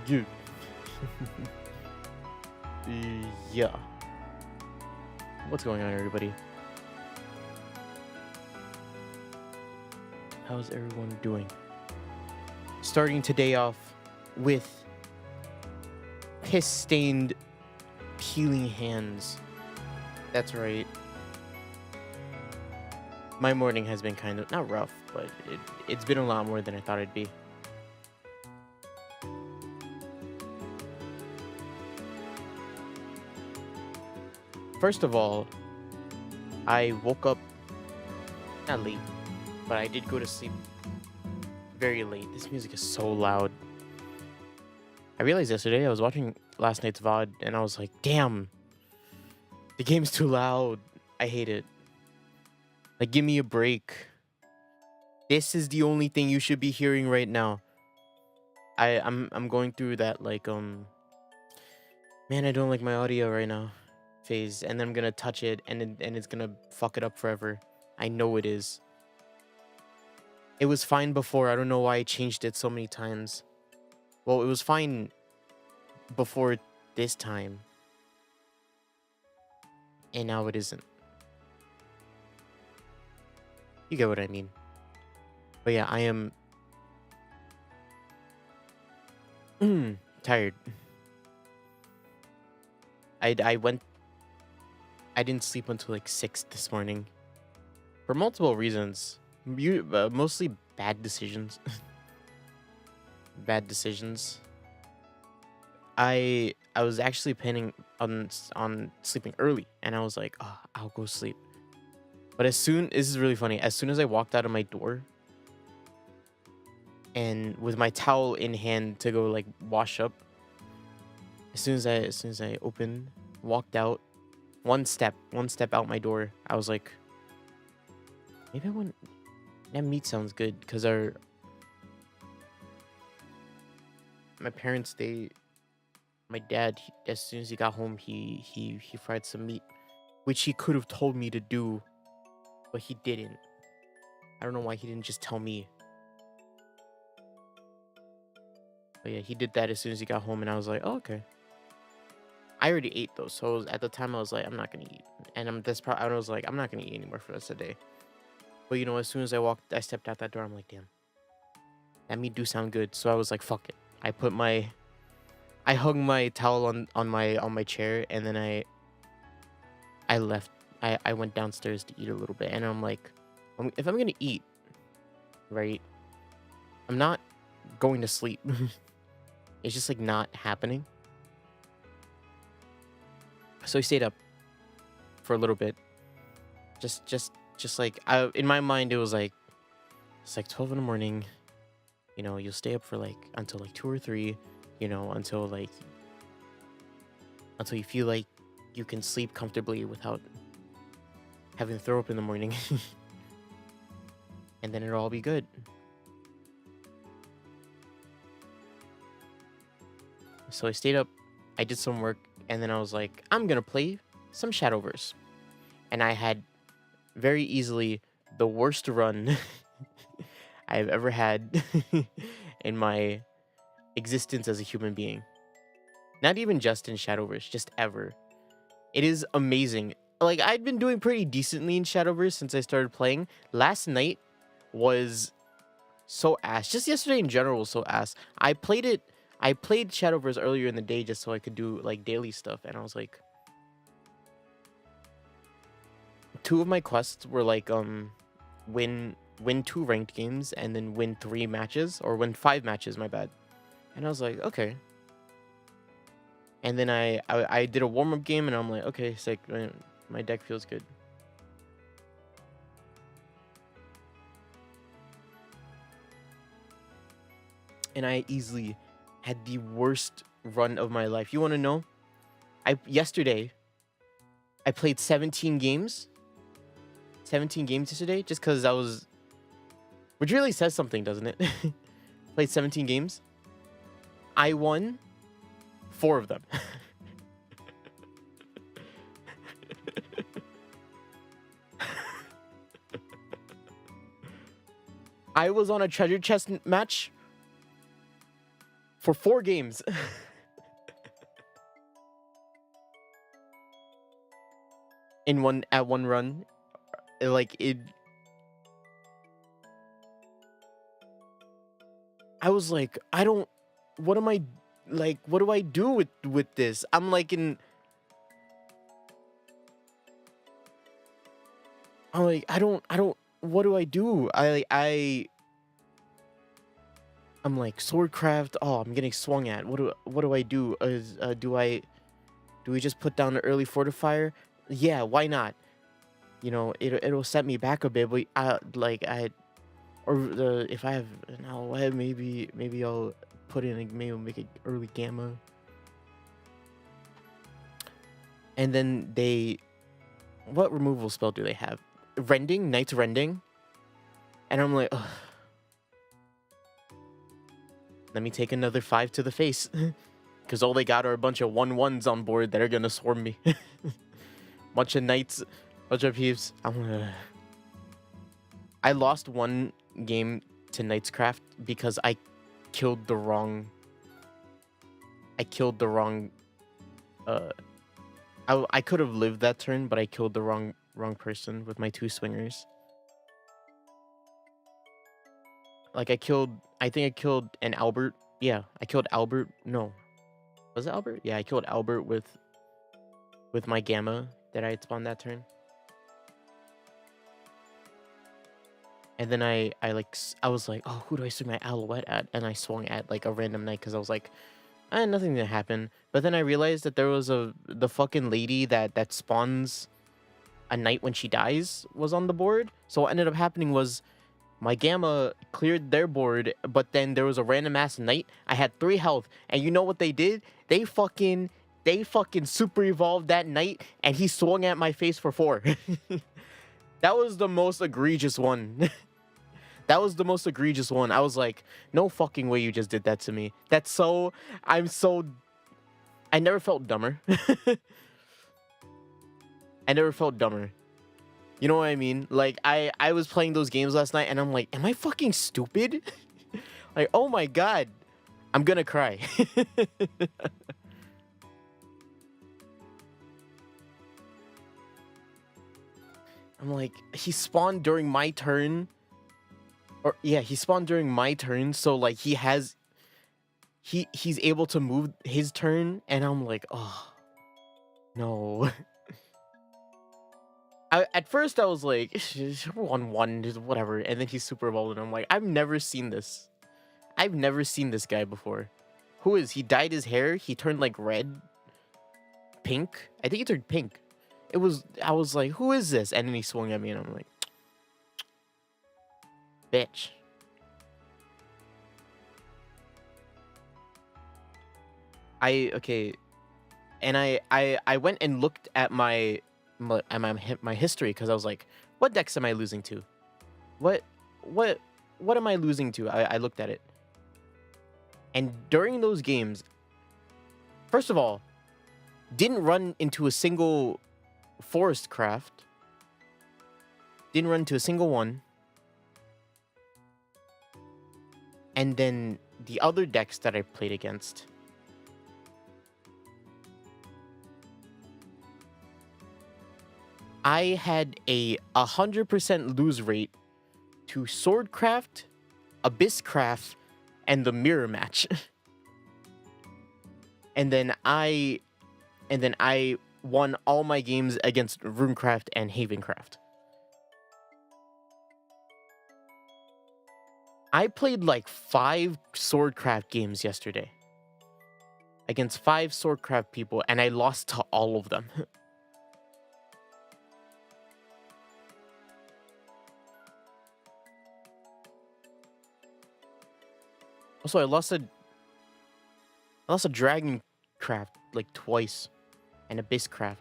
Dude. Yeah. What's going on, everybody? How's everyone doing? Starting today off with piss-stained, peeling hands. That's right. My morning has been kind of, not rough, but it's been a lot more than I thought it'd be. First of all, I woke up, not late, but I did go to sleep very late. This music is so loud. I realized yesterday I was watching last night's VOD and I was like, damn, the game's too loud. I hate it. Like, give me a break. This is the only thing you should be hearing right now. I'm going through that, like, man, I don't like my audio right now phase, and then I'm gonna touch it and it's gonna fuck it up forever. I know it is. It was fine before. I don't know why I changed it so many times. Well, it was fine before this time, and now it isn't. You get what I mean. But yeah, I am tired. I didn't sleep until like 6 this morning for multiple reasons. Mostly bad decisions. Bad decisions. I was actually planning on sleeping early, and I was like, oh, I'll go sleep. But this is really funny. As soon as I walked out of my door, and with my towel in hand to go like wash up, as soon as I opened, walked out, one step out my door, I was like, maybe I want that meat sounds good, because my parents, my dad, as soon as he got home, he fried some meat, which he could have told me to do, but he didn't. I don't know why he didn't just tell me. But yeah, he did that as soon as he got home, and I was like, oh, okay. I already ate though, so at the time I was like, I'm not gonna eat, and I was like, I'm not gonna eat anymore for the rest of the day. But you know, as soon as I stepped out that door, I'm like, damn, that meat do sound good. So I was like, fuck it. I hung my towel on my chair, and then I left. I went downstairs to eat a little bit, and I'm like, if I'm gonna eat, right, I'm not going to sleep. It's just like not happening. So I stayed up for a little bit. Just like, in my mind, it was like, it's like 12 in the morning. You know, you'll stay up for like until like 2 or 3. You know, until you feel like you can sleep comfortably without having to throw up in the morning. And then it'll all be good. So I stayed up, I did some work, and then I was like, I'm gonna play some Shadowverse. And I had very easily the worst run I've ever had in my existence as a human being. Not even just in Shadowverse, just ever. It is amazing. Like, I'd been doing pretty decently in Shadowverse since I started playing. Last night was so ass. Just yesterday in general was so ass. I played Shadowverse earlier in the day just so I could do like daily stuff, and I was like, 2 of my quests were like win 2 ranked games and then win 3 matches, or win 5 matches, my bad. And I was like, okay. And then I did a warm-up game, and I'm like, okay, it's like, my deck feels good. And I easily had the worst run of my life. You want to know? Yesterday I played 17 games. 17 games yesterday, just because I was... Which really says something, doesn't it? Played 17 games. I won 4 of them. I was on a treasure chest match for 4 games. At one run. Like it I was like, I don't what am I like what do I do with this? I'm like I don't what do I do? I'm like swordcraft. Oh, I'm getting swung at. What do I do? Do we just put down the early fortifier? Yeah, why not? You know, it'll set me back a bit, but if I have an LOE, maybe I'll put in maybe I'll make it early gamma. And then what removal spell do they have? Rending, Knight's Rending. And I'm like, ugh. Let me take another 5 to the face. Because all they got are a bunch of 1/1s on board that are going to swarm me. Bunch of knights, bunch of peeps. I lost one game to Knightscraft because I killed the wrong... I could have lived that turn, but I killed the wrong person with my 2 swingers. Like I think I killed an Albert. Yeah, I killed Albert. No. Was it Albert? Yeah, I killed Albert with my gamma that I had spawned that turn. And then I was like, oh, who do I swing my Alouette at? And I swung at like a random knight because I was like, nothing gonna happen. But then I realized that there was the fucking lady that spawns a knight when she dies was on the board. So what ended up happening was my gamma cleared their board, but then there was a random ass knight. I had 3 health, and you know what they did? They fucking super evolved that knight, and he swung at my face for 4. That was the most egregious one. That was the most egregious one. I was like, no fucking way you just did that to me. I never felt dumber. I never felt dumber. You know what I mean? Like, I was playing those games last night, and I'm like, am I fucking stupid? Like, oh my god. I'm gonna cry. I'm like, he spawned during my turn. Or, yeah, he spawned during my turn, so, like, he's able to move his turn, and I'm like, oh, no. At first I was like 1/1 whatever, and then he's super evolved, and I'm like, I've never seen this guy before. Who is he? Dyed his hair, he turned like red, pink. I think he turned pink. I was like, who is this? And then he swung at me, and I'm like, bitch. And I went and looked at my history, because I was like, what decks am I losing to? What am I losing to? I looked at it. And during those games, first of all, didn't run into a single forest craft. Didn't run into a single one. And then the other decks that I played against, I had a 100% lose rate to Swordcraft, Abysscraft, and the Mirror Match. and then I won all my games against Runecraft and Havencraft. I played like 5 Swordcraft games yesterday against 5 Swordcraft people, and I lost to all of them. Also, I lost a Dragoncraft like twice, and Abysscraft.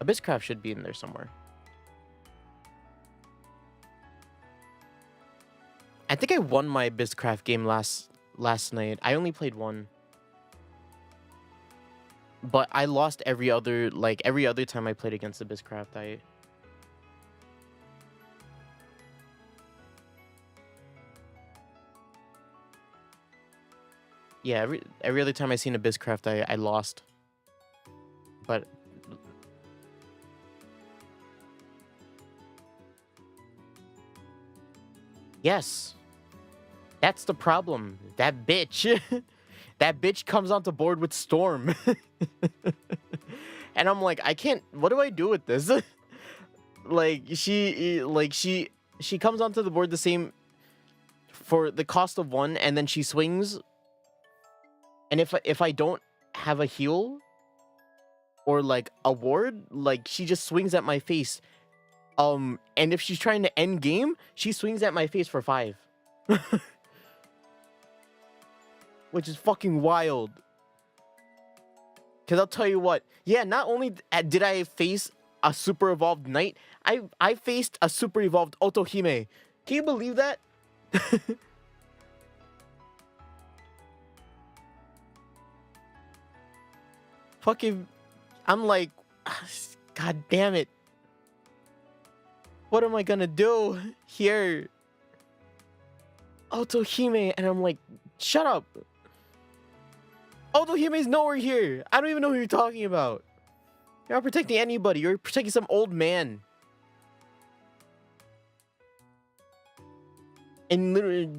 Abysscraft should be in there somewhere. I think I won my Abysscraft game last night. I only played 1. But I lost every other time I played against Abysscraft. Yeah, every other time I seen Abysscraft, I lost. But yes, that's the problem. That bitch. That bitch comes onto board with Storm. And I'm like, I can't, what do I do with this? Like she comes onto the board the same for the cost of 1, and then she swings, and if I don't have a heal or like a ward, like she just swings at my face. And if she's trying to end game, she swings at my face for 5. Which is fucking wild. Cause I'll tell you what, yeah, not only did I face a super evolved knight, I faced a super evolved Otohime. Can you believe that? Fucking, I'm like, god damn it. What am I gonna do here? Otohime, and I'm like, shut up. Otohime's nowhere here. I don't even know who you're talking about. You're not protecting anybody. You're protecting some old man. And literally,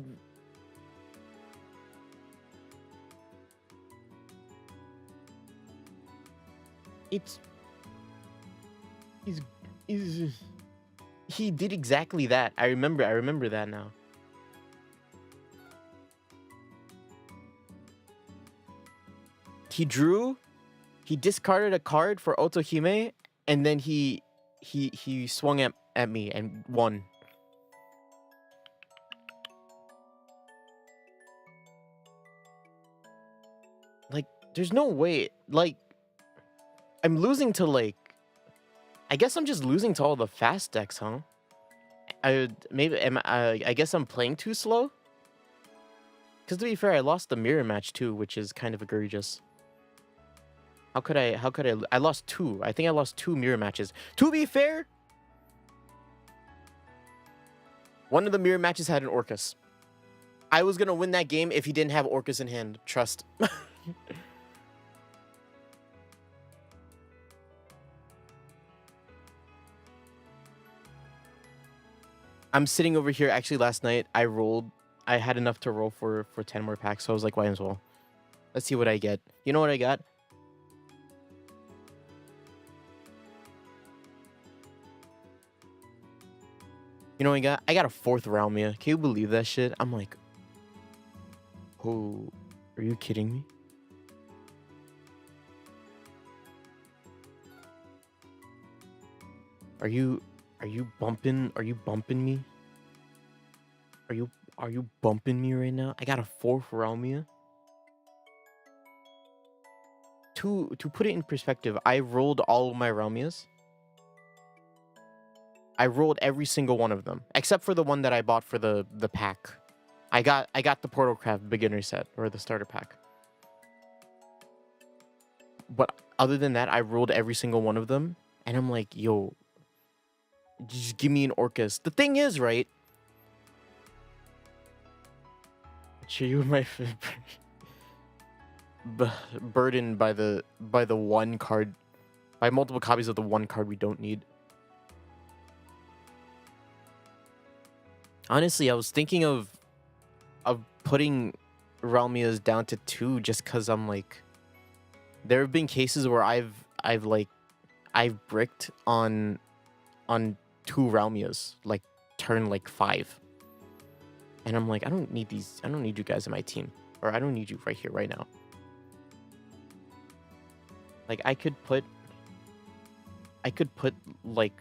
he did exactly that. I remember that now. He discarded a card for Otohime, and then he swung at me and won. Like, there's no way. Like, I'm losing to, like, I guess I'm just losing to all the fast decks, huh? I guess I'm playing too slow? Because to be fair, I lost the mirror match too, which is kind of egregious. How could I lost 2. I think I lost 2 mirror matches. To be fair, one of the mirror matches had an Orcus. I was gonna win that game if he didn't have Orcus in hand. Trust. I'm sitting over here. Actually, last night I had enough to roll for 10 more packs, so I was like, why as well. Let's see what I get. You know what I got? You know what I got? I got a 4th Ralmia. Can you believe that shit? I'm like, oh, are you kidding me? Are you bumping me? Are you bumping me right now? I got a 4th Ralmia. To put it in perspective, I rolled all of my Ralmias. I rolled every single one of them, except for the one that I bought for the pack. I got the Portalcraft beginner set, or the starter pack. But other than that, I rolled every single one of them, and I'm like, yo, just give me an Orcus. The thing is, right? Show you my burdened by the one card, by multiple copies of the one card we don't need. Honestly, I was thinking of putting Ralmias down to 2 just because I'm like, there have been cases where I've bricked on 2 Ralmias, like turn like 5. And I'm like, I don't need you guys in my team. Or I don't need you right here, right now. Like I could put like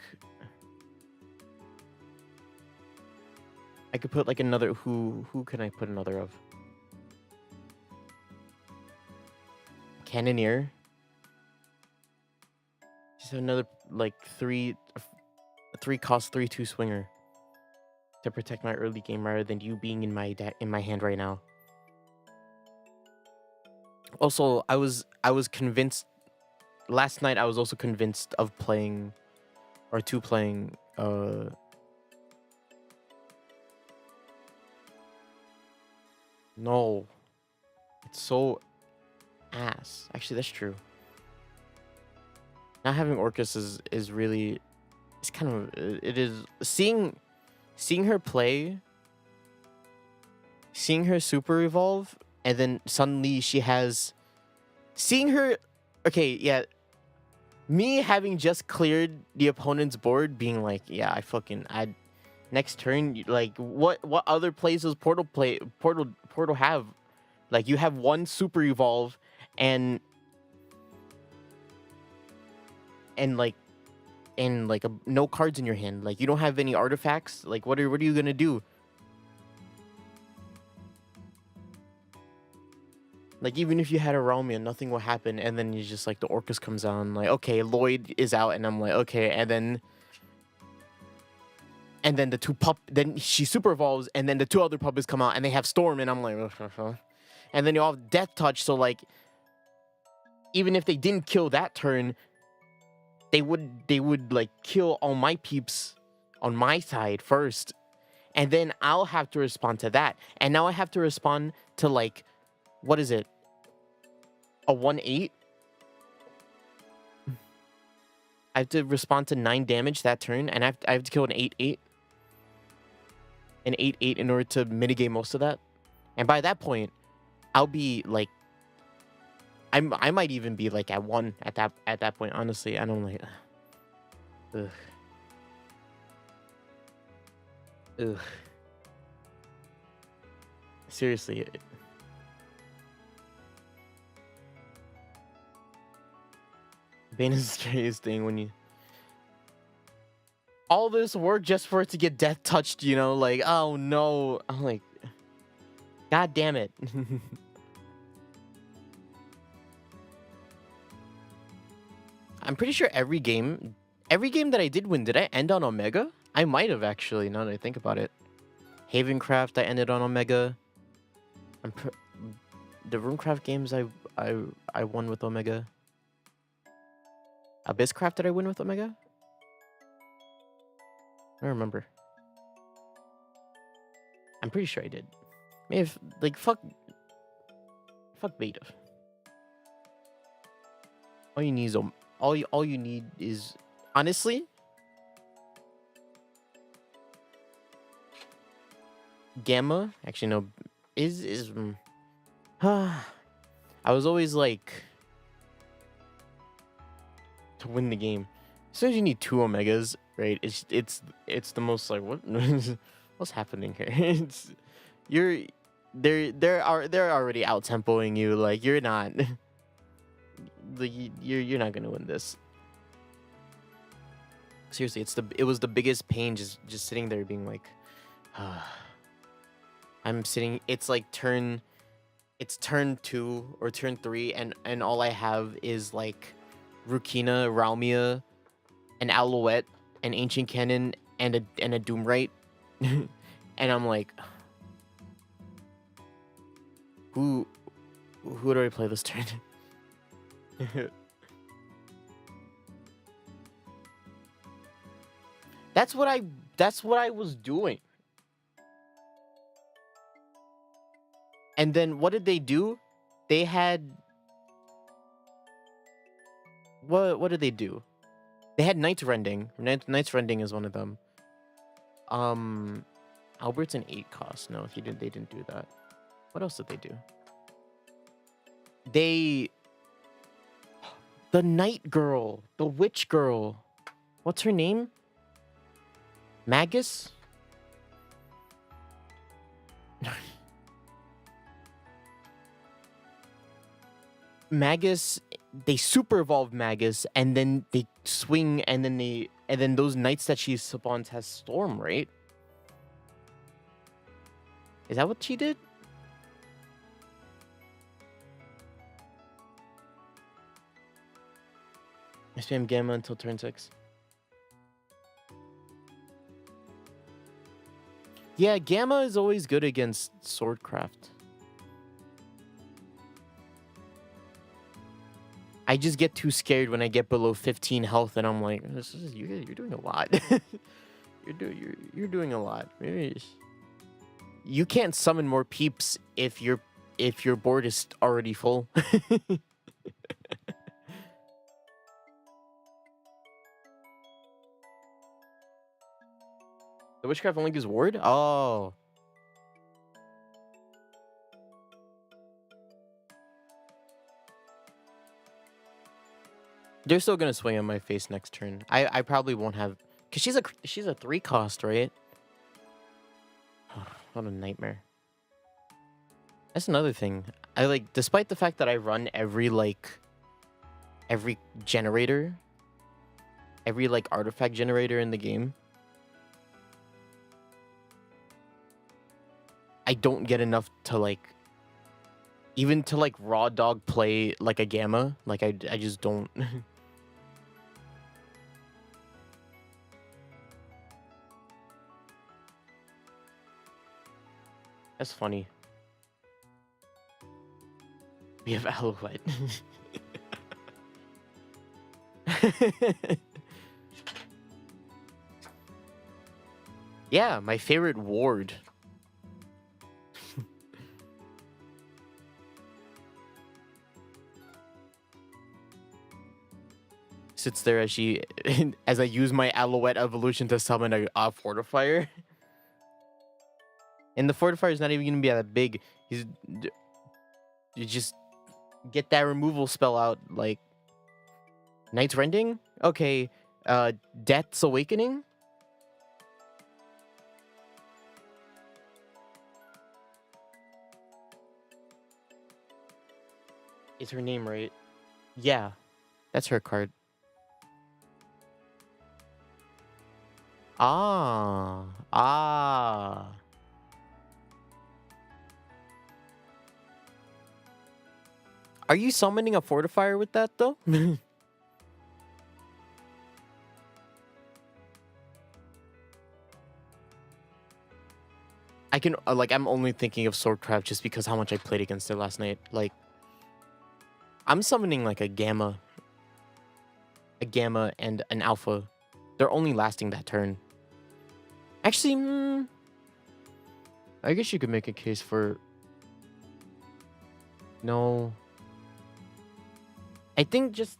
another, who can I put another of? Cannoneer. Just another like 3 cost 3/2 swinger to protect my early game rather than you being in my hand right now. Also, I was convinced last night. I was also convinced of playing no, It's so ass. Actually, that's true. Not having Orcus is really, it's kind of, it is seeing her play, seeing her super evolve, and then suddenly she has, seeing her, okay, yeah, me having just cleared the opponent's board, being like, yeah, I next turn, like, what other plays does Portal have? Like, you have one super evolve, and like no cards in your hand. Like, you don't have any artifacts. Like, what are you gonna do? Like, even if you had a Realmian, nothing will happen, and then you just, like, the Orcus comes out, and like, okay, Lloyd is out, and I'm like, okay, and then the two then she super evolves, and then the two other puppets come out, and they have Storm, and I'm like, and then you all have Death Touch, so, like, even if they didn't kill that turn, they would like kill all my peeps on my side first, and then I'll have to respond to that, and now I have to respond to, like, what is it, a 1/8? I have to respond to 9 damage that turn, and I have to kill an 8/8, in order to mitigate most of that. And by that point, I'll be like, I might even be like at 1 at that point. Honestly, I don't like. Ugh. Ugh. Seriously. Bane is the scariest thing when you. All this work just for it to get death touched, you know? Like, oh no. I'm like, God damn it. I'm pretty sure every game that I did win, did I end on Omega? I might have, actually, now that I think about it. Havencraft, I ended on Omega. The Runecraft games, I won with Omega. Abysscraft, did I win with Omega? I don't remember. I'm pretty sure I did. Maybe if, like, fuck beta. All you need is honestly, Gamma. Actually, no, is I was always like, to win the game. As soon as you need 2 Omegas, right? It's the most like, what what's happening here? It's they're already out tempoing you. Like, you're not. Like, you're not gonna win this. Seriously, it was the biggest pain just sitting there being like, I'm sitting. It's like turn 2 or turn 3, and all I have is like Rukina, Ralmia, an Alouette, an Ancient Cannon, and a Doomwright, and I'm like, who do I play this turn? That's what I was doing. And then what did they do? They had what did they do? They had Knight's Rending. Knight's Rending is one of them. Albert's an 8 cost. No, they didn't do that. What else did they do? The Night Girl, the Witch Girl. What's her name? Magus? Magus, they super evolve Magus, and then they swing, and then those knights that she spawns has Storm, right? Is that what she did? I spam Gamma until turn 6. Yeah, Gamma is always good against Swordcraft. I just get too scared when I get below 15 health, and I'm like, you're doing a lot. you're doing a lot. Maybe you can't summon more peeps if you're if your board is already full. The witchcraft only gives ward? Oh. They're still gonna swing on my face next turn. I probably won't have, cause she's a 3 cost, right? What a nightmare. That's another thing. I like, despite the fact that I run every generator, every like artifact generator in the game, I don't get enough to like, even to like raw dog play like a gamma. Like I just don't. That's funny. We have Alouette. Yeah, my favorite ward. Sits there as she, as I use my Alouette evolution to summon a fortifier. And the fortifier is not even gonna be that big. You just get that removal spell out, like Knight's Rending? Okay, Death's Awakening? Is her name right? Yeah, that's her card. Ah. Are you summoning a fortifier with that though? I can like, I'm only thinking of Swordcraft just because how much I played against it last night. Like, I'm summoning like a gamma and an alpha. They're only lasting that turn. Actually, I guess you could make a case for... No. I think just...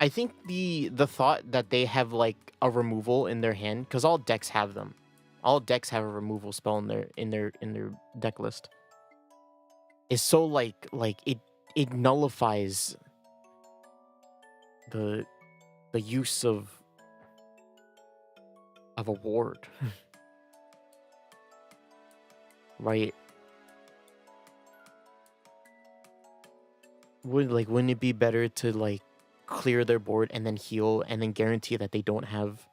I think the thought that they have like a removal in their hand, because all decks have them. All decks have a removal spell in their deck list. Is so like it nullifies the use of a ward. Right. Wouldn't it be better to like clear their board and then heal and then guarantee that they don't have,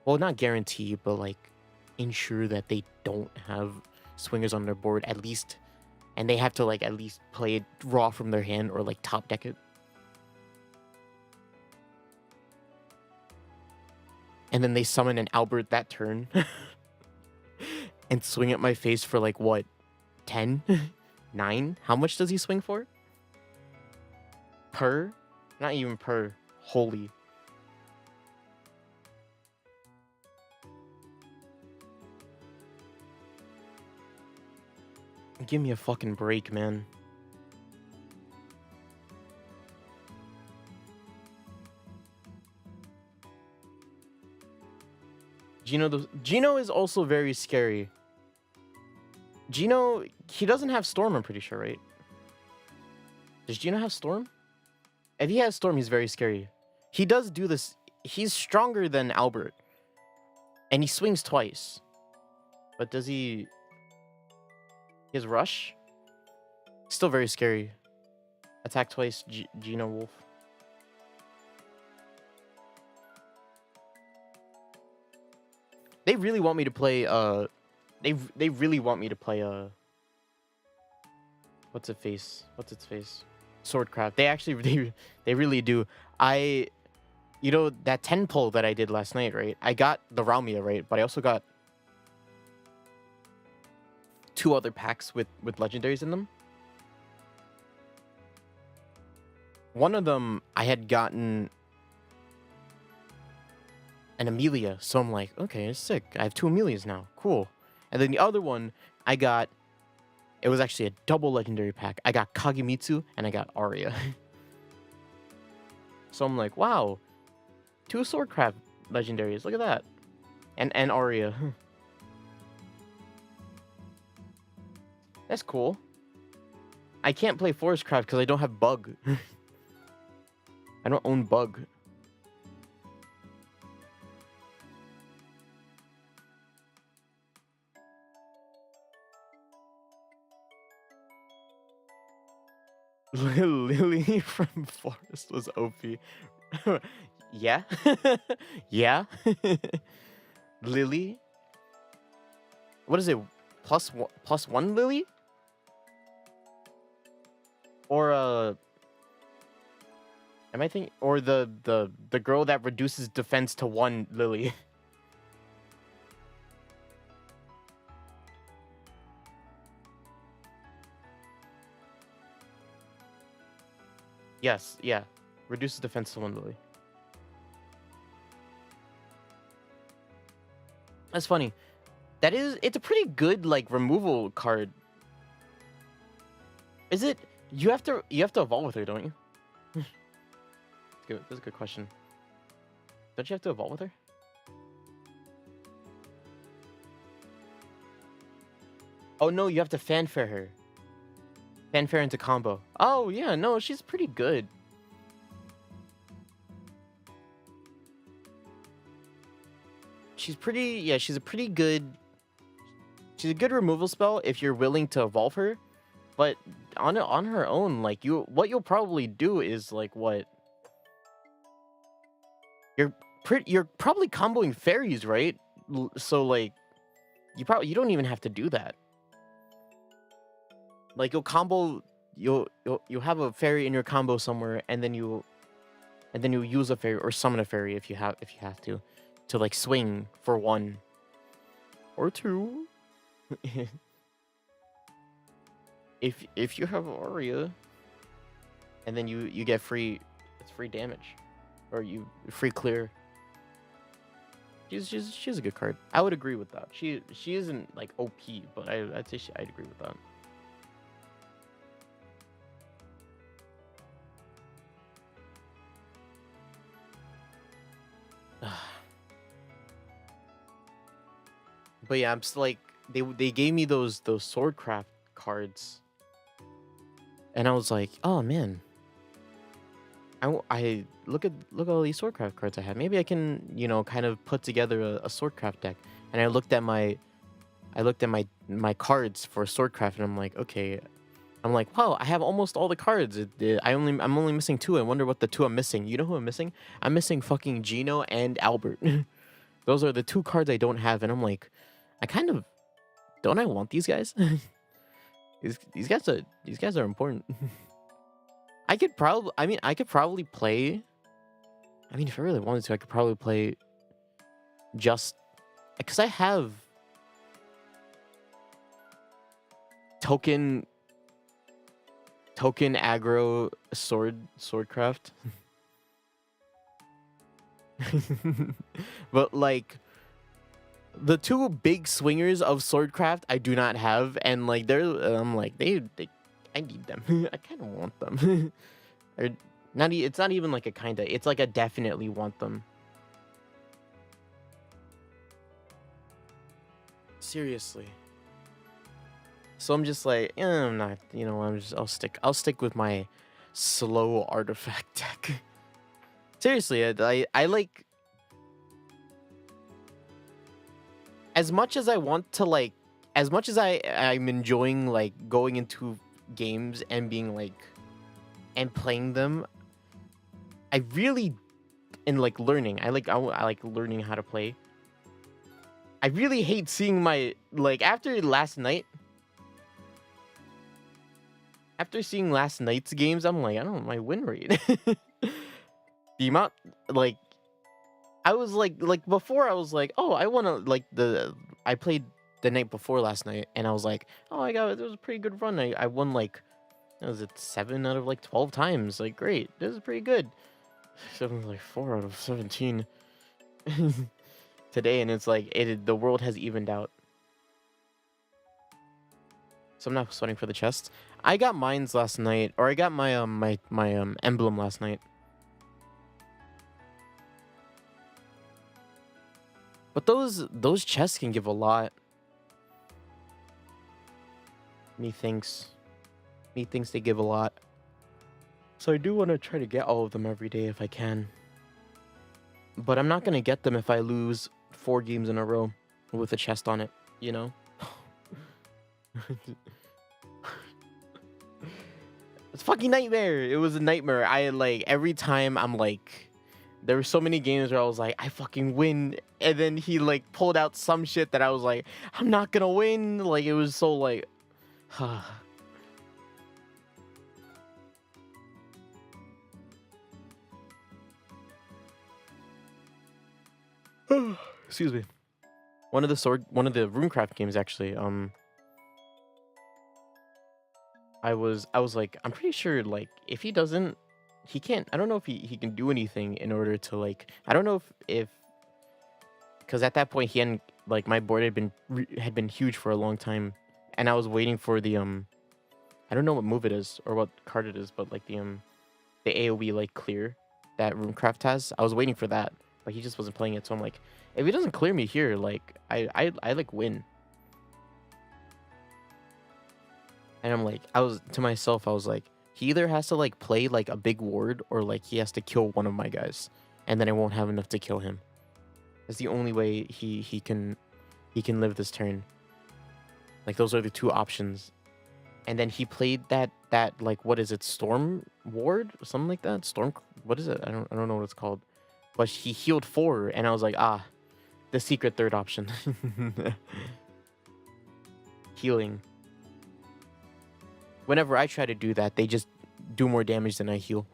well, not guarantee, but like ensure that they don't have swingers on their board at least, and they have to like at least play it raw from their hand or like top deck it. And then they summon an Albert that turn and swing at my face for like what, 10? 9? How much does he swing for? Per? Not even per. Holy. Give me a fucking break, man. Gino is also very scary. Gino, he doesn't have Storm, I'm pretty sure, right? Does Gino have Storm? If he has Storm, he's very scary. He does do this. He's stronger than Albert. And he swings twice. But does he... He has Rush? Still very scary. Attack twice, Gino Wolf. They really want me to play, They really want me to play, What's its face? Swordcraft. They actually, they really do. You know, that 10 pull that I did last night, right? I got the Raumia, right? But I also got 2 other packs with legendaries in them. One of them I had gotten... an Amelia. So I'm like, okay, sick. I have 2 Amelias now. Cool. And then the other one, I got, it was actually a double legendary pack. I got Kagemitsu and I got Arya. So I'm like, wow, 2 Swordcraft legendaries. Look at that. And Arya. That's cool. I can't play Forestcraft because I don't have Bug. I don't own Bug. Lily from Forest was OP. Yeah? Yeah? Lily? What is it? Plus one Lily? Or am I thinking, or the girl that reduces defense to 1 Lily? Yes, yeah. Reduces defense to 1 Lily. That's funny. It's a pretty good like removal card. Is it? You have to evolve with her, don't you? That's a good question. Don't you have to evolve with her? Oh no, you have to fanfare her. Fanfare into combo. Oh yeah, no, she's pretty good. She's a pretty good. She's a good removal spell if you're willing to evolve her. But on her own, like what you'll probably do is like what you're probably comboing fairies, right? So like you don't even have to do that. Like you'll have a fairy in your combo somewhere, and then you use a fairy or summon a fairy if you have to like swing for 1 or 2. If you have Arya, and then you get free damage, or you free clear. She's a good card. I would agree with that. She isn't like OP, but I'd say I'd agree with that. But yeah, I'm just like they gave me those Swordcraft cards, and I was like, oh man, I look at all these Swordcraft cards I have. Maybe I can kind of put together a Swordcraft deck. And I looked at my cards for Swordcraft, and I'm like, okay. I'm like, wow, I have almost all the cards. I'm only missing 2. I wonder what the 2 I'm missing. You know who I'm missing? I'm missing fucking Gino and Albert. Those are the 2 cards I don't have, and I'm like, don't I want these guys? these guys are important. I could probably play. I mean, if I really wanted to, I could probably play just because I have token aggro swordcraft. But like the 2 big swingers of swordcraft I do not have, and like I'm like I need them. I kind of want them. Or not. It's not even like a kinda. It's like I definitely want them. Seriously. So I'm just like, I'm not. I'll stick with my slow artifact deck. Seriously, I like. As much as I want to like, as much as I'm enjoying like going into games and being like, and playing them, I really, and like learning. I like learning how to play. I really hate seeing my after seeing last night's games. I'm like, I don't know my win rate. The amount I was like before I was like, oh, I want to I played the night before last night, and I was like, oh, it was a pretty good run. I won was it 7 out of 12 times? Like, great, this is pretty good. 4 out of 17. today, and it's like the world has evened out. So I'm not sweating for the chest. I got mines last night, or I got my emblem last night. But those chests can give a lot. Methinks they give a lot. So I do want to try to get all of them every day if I can. But I'm not going to get them if I lose 4 games in a row with a chest on it, you know? It's a fucking nightmare. It was a nightmare. I like every time I'm like, there were so many games where I was like, I fucking win. And then he like pulled out some shit that I was like, I'm not gonna win. Like it was so like, excuse me. One of the Runecraft games actually, I was like, I'm pretty sure like if he doesn't, he can't, I don't know if he can do anything in order to like, I don't know if because at that point he hadn't, like my board had been huge for a long time, and I was waiting for the I don't know what move it is or what card it is, but like the AoE like clear that Runecraft has. I was waiting for that, but he just wasn't playing it. So I'm like, if he doesn't clear me here, like I like win. And I'm like, I was to myself, I was like, he either has to like play like a big ward or like he has to kill one of my guys, and then I won't have enough to kill him. That's the only way he can live this turn. Like those are the 2 options. And then he played that like, what is it, Storm Ward or something like that? Storm, what is it? I don't know what it's called. But he healed 4, and I was like, the secret 3rd option. Healing. Whenever I try to do that, they just do more damage than I heal.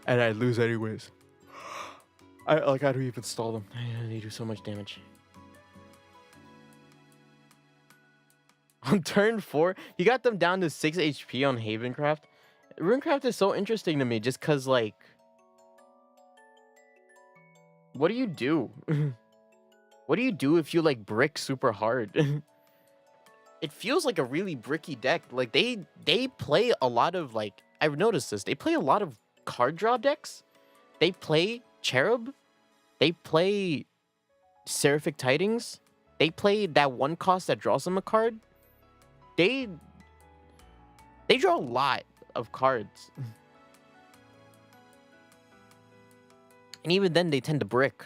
And I lose anyways. I don't even stall them. They do so much damage. On turn 4, you got them down to 6 HP on Havencraft. Runecraft is so interesting to me just because, like, what do you do? What do you do if you, like, brick super hard? It feels like a really bricky deck. Like, they play a lot of, like, I've noticed this. They play a lot of card draw decks. They play Cherub. They play Seraphic Tidings. They play that 1 cost that draws them a card. They draw a lot of cards. And even then, they tend to brick.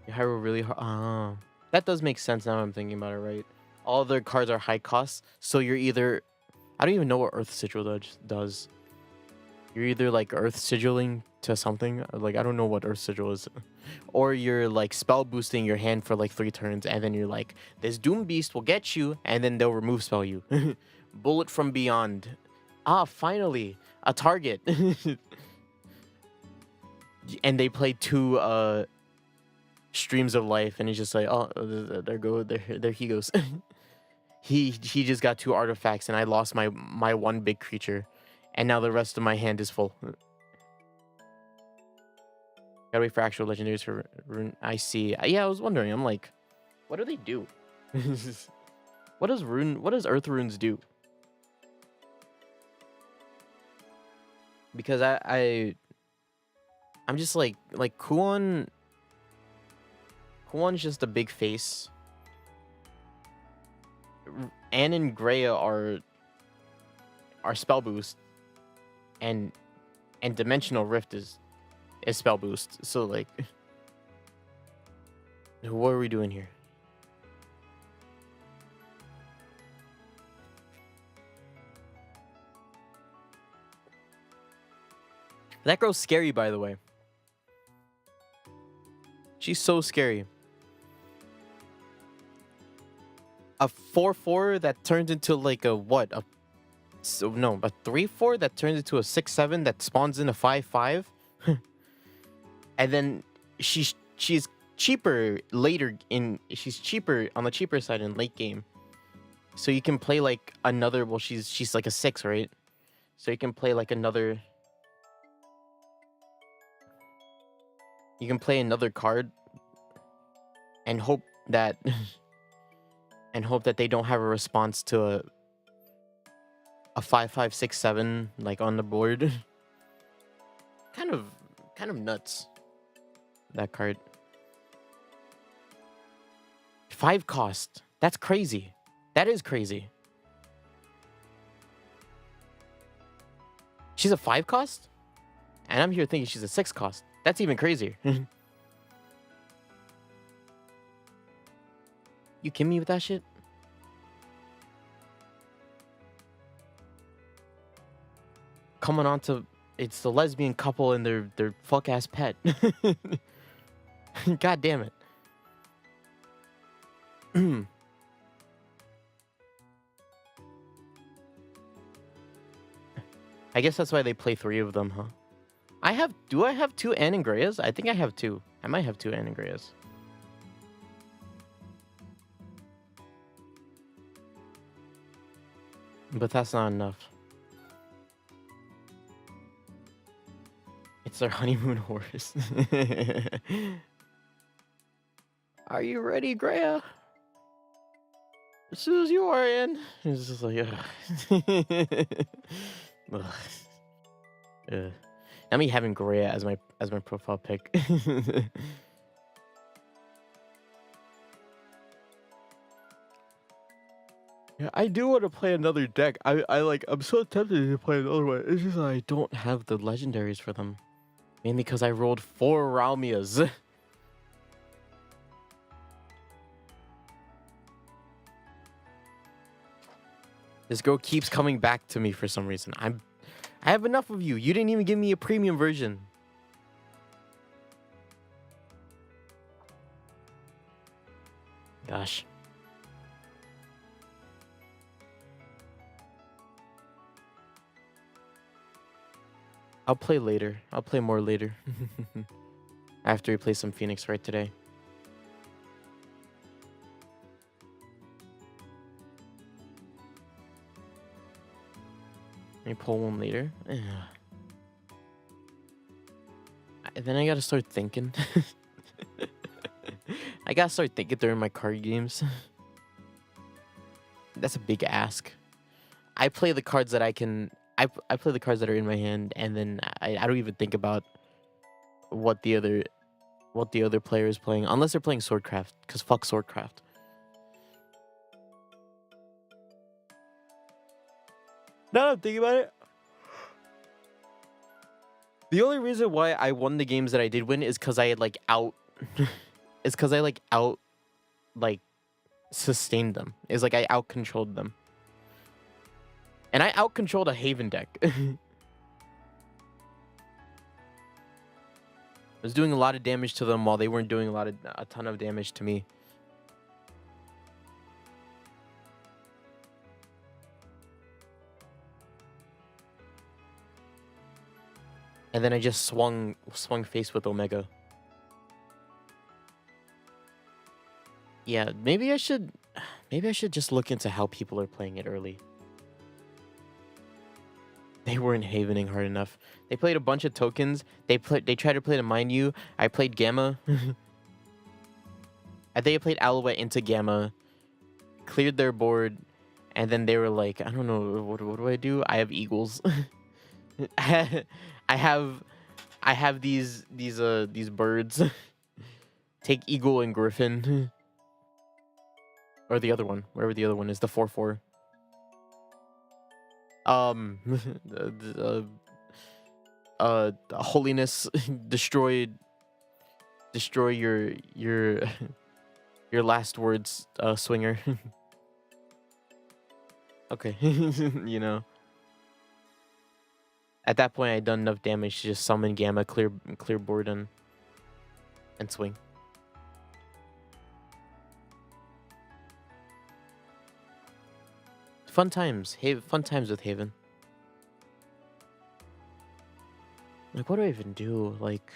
Hyrule really hard. That does make sense now I'm thinking about it, right? All their cards are high cost, so you're either... I don't even know what Earth Sigil does. You're either like Earth Sigilling to something, like I don't know what Earth Sigil is, or you're like spell boosting your hand for like 3 turns, and then you're like, this Doom Beast will get you, and then they'll remove spell you. Bullet from Beyond. Finally a target. And they play 2 Streams of Life, and he's just like, oh, there he goes. he just got 2 artifacts, and I lost my 1 big creature, and now the rest of my hand is full. Gotta wait for actual legendaries for rune. I see. Yeah, I was wondering. I'm like, what do they do? What does Earth runes do? Because I'm just like Kuon. Kuon's just a big face. Anne and Greya are spell boost, and Dimensional Rift is spell boost. So like, what are we doing here? That girl's scary, by the way. She's so scary. A 4/4 that turns into like a what? A 3/4 that turns into a 6/7 that spawns in a 5/5. And then she's cheaper later in. She's cheaper on the cheaper side in late game. So you can play like another. Well, she's like a 6, right? So you can play like another. You can play another card and hope that they don't have a response to a 5-5-6-7 like on the board. kind of nuts. That card. 5 cost. That's crazy. That is crazy. She's a 5 cost? And I'm here thinking she's a 6 cost. That's even crazier. You kidding me with that shit? Coming on to... It's the lesbian couple and their fuck-ass pet. God damn it. I guess that's why they play 3 of them, huh? Do I have 2 Anangreas? I think I have 2. I might have 2 Anangreas. But that's not enough. It's their honeymoon horse. Are you ready, Greya? As soon as you are in. It's just like, ugh. Now me having Greya as my profile pic. Yeah, I do want to play another deck. I'm so tempted to play another one. It's just I don't have the legendaries for them. Mainly because I rolled 4 Ralmias. This girl keeps coming back to me for some reason. I have enough of you. You didn't even give me a premium version. Gosh. I'll play later. I'll play more later. After we play some Phoenix right today. Let me pull one later. Then I gotta start thinking. I gotta start thinking during my card games. That's a big ask. I play the cards that I can... I play the cards that are in my hand, and then I don't even think about what the other player is playing, unless they're playing Swordcraft, because fuck Swordcraft. Now I'm thinking about it. The only reason why I won the games that I did win is because I had it's because I sustained them. It's like I out controlled them. And I out controlled a Haven deck. I was doing a lot of damage to them while they weren't doing a ton of damage to me. And then I just swung face with Omega. Yeah, maybe I should just look into how people are playing it early. They weren't havening hard enough. They played a bunch of tokens. They tried to play to Mind You. I played Gamma. I think I played Alouette into Gamma. Cleared their board. And then they were like, I don't know, what do I do? I have Eagles. I have these birds. Take Eagle and Griffin. Or the other one. Wherever the other one is. The 4/4. Holiness. destroy your last words, swinger. Okay. You know. At that point, I'd done enough damage to just summon Gamma, clear board, and swing. Fun times. Fun times with Haven. Like, what do I even do? Like...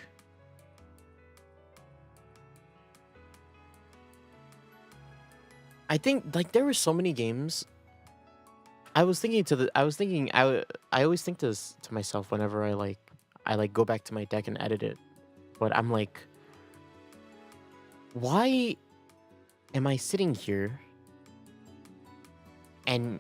I think like there were so many games. I was thinking I always think this to myself whenever I go back to my deck and edit it. But I'm like, why am I sitting here and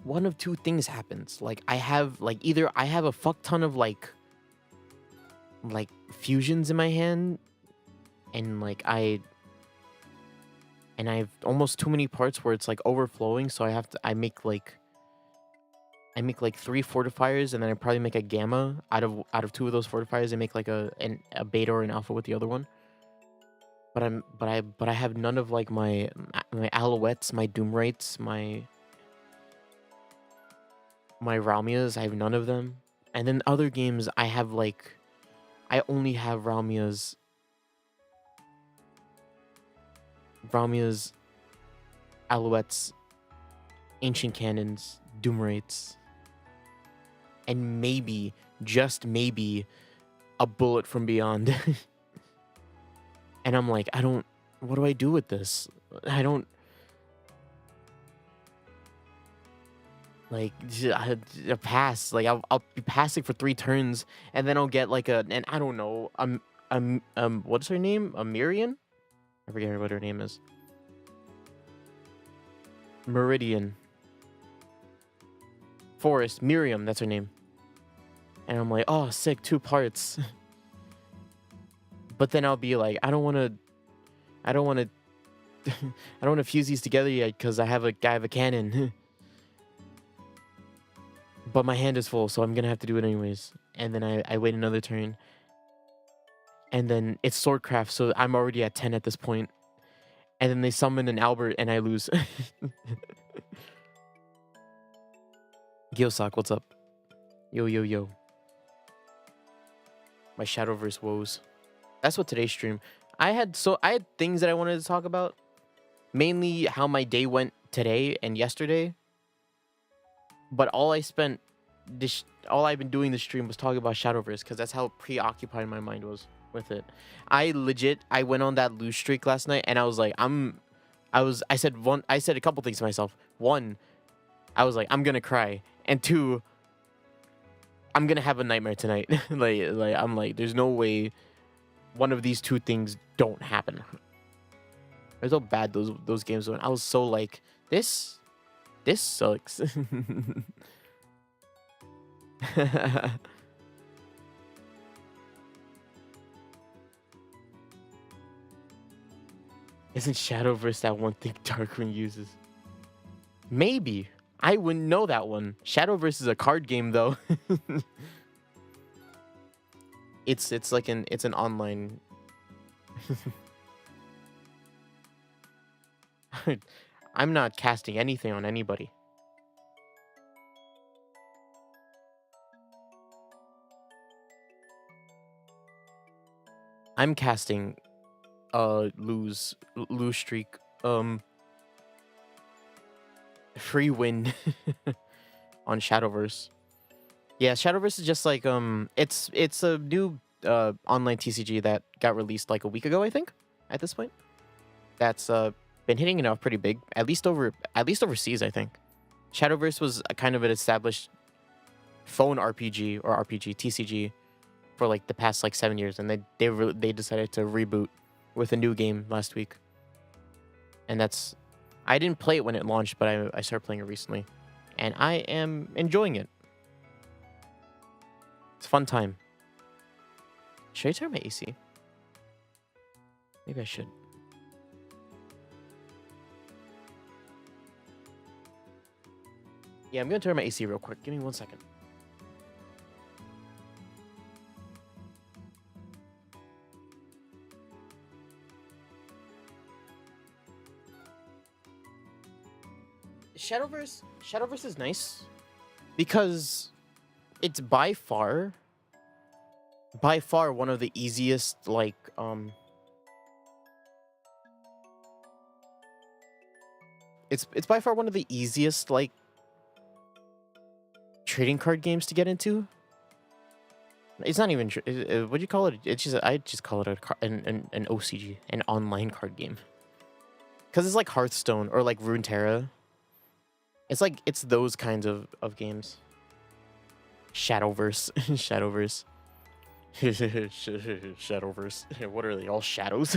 one of two things happens? Like I have like either I have a fuck ton of like fusions in my hand and I have almost too many parts where it's like overflowing, so I make like 3 fortifiers and then I probably make a gamma out of 2 of those fortifiers and make like a beta or an alpha with the other one. But I have none of like my alouettes, my doomwrights, my Ralmias. I have none of them. And then other games I have like I only have Ralmias, alouettes, ancient cannons, doomwrights, and maybe, just maybe, a bullet from beyond. And I'm like, what do I do with this? I don't, like, I pass. Like, I'll be passing for 3 turns, and then I'll get like and I don't know, what's her name? A Mirian? I forget what her name is. Meridian. Forest. Miriam, that's her name. And I'm like, oh, sick, 2 parts. But then I'll be like, I don't want to I don't want to fuse these together yet because I have a cannon. But my hand is full, so I'm gonna have to do it anyways. And then I wait another turn. And then it's swordcraft, so I'm already at 10 at this point. And then they summon an Albert and I lose. Gyosak, what's up? Yo, yo, yo. My Shadowverse woes. That's what today's stream. I had things that I wanted to talk about. Mainly how my day went today and yesterday. But all I've been doing this stream was talking about Shadowverse because that's how preoccupied my mind was with it. I went on that lose streak last night and I was like, I said a couple things to myself. One, I was like, I'm gonna cry. And 2, I'm gonna have a nightmare tonight. I'm like, there's no way one of these 2 things don't happen. There's how bad those games went. I was so like, this sucks. Isn't Shadowverse that one thing Darkwing uses? Maybe. I wouldn't know that one. Shadowverse is a card game though. It's an online. I'm not casting anything on anybody. I'm casting lose streak. Free win on Shadowverse. Yeah, Shadowverse is just like it's a new online TCG that got released like a week ago, I think, at this point. That's been hitting it off pretty big, at least overseas, I think. Shadowverse was a kind of an established phone RPG or RPG TCG for like the past like 7 years, and they decided to reboot with a new game last week. And I didn't play it when it launched, but I started playing it recently, and I am enjoying it. It's a fun time. Should I turn my AC? Maybe I should. Yeah, I'm gonna turn my AC real quick. Give me 1 second. Shadowverse is nice because it's by far one of the easiest it's by far one of the easiest trading card games to get into. It's not even. What do you call it? It's just. I just call it an OCG, an online card game. Because it's like Hearthstone or like Runeterra. It's like it's those kinds of games. Shadowverse, Shadowverse, Shadowverse. What are they? All shadows.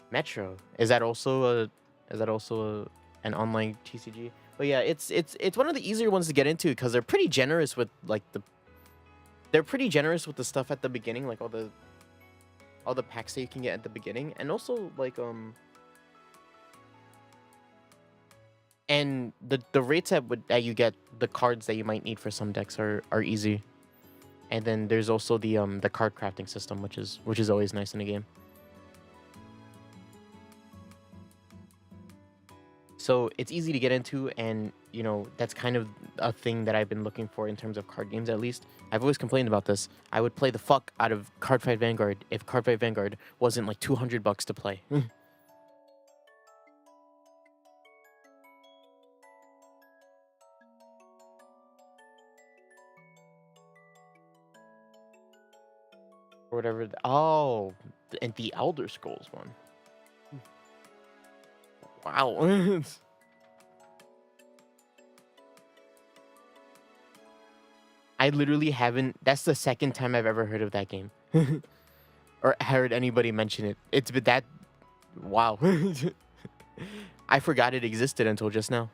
Metro. Is that also an online TCG? But yeah, it's one of the easier ones to get into because they're pretty generous with like they're pretty generous with the stuff at the beginning, like all the packs that you can get at the beginning, and also like and the rates that you get the cards that you might need for some decks are easy. And then there's also the card crafting system, which is always nice in a game. So it's easy to get into, and you know that's kind of a thing that I've been looking for in terms of card games. At least I've always complained about this. I would play the fuck out of Cardfight Vanguard if Cardfight Vanguard wasn't like $200 to play. Or whatever. Oh, and the Elder Scrolls one. Wow. I literally haven't. That's the second time I've ever heard of that game, or heard anybody mention it. It's been that. Wow. I forgot it existed until just now.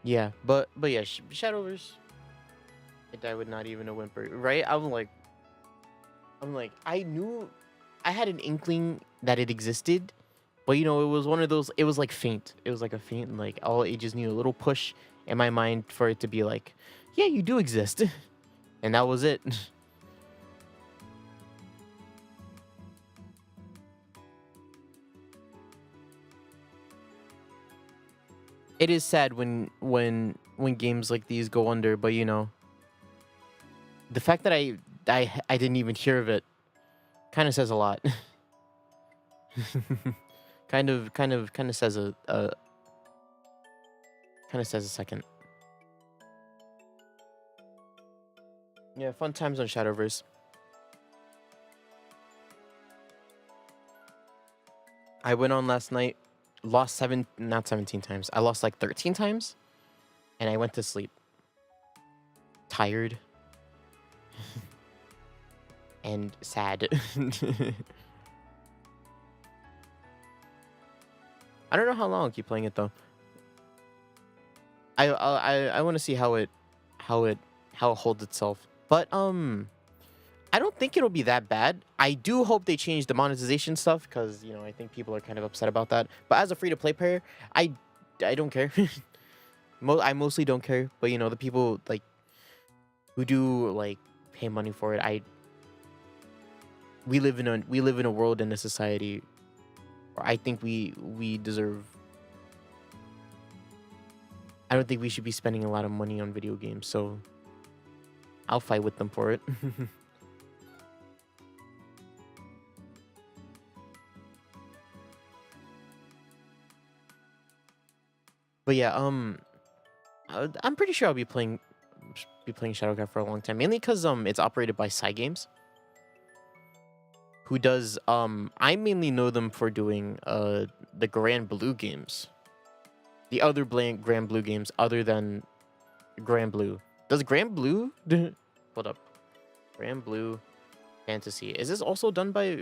Yeah, but yeah, Shadowverse. I died with not even a whimper, right? I'm like, I knew, I had an inkling that it existed, but you know, it was one of those. It was like faint. It was like a faint, like all it just needed a little push in my mind for it to be like, yeah, you do exist, and that was it. It is sad when games like these go under, but you know, the fact that I didn't even hear of it kind of says a lot. kind of says a second. Yeah, fun times on Shadowverse. I went on last night, lost not 17 times. I lost like 13 times, and I went to sleep. Tired. And sad. I don't know how long I'll keep playing it though. I want to see how it holds itself. But I don't think it'll be that bad. I do hope they change the monetization stuff because you know I think people are kind of upset about that. But as a free to play player, I don't care. I mostly don't care. But you know the people like who do like pay money for it. We live in a world in a society where I think we deserve. I don't think we should be spending a lot of money on video games, so I'll fight with them for it. But yeah, I'm pretty sure I'll be playing Shadowcraft for a long time, mainly because it's operated by Psy Games, who does I mainly know them for doing the Grand Blue games, the other Grand Blue games other than Grand Blue. Does Grand Blue hold up? Grand Blue Fantasy. Is this also done by?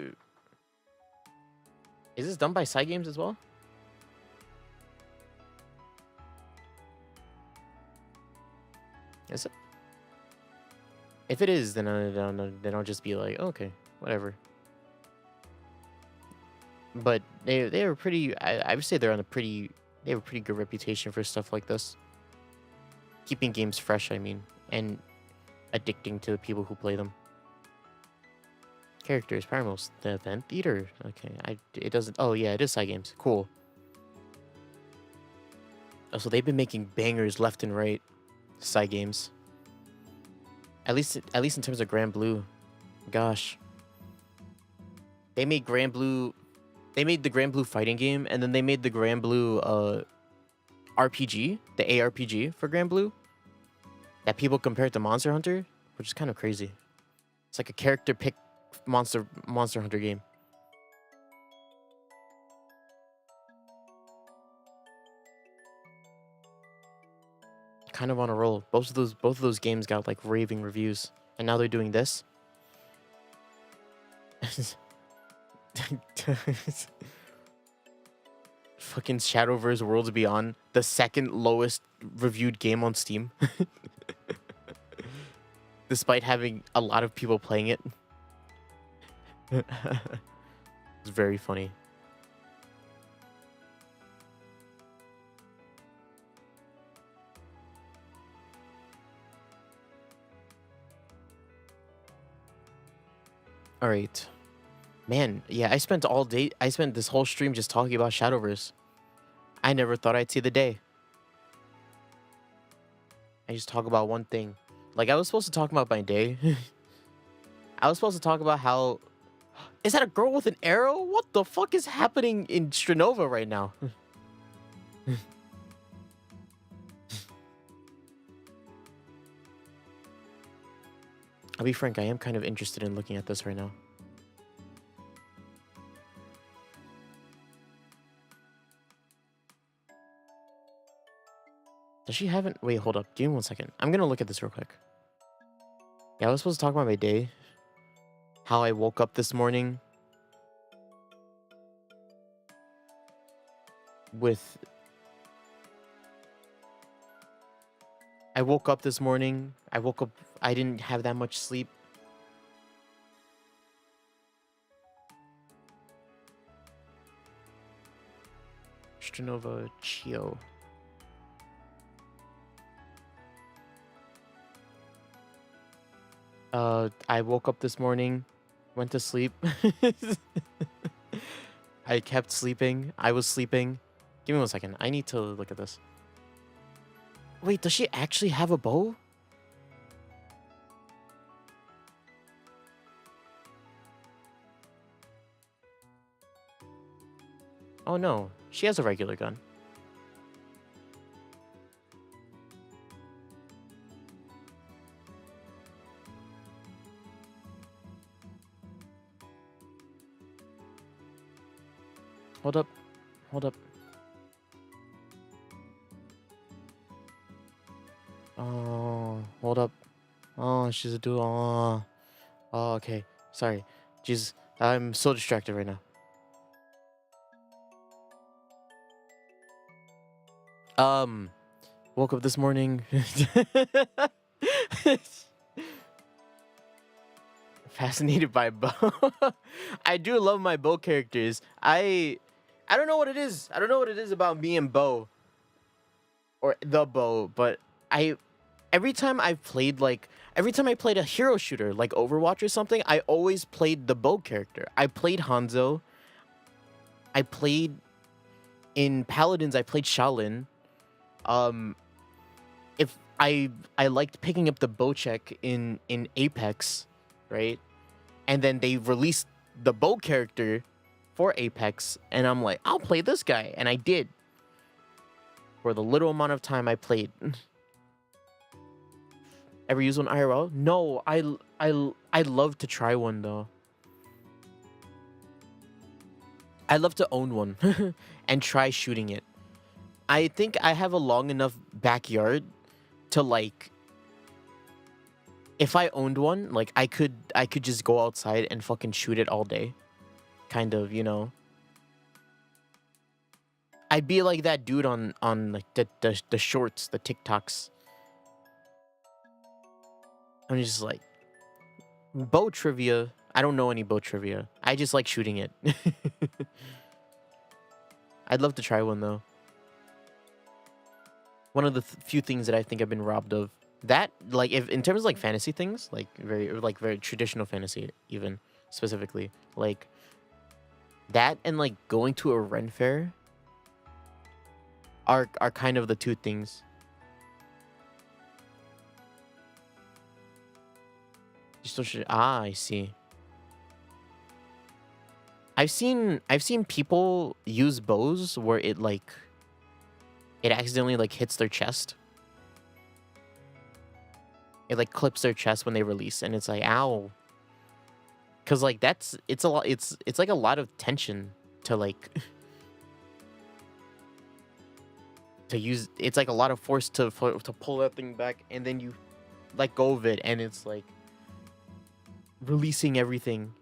Is this done by Psy Games as well? Is it? If it is, then I'll just be like, okay, whatever. But they were pretty. I would say they're on a pretty. They have a pretty good reputation for stuff like this. Keeping games fresh, I mean, and addicting to the people who play them. Characters, Primals, the Event Theater. Okay, it doesn't. Oh yeah, it is Psy Games. Cool. Oh, so they've been making bangers left and right. Psy Games. At least in terms of Grand Blue. Gosh. They made Grand Blue. They made the Grand Blue fighting game, and then they made the Grand Blue RPG, the ARPG for Grand Blue, that people compare to Monster Hunter, which is kind of crazy. It's like a character pick Monster Hunter game. Kind of on a roll. Both of those games got like raving reviews, and now they're doing this. Fucking Shadowverse Worlds Beyond, the second lowest reviewed game on Steam. Despite having a lot of people playing it. It's very funny. All right. Man, yeah, I spent this whole stream just talking about Shadowverse. I never thought I'd see the day. I just talk about one thing. Like, I was supposed to talk about my day. I was supposed to talk about how... Is that a girl with an arrow? What the fuck is happening in Strenova right now? I'll be frank, I am kind of interested in looking at this right now. Does she haven't? Wait, hold up. Give me 1 second. I'm gonna look at this real quick. Yeah, I was supposed to talk about my day. How I woke up this morning with... I woke up, I didn't have that much sleep. Strenova Chio. I woke up this morning, went to sleep. I kept sleeping. I was sleeping. Give me 1 second. I need to look at this. Wait, does she actually have a bow? Oh no, she has a regular gun. Hold up. Hold up. Oh, hold up. Oh, she's a duel. Oh, oh, okay. Sorry. Jeez, I'm so distracted right now. Woke up this morning. Fascinated by bow. I do love my bow characters. I don't know what it is. I don't know what it is about me and bow. Or the bow, but every time I played a hero shooter like Overwatch or something, I always played the bow character. I played Hanzo. I played in Paladins, I played Shaolin. If I liked picking up the bow check in Apex, right? And then they released the bow character for Apex, and I'm like, I'll play this guy, and I did. For the little amount of time I played. Ever use one IRL? No, I'd love to try one though. I'd love to own one and try shooting it. I think I have a long enough backyard to like, if I owned one, like I could just go outside and fucking shoot it all day. Kind of, you know. I'd be like that dude on like the shorts, the TikToks. I'm just like, bow trivia. I don't know any bow trivia. I just like shooting it. I'd love to try one though. One of the few things that I think I've been robbed of. That, like, if in terms of like fantasy things, like very traditional fantasy, even specifically, like that and like going to a Ren fair are kind of the two things. You still should. Ah, I see. I've seen people use bows where it accidentally like hits their chest. It like clips their chest when they release, and it's like, ow. Cause like it's a lot. It's like a lot of tension to like to use. It's like a lot of force to pull that thing back, and then you let go of it, and it's like releasing everything.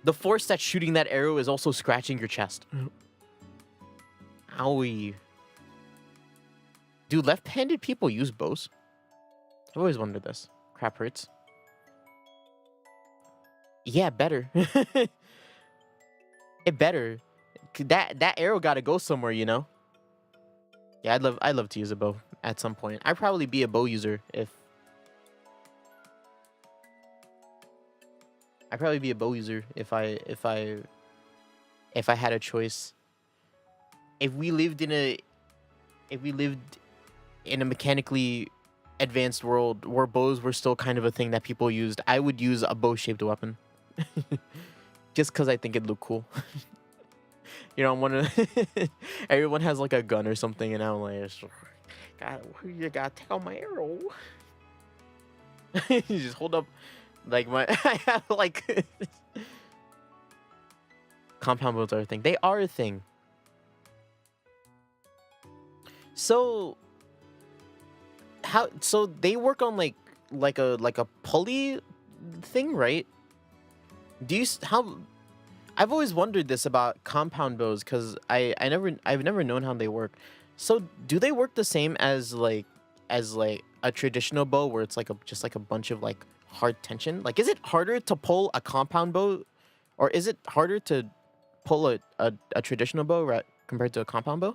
The force that's shooting that arrow is also scratching your chest. Owie. Do left-handed people use bows? I've always wondered this. Crap hurts. Yeah, better. It better. That arrow gotta go somewhere, you know? Yeah, I'd love to use a bow at some point. I'd probably be a bow user if I had a choice. If we lived in a mechanically advanced world where bows were still kind of a thing that people used, I would use a bow-shaped weapon. Just because I think it'd look cool. You know, I'm one of everyone has like a gun or something, and I'm like, God, you gotta take out my arrow. You just hold up, like I have like compound bows are a thing. They are a thing. So so they work on like a pulley thing, right? I've always wondered this about compound bows because I've never known how they work. So do they work the same as like a traditional bow where it's like just like a bunch of like hard tension? Like, is it harder to pull a compound bow, or is it harder to pull a traditional bow compared to a compound bow?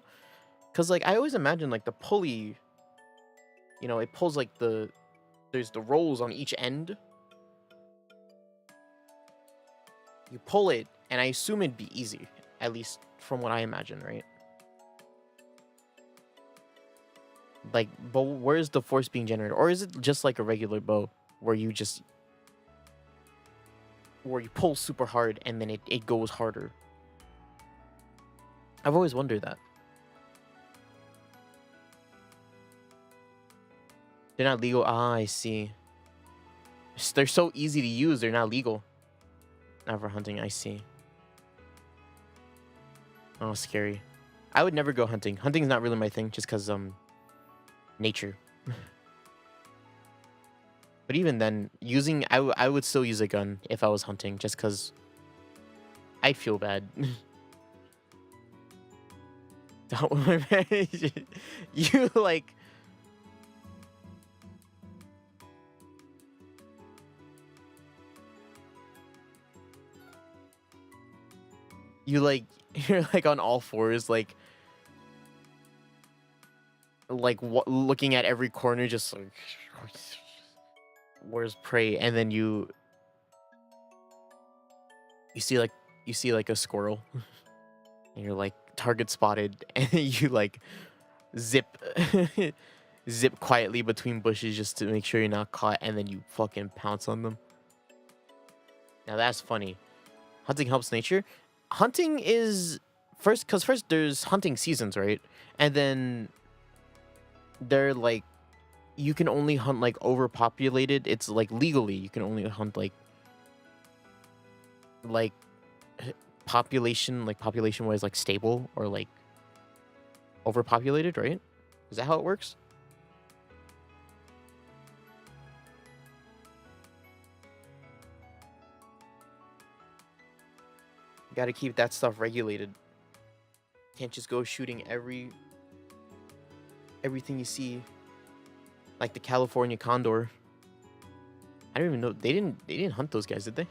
Because like I always imagine like the pulley, you know, it pulls like there's the rolls on each end. You pull it, and I assume it'd be easy, at least from what I imagine, right? Like, but where's the force being generated? Or is it just like a regular bow where you pull super hard and then it goes harder? I've always wondered that. They're not legal. Ah, I see. They're so easy to use, they're not legal. Not for hunting, I see. Oh, scary. I would never go hunting. Hunting's not really my thing, just because, nature. But even then, I would still use a gun if I was hunting, just because I feel bad. You, like... You, like, you're, like, on all fours, like looking at every corner, just like, where's prey? And then you see like a squirrel, and you're like, target spotted, and you like zip zip quietly between bushes just to make sure you're not caught, and then you fucking pounce on them. Now that's funny. Hunting helps nature. Hunting is first there's hunting seasons, right? And then they're like, you can only hunt like overpopulated. It's like legally you can only hunt like population wise, like stable or like overpopulated, right? Is that how it works? You gotta keep that stuff regulated. Can't just go shooting everything you see, like the California condor. I don't even know, they didn't hunt those guys, did they?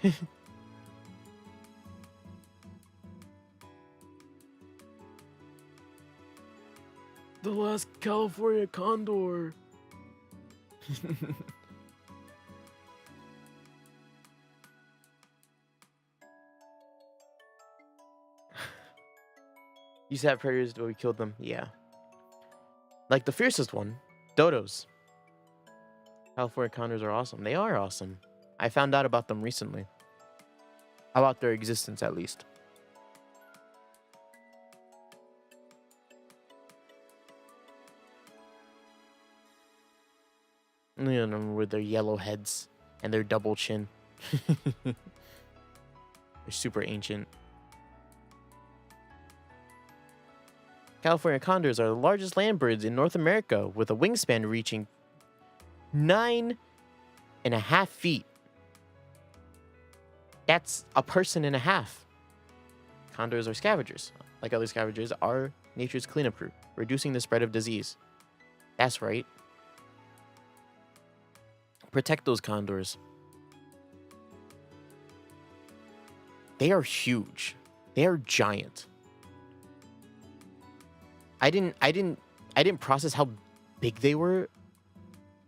The last California condor. Used to have predators, but we killed them. Yeah. Like the fiercest one, dodos. California condors are awesome. They are awesome. I found out about them recently. about their existence at least. You know, with their yellow heads and their double chin. They're super ancient. California condors are the largest land birds in North America, with a wingspan reaching 9.5 feet. That's a person and a half. Condors are scavengers. Like other scavengers, are nature's cleanup crew, reducing the spread of disease. That's right. Protect those condors. They are huge. They are giant. I didn't process how big they were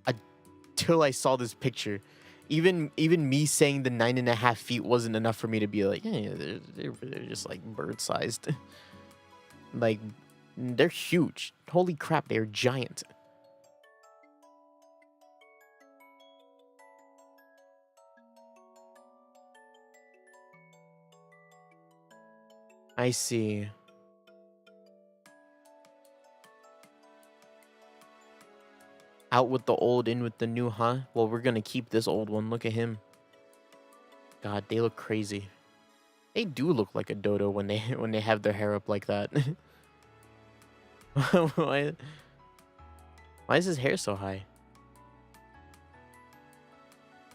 until I saw this picture. Even me saying the 9.5 feet wasn't enough for me to be like, yeah, they're just like bird-sized. Like, they're huge. Holy crap, they're giant. I see. Out with the old, in with the new, huh? Well, we're gonna keep this old one. Look at him. God, they look crazy. They do look like a dodo when they have their hair up like that. why is his hair so high?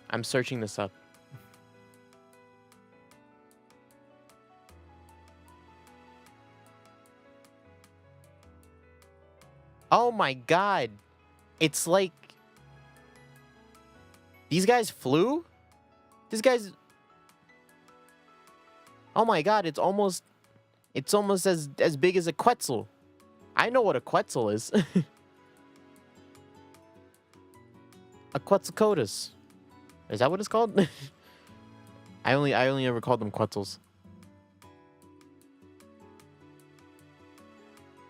I'm searching this up. Oh my god. It's like these guys flew? This guy's... Oh my god, it's almost as big as a Quetzal. I know what a Quetzal is. A Quetzalcoatlus. Is that what it's called? I only ever called them Quetzals.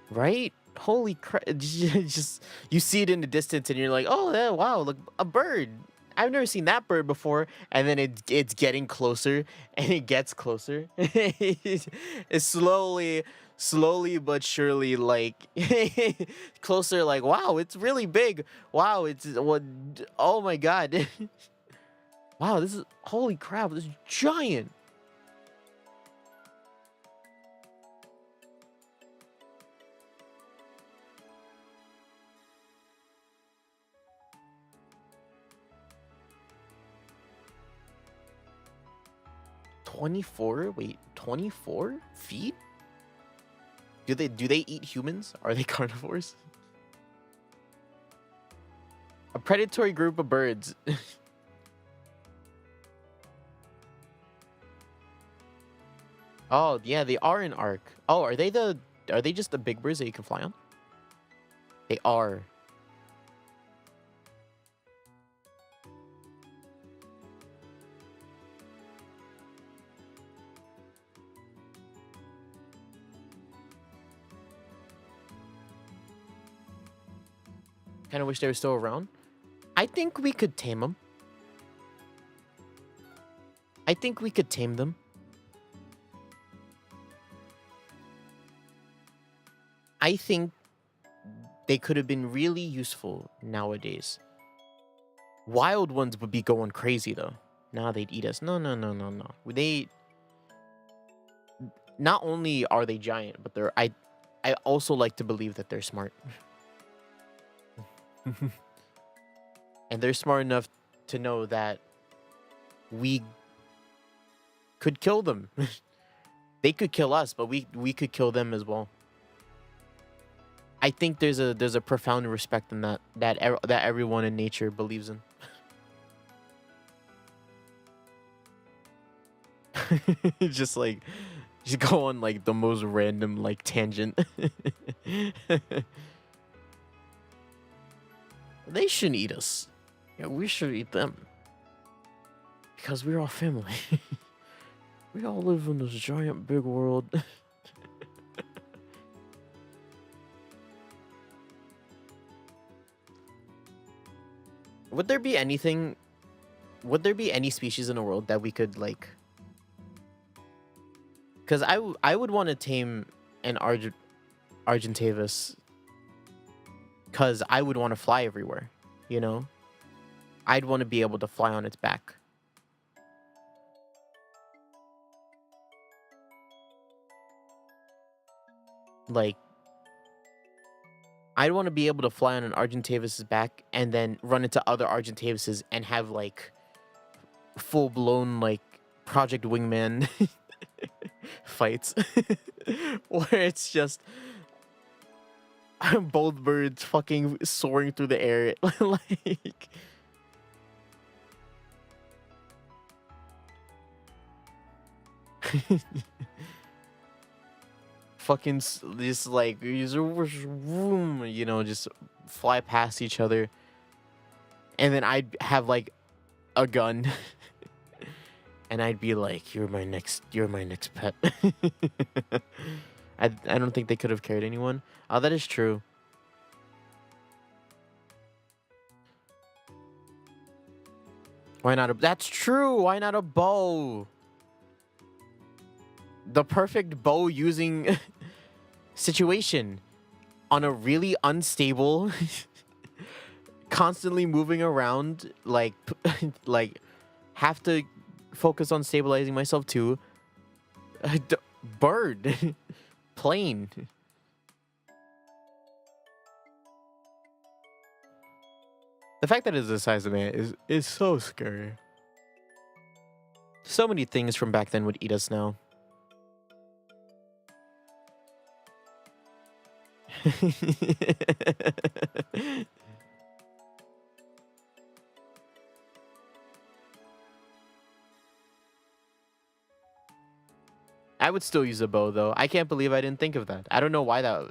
Right? Holy crap. Just you see it in the distance and you're like, oh yeah, wow, look, a bird. I've never seen that bird before. And then it's getting closer and it gets closer. It's slowly but surely, like closer, like, wow, it's really big. Wow, it's what, oh my god. Wow, this is, holy crap, this is giant. Wait, 24 feet? Do they eat humans? Are they carnivores? A predatory group of birds. Oh, yeah, they are an arc. Oh, are they just the big birds that you can fly on? They are. Kind of wish they were still around. I think we could tame them. I think we could tame them. I think they could have been really useful nowadays. Wild ones would be going crazy though. Nah, they'd eat us. No. They, not only are they giant, but they're, I also like to believe that they're smart. And they're smart enough to know that we could kill them. They could kill us, but we could kill them as well. I think there's a profound respect in that everyone in nature believes in. Just go on like the most random like tangent. They shouldn't eat us. Yeah, we should eat them. Because we're all family. We all live in this giant big world. Would there be any species in the world that we could like Because I would want to tame an Argentavis. Because I would want to fly everywhere, you know? I'd want to be able to fly on its back. Like, I'd want to be able to fly on an Argentavis's back and then run into other Argentavises and have, like, full-blown, like, Project Wingman fights. Where it's just both birds fucking soaring through the air. Like... fucking just like, you know, just fly past each other. And then I'd have like a gun. And I'd be like, you're my next pet. I don't think they could have carried anyone. Oh, that is true. Why not that's true. Why not a bow? The perfect bow using situation on a really unstable, constantly moving around, like like have to focus on stabilizing myself too. Bird. Plane. The fact that it's the size of man is so scary. So many things from back then would eat us now. I would still use a bow, though. I can't believe I didn't think of that. I don't know why that...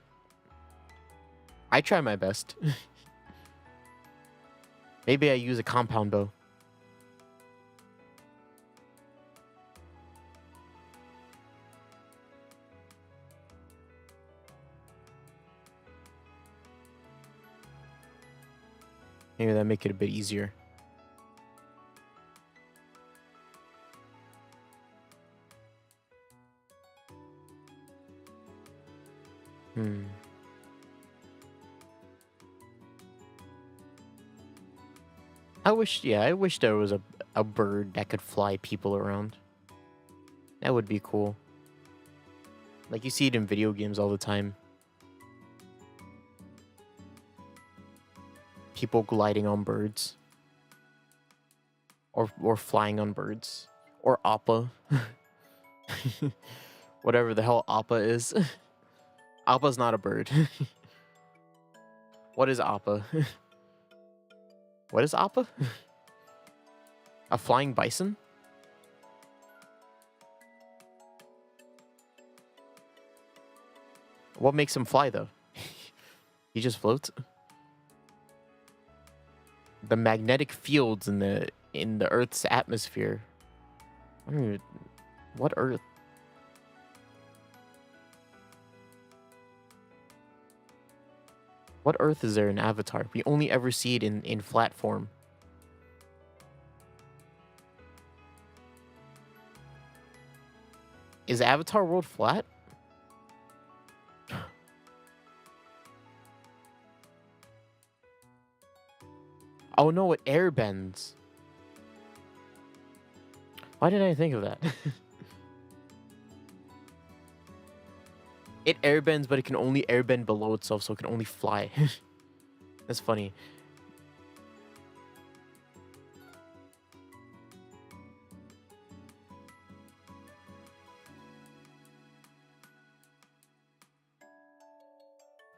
I try my best. Maybe I use a compound bow. Maybe that make it a bit easier. I wish there was a bird that could fly people around. That would be cool. Like, you see it in video games all the time. People gliding on birds. Or flying on birds. Or Appa. Whatever the hell Appa is. Appa's not a bird. What is Appa? What is Appa? A flying bison? What makes him fly, though? He just floats? The magnetic fields in the Earth's atmosphere. What Earth? What Earth is there in Avatar? We only ever see it in flat form. Is Avatar world flat? Oh no, it airbends. Why did I think of that? It airbends, but it can only airbend below itself, so it can only fly. That's funny.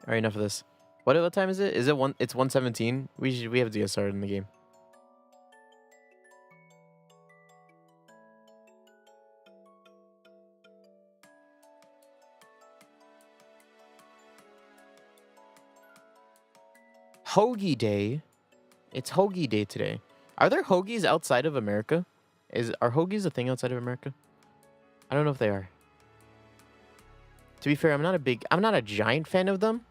Alright, enough of this. What time is it? Is it one? It's 1:17. We have to get started in the game. Hoagie Day. It's Hoagie Day today. Are there hoagies outside of America? Are hoagies a thing outside of America? I don't know if they are. To be fair, I'm not a giant fan of them.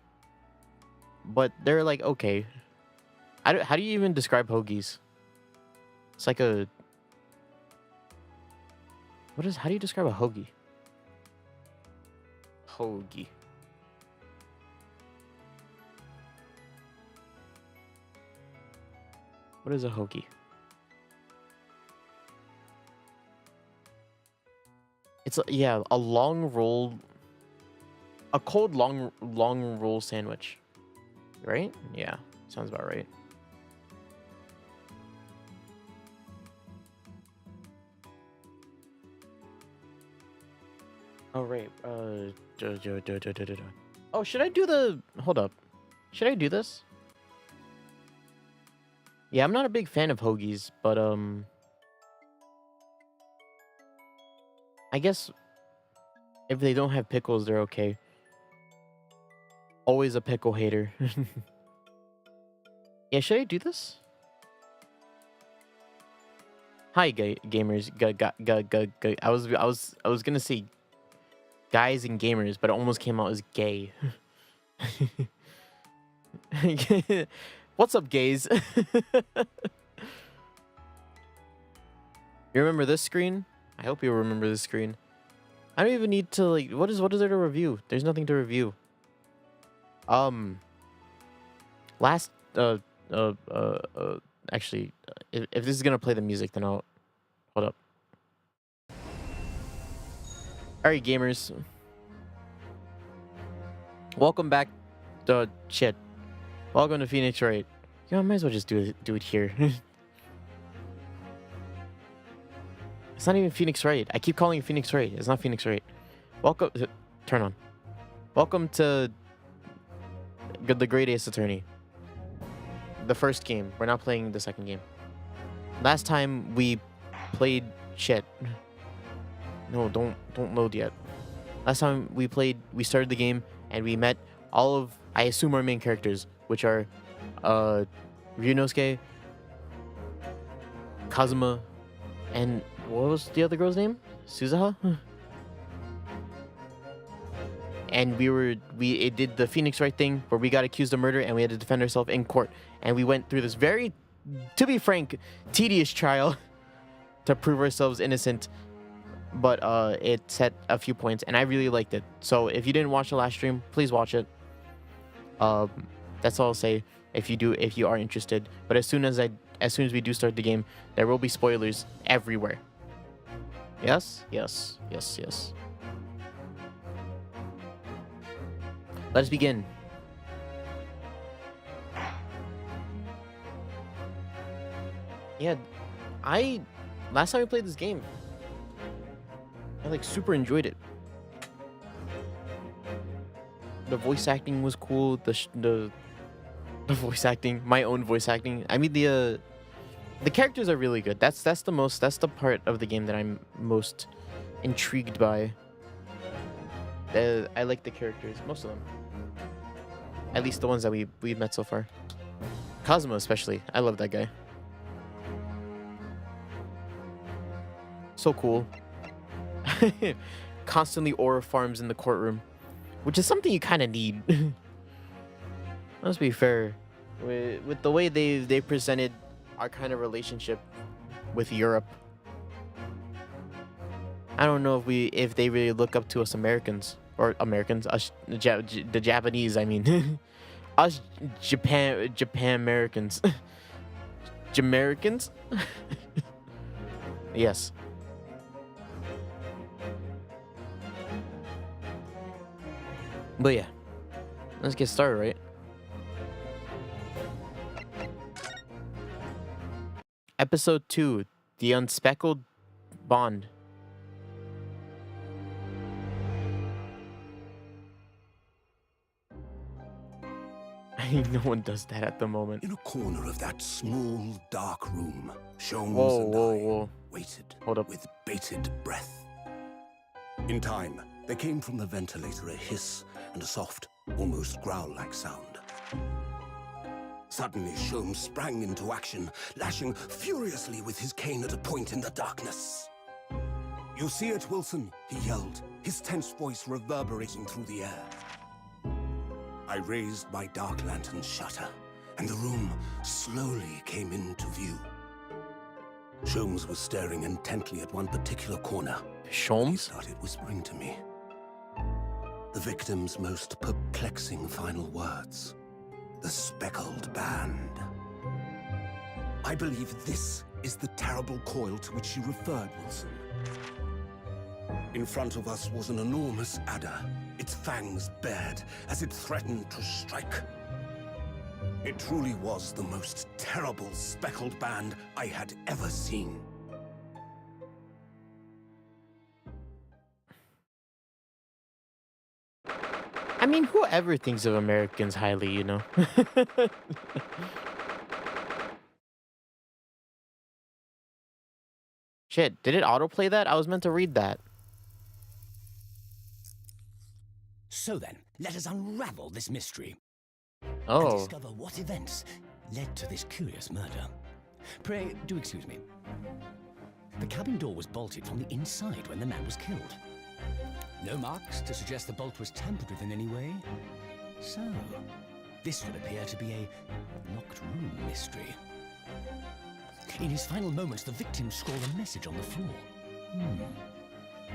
But they're like, okay. How do you even describe hoagies? It's like a... how do you describe a hoagie? hoagie? What is a hoagie? It's yeah, a long roll, a cold long roll sandwich, right? Yeah, sounds about right. Oh right. Oh, should I do the? Hold up. Should I do this? Yeah, I'm not a big fan of hoagies, but I guess if they don't have pickles, they're okay. Always a pickle hater. Yeah, should I do this? Hi, gamers. I was gonna say guys and gamers, but it almost came out as gay. What's up, gays? You remember this screen? I hope you remember this screen. I don't even need to like. What is there to review? There's nothing to review. Last actually, if this is gonna play the music, then I'll hold up. All right, gamers. Welcome back. Shit. Welcome to Phoenix Wright. Yeah, I might as well just do it here. It's not even Phoenix Wright. I keep calling it Phoenix Wright. It's not Phoenix Wright. Welcome. Turn on. Welcome to the Great Ace Attorney. The first game. We're not playing the second game. Last time we played shit. No, don't load yet. Last time we started the game and we met all of, I assume, our main characters, which are Ryunosuke, Kazuma, and what was the other girl's name? Suzaha? And it did the Phoenix Wright thing where we got accused of murder and we had to defend ourselves in court. And we went through this very, to be frank, tedious trial to prove ourselves innocent. But it set a few points and I really liked it. So if you didn't watch the last stream, please watch it. That's all I'll say if you are interested. But as soon as we do start the game, there will be spoilers everywhere. Yes? Yes. Yes, yes. Let us begin. Yeah, last time I played this game, I like super enjoyed it. The voice acting was cool. The voice acting, my own voice acting. I mean the characters are really good. That's the part of the game that I'm most intrigued by. I like the characters, most of them. At least the ones that we've met so far. Kazuma especially. I love that guy. So cool. Constantly aura farms in the courtroom, which is something you kind of need. Let's be fair. With the way they presented our kind of relationship with Europe, I don't know if they really look up to us Americans, us the Japanese. I mean, us Japan Americans, Jamericans. Yes. But yeah, let's get started, right? Episode 2, The Unspeckled Bond. No one does that at the moment. In a corner of that small, dark room, Sholmes and I waited with bated breath. In time, there came from the ventilator a hiss and a soft, almost growl-like sound. Suddenly, Sholmes sprang into action, lashing furiously with his cane at a point in the darkness. "You see it, Wilson?" he yelled, his tense voice reverberating through the air. I raised my dark lantern's shutter, and the room slowly came into view. Sholmes was staring intently at one particular corner. Sholmes? He started whispering to me. The victim's most perplexing final words. The speckled band. I believe this is the terrible coil to which you referred, Wilson. In front of us was an enormous adder, its fangs bared as it threatened to strike. It truly was the most terrible speckled band I had ever seen. I mean, whoever thinks of Americans highly, you know? Shit, did it autoplay that? I was meant to read that. So then, let us unravel this mystery and Oh. discover what events led to this curious murder. Pray, do excuse me. The cabin door was bolted from the inside when the man was killed. No marks to suggest the bolt was tampered with in any way. So, this would appear to be a locked room mystery. In his final moments, the victim scrawled a message on the floor.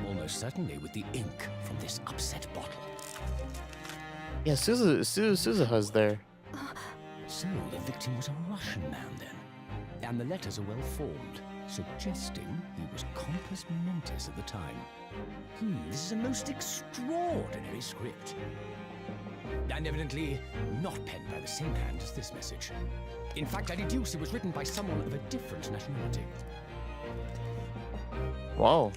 Almost certainly with the ink from this upset bottle. Yeah, Suzuha's there. So, the victim was a Russian man then. And the letters are well formed, suggesting he was compos mentis at the time. This is a most extraordinary script. And evidently not penned by the same hand as this message. In fact, I deduce it was written by someone of a different nationality. Wow.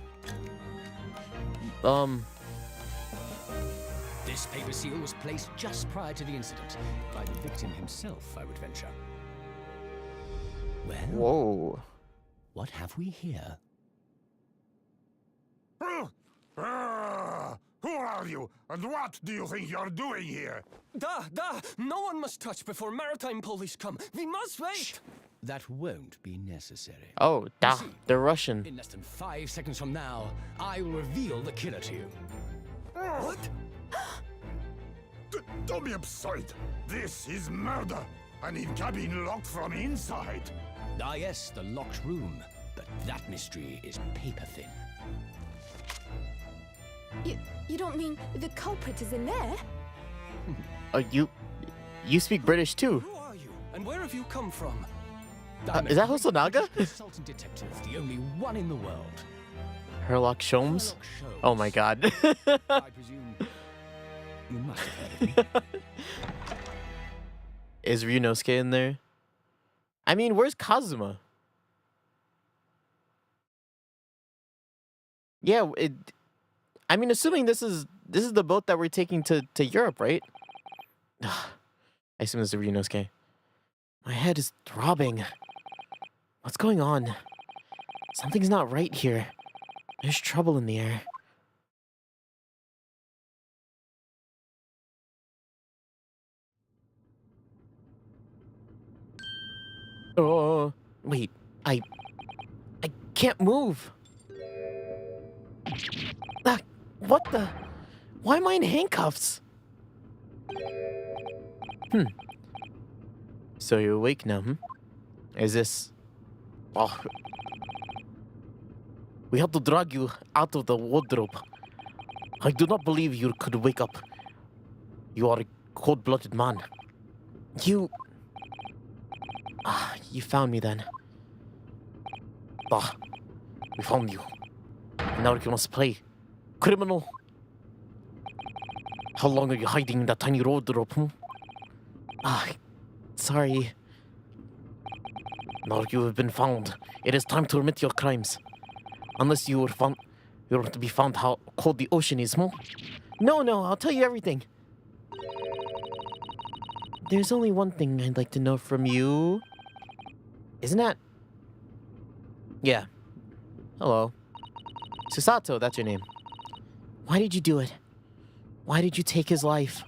This paper seal was placed just prior to the incident by the victim himself, I would venture. Well, Whoa. what have we here? Who are you, and what do you think you're doing here? Da! No one must touch before maritime police come. We must wait! That won't be necessary. Oh, da. They're Russian. In less than 5 seconds from now, I will reveal the killer to you. What? Don't be absurd. This is murder. I need cabin locked from inside. Ah yes, the locked room. But that mystery is paper thin. You don't mean the culprit is in there? You speak British too. Who are you? And where have you come from? Is that Hosonaga? Consultant detective, the only one in the world. Herlock Sholmes? Sherlock Oh my god. I presume you must have heard of me. Is Ryunosuke in there? I mean, where's Kazuma? Yeah, I mean, assuming this is the boat that we're taking to Europe, right? I assume this is Ryunosuke. My head is throbbing. What's going on? Something's not right here. There's trouble in the air. Oh, wait. I can't move. Ah, what the? Why am I in handcuffs? So you're awake now, Is this... Oh. We have to drag you out of the wardrobe. I do not believe you could wake up. You are a cold-blooded man. You found me then. We found you. Now you must play criminal. How long are you hiding in that tiny wardrobe, Sorry. Now you have been found. It is time to admit your crimes. Unless you are to be found how cold the ocean is, No, I'll tell you everything. There's only one thing I'd like to know from you. Isn't that... Yeah. Hello. Susato, that's your name. Why did you do it? Why did you take his life?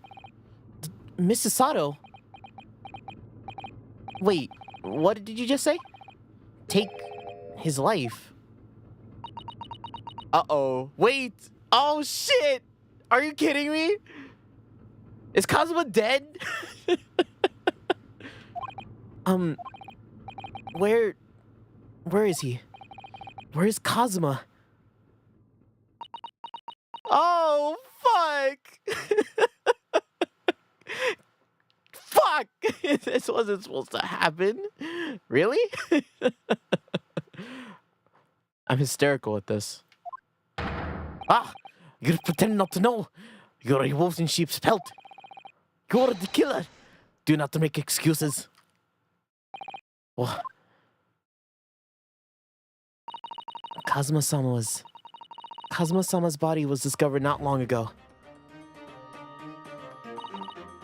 Miss Susato? Wait, what did you just say? Take his life? Uh-oh. Wait! Oh, shit! Are you kidding me? Is Kazuma dead? Where is he? Where is Kazuma? Oh, Fuck! Fuck! This wasn't supposed to happen. Really? I'm hysterical at this. Ah! You pretend not to know. You're a wolf in sheep's pelt. You're the killer. Do not make excuses. Oh. Kazuma-sama's body was discovered not long ago.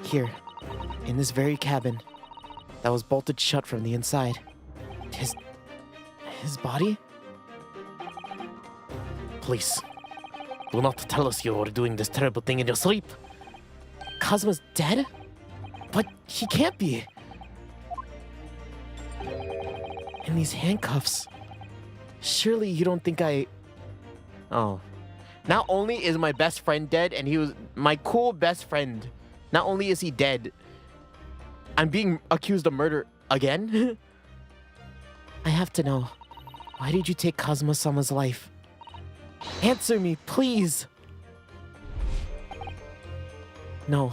Here, in this very cabin that was bolted shut from the inside. His body? Please, do not tell us you were doing this terrible thing in your sleep. Kazuma's dead? But he can't be. And these handcuffs. Surely you don't think I... Oh. Not only is my best friend dead, and he was my cool best friend. Not only is he dead, I'm being accused of murder again? I have to know. Why did you take Kazuma-sama's life? Answer me, please. No.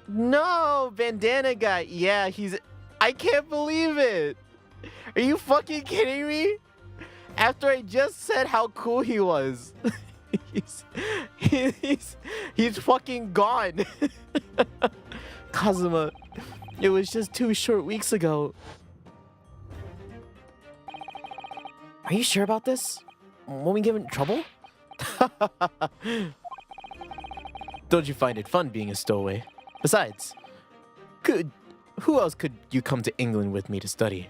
No, bandana guy. Yeah, he's... I can't believe it. Are you fucking kidding me? After I just said how cool he was. he's fucking gone. Kazuma, it was just 2 short weeks ago. Are you sure about this? Won't we get in trouble? Don't you find it fun being a stowaway? Besides, who else could you come to England with me to study?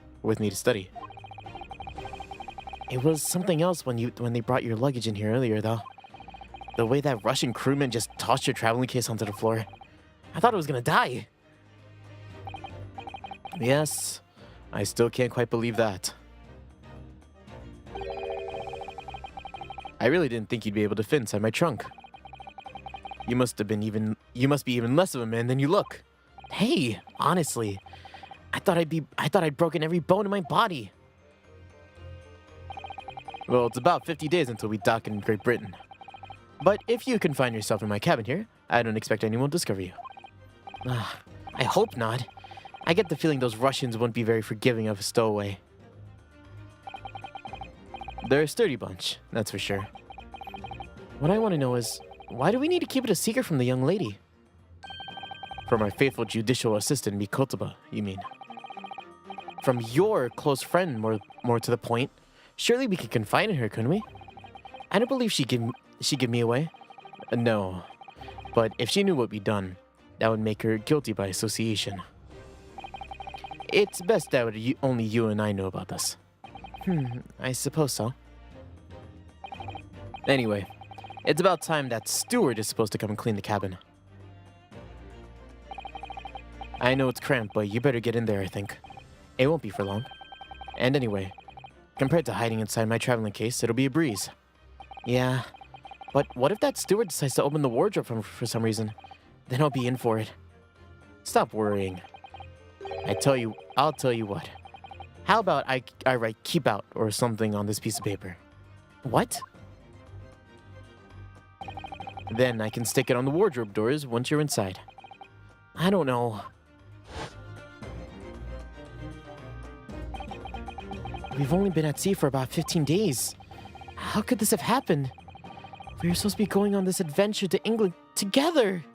It was something else when they brought your luggage in here earlier, though. The way that Russian crewman just tossed your traveling case onto the floor. I thought I was gonna die. Yes, I still can't quite believe that. I really didn't think you'd be able to fit inside my trunk. You must be even less of a man than you look. Hey, honestly, I thought I'd broken every bone in my body. Well, it's about 50 days until we dock in Great Britain. But if you confine yourself in my cabin here, I don't expect anyone to discover you. I hope not. I get the feeling those Russians won't be very forgiving of a stowaway. They're a sturdy bunch, that's for sure. What I want to know is, why do we need to keep it a secret from the young lady? From our faithful judicial assistant, Mikotoba, you mean? From your close friend, more to the point. Surely we could confide in her, couldn't we? I don't believe she'd give me away. No. But if she knew what we'd done, that would make her guilty by association. It's best that only you and I know about this. I suppose so. Anyway, it's about time that steward is supposed to come and clean the cabin. I know it's cramped, but you better get in there, I think. It won't be for long. And anyway, compared to hiding inside my traveling case, it'll be a breeze. Yeah, but what if that steward decides to open the wardrobe for some reason? Then I'll be in for it. Stop worrying. I'll tell you what. How about I write keep out or something on this piece of paper? What? Then I can stick it on the wardrobe doors once you're inside. I don't know. We've only been at sea for about 15 days. How could this have happened? We were supposed to be going on this adventure to England together.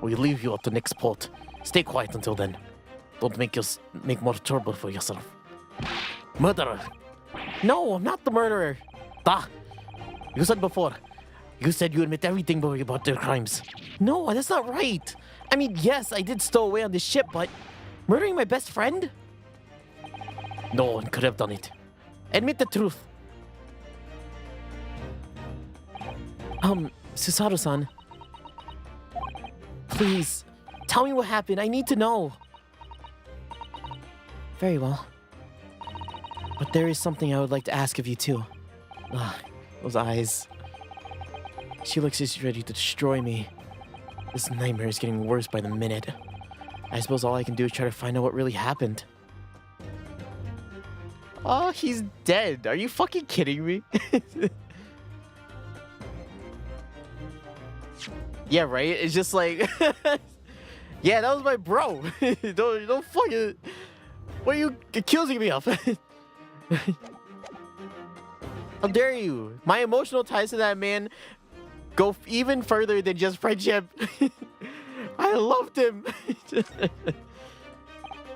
We leave you at the next port. Stay quiet until then. Don't make more trouble for yourself. Murderer! No, I'm not the murderer. You said before. You said you admit everything about their crimes. No, that's not right. I mean, yes, I did stow away on this ship, but murdering my best friend? No one could have done it. Admit the truth. Susaru-san. Please, tell me what happened. I need to know. Very well. But there is something I would like to ask of you, too. Those eyes. She looks as ready to destroy me. This nightmare is getting worse by the minute. I suppose all I can do is try to find out what really happened. Oh, he's dead. Are you fucking kidding me? Yeah, right? It's just like... Yeah, that was my bro. don't fucking... What are you accusing me of? How dare you? My emotional ties to that man go even further than just friendship. I loved him.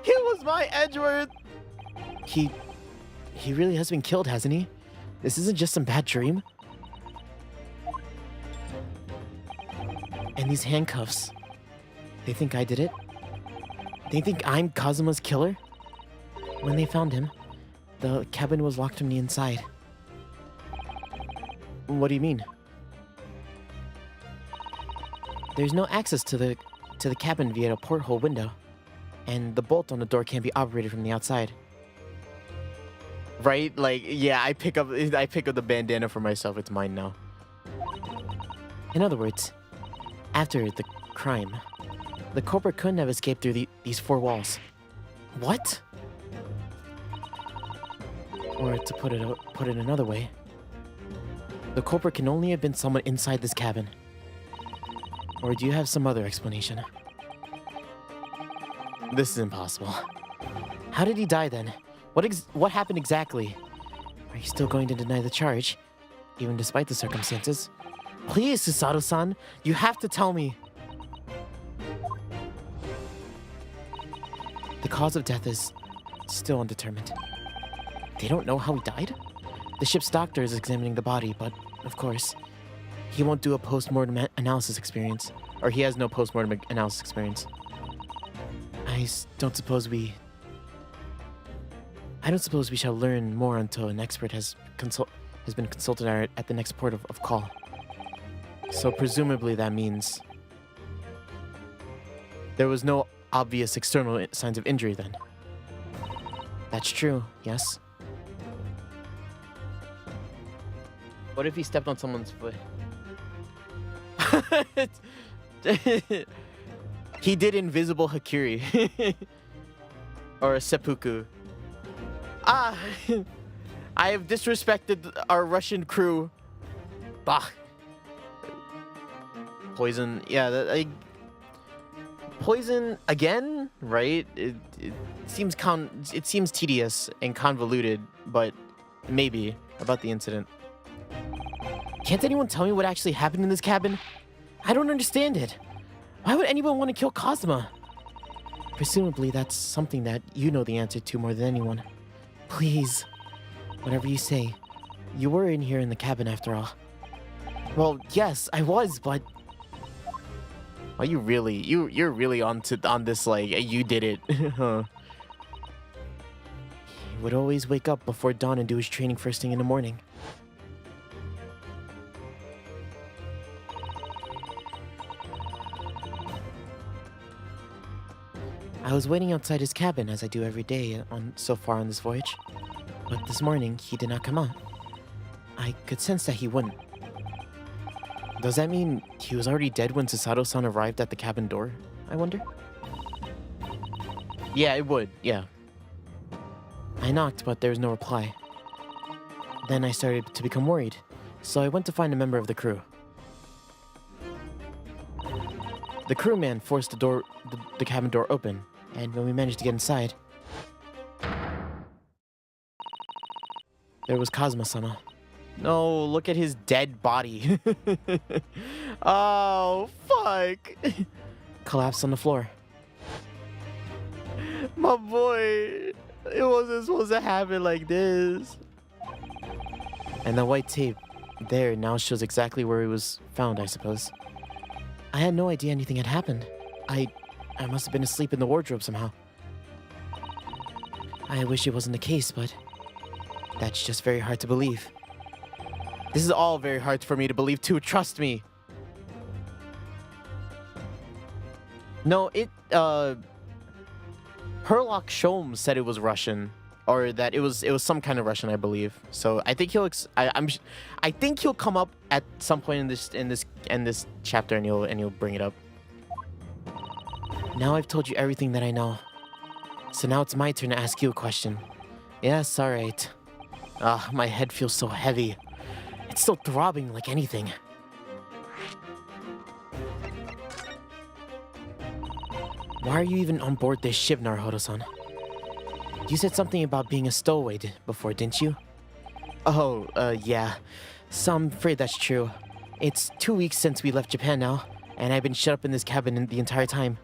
He was my Edgeworth. He really has been killed, hasn't he? This isn't just some bad dream. And these handcuffs. They think I did it? They think I'm Kazuma's killer? When they found him, the cabin was locked from the inside. What do you mean? There's no access to the cabin via a porthole window, and the bolt on the door can't be operated from the outside. Right? Like, yeah, I pick up the bandana for myself. It's mine now. In other words, after the crime, the culprit couldn't have escaped through these four walls. What? Or to put it another way, the culprit can only have been someone inside this cabin. Or do you have some other explanation? This is impossible. How did he die then? What happened exactly? Are you still going to deny the charge, even despite the circumstances? Please, Susato-san, you have to tell me. The cause of death is still undetermined. They don't know how he died? The ship's doctor is examining the body, but, of course, he won't do a post-mortem analysis experience. Or he has no post-mortem analysis experience. I don't suppose we shall learn more until an expert has been consulted at the next port of call. So presumably that means there was no obvious external signs of injury then. That's true, yes. What if he stepped on someone's foot? He did invisible Hakiri. Or a seppuku. Ah! I have disrespected our Russian crew. Bah! Poison, yeah, poison again, right? It seems tedious and convoluted, but maybe about the incident. Can't anyone tell me what actually happened in this cabin? I don't understand it. Why would anyone want to kill Kazuma? Presumably that's something that you know the answer to more than anyone. Please, whatever you say, you were in here in the cabin after all. Well, yes, I was, but... Are you really? You're really on this, like, you did it. Huh. He would always wake up before dawn and do his training first thing in the morning. I was waiting outside his cabin, as I do every day so far on this voyage. But this morning, he did not come out. I could sense that he wouldn't. Does that mean he was already dead when Susato-san arrived at the cabin door, I wonder? Yeah, it would, yeah. I knocked, but there was no reply. Then I started to become worried, so I went to find a member of the crew. The crewman forced the cabin door open, and when we managed to get inside, there was Kazuma-sama. No, look at his dead body. Oh, fuck. Collapsed on the floor. My boy, it wasn't supposed to happen like this. And the white tape there now shows exactly where he was found, I suppose. I had no idea anything had happened. I must have been asleep in the wardrobe somehow. I wish it wasn't the case, but that's just very hard to believe. This is all very hard for me to believe too, trust me. No, Herlock Sholmes said it was Russian, or that it was some kind of Russian, I believe. So I think I think he'll come up at some point in this chapter, and he'll bring it up. Now I've told you everything that I know. So now it's my turn to ask you a question. Yes, alright. Ah, my head feels so heavy. It's still throbbing like anything. Why are you even on board this ship, Naruhodo-san? You said something about being a stowaway before, didn't you? Oh, yeah. So I'm afraid that's true. It's 2 weeks since we left Japan now, and I've been shut up in this cabin the entire time.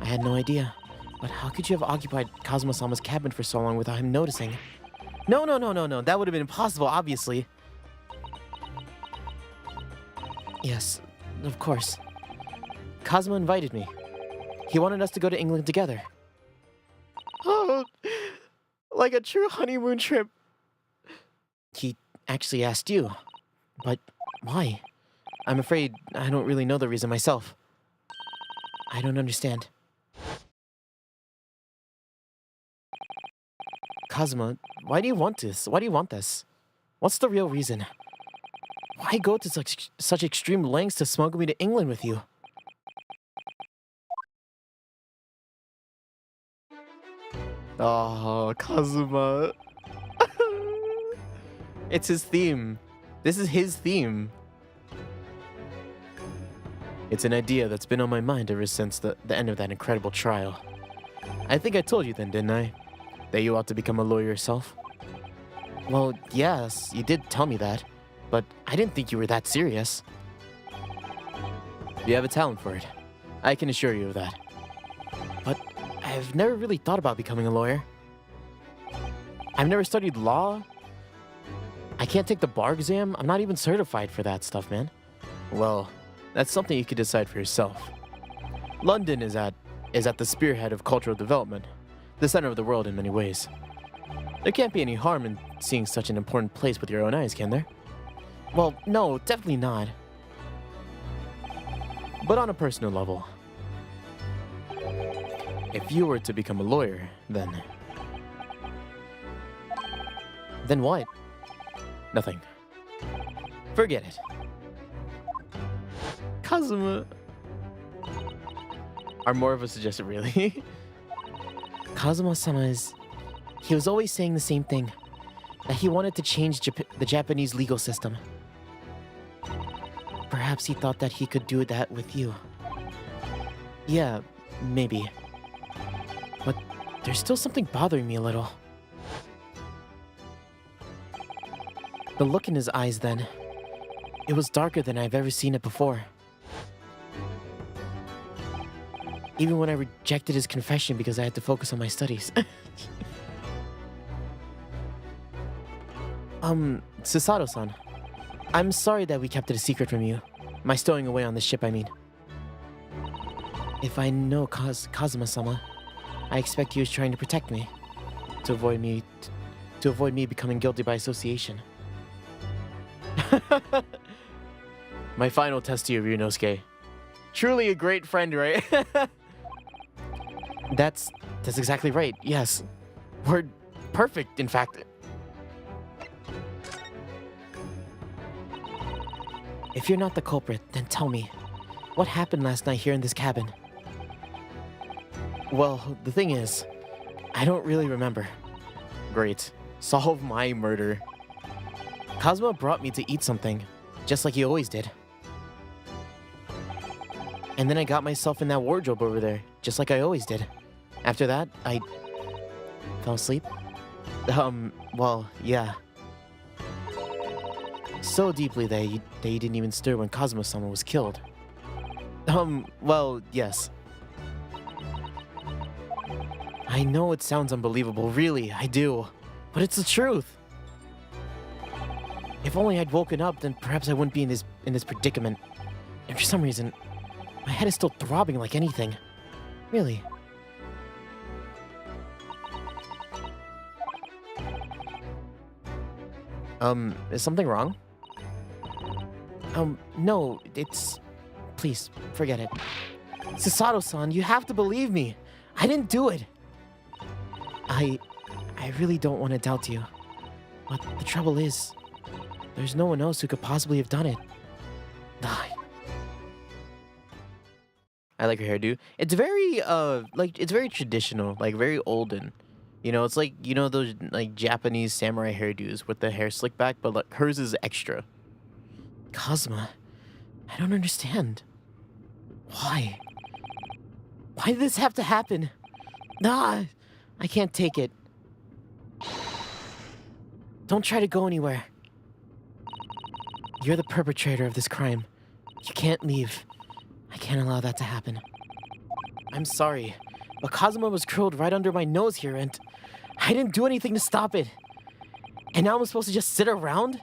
I had no idea. But how could you have occupied Kazuma-sama's cabin for so long without him noticing? No. That would have been impossible, obviously. Yes, of course. Kazuma invited me. He wanted us to go to England together. Oh, like a true honeymoon trip. He actually asked you. But why? I'm afraid I don't really know the reason myself. I don't understand. Kazuma, why do you want this? Why do you want this? What's the real reason? Why go to such extreme lengths to smuggle me to England with you? Oh, Kazuma. It's his theme. This is his theme. It's an idea that's been on my mind ever since the end of that incredible trial. I think I told you then, didn't I? That you ought to become a lawyer yourself? Well, yes, you did tell me that, but I didn't think you were that serious. You have a talent for it. I can assure you of that. But I've never really thought about becoming a lawyer. I've never studied law. I can't take the bar exam. I'm not even certified for that stuff, man. Well, that's something you could decide for yourself. London is at the spearhead of cultural development, the center of the world in many ways. There can't be any harm in seeing such an important place with your own eyes, can there? Well, no, definitely not. But on a personal level, if you were to become a lawyer, then... Then what? Nothing. Forget it. Kazuma... Are more of a suggestion, really? Kazuma-sama is... He was always saying the same thing. That he wanted to change the Japanese legal system. Perhaps he thought that he could do that with you. Yeah, maybe. But there's still something bothering me a little. The look in his eyes then. It was darker than I've ever seen it before. Even when I rejected his confession because I had to focus on my studies. Susato-san. I'm sorry that we kept it a secret from you. My stowing away on the ship, I mean. If I know Kazuma-sama, I expect he was trying to protect me. To avoid me becoming guilty by association. My final test to you, Ryunosuke. Truly a great friend, right? That's exactly right, yes. We're perfect, in fact. If you're not the culprit, then tell me. What happened last night here in this cabin? Well, the thing is, I don't really remember. Great. Solve my murder. Kazuma brought me to eat something, just like he always did. And then I got myself in that wardrobe over there, just like I always did. After that, I fell asleep. Well, yeah. So deeply that he didn't even stir when Kazuma-sama was killed. Well, yes. I know it sounds unbelievable, really, I do. But it's the truth. If only I'd woken up, then perhaps I wouldn't be in this predicament. And for some reason, my head is still throbbing like anything. Really. Is something wrong? No, it's... Please, forget it. Susato-san, you have to believe me. I didn't do it. I really don't want to doubt you. But the trouble is, there's no one else who could possibly have done it. I like your hairdo. It's very, it's very traditional, like very olden. You know, it's like, you know, those like Japanese samurai hairdos with the hair slicked back, but like hers is extra. Kazuma, I don't understand. Why? Why did this have to happen? Nah, I can't take it. Don't try to go anywhere. You're the perpetrator of this crime. You can't leave. I can't allow that to happen. I'm sorry, but Kazuma was curled right under my nose here, and I didn't do anything to stop it. And now I'm supposed to just sit around?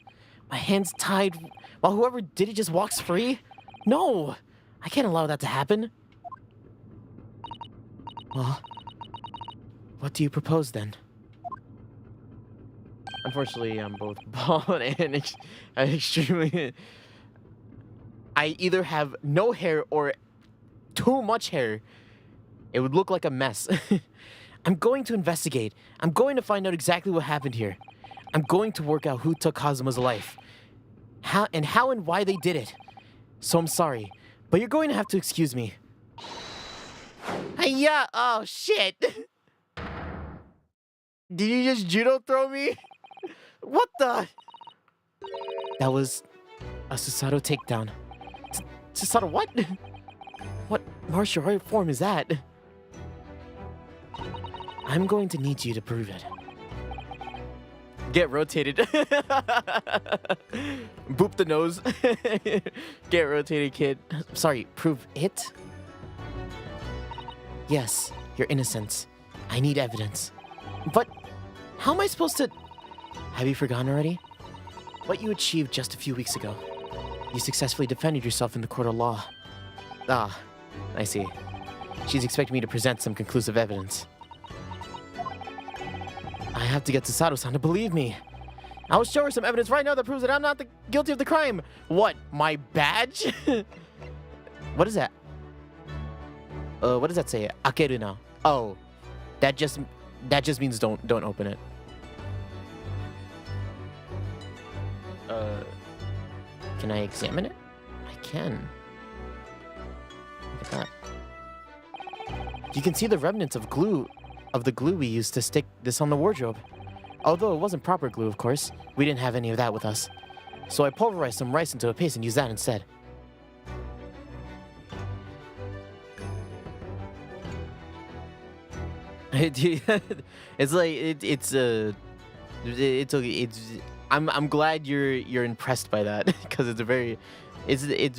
My hands tied while whoever did it just walks free? No! I can't allow that to happen. Well, what do you propose then? Unfortunately, I'm both bald and extremely... I either have no hair or too much hair. It would look like a mess. I'm going to investigate. I'm going to find out exactly what happened here. I'm going to work out who took Kazuma's life. How and why they did it. So I'm sorry, but you're going to have to excuse me. Yeah, oh shit. Did you just judo throw me? What the? That was a Susato takedown. Susato what? What martial art form is that? I'm going to need you to prove it. Get rotated. Boop the nose. Get rotated, kid. Sorry, prove it? Yes, your innocence. I need evidence. But how am I supposed to... Have you forgotten already? What you achieved just a few weeks ago. You successfully defended yourself in the court of law. Ah, I see. She's expecting me to present some conclusive evidence. I have to get Susato-san to believe me. I'll show her some evidence right now that proves that I'm not guilty of the crime. What? My badge? What is that? What does that say? Akeru na. Oh, that just means don't open it. Can I examine it? I can. Look at that. You can see the remnants of the glue we used to stick this on the wardrobe. Although it wasn't proper glue, of course. We didn't have any of that with us. So I pulverized some rice into a paste and used that instead. It's like I'm glad you're impressed by that because it's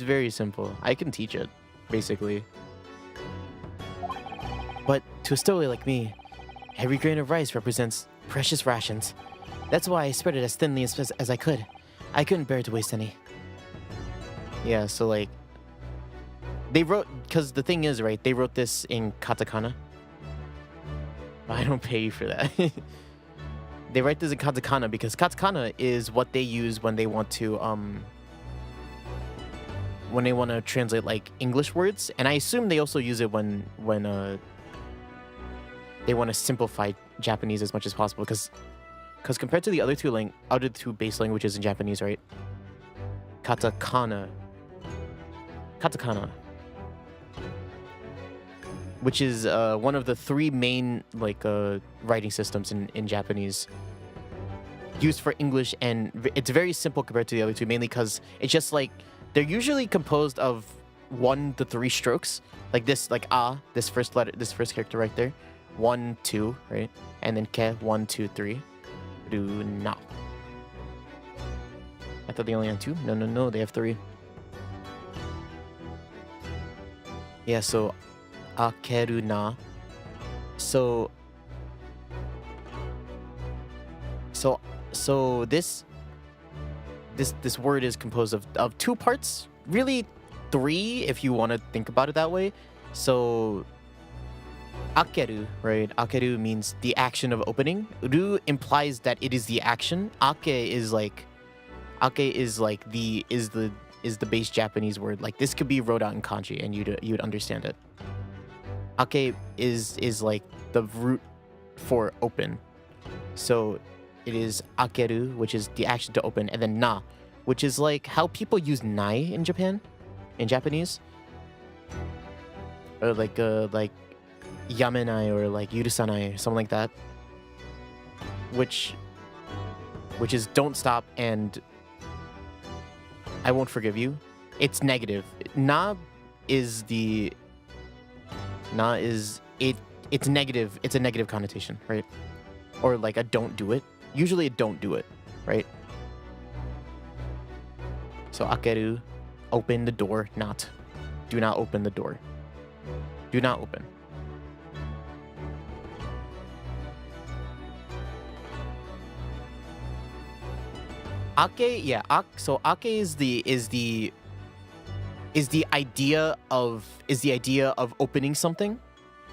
very simple. I can teach it, basically. But to a stowaway like me, every grain of rice represents precious rations. That's why I spread it as thinly as I could. I couldn't bear to waste any. Yeah, so like they wrote, because the thing is, right, they wrote this in katakana. I don't pay you for that. They write this in katakana because katakana is what they use when they want to translate like English words, and I assume they also use it when they want to simplify Japanese as much as possible, because compared to the other two base languages in Japanese, right? Katakana, which is one of the three main writing systems in Japanese used for English, and it's very simple compared to the other two, mainly because it's just like they're usually composed of 1 to 3 strokes, like this, like this first character right there, 1 2, right, and then ke 1 2 3, do na. I thought they only had 2. No, they have 3. Yeah, so akeru na. So this word is composed of 2 parts, really 3 if you want to think about it that way. So akeru, right? Akeru means the action of opening. Ru implies that it is the action. Ake is the base Japanese word. Like this could be wrote out in kanji and you'd understand it. Ake is like the root for open. So it is akeru, which is the action to open, and then na, which is like how people use nai in Japanese. Or like yamenai or like yurusanai, something like that. which is don't stop and I won't forgive you. It's negative. Na is it's negative. It's a negative connotation, right? Or like a don't do it. Usually a don't do it, right? So akeru, open the door, not. Do not open the door. Do not open. Ake, yeah, so ake is the idea of opening something.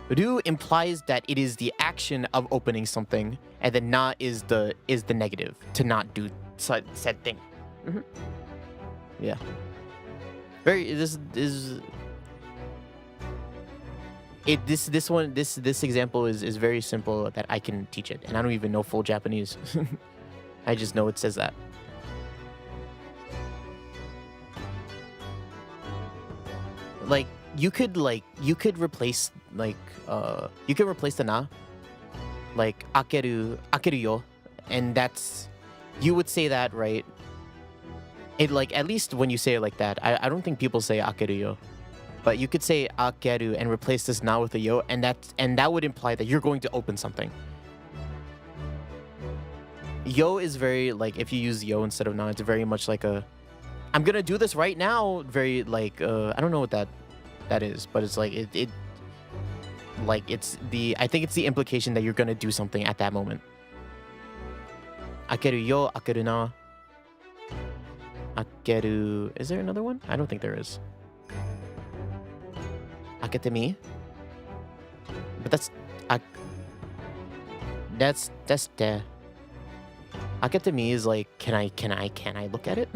Ru implies that it is the action of opening something, and then na is the negative, to not do said thing. Mm-hmm. Yeah. This example is very simple that I can teach it, and I don't even know full Japanese. I just know it says that. Like you could replace the na, like akeru yo, and that's, you would say that, right? It, like, at least when you say it like that, I don't think people say akeru yo, but you could say akeru and replace this na with a yo, and that would imply that you're going to open something. Yo is very, like, if you use yo instead of na, it's very much like a, I'm gonna do this right now. Very like I don't know what that is, but it's like it like it's the, I think it's the implication that you're gonna do something at that moment. Akeru yo, akeru na. Akeru, is there another one? I don't think there is. Akete mi. But that's the akete mi is like, can I look at it?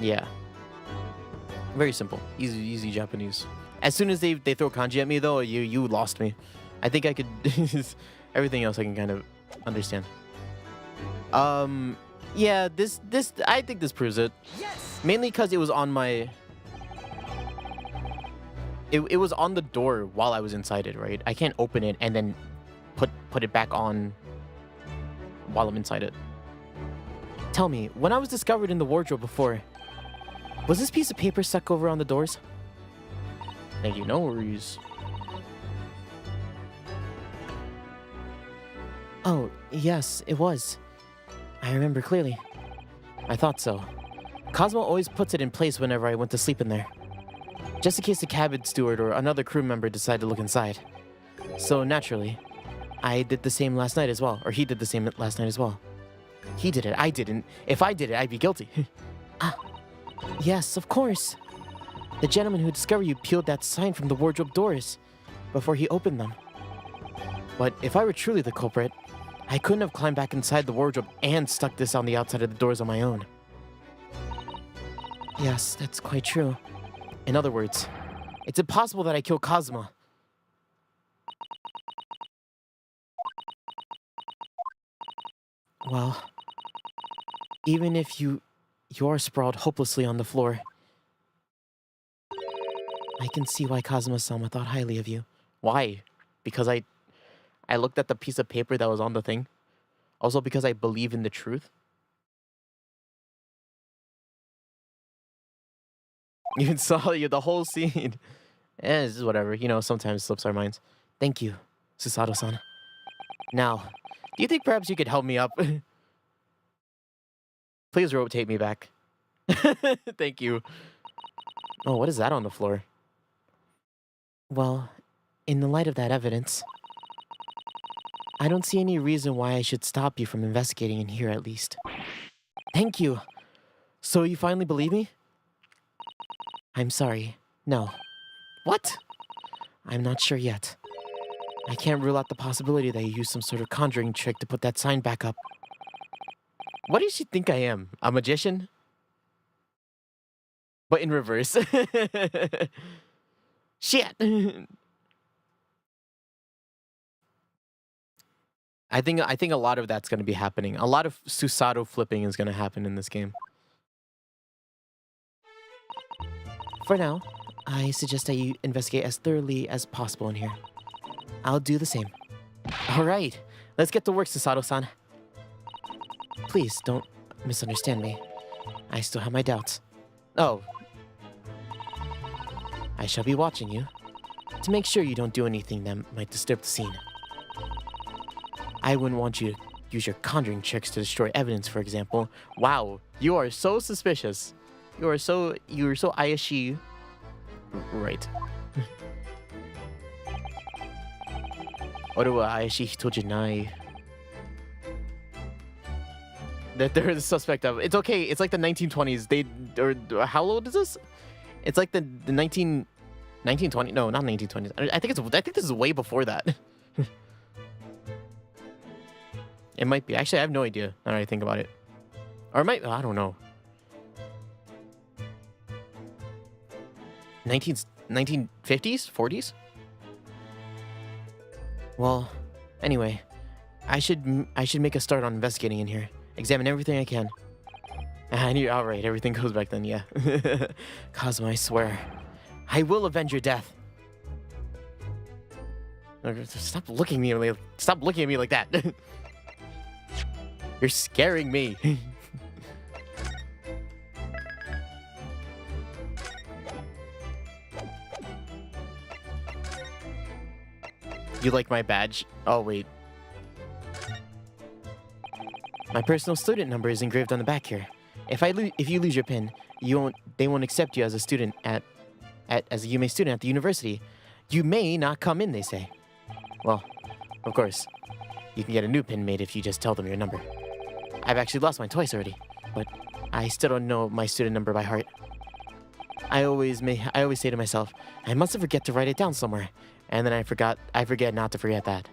Yeah. Very simple. Easy Japanese. As soon as they throw kanji at me though, you lost me. I think I could everything else I can kind of understand. Yeah, this I think this proves it. Yes! Mainly because it was on my it was on the door while I was inside it, right? I can't open it and then put it back on while I'm inside it. Tell me, when I was discovered in the wardrobe before, was this piece of paper stuck over on the doors? Thank you, no worries. Oh, yes, it was. I remember clearly. I thought so. Cosmo always puts it in place whenever I went to sleep in there, just in case the cabin steward or another crew member decided to look inside. So naturally, I did the same last night as well, or he did the same last night as well. He did it, I didn't. If I did it, I'd be guilty. Yes, of course. The gentleman who discovered you peeled that sign from the wardrobe doors before he opened them. But if I were truly the culprit, I couldn't have climbed back inside the wardrobe and stuck this on the outside of the doors on my own. Yes, that's quite true. In other words, it's impossible that I killed Kazuma. Well, even if you are sprawled hopelessly on the floor, I can see why Kazuma-sama thought highly of you. Why? Because I looked at the piece of paper that was on the thing. Also because I believe in the truth. You saw the whole scene. This is whatever. You know, sometimes slips our minds. Thank you, Susato-san. Now, do you think perhaps you could help me up? Please rotate me back. Thank you. Oh, what is that on the floor? Well, in the light of that evidence, I don't see any reason why I should stop you from investigating in here at least. Thank you. So you finally believe me? I'm sorry. No. What? I'm not sure yet. I can't rule out the possibility that you used some sort of conjuring trick to put that sign back up. What does she think I am? A magician? But in reverse. Shit! I think a lot of that's going to be happening. A lot of Susato flipping is going to happen in this game. For now, I suggest that you investigate as thoroughly as possible in here. I'll do the same. All right, let's get to work, Susato-san. Please don't misunderstand me. I still have my doubts. Oh. I shall be watching you to make sure you don't do anything that might disturb the scene. I wouldn't want you to use your conjuring tricks to destroy evidence, for example. Wow, you are so suspicious. You are so Ayashi. Right. Oru wa Ayashi hito janai. That they're the suspect of. It's okay. It's like the 1920s. Or how old is this? It's like the 1920. No, not 1920s. I think this is way before that. It might be. Actually, I have no idea now that I think about it. Or it might. I don't know. 1950s? 40s? Well, anyway, I should make a start on investigating in here. Examine everything I can. I knew. All right, everything goes back then. Yeah. Kazuma, I swear, I will avenge your death. Stop looking at me like that. You're scaring me. You like my badge? Oh, wait. My personal student number is engraved on the back here. If you lose your pin, they won't accept you as a student as a Yume student at the university. You may not come in, they say. Well, of course, you can get a new pin made if you just tell them your number. I've actually lost mine twice already, but I still don't know my student number by heart. I always say to myself, I must forget to write it down somewhere, and then I forget not to forget that.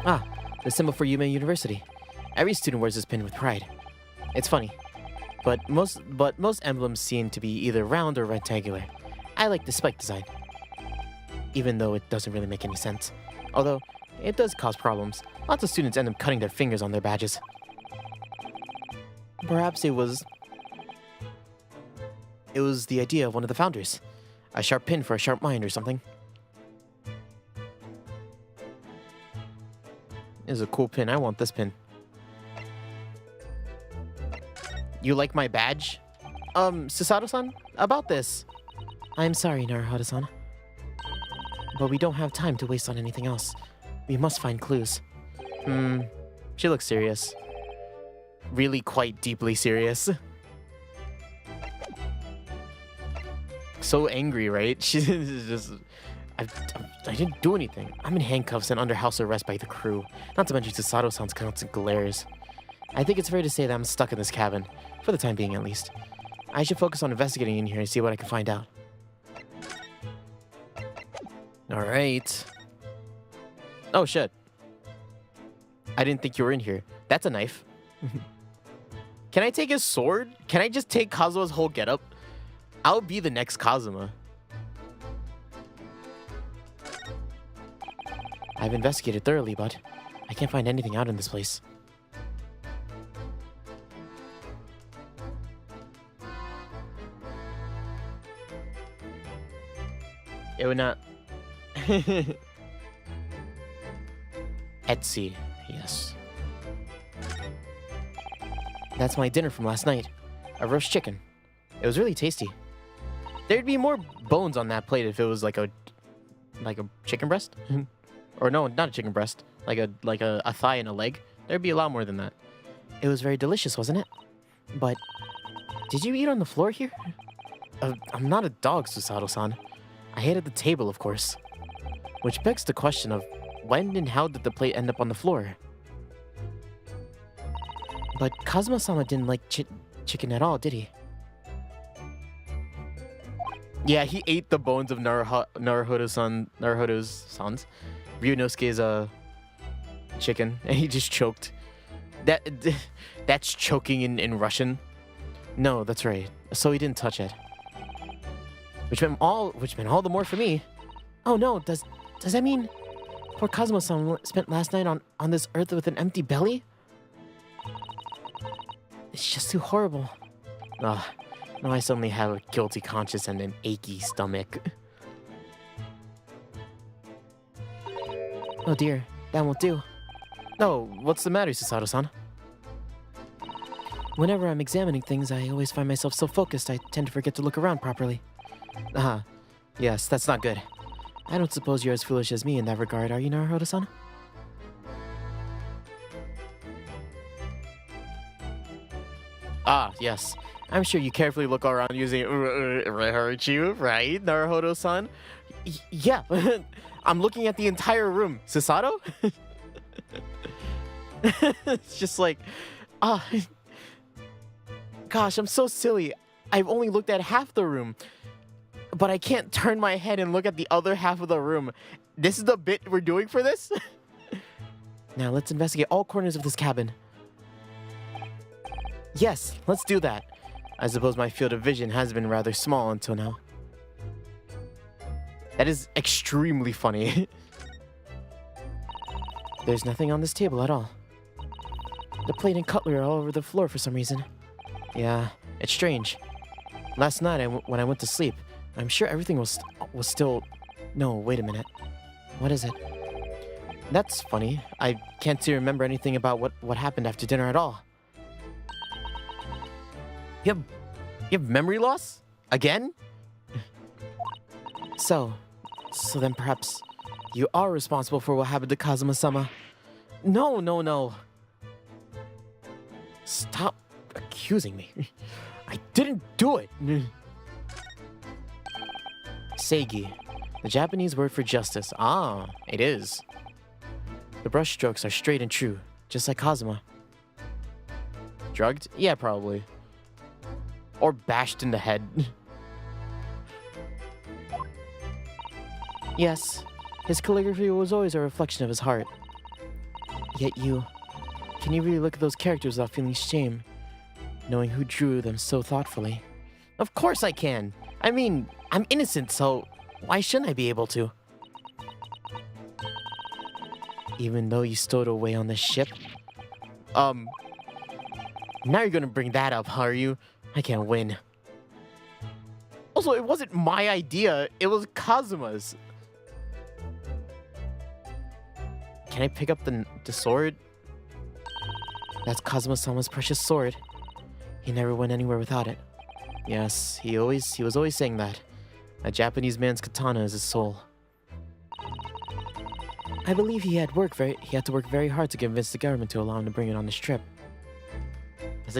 Ah, the symbol for Yume University. Every student wears this pin with pride. It's funny, but most emblems seem to be either round or rectangular. I like the spike design, even though it doesn't really make any sense. Although, it does cause problems. Lots of students end up cutting their fingers on their badges. Perhaps it was the idea of one of the founders. A sharp pin for a sharp mind or something. This is a cool pin. I want this pin. You like my badge? Susato-san? About this. I'm sorry, Naruhodo-san. But we don't have time to waste on anything else. We must find clues. She looks serious. Really quite deeply serious. So angry, right? She's just... I didn't do anything. I'm in handcuffs and under house arrest by the crew. Not to mention Susato-san's constant glares. I think it's fair to say that I'm stuck in this cabin. For the time being, at least. I should focus on investigating in here and see what I can find out. Alright. Oh, shit. I didn't think you were in here. That's a knife. Can I take his sword? Can I just take Kazuma's whole getup? I'll be the next Kazuma. I've investigated thoroughly, but I can't find anything out in this place. It would not... Etsy, yes. That's my dinner from last night. A roast chicken. It was really tasty. There'd be more bones on that plate if it was like a chicken breast. Or no, not a chicken breast. Like a thigh and a leg. There'd be a lot more than that. It was very delicious, wasn't it? But did you eat on the floor here? I'm not a dog, Susato-san. I ate at the table, of course. Which begs the question of when and how did the plate end up on the floor? But Kazuma-sama didn't like chicken at all, did he? Yeah, he ate the bones of Naruhodo's sons. Ryunosuke's chicken, and he just choked. That's choking in Russian. No, that's right. So he didn't touch it. Which meant all the more for me. Oh no, does that mean poor Kazuma-san spent last night on this earth with an empty belly? It's just too horrible. Now I suddenly have a guilty conscience and an achy stomach. Oh dear, that won't do. No, what's the matter, Susato-san? Whenever I'm examining things, I always find myself so focused I tend to forget to look around properly. Ah, yes, that's not good. I don't suppose you're as foolish as me in that regard, are you, Naruhodo-san? Ah, yes. I'm sure you carefully look around using hurt you, right, Naruhodo-san? Yeah, I'm looking at the entire room. Susato? It's just like, gosh, I'm so silly. I've only looked at half the room, but I can't turn my head and look at the other half of the room. This is the bit we're doing for this? Now let's investigate all corners of this cabin. Yes, let's do that. I suppose my field of vision has been rather small until now. That is extremely funny. There's nothing on this table at all. The plate and cutlery are all over the floor for some reason. Yeah, it's strange. Last night when I went to sleep, I'm sure everything was still... No, wait a minute. What is it? That's funny. I can't seem to remember anything about what happened after dinner at all. You have memory loss? Again? So then perhaps you are responsible for what happened to Kazuma-sama. No. Stop accusing me. I didn't do it. Seigi, the Japanese word for justice. Ah, it is. The brush strokes are straight and true, just like Kazuma. Drugged? Yeah, probably. Or bashed in the head. Yes, his calligraphy was always a reflection of his heart. Yet can you really look at those characters without feeling shame, knowing who drew them so thoughtfully? Of course I can! I mean, I'm innocent, so why shouldn't I be able to? Even though you stowed away on the ship? Now you're gonna bring that up, are you? I can't win. Also, it wasn't my idea, it was Kazuma's. Can I pick up the sword? That's Kazuma-sama's precious sword. He never went anywhere without it. Yes, he was always saying that. A Japanese man's katana is his soul. I believe he had to work very hard to convince the government to allow him to bring it on this trip. As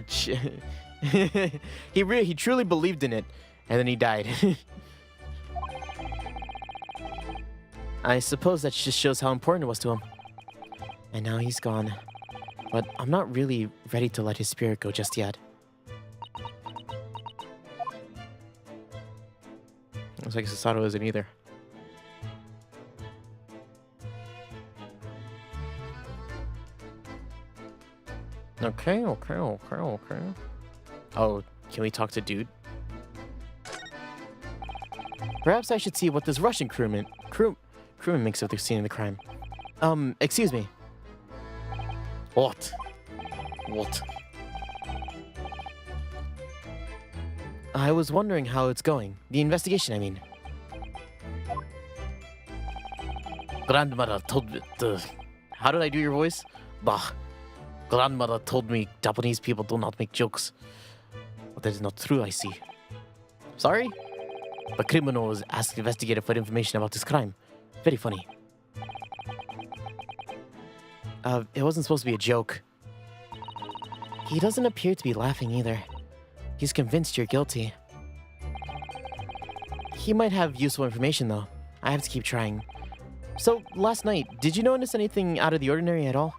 he truly believed in it, and then he died. I suppose that just shows how important it was to him. And now he's gone. But I'm not really ready to let his spirit go just yet. Looks like Susato isn't either. Okay. Oh, can we talk to Dude? Perhaps I should see what this Russian crewman makes of the scene of the crime. Excuse me. What? I was wondering how it's going. The investigation, I mean. Grandmother told me How did I do your voice? Bah. Grandmother told me Japanese people do not make jokes. But that is not true, I see. Sorry? The criminal was asked the investigator for information about this crime. Very funny. It wasn't supposed to be a joke. He doesn't appear to be laughing either. He's convinced you're guilty. He might have useful information, though. I have to keep trying. So, last night, did you notice anything out of the ordinary at all?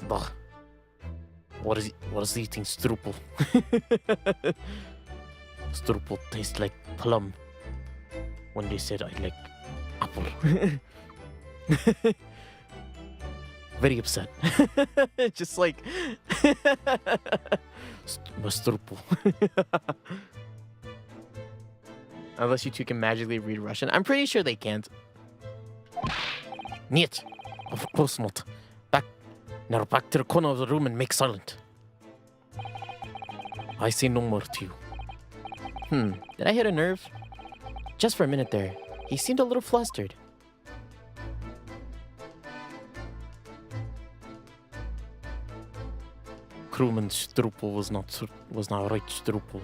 Bah. What is eating strupel? Strupel tastes like plum. When they said I like apple. Very upset. Just like strupel. Unless you two can magically read Russian. I'm pretty sure they can't. Niet. Of course not. Now back to the corner of the room and make silent. I say no more to you. Did I hit a nerve? Just for a minute there, he seemed a little flustered. Crewman Struple was not right Struple.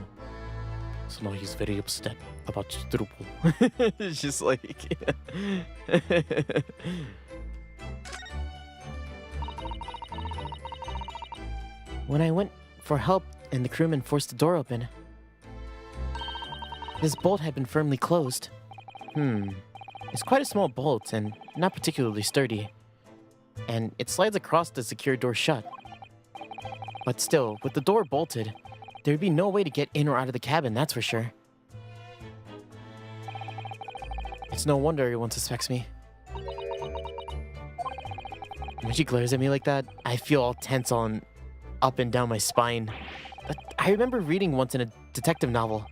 So now he's very upset about Struple. It's just like... When I went for help and the crewman forced the door open, this bolt had been firmly closed. It's quite a small bolt and not particularly sturdy. And it slides across the secure door shut. But still, with the door bolted, there'd be no way to get in or out of the cabin, that's for sure. It's no wonder everyone suspects me. When she glares at me like that, I feel all tense up and down my spine. I remember reading once in a detective novel.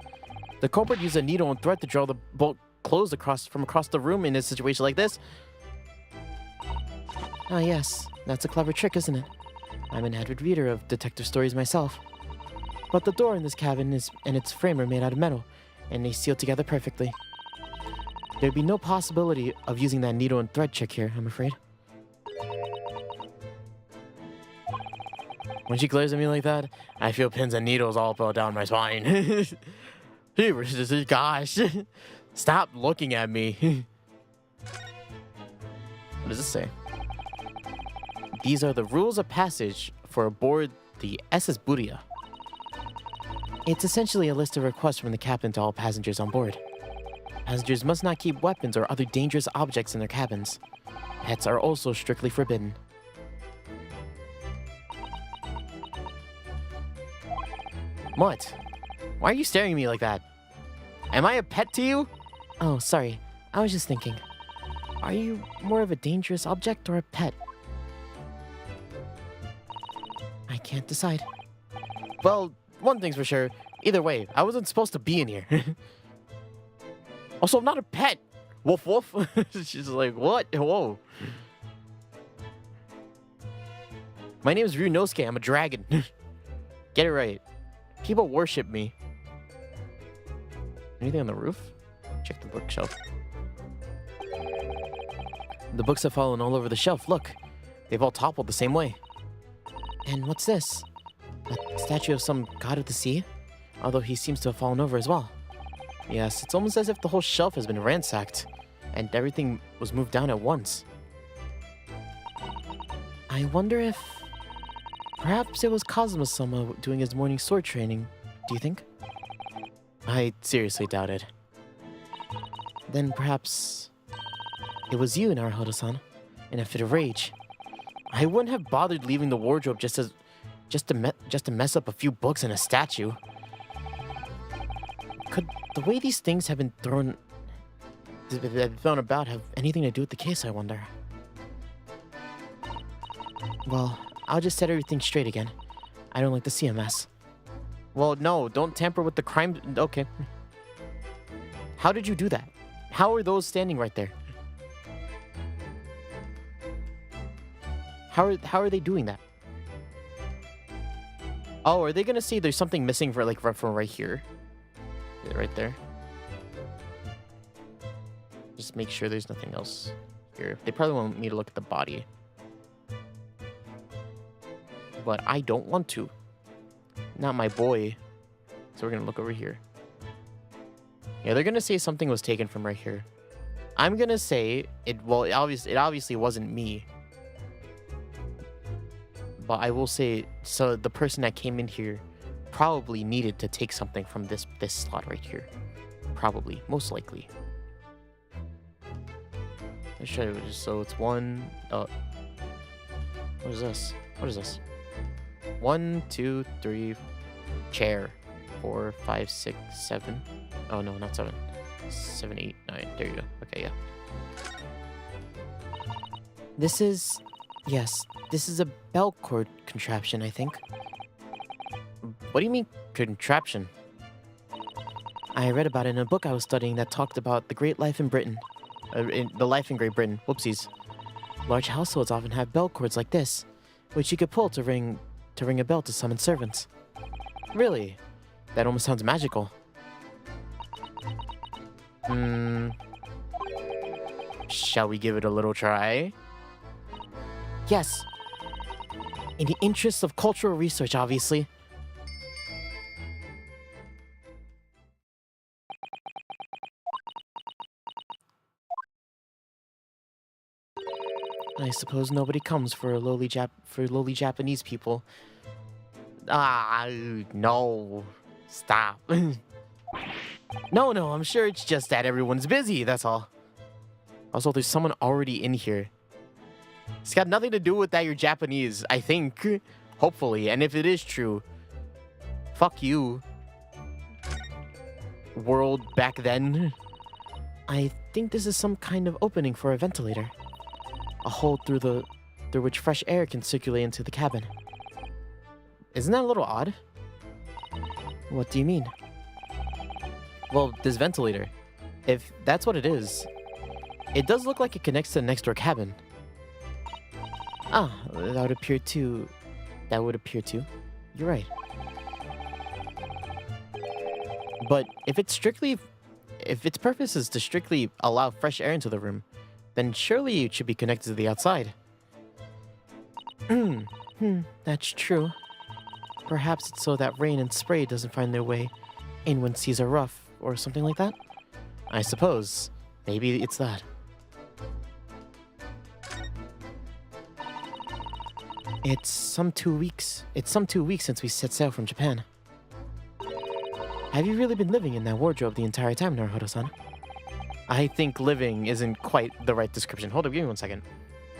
The culprit used a needle and thread to draw the bolt closed from across the room in a situation like this. Ah yes, that's a clever trick, isn't it? I'm an avid reader of detective stories myself. But the door in this cabin and its frame are made out of metal, and they seal together perfectly. There'd be no possibility of using that needle and thread trick here, I'm afraid. When she glares at me like that, I feel pins and needles all down my spine. Gosh, stop looking at me. What does this say? These are the rules of passage for aboard the SS Buria. It's essentially a list of requests from the captain to all passengers on board. Passengers must not keep weapons or other dangerous objects in their cabins. Pets are also strictly forbidden. What? Why are you staring at me like that? Am I a pet to you? Oh, sorry. I was just thinking. Are you more of a dangerous object or a pet? I can't decide. Well, one thing's for sure. Either way, I wasn't supposed to be in here. Also, I'm not a pet. Woof woof. She's like, what? Whoa. My name is Ryunosuke. I'm a dragon. Get it right. People worship me. Anything on the roof? Check the bookshelf. The books have fallen all over the shelf. Look. They've all toppled the same way. And what's this? A statue of some god of the sea? Although he seems to have fallen over as well. Yes, it's almost as if the whole shelf has been ransacked, and everything was moved down at once. I wonder if... perhaps it was Kazuma-sama doing his morning sword training, do you think? I seriously doubt it. Then perhaps... it was you, Naruhodo-san, in a fit of rage. I wouldn't have bothered leaving the wardrobe just to mess up a few books and a statue. Could the way these things have been thrown about have anything to do with the case, I wonder? Well, I'll just set everything straight again. I don't like to see a mess. Well, no, don't tamper with the crime. Okay. How did you do that? How are those standing right there? How are they doing that? Oh, are they gonna say there's something missing from right here? Right there. Just make sure there's nothing else here. They probably want me to look at the body. But I don't want to. Not my boy. So we're gonna look over here. Yeah, they're gonna say something was taken from right here. I'm gonna say it obviously wasn't me. But I will say, so the person that came in here probably needed to take something from this slot right here. Probably, most likely. Let's try to just, so it's one, what is this? What is this? 1, 2, 3, chair. 4, 5, 6, 7. Oh no, not 7. 7, 8, 9. There you go. Okay, yeah. This is a bell cord contraption, I think. What do you mean, contraption? I read about it in a book I was studying that talked about the great life in Britain. The life in Great Britain. Whoopsies. Large households often have bell cords like this, which you could pull to ring a bell to summon servants. Really? That almost sounds magical. Shall we give it a little try? Yes. In the interests of cultural research, obviously. I suppose nobody comes for lowly Japanese people. Ah, no. Stop. No, I'm sure it's just that everyone's busy, that's all. Also, there's someone already in here. It's got nothing to do with that you're Japanese, I think. Hopefully. And if it is true, fuck you. World back then. I think this is some kind of opening for a ventilator. A hole through which fresh air can circulate into the cabin. Isn't that a little odd? What do you mean? Well, this ventilator, if that's what it is, it does look like it connects to the next door cabin. Ah, that would appear to. You're right. But if its purpose is to strictly allow fresh air into the room, then surely it should be connected to the outside. That's true. Perhaps it's so that rain and spray doesn't find their way in when seas are rough, or something like that? I suppose. Maybe it's that. It's some 2 weeks since we set sail from Japan. Have you really been living in that wardrobe the entire time, Naruhodo-san? I think living isn't quite the right description. Hold up, give me 1 second.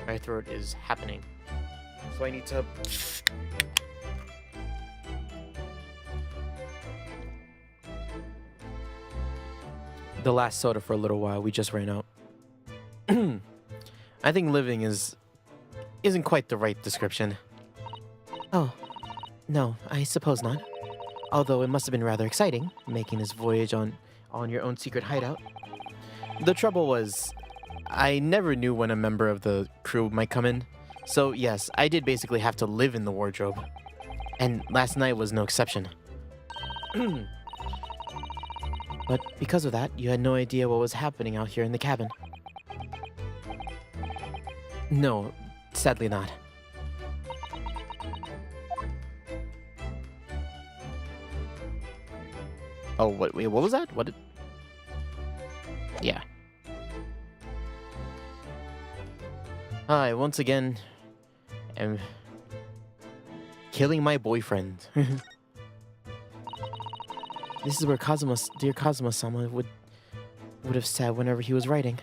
My throat is happening. So I need to... The last soda for a little while, we just ran out. I think living isn't quite the right description. Oh, no, I suppose not. Although it must have been rather exciting, making this voyage on your own secret hideout. The trouble was, I never knew when a member of the crew might come in. So yes, I did basically have to live in the wardrobe. And last night was no exception. But because of that, you had no idea what was happening out here in the cabin. No, sadly not. Oh, wait, what was that? Yeah. I once again am killing my boyfriend. This is where dear Kazuma-sama would have sat whenever he was writing.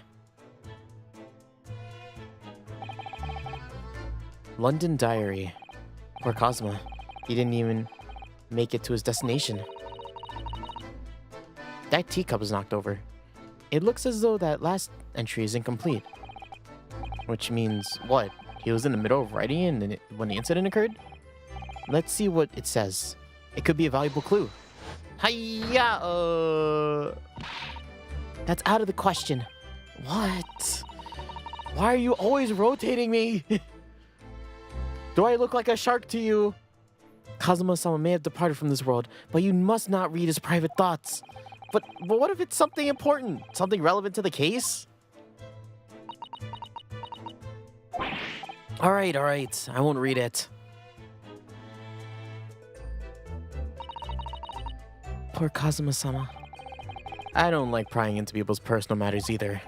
London Diary. Poor Kazuma. He didn't even make it to his destination. That teacup is knocked over. It looks as though that last entry is incomplete. Which means, what? He was in the middle of writing when the incident occurred? Let's see what it says. It could be a valuable clue. Hiya! That's out of the question. What? Why are you always rotating me? Do I look like a shark to you? Kazuma-sama may have departed from this world, but you must not read his private thoughts. But what if it's something important? Something relevant to the case? Alright. I won't read it. Poor Kazuma-sama. I don't like prying into people's personal matters either.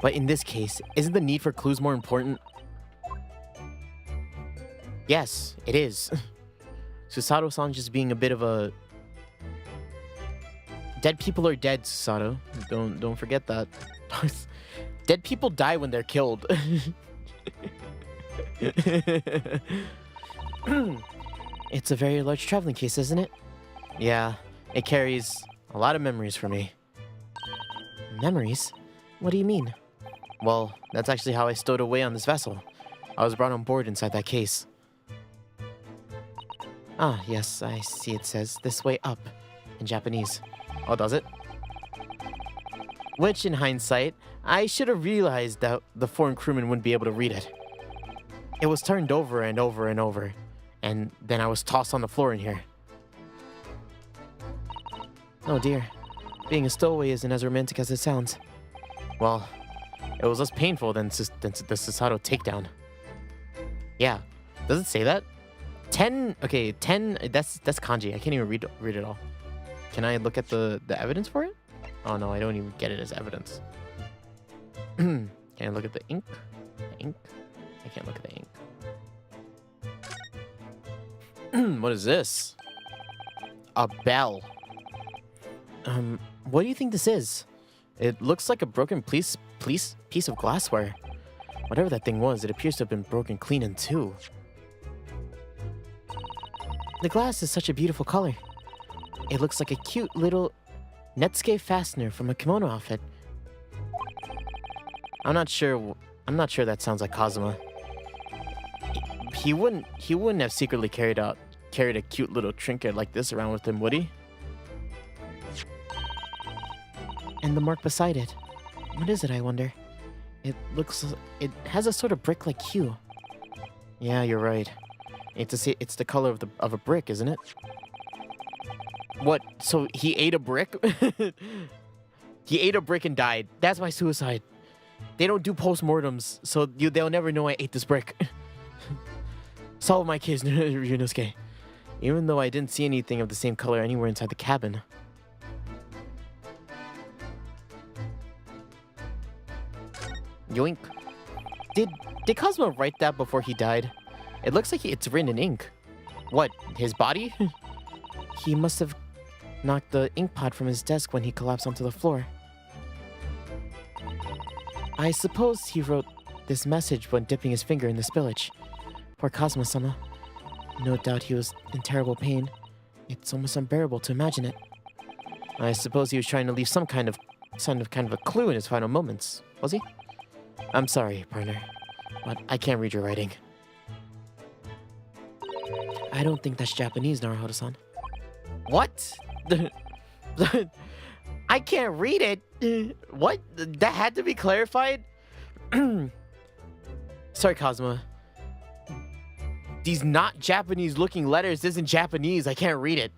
But in this case, isn't the need for clues more important? Yes, it is. Susato-san just being a bit of a... Dead people are dead, Susato. Don't forget that. Dead people die when they're killed. It's a very large traveling case, isn't it? Yeah, it carries a lot of memories for me. Memories? What do you mean? Well, that's actually how I stowed away on this vessel. I was brought on board inside that case. Ah, yes, I see it says this way up in Japanese. Oh, does it? Which, in hindsight, I should have realized that the foreign crewman wouldn't be able to read it. It was turned over and over and over, and then I was tossed on the floor in here. Oh dear. Being a stowaway isn't as romantic as it sounds. Well, it was less painful than the Susato takedown. Yeah. Does it say that? 10. Okay, 10. That's kanji. I can't even read it all. Can I look at the evidence for it? Oh no, I don't even get it as evidence. Can I look at the ink? The ink? I can't look at the ink. What is this? A bell. What do you think this is? It looks like a broken piece of glassware. Whatever that thing was, it appears to have been broken clean in two. The glass is such a beautiful color. It looks like a cute little netsuke fastener from a kimono outfit. I'm not sure that sounds like Kazuma. He wouldn't have secretly carried a cute little trinket like this around with him, would he? And the mark beside it. What is it, I wonder? It has a sort of brick-like hue. Yeah, you're right. It's the color of a brick, isn't it? What? So he ate a brick? He ate a brick and died. That's my suicide. They don't do postmortems, so they'll never know I ate this brick. Solve my case, Ryunosuke. Even though I didn't see anything of the same color anywhere inside the cabin. Yoink. Did Kazuma write that before he died? It looks like it's written in ink. What, his body? He must have knocked the ink pot from his desk when he collapsed onto the floor. I suppose he wrote this message when dipping his finger in the spillage. Poor Kazuma-sama. No doubt he was in terrible pain. It's almost unbearable to imagine it. I suppose he was trying to leave some kind of a clue in his final moments, was he? I'm sorry, partner, but I can't read your writing. I don't think that's Japanese, Naruhodo-san. What? I can't read it. What? That had to be clarified? Sorry, Kazuma. These not Japanese looking letters isn't Japanese. I can't read it.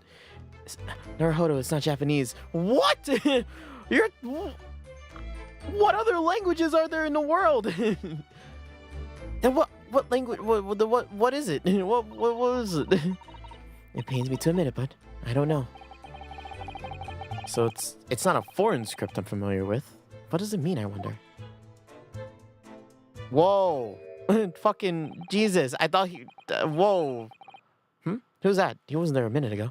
Naruhodo, it's not Japanese. What? What other languages are there in the world? And what language? What is it? What is it? It pains me to admit it, but I don't know. So it's not a foreign script I'm familiar with. What does it mean, I wonder? Whoa. Fucking Jesus. I thought he... whoa. Who's that? He wasn't there a minute ago.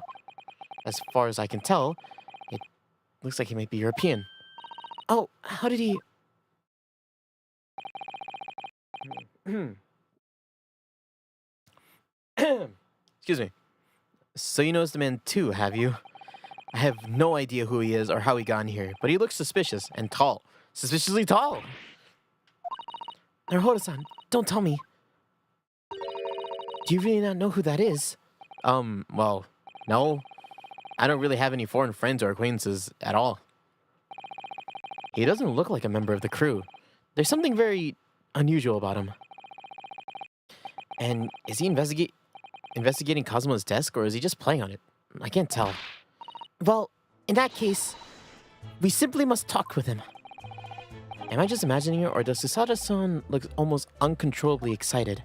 As far as I can tell, it looks like he might be European. Oh, how did he... Excuse me. So you noticed the man too, have you? I have no idea who he is or how he got in here, but he looks suspicious and tall. Suspiciously tall. Naruhodo-san, don't tell me. Do you really not know who that is? Well, no. I don't really have any foreign friends or acquaintances at all. He doesn't look like a member of the crew. There's something very unusual about him. And is he investigating Kazuma's desk, or is he just playing on it? I can't tell. Well, in that case, we simply must talk with him. Am I just imagining it, or does Susato-san look almost uncontrollably excited?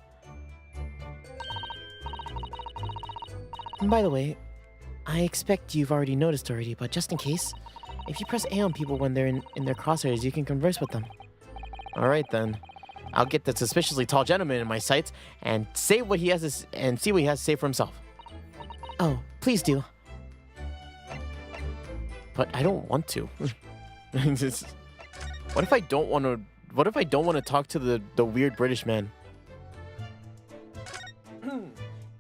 And by the way, I expect you've already noticed already, but just in case, if you press A on people when they're in their crosshairs, you can converse with them. Alright then. I'll get that suspiciously tall gentleman in my sights and say what he has to see what he has to say for himself. Oh, please do. But I don't want to. What if I don't want to? What if I don't want to talk to the weird British man?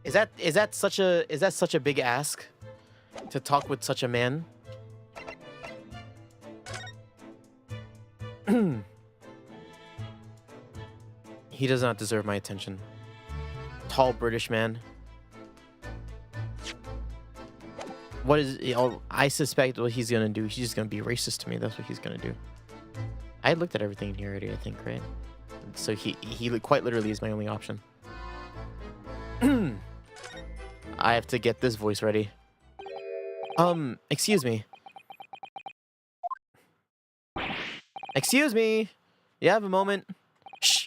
Is that such a big ask to talk with such a man? He does not deserve my attention. Tall British man. What is... I suspect what he's gonna do. He's just gonna be racist to me. That's what he's gonna do. I looked at everything in here already, I think, right? So he quite literally is my only option. I have to get this voice ready. Excuse me. Excuse me. You have a moment? Shh.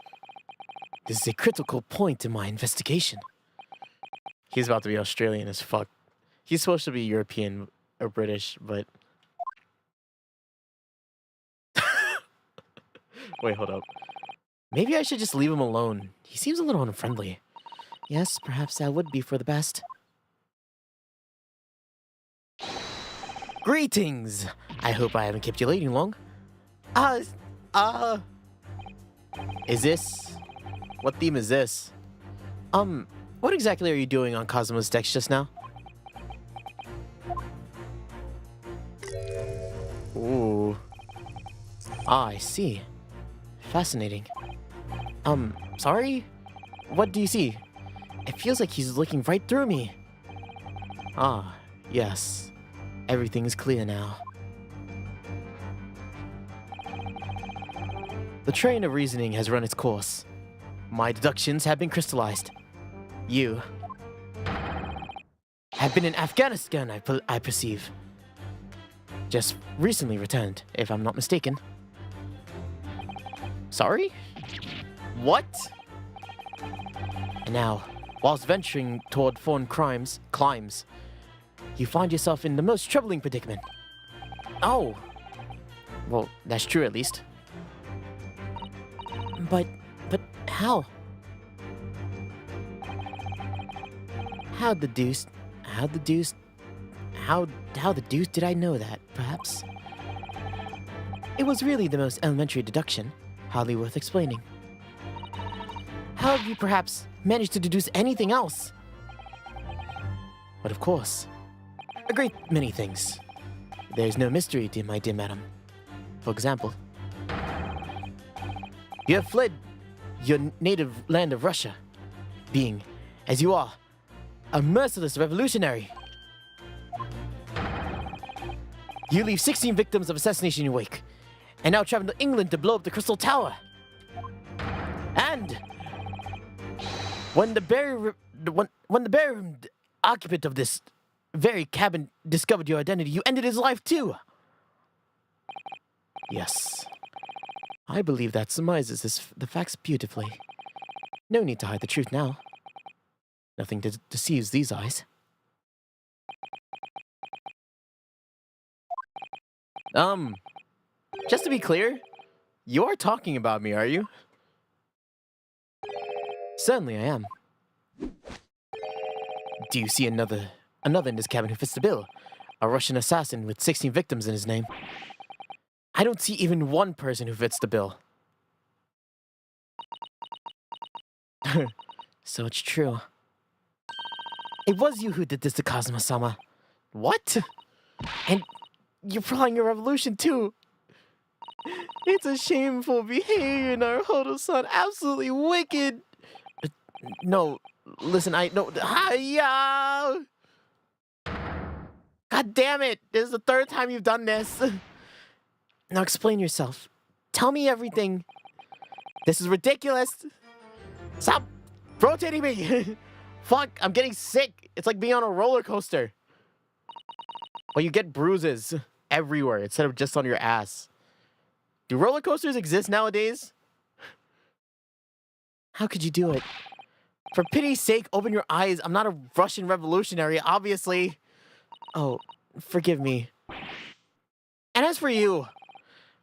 This is a critical point in my investigation. He's about to be Australian as fuck. He's supposed to be European or British, but... Wait, hold up. Maybe I should just leave him alone. He seems a little unfriendly. Yes, perhaps that would be for the best. Greetings! I hope I haven't kept you waiting long. Is this... What theme is this? What exactly are you doing on Kazuma's decks just now? Ooh. Ah, I see. Fascinating. Sorry? What do you see? It feels like he's looking right through me. Ah, yes. Everything is clear now. The train of reasoning has run its course. My deductions have been crystallized. You have been in Afghanistan, I perceive. Just recently returned, if I'm not mistaken. Sorry? What? And now, whilst venturing toward foreign climes, you find yourself in the most troubling predicament. Oh. Well, that's true at least. But how? How the deuce did I know that, perhaps? It was really the most elementary deduction, hardly worth explaining. How have you perhaps managed to deduce anything else? But of course, a great many things. There's no mystery, my dear madam. For example, you have fled your native land of Russia, being, as you are, a merciless revolutionary. You leave 16 victims of assassination in your wake, and now travel to England to blow up the Crystal Tower. And when the buried occupant of this very cabin discovered your identity, you ended his life too. Yes, I believe that surmises the facts beautifully. No need to hide the truth now. Nothing deceives these eyes. Just to be clear, you are talking about me, are you? Certainly I am. Do you see another in this cabin who fits the bill? A Russian assassin with 16 victims in his name. I don't see even one person who fits the bill. So it's true. It was you who did this to Kazuma-sama. What? And you're plotting a revolution too. It's a shameful behavior, Naruto-san. Absolutely wicked. No, listen, Hiya! God damn it! This is the third time you've done this. Now explain yourself. Tell me everything. This is ridiculous. Stop rotating me. Fuck, I'm getting sick. It's like being on a roller coaster. Well, you get bruises everywhere instead of just on your ass. Do roller coasters exist nowadays? How could you do it? For pity's sake, open your eyes. I'm not a Russian revolutionary, obviously. Oh, forgive me. And as for you,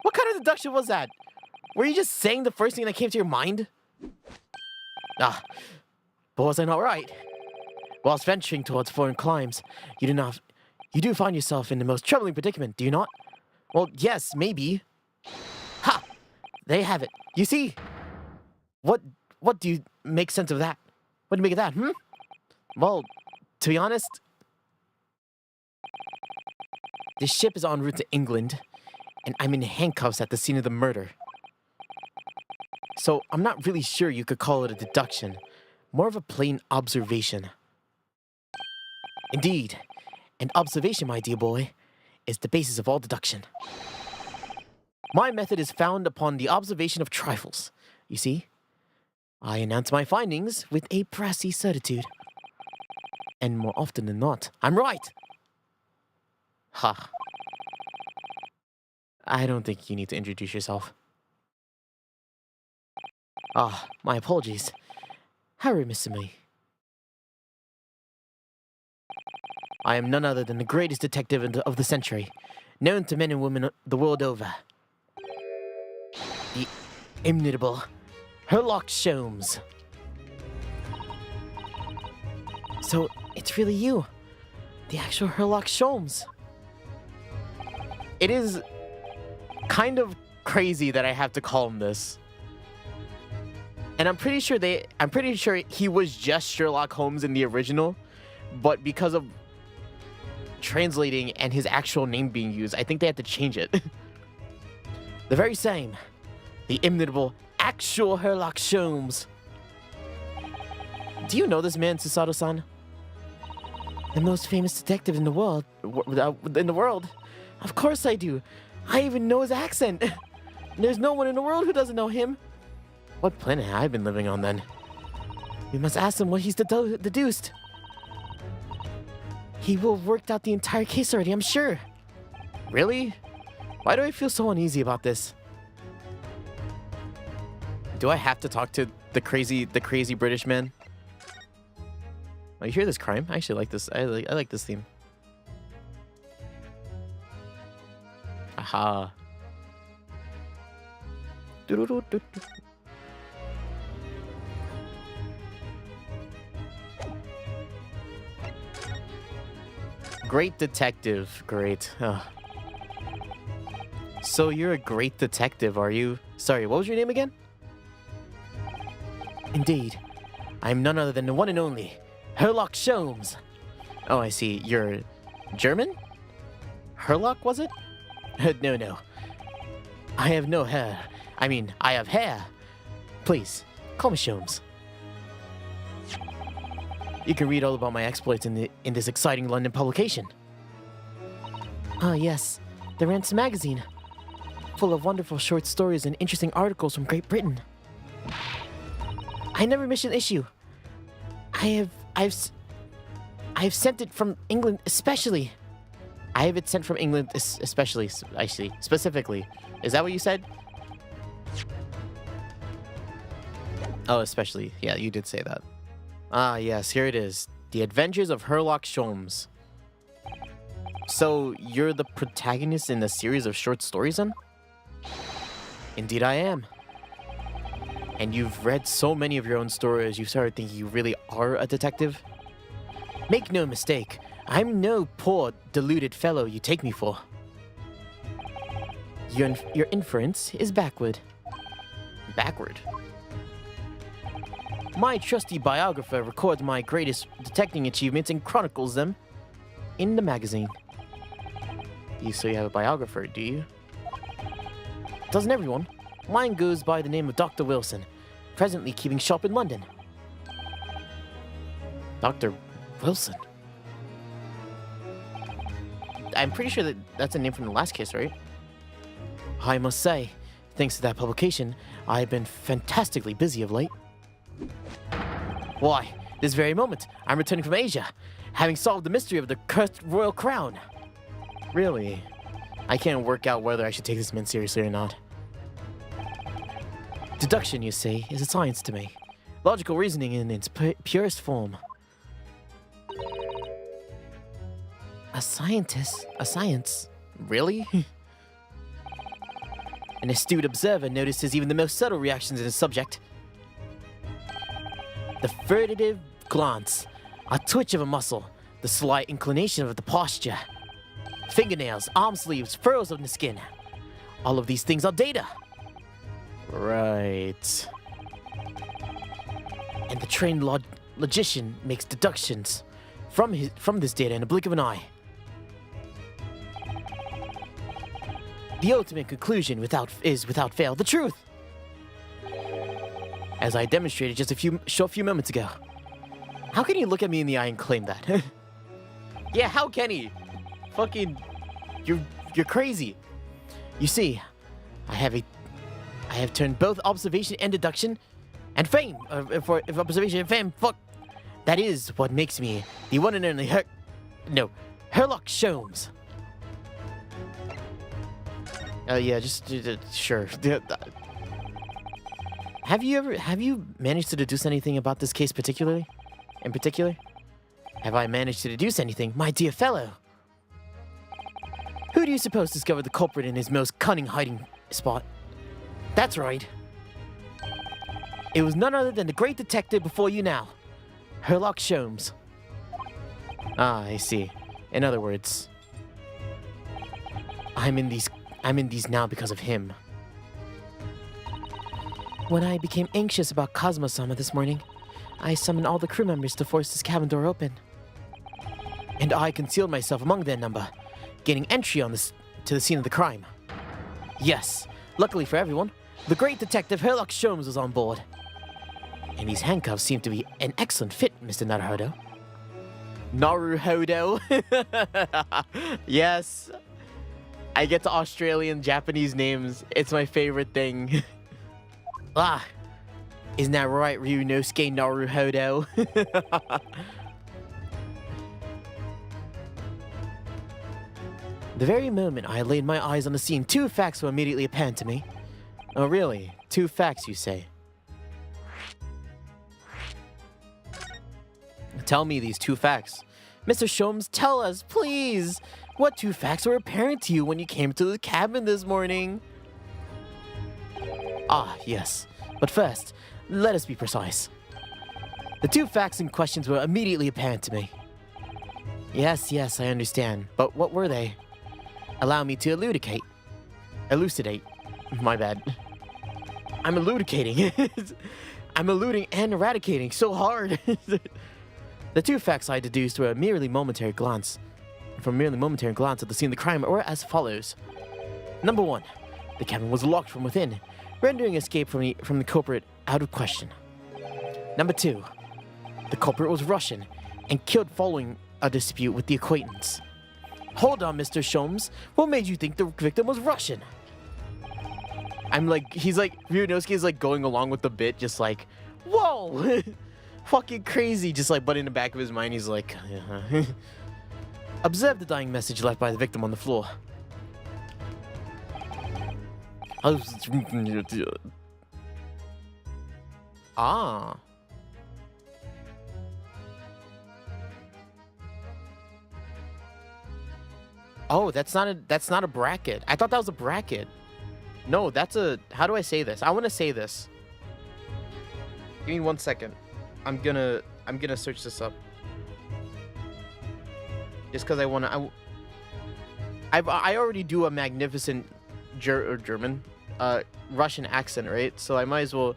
what kind of deduction was that? Were you just saying the first thing that came to your mind? Ah, but was I not right? Whilst venturing towards foreign climes, you do find yourself in the most troubling predicament, do you not? Well, yes, maybe. Ha! There you have it. You see? What do you make sense of that? What do you make of that, Well, to be honest, this ship is en route to England, and I'm in handcuffs at the scene of the murder. So I'm not really sure you could call it a deduction, more of a plain observation. Indeed, an observation, my dear boy, is the basis of all deduction. My method is found upon the observation of trifles, you see? I announce my findings with a brassy certitude. And more often than not, I'm right! Ha. I don't think you need to introduce yourself. Ah, my apologies. How remiss of me. I am none other than the greatest detective of the century, known to men and women the world over. The inimitable Sherlock Holmes. So, it's really you, the actual Sherlock Holmes. It is kind of crazy that I have to call him this. And I'm pretty sure he was just Sherlock Holmes in the original, but because of translating and his actual name being used, I think they had to change it. The very same. The inimitable actual Sherlock Holmes. Do you know this man, Susato-san? The most famous detective in the world. Of course I do. I even know his accent. There's no one in the world who doesn't know him. What planet have I been living on then? We must ask him what he's deduced. He will have worked out the entire case already, I'm sure. Really? Why do I feel so uneasy about this? Do I have to talk to the crazy British man? Oh, you hear this crime? I actually like this. I like this theme. Aha. Doo-doo-doo-doo-doo. Great detective. Great. Ugh. So you're a great detective, are you? Sorry, what was your name again? Indeed. I am none other than the one and only Sherlock Holmes. Oh, I see. You're German? Herlock, was it? No. I have no hair. I mean, I have hair. Please, call me Holmes. You can read all about my exploits in this exciting London publication. Ah, yes. The Ransom magazine. Full of wonderful short stories and interesting articles from Great Britain. I never miss an issue. I've sent it from England especially. I have it sent from England especially, I see, specifically. Is that what you said? Oh, especially. Yeah, you did say that. Ah, yes, here it is. The Adventures of Sherlock Holmes. So, you're the protagonist in a series of short stories then? Indeed I am. And you've read so many of your own stories, you started thinking you really are a detective? Make no mistake, I'm no poor, deluded fellow you take me for. Your inference is backward. Backward? My trusty biographer records my greatest detecting achievements and chronicles them in the magazine. So you have a biographer, do you? Doesn't everyone? Mine goes by the name of Dr. Wilson, presently keeping shop in London. Dr. Wilson? I'm pretty sure that's a name from the last case, right? I must say, thanks to that publication, I've been fantastically busy of late. Why, this very moment, I'm returning from Asia, having solved the mystery of the cursed royal crown. Really? I can't work out whether I should take this man seriously or not. Deduction, you say, is a science to me. Logical reasoning in its purest form. A scientist? A science? Really? An astute observer notices even the most subtle reactions in a subject. The furtive glance, a twitch of a muscle, the slight inclination of the posture. Fingernails, arm sleeves, furrows on the skin. All of these things are data. Right. And the trained logician makes deductions from this data in a blink of an eye. The ultimate conclusion is without fail the truth. As I demonstrated just a short few moments ago. How can he look at me in the eye and claim that? Yeah, how can he? Fucking, you're crazy. You see, I have turned both observation and deduction, and fame for observation and fame. Fuck, that is what makes me the one and only Sherlock Holmes. Yeah, just sure. Have you managed to deduce anything about this case particularly? In particular? Have I managed to deduce anything, my dear fellow? Who do you suppose discovered the culprit in his most cunning hiding spot? That's right. It was none other than the great detective before you now, Sherlock Holmes. Ah, I see. In other words, I'm in these now because of him. When I became anxious about Kazuma-sama this morning, I summoned all the crew members to force his cabin door open. And I concealed myself among their number, gaining entry to the scene of the crime. Yes, luckily for everyone, the great detective Sherlock Holmes was on board. And these handcuffs seem to be an excellent fit, Mr. Naruhodo. Naruhodo? Yes. I get to Australian Japanese names. It's my favorite thing. Ah, isn't that right, Ryunosuke Naruhodo? The very moment I laid my eyes on the scene, two facts were immediately apparent to me. Oh, really? Two facts, you say? Tell me these two facts. Mr. Sholmes, tell us, please! What two facts were apparent to you when you came to the cabin this morning? Ah, yes. But first, let us be precise. The two facts in question were immediately apparent to me. Yes, I understand. But what were they? Allow me to elucidate. Elucidate. My bad. I'm elucidating. I'm eluding and eradicating so hard. The two facts I deduced were a merely momentary glance. From merely momentary glance at the scene of the crime were as follows. Number one, the cabin was locked from within, rendering escape from the culprit out of question. Number two, the culprit was Russian and killed following a dispute with the acquaintance. Hold on, Mr. Sholmes. What made you think the victim was Russian? Ryunosuke is like going along with the bit, just like, whoa, fucking crazy. Just like, but in the back of his mind, he's like, yeah. Observe the dying message left by the victim on the floor. Ah. Oh, that's not a bracket. I thought that was a bracket. No, that's a, how do I say this? I want to say this. Give me 1 second. I'm gonna search this up. Just because I want to, I already do a magnificent Russian accent, right? So I might as well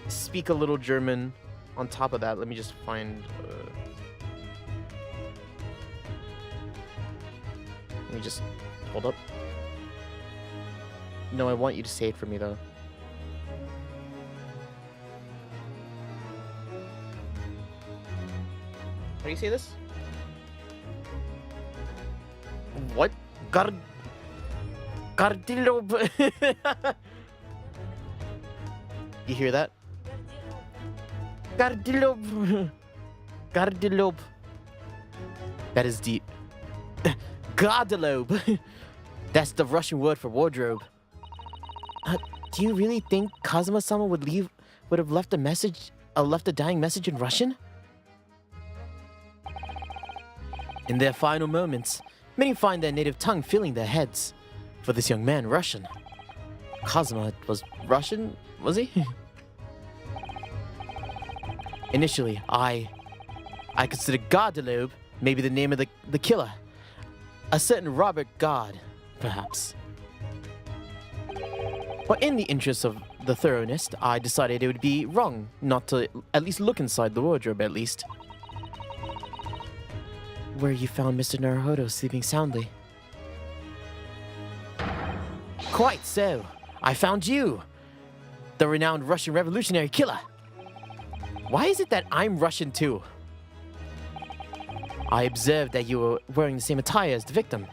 speak a little German on top of that. Let me just find, let me just, hold up. No, I want you to say it for me though. How do you say this? What? Gardilob. You hear that? Gardilob. Gardilob. That is deep. Garderobe. That's the Russian word for wardrobe. Do you really think Kazuma-sama would have left a dying message in Russian? In their final moments, many find their native tongue filling their heads. For this young man, Russian. Kazuma was Russian, was he? Initially, I considered Garderobe maybe the name of the killer. A certain Robert Gard, perhaps. But in the interest of the thoroughness, I decided it would be wrong not to at least look inside the wardrobe at least. Where you found Mr. Naruhodo sleeping soundly. Quite so. I found you, the renowned Russian revolutionary killer. Why is it that I'm Russian too? I observed that you were wearing the same attire as the victim.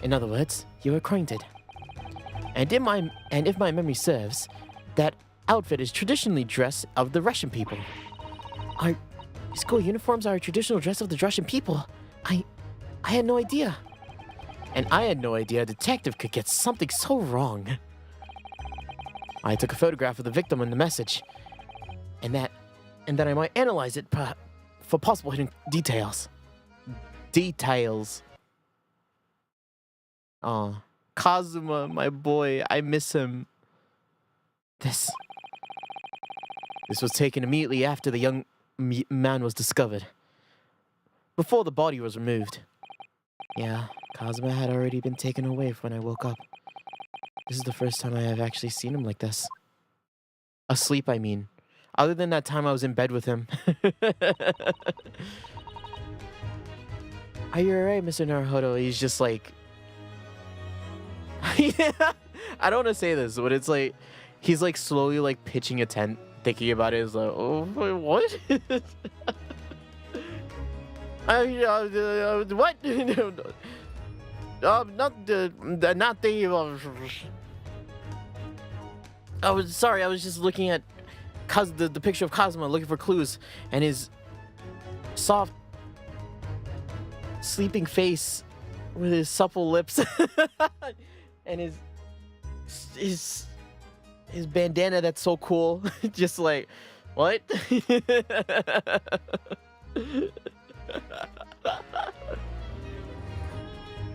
In other words, you were acquainted. And if my memory serves, that outfit is traditionally dress of the Russian people. Our school uniforms are a traditional dress of the Russian people. I had no idea. And I had no idea a detective could get something so wrong. I took a photograph of the victim and the message, and that I might analyze it for possible hidden details. Aw, Kazuma, my boy, I miss him. This was taken immediately after the young man was discovered, before the body was removed. Yeah, Kazuma had already been taken away when I woke up. This is the first time I have actually seen him like this. Asleep, I mean. Other than that time I was in bed with him. Are you alright, Mr. Naruhodo? He's just like... Yeah, I don't want to say this, but it's like... He's like slowly like pitching a tent, thinking about it. It's like, oh, what? What? Not the... I was sorry, I was just looking at the picture of Kazuma, looking for clues, and his soft, sleeping face with his supple lips, and his bandana that's so cool. Just like, what?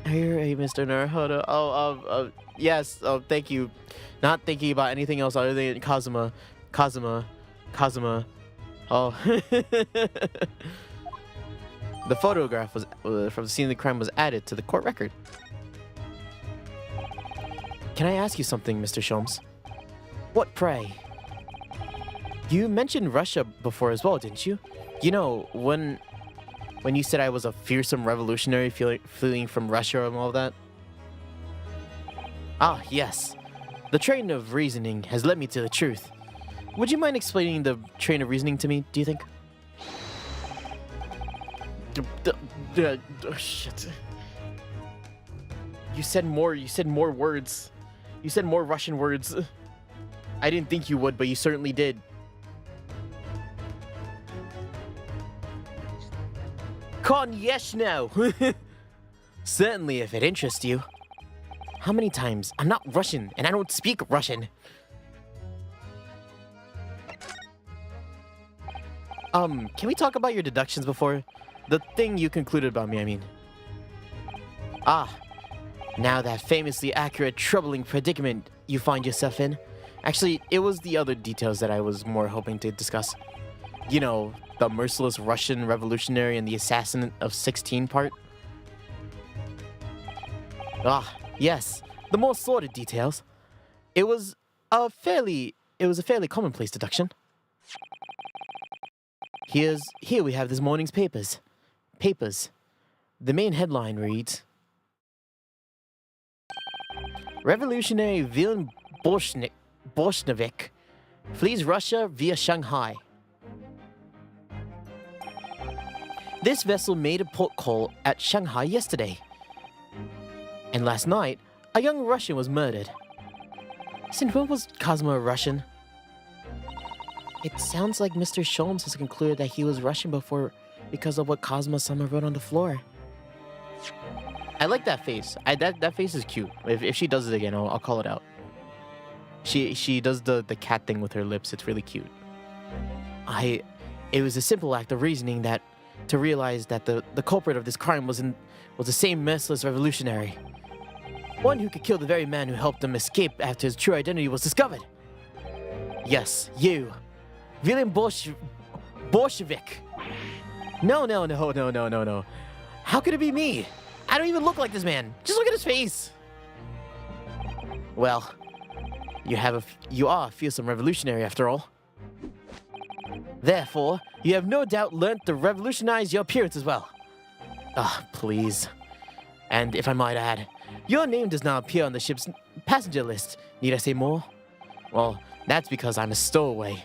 Are you ready, Mr. Naruhodo? Yes. Oh, thank you. Not thinking about anything else other than Kazuma. Oh. The photograph was from the scene of the crime was added to the court record. Can I ask you something, Mr. Sholmes? What, pray? You mentioned Russia before as well, didn't you? You know, when you said I was a fearsome revolutionary fleeing from Russia and all that? Ah, yes. The train of reasoning has led me to the truth. Would you mind explaining the train of reasoning to me, do you think? Oh, shit. You said more words. You said more Russian words. I didn't think you would, but you certainly did. Конечно! Certainly, if it interests you. How many times? I'm not Russian, and I don't speak Russian. Can we talk about your deductions before? The thing you concluded about me, I mean. Ah, now that famously accurate, troubling predicament you find yourself in. Actually, it was the other details that I was more hoping to discuss. You know, the merciless Russian revolutionary and the assassin of 16 part. Ah, yes, the more sordid details. It was a fairly commonplace deduction. Here we have this morning's papers. The main headline reads: Revolutionary villain Bolshevik flees Russia via Shanghai. This vessel made a port call at Shanghai yesterday. And last night, a young Russian was murdered. Since when was Kazuma Russian? It sounds like Mr. Sholmes has concluded that he was Russian before because of what Kazuma-sama wrote on the floor. I like that face. That face is cute. If she does it again, I'll call it out. She does the cat thing with her lips. It's really cute. It was a simple act of reasoning to realize that the culprit of this crime was the same merciless revolutionary. One who could kill the very man who helped him escape after his true identity was discovered. Yes, you. Villain Bolshevik. No. How could it be me? I don't even look like this man. Just look at his face. Well, you are a fearsome revolutionary after all. Therefore, you have no doubt learnt to revolutionize your appearance as well. Ah, please. And if I might add, your name does not appear on the ship's passenger list. Need I say more? Well, that's because I'm a stowaway.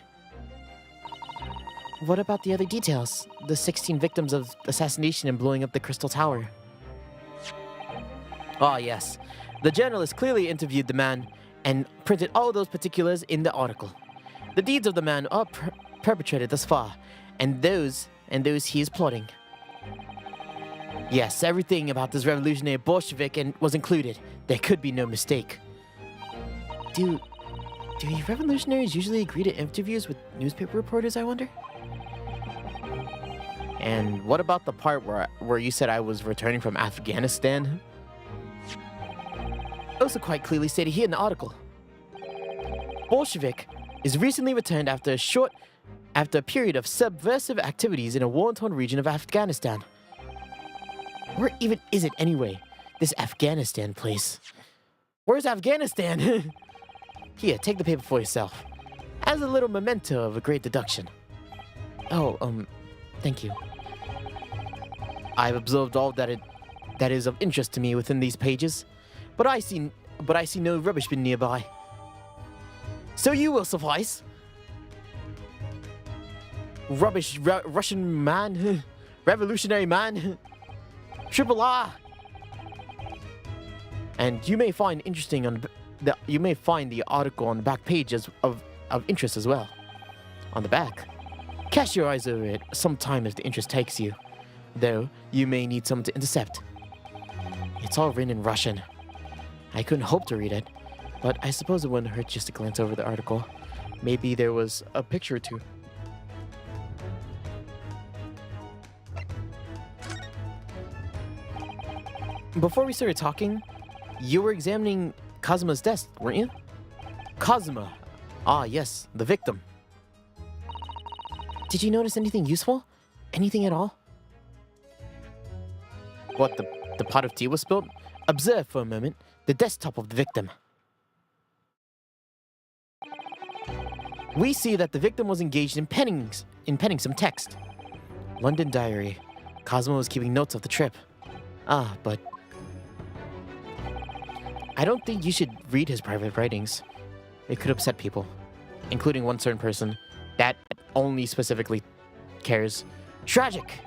What about the other details? The 16 victims of assassination and blowing up the Crystal Tower. Ah, yes. The journalist clearly interviewed the man and printed all those particulars in the article. The deeds of the man are perpetrated thus far, and those he is plotting. Yes, everything about this revolutionary Bolshevik was included. There could be no mistake. Do revolutionaries usually agree to interviews with newspaper reporters, I wonder? And what about the part where you said I was returning from Afghanistan? Also quite clearly stated here in the article. Bolshevik is recently returned after a period of subversive activities in a war-torn region of Afghanistan. Where even is it anyway, this Afghanistan place? Where's Afghanistan? Here, take the paper for yourself. As a little memento of a great deduction. Oh, thank you. I've observed all that is of interest to me within these pages, but I see no rubbish bin nearby. So you will suffice. Rubbish Russian man, revolutionary man, triple R. And you may find you may find the article on the back page of interest as well. On the back. Cast your eyes over it sometime if the interest takes you. Though, you may need someone to intercept. It's all written in Russian. I couldn't hope to read it, but I suppose it wouldn't hurt just to glance over the article. Maybe there was a picture or two. Before we started talking, you were examining Kazuma's desk, weren't you? Kazuma. Ah, yes, the victim. Did you notice anything useful? Anything at all? What, the pot of tea was spilled? Observe for a moment the desktop of the victim. We see that the victim was engaged in penning some text. London diary. Kazuma was keeping notes of the trip. Ah, but I don't think you should read his private writings. It could upset people, including one certain person that only specifically cares. Tragic!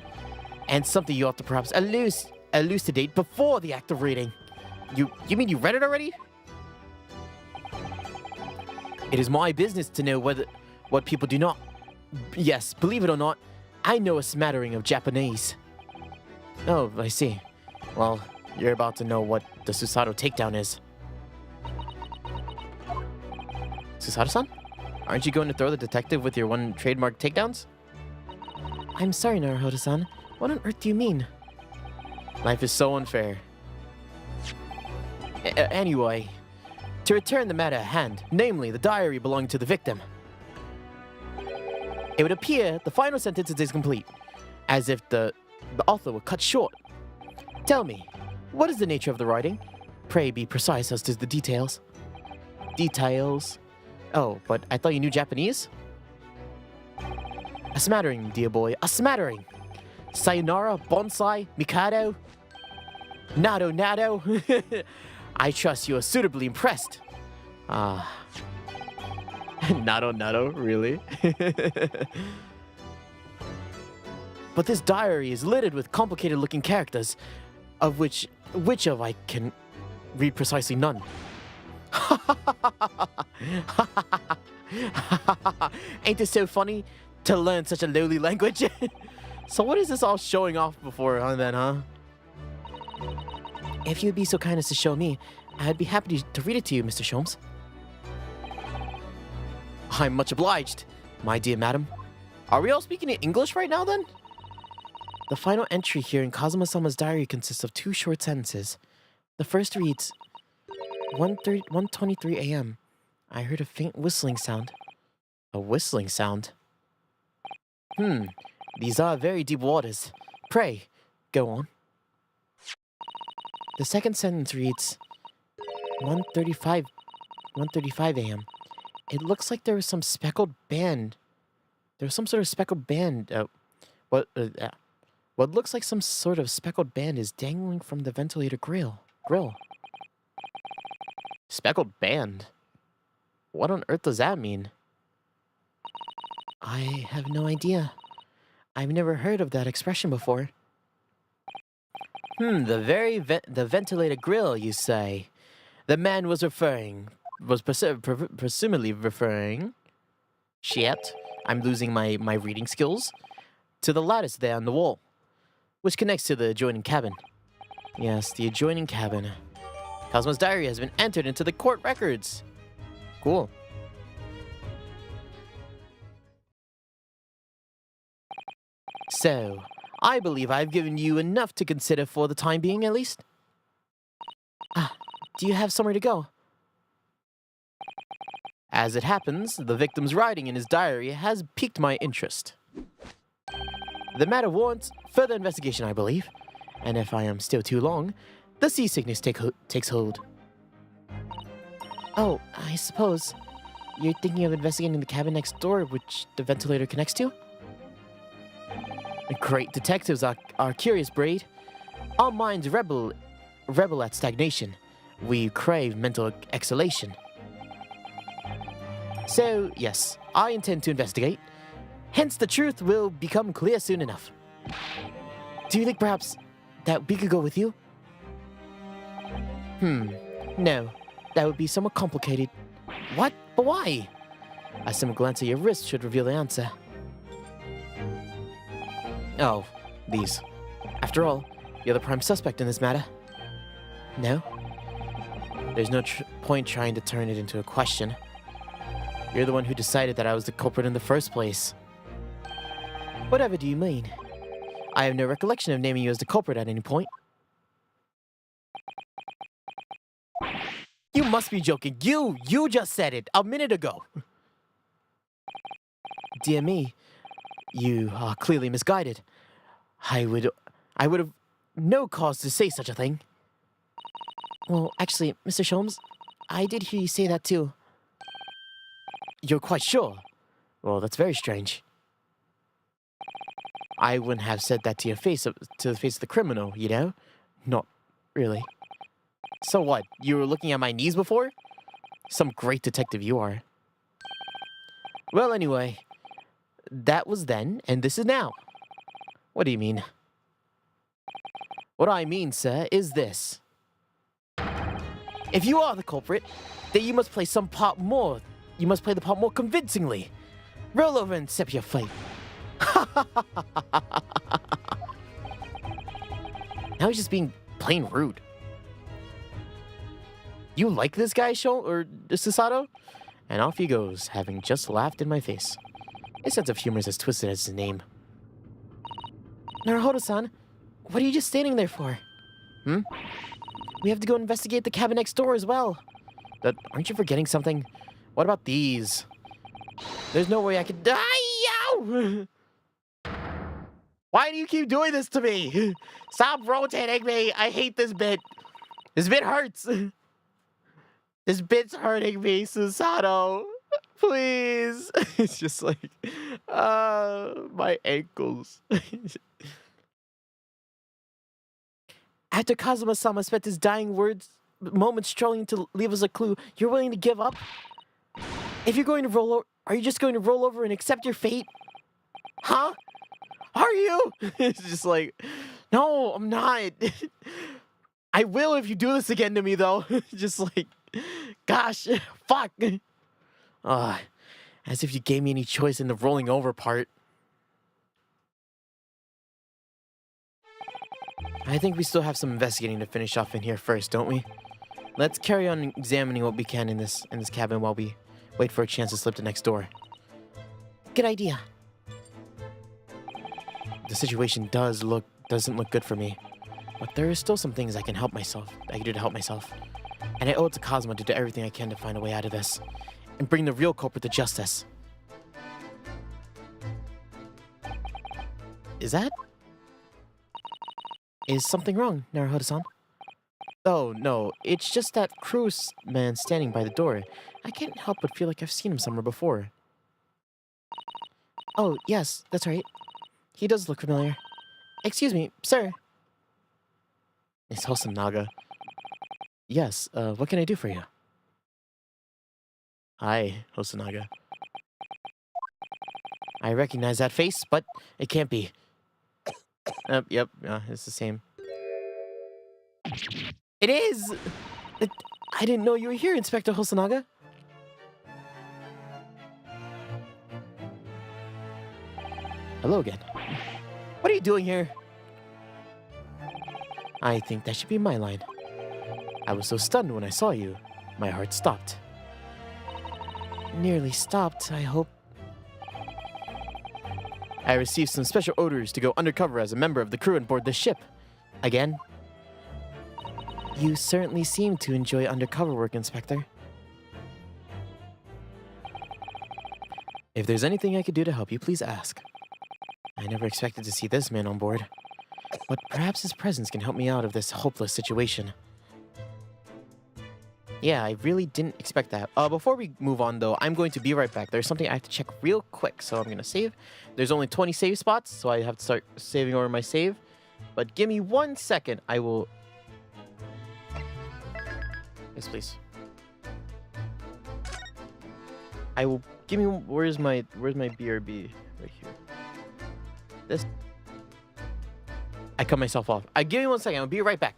And something you ought to perhaps elucidate before the act of reading. You mean you read it already? It is my business to know what people do not. Yes, believe it or not, I know a smattering of Japanese. Oh, I see. Well, you're about to know what the Susato takedown is. Susato-san? Aren't you going to throw the detective with your one trademark takedowns? I'm sorry, Naruhodo-san. What on earth do you mean? Life is so unfair. Anyway, to return the matter at hand, namely the diary belonging to the victim. It would appear the final sentence is complete, as if the author were cut short. Tell me, what is the nature of the writing? Pray be precise as to the details. Details? Oh, but I thought you knew Japanese? A smattering, dear boy, a smattering. Sayonara, bonsai, mikado. Nado, nado. I trust you are suitably impressed. Ah. Nado, nado, really? But this diary is littered with complicated looking characters, of which of I can read precisely none. Ain't this so funny to learn such a lowly language? So what is this all showing off before then, huh? If you'd be so kind as to show me, I'd be happy to read it to you, Mr. Sholmes. I'm much obliged, my dear madam. Are we all speaking in English right now, then? The final entry here in Kazuma-sama's diary consists of 2 short sentences. The first reads, 1:23 a.m. I heard a faint whistling sound. A whistling sound? These are very deep waters. Pray, go on. The second sentence reads, 1:35 a.m. It looks like there was some speckled band. There was some sort of speckled band. What looks like some sort of speckled band is dangling from the ventilator grill. Speckled band? What on earth does that mean? I have no idea. I've never heard of that expression before. The ventilator grill, you say? The man was presumably referring... Shit, I'm losing my reading skills. To the lattice there on the wall. which connects to the adjoining cabin. Yes, the adjoining cabin. Kazuma's diary has been entered into the court records. Cool. So, I believe I've given you enough to consider for the time being, at least. Do you have somewhere to go? As it happens, the victim's writing in his diary has piqued my interest. The matter warrants further investigation, I believe. And if I am still too long, the seasickness takes hold. Oh, I suppose you're thinking of investigating the cabin next door, which the ventilator connects to? Great detectives are curious breed. Our minds rebel at stagnation. We crave mental exhalation. So, yes, I intend to investigate. Hence, the truth will become clear soon enough. Do you think perhaps that we could go with you? No. That would be somewhat complicated. What? But why? A simple glance at your wrist should reveal the answer. Oh, these. After all, you're the prime suspect in this matter. No? There's no point trying to turn it into a question. You're the one who decided that I was the culprit in the first place. Whatever do you mean? I have no recollection of naming you as the culprit at any point. You must be joking. You just said it a minute ago. Dear me, you are clearly misguided. I would have no cause to say such a thing. Well, actually, Mr. Sholmes, I did hear you say that too. You're quite sure? Well, that's very strange. I wouldn't have said that to your face, to the face of the criminal, you know? Not really. So what? You were looking at my knees before? Some great detective you are. Well, anyway, that was then, and this is now. What do you mean? What I mean, sir, is this. If you are the culprit, then you must play some part more. You must play the part more convincingly. Roll over and accept your fate. Now he's just being plain rude. You like this guy, Susato? And off he goes, having just laughed in my face. His sense of humor is as twisted as his name. Naruhodo-san, what are you just standing there for? We have to go investigate the cabin next door as well. Aren't you forgetting something? What about these? There's no way I could die. Ow! Why do you keep doing this to me? Stop rotating me. I hate this bit. This bit hurts. This bit's hurting me, Susato. Please. It's just like, my ankles. After Kazuma-sama spent his dying moments trying to leave us a clue, you're willing to give up? If you're going to roll over, are you just going to roll over and accept your fate? Huh? Are you? It's just like, no, I'm not. I will if you do this again to me, though. Just like, gosh, fuck. As if you gave me any choice in the rolling over part. I think we still have some investigating to finish off in here first, don't we? Let's carry on examining what we can in this cabin while we wait for a chance to slip to next door. Good idea. The situation doesn't look good for me, but there are still some things I can do to help myself. And I owe it to Kazuma to do everything I can to find a way out of this and bring the real culprit to justice. Is something wrong, Naruhodo-san? Oh, no, it's just that Cruz man standing by the door. I can't help but feel like I've seen him somewhere before. Oh, yes, that's right. He does look familiar. Excuse me, sir. It's Hosonaga. Yes, what can I do for you? Hi, Hosonaga. I recognize that face, but it can't be. Yep, it's the same. It is! I didn't know you were here, Inspector Hosonaga. Hello again. What are you doing here? I think that should be my line. I was so stunned when I saw you. My heart stopped. Nearly stopped, I hope. I received some special orders to go undercover as a member of the crew on board this ship. Again? You certainly seem to enjoy undercover work, Inspector. If there's anything I could do to help you, please ask. I never expected to see this man on board, but perhaps his presence can help me out of this hopeless situation. Yeah, I really didn't expect that. Before we move on, though, I'm going to be right back. There's something I have to check real quick, so I'm going to save. There's only 20 save spots, so I have to start saving over my save. But give me 1 second. I will... Yes, please. I will... Give me... Where's my BRB? Right here. This... I cut myself off. Give me 1 second. I'll be right back.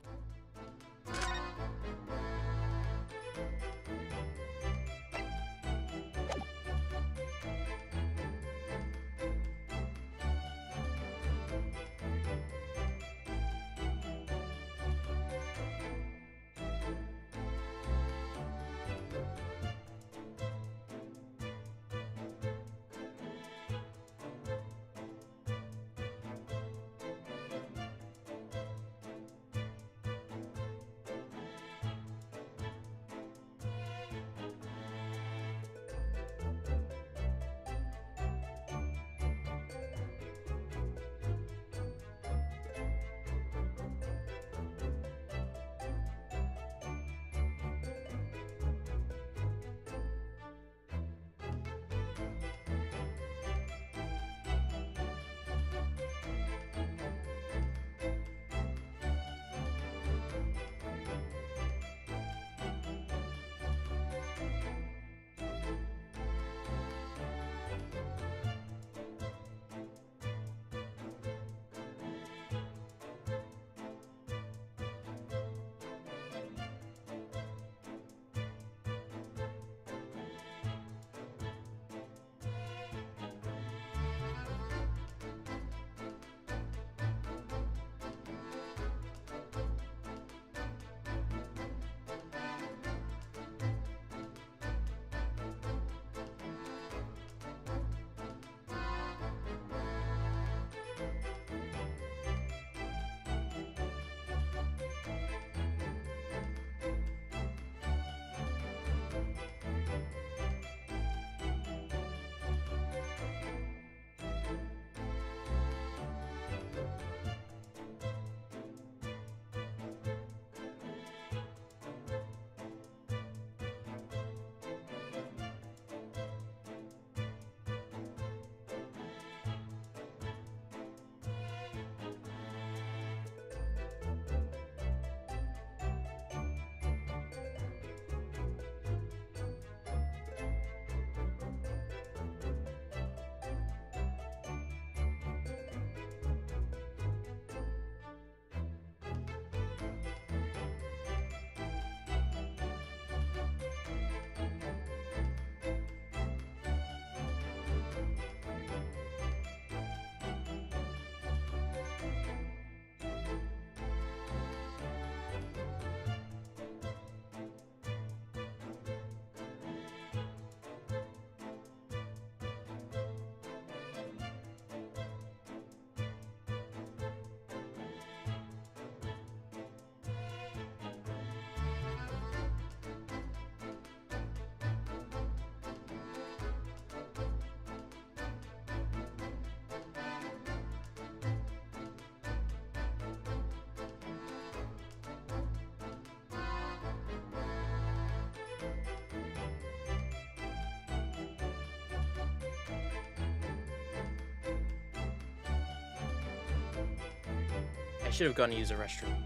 should have gone to use a restroom.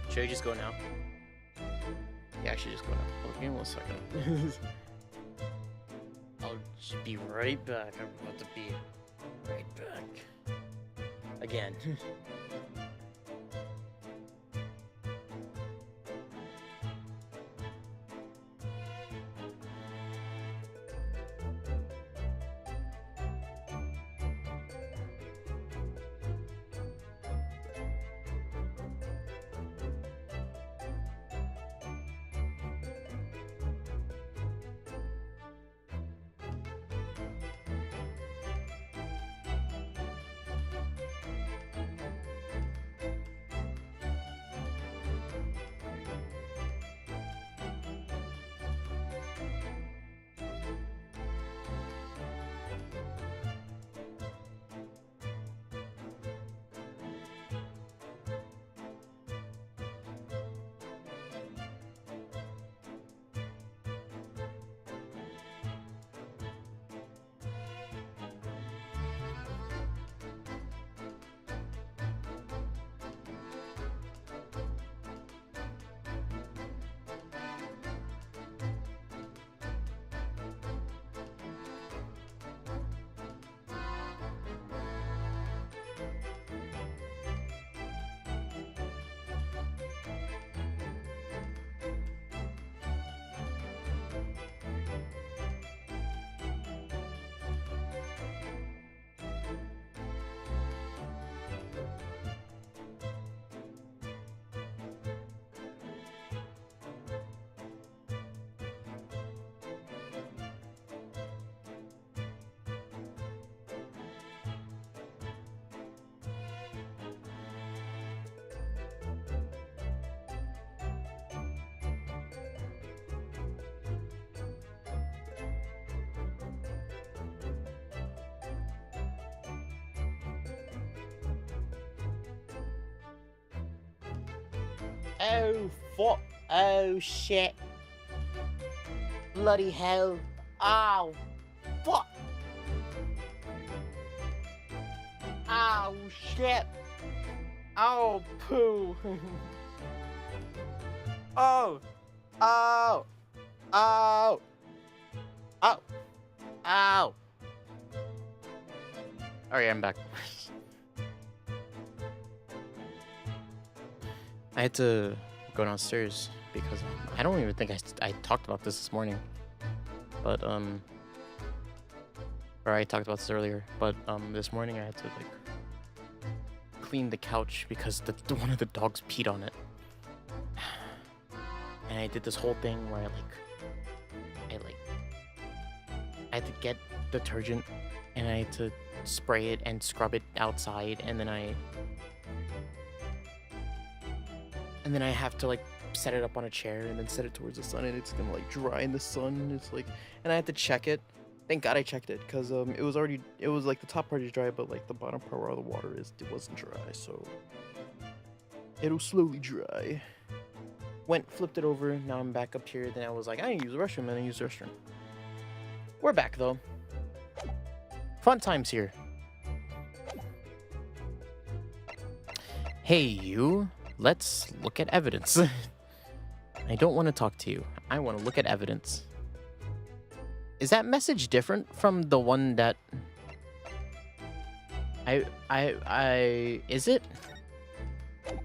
Should I just go now? Yeah, I should just go now. Oh, give me 1 second. I'll just be right back. I'm about to be right back. Again. Oh, fuck. Oh, shit. Bloody hell. Ow. Fuck. Ow, shit. Oh, poo. Oh. Oh. Oh. Oh. Ow. Alright, I'm back. I had to go downstairs because I don't even think I talked about this morning. But, or I talked about this earlier. But, this morning I had to, like, clean the couch because one of the dogs peed on it. And I did this whole thing where I had to get detergent and I had to spray it and scrub it outside, and then I have to like set it up on a chair and then set it towards the sun, and it's gonna like dry in the sun. It's like, and I had to check it. Thank God I checked it, because it was like the top part is dry, but like the bottom part where all the water is, it wasn't dry, so it'll slowly dry. Flipped it over. Now I'm back up here. Then I was like, I need to use the restroom, and I used the restroom. We're back though. Fun times here. Hey, you. Let's look at evidence. I don't want to talk to you. I want to look at evidence. Is that message different from the one that... Is it?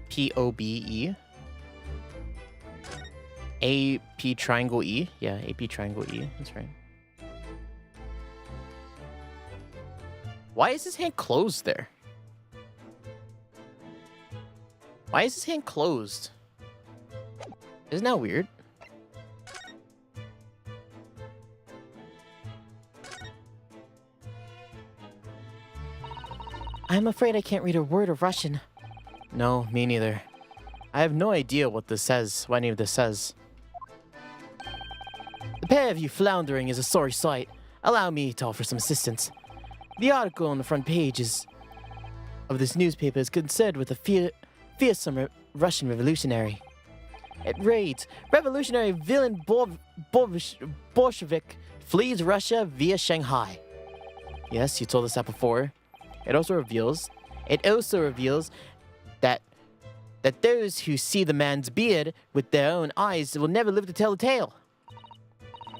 POBE? AP triangle E? Yeah, AP triangle E. That's right. Why is his hand closed there? Why is his hand closed? Isn't that weird? I'm afraid I can't read a word of Russian. No, me neither. I have no idea what any of this says. The pair of you floundering is a sorry sight. Allow me to offer some assistance. The article on the front page of this newspaper is concerned with a fearsome Russian revolutionary. It reads, revolutionary villain Bolshevik flees Russia via Shanghai. Yes, you told us that before. It also reveals that those who see the man's beard with their own eyes will never live to tell the tale.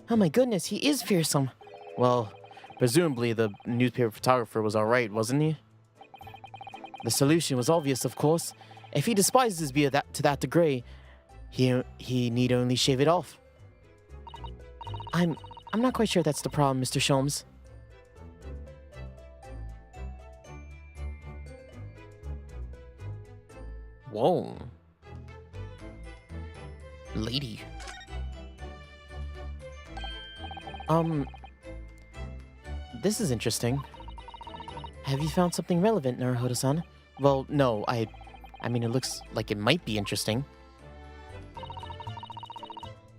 Oh my goodness, he is fearsome. Well, presumably the newspaper photographer was alright, wasn't he? The solution was obvious, of course. If he despises his beard to that degree, he need only shave it off. I'm not quite sure that's the problem, Mr. Sholmes. Whoa. Lady. This is interesting. Have you found something relevant, Naruhodo-san? Well, no, I mean, it looks like it might be interesting.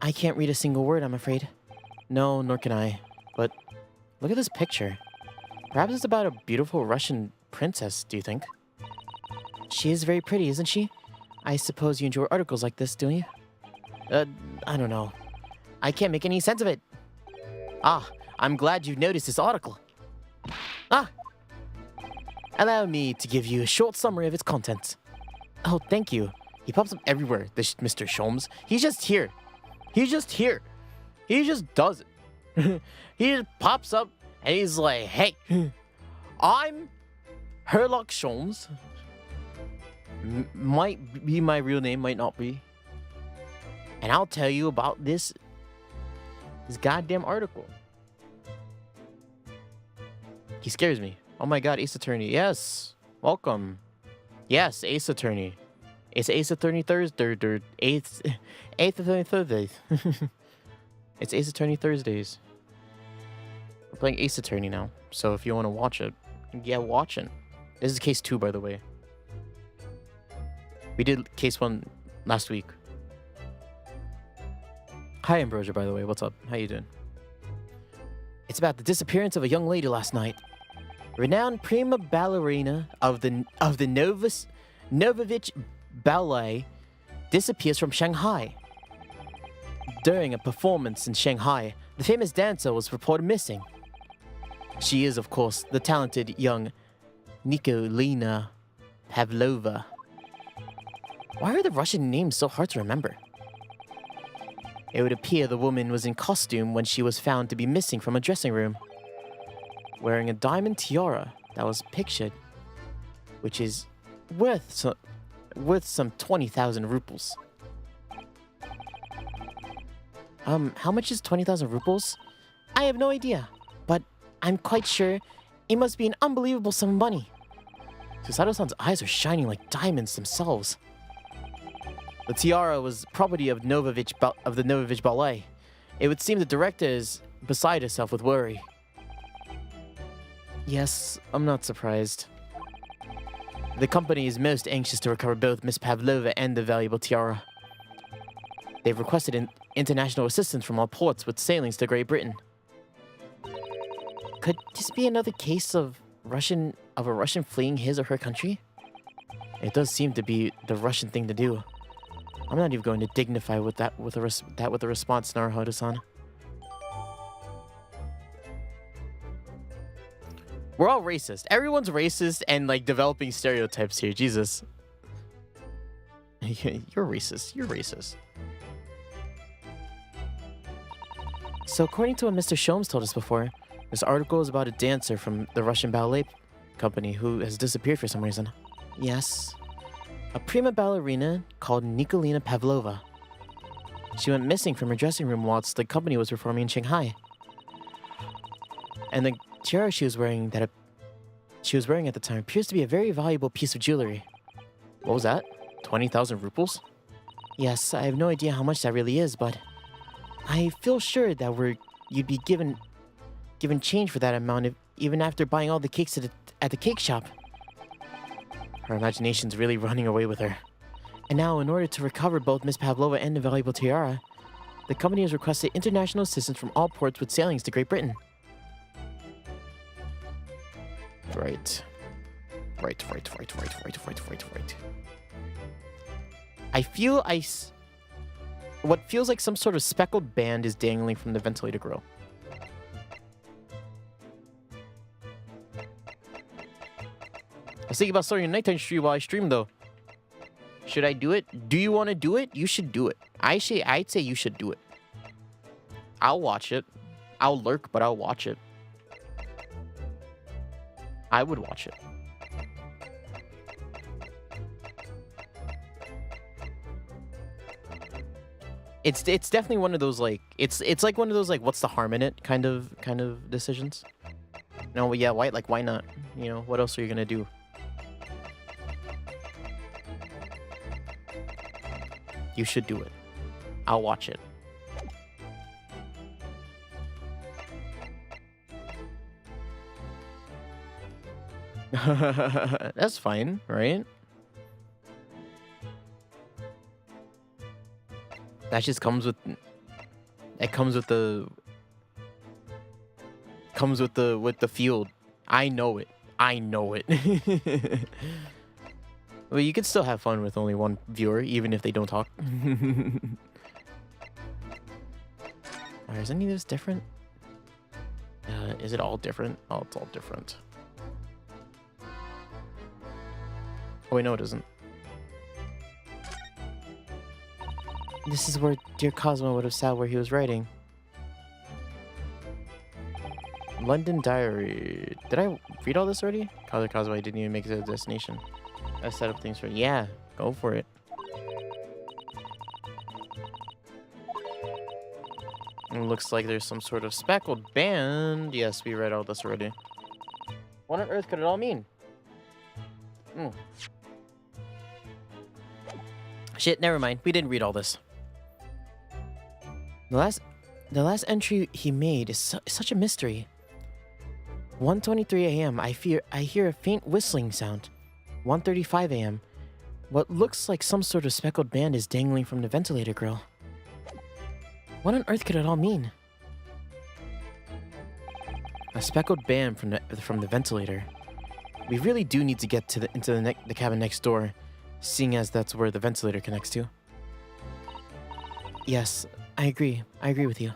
I can't read a single word, I'm afraid. No, nor can I. But look at this picture. Perhaps it's about a beautiful Russian princess, do you think? She is very pretty, isn't she? I suppose you enjoy articles like this, don't you? I don't know. I can't make any sense of it. Ah, I'm glad you've noticed this article. Ah! Allow me to give you a short summary of its contents. Oh, thank you. He pops up everywhere, this Mr. Sholmes. He's just here. He's just here. He just does it. He just pops up and he's like, hey, I'm Herlock Sholmes. Might be my real name, might not be. And I'll tell you about this goddamn article. He scares me. Oh my god, Ace Attorney. Yes. Welcome. Yes, Ace Attorney. It's Ace Attorney Thursday. Eighth Attorney Thursdays. It's Ace Attorney Thursdays. We're playing Ace Attorney now. So if you want to watch it, yeah, watch it. This is case 2, by the way. We did case 1 last week. Hi, Ambrosia, by the way. What's up? How you doing? It's about the disappearance of a young lady last night. Renowned prima ballerina of the Novovich Ballet disappears from Shanghai. During a performance in Shanghai, the famous dancer was reported missing. She is, of course, the talented young Nikolina Pavlova. Why are the Russian names so hard to remember? It would appear the woman was in costume when she was found to be missing from a dressing room, wearing a diamond tiara that was pictured, which is worth some 20,000 rubles. How much is 20,000 rubles? I have no idea, but I'm quite sure it must be an unbelievable sum of money. Susato-san's eyes are shining like diamonds themselves. The tiara was property of the Novovich Ballet. It would seem the director is beside herself with worry. Yes, I'm not surprised. The company is most anxious to recover both Miss Pavlova and the valuable tiara. They've requested international assistance from all ports with sailings to Great Britain. Could this be another case of a Russian fleeing his or her country? It does seem to be the Russian thing to do. I'm not even going to dignify with a response, Naruhodo-san. We're all racist. Everyone's racist and like developing stereotypes here. Jesus. You're racist. You're racist. So according to what Mr. Shomes told us before, this article is about a dancer from the Russian ballet company who has disappeared for some reason. Yes. A prima ballerina called Nikolina Pavlova. She went missing from her dressing room whilst the company was performing in Shanghai. And the tiara she was wearing at the time appears to be a very valuable piece of jewelry. What was that? 20,000 rubles? Yes, I have no idea how much that really is, but I feel sure that you'd be given change for that amount even after buying all the cakes at the cake shop. Her imagination's really running away with her. And now, in order to recover both Miss Pavlova and the valuable tiara, the company has requested international assistance from all ports with sailings to Great Britain. Right. What feels like some sort of speckled band is dangling from the ventilator grill. I was thinking about starting a nighttime stream while I stream, though. Should I do it? Do you want to do it? You should do it. I'd say you should do it. I'll watch it. I'll lurk, but I'll watch it. I would watch it. It's definitely one of those like it's like one of those like what's the harm in it kind of decisions. No, yeah, why not? You know, what else are you gonna do? You should do it. I'll watch it. That's fine, right? That just comes with the field. I know it. Well, you could still have fun with only one viewer, even if they don't talk. Alright, is any of this different? Is it all different? Oh, it's all different. Oh, wait, no, it isn't. This is where dear Cosmo would have sat where he was writing. London Diary. Did I read all this already? Cosmo didn't even make it to the destination. I set up things for... Yeah, go for it. It looks like there's some sort of speckled band. Yes, we read all this already. What on earth could it all mean? Shit, never mind. We didn't read all this. The last entry he made is such a mystery. 1:23 a.m. I hear a faint whistling sound. 1:35 a.m. What looks like some sort of speckled band is dangling from the ventilator grill. What on earth could it all mean? A speckled band from the ventilator. We really do need to get into the cabin next door, seeing as that's where the ventilator connects to. Yes, I agree. I agree with you.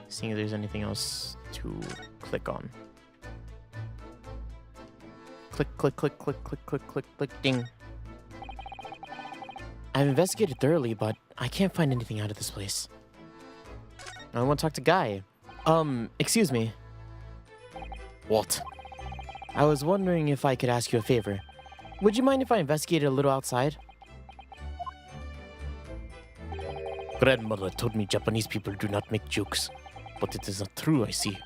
Seeing if there's anything else to click on. Click, click, click, click, click, click, click, click, ding. I've investigated thoroughly, but I can't find anything out of this place. I want to talk to Guy. Excuse me. What? I was wondering if I could ask you a favor. Would you mind if I investigated a little outside? Grandmother told me Japanese people do not make jokes. But it is not true, I see.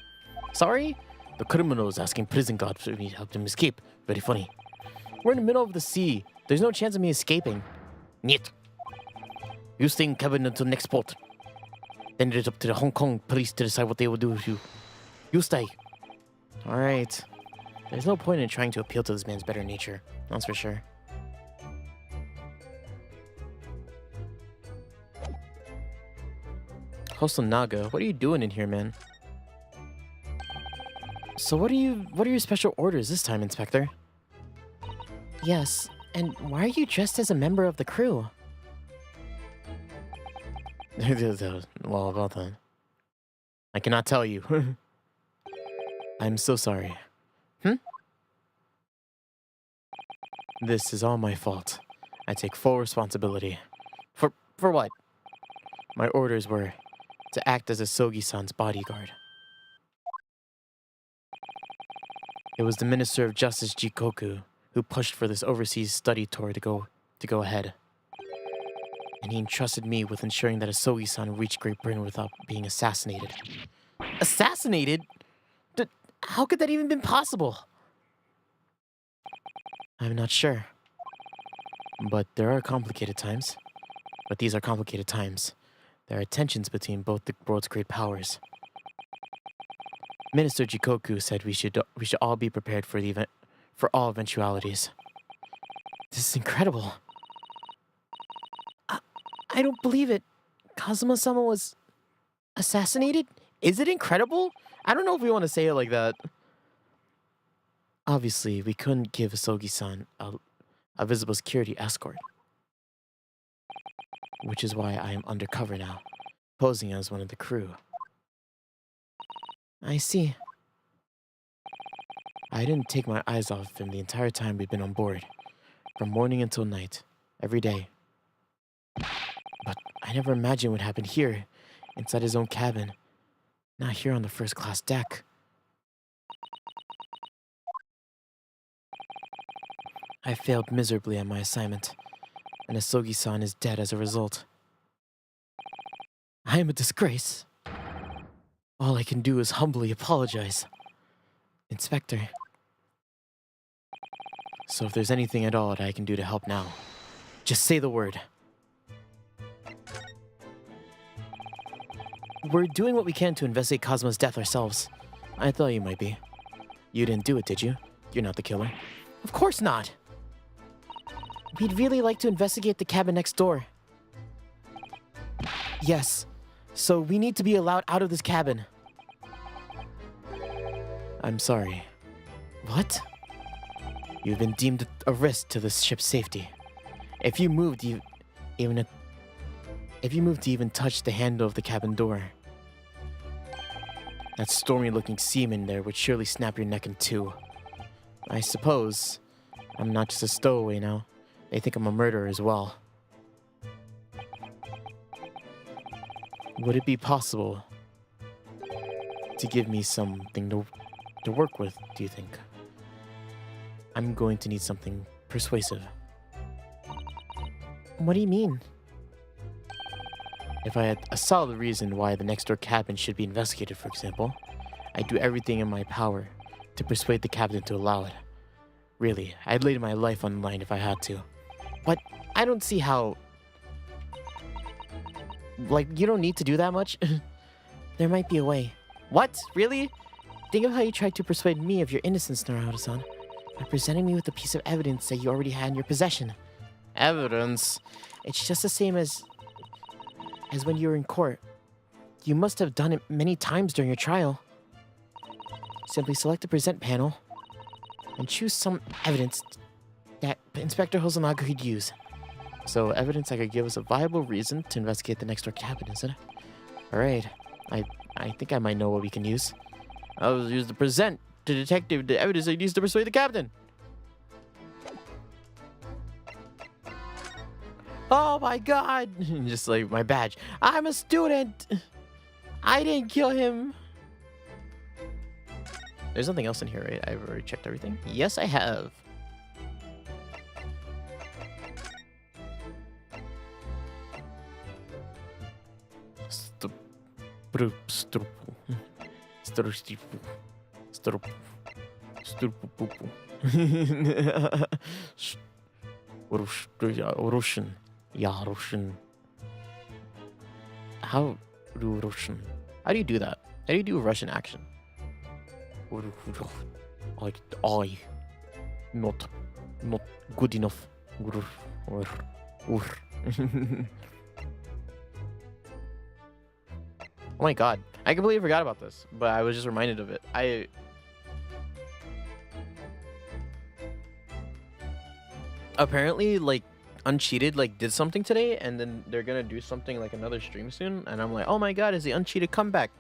Sorry? The criminal is asking prison guard for me to help him escape. Very funny. We're in the middle of the sea. There's no chance of me escaping. Niet. You stay in cabin until next port. Then it is up to the Hong Kong police to decide what they will do with you. You stay. Alright. There's no point in trying to appeal to this man's better nature. That's for sure. Hosonaga, what are you doing in here, man? So what are your special orders this time, Inspector? Yes, and why are you dressed as a member of the crew? Well, about that. I cannot tell you. I'm so sorry. This is all my fault. I take full responsibility. For what? My orders were to act as a Sogi-san's bodyguard. It was the Minister of Justice Jikoku who pushed for this overseas study tour to go ahead. And he entrusted me with ensuring that a Sogi-san reached Great Britain without being assassinated. Assassinated? How could that even been possible? I'm not sure. But there are complicated times. But these are complicated times. There are tensions between both the world's great powers. Minister Jikoku said we should all be prepared for the event, for all eventualities. This is incredible. I don't believe it. Kazuma-sama was assassinated? Is it incredible? I don't know if we want to say it like that. Obviously, we couldn't give Sogi-san a visible security escort. Which is why I am undercover now, posing as one of the crew. I see. I didn't take my eyes off him the entire time we've been on board, from morning until night, every day. But I never imagined what happened here, inside his own cabin, not here on the first-class deck. I failed miserably at my assignment, and Asogi-san is dead as a result. I am a disgrace. All I can do is humbly apologize. Inspector. So if there's anything at all that I can do to help now, just say the word. We're doing what we can to investigate Kazuma's death ourselves. I thought you might be. You didn't do it, did you? You're not the killer. Of course not! We'd really like to investigate the cabin next door. Yes. So we need to be allowed out of this cabin. I'm sorry. What? You've been deemed a risk to this ship's safety. If you moved to even touch the handle of the cabin door, that stormy-looking seaman there would surely snap your neck in two. I suppose I'm not just a stowaway now. They think I'm a murderer as well. Would it be possible to give me something to work with, do you think? I'm going to need something persuasive. What do you mean? If I had a solid reason why the next door cabin should be investigated, for example, I'd do everything in my power to persuade the captain to allow it. Really, I'd lay my life on the line if I had to. But I don't see how... Like, you don't need to do that much? There might be a way. What? Really? Think of how you tried to persuade me of your innocence, Naruto-san, by presenting me with a piece of evidence that you already had in your possession. Evidence? It's just the same as when you were in court. You must have done it many times during your trial. Simply select the present panel and choose some evidence that Inspector Hosonaga could use. So, evidence that could give us a viable reason to investigate the next door cabin, isn't it? Alright. I think I might know what we can use. I'll use the present to detective the evidence I used to persuade the captain. Oh my god! Just like my badge. I'm a student! I didn't kill him! There's nothing else in here, right? I've already checked everything. Yes, I have. Russian. Yeah, Russian. How do Russian? How do you do that? How do you do a Russian action? Like I, not good enough. Oh my god, I completely forgot about this, but I was just reminded of it. Apparently, like, Uncheated, like, did something today, and then they're gonna do something, like, another stream soon, and I'm like, oh my god, is the Uncheated comeback?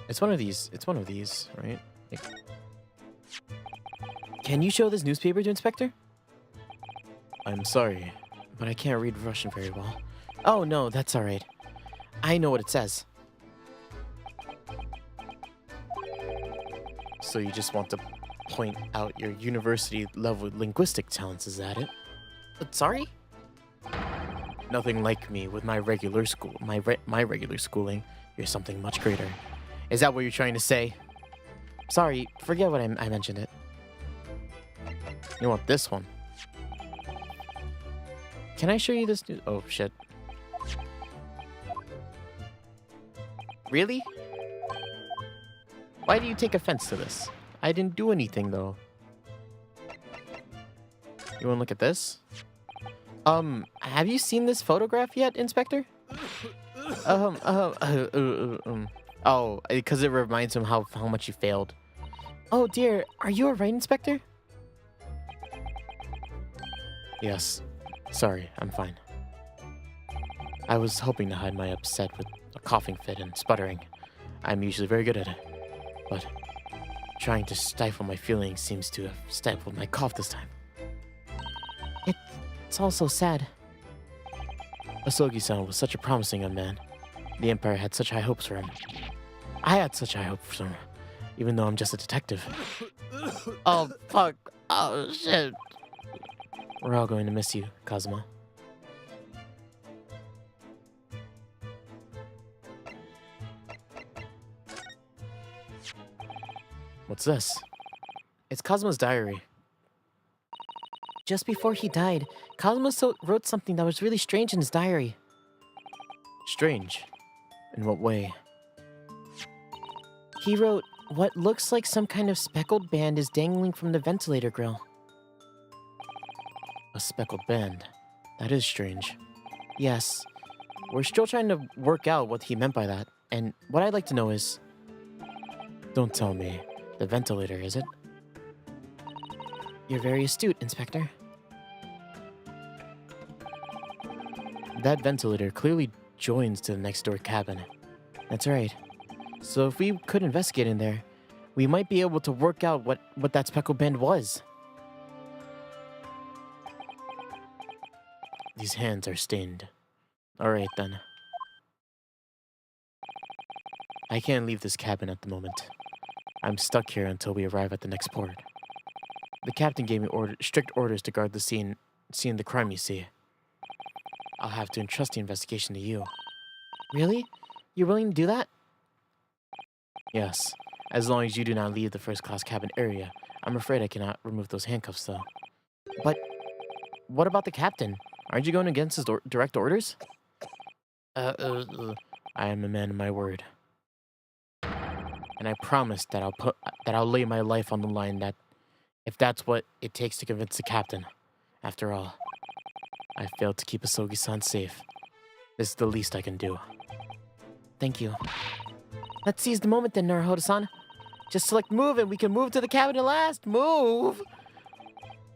It's one of these, right? Like, can you show this newspaper to Inspector? I'm sorry, but I can't read Russian very well. Oh no, that's alright. I know what it says. So you just want to point out your university level linguistic talents, is that it? Sorry? Nothing like me with my regular school, my regular schooling. You're something much greater. Is that what you're trying to say? Sorry, forget what I mentioned it. You want this one? Can I show you this new? Oh shit. Really? Why do you take offense to this? I didn't do anything though. You wanna look at this? Have you seen this photograph yet, Inspector? Oh, because it reminds him how much you failed. Oh dear, are you alright, Inspector? Yes. Sorry, I'm fine. I was hoping to hide my upset with a coughing fit and sputtering. I'm usually very good at it. But trying to stifle my feelings seems to have stifled my cough this time. It's all so sad. Asogi-san was such a promising young man. The Empire had such high hopes for him. I had such high hopes for him, even though I'm just a detective. Oh, fuck. Oh, shit. We're all going to miss you, Kazuma. What's this? It's Kazuma's diary. Just before he died, Kazuma wrote something that was really strange in his diary. Strange? In what way? He wrote, what looks like some kind of speckled band is dangling from the ventilator grill. A speckled band? That is strange. Yes. We're still trying to work out what he meant by that, and what I'd like to know is... Don't tell me. The ventilator, is it? You're very astute, Inspector. That ventilator clearly joins to the next door cabin. That's right. So if we could investigate in there, we might be able to work out what that speckled band was. These hands are stained. Alright then. I can't leave this cabin at the moment. I'm stuck here until we arrive at the next port. The captain gave me strict orders to guard the scene the crime, you see. I'll have to entrust the investigation to you. Really? You're willing to do that? Yes, as long as you do not leave the first-class cabin area. I'm afraid I cannot remove those handcuffs, though. But what about the captain? Aren't you going against his direct orders? I am a man of my word. And I promise that I'll lay my life on the line if that's what it takes to convince the captain. After all, I failed to keep Asogi-san safe. This is the least I can do. Thank you. Let's seize the moment then, Naruhodo-san. Just select move and we can move to the cabin at last. Move!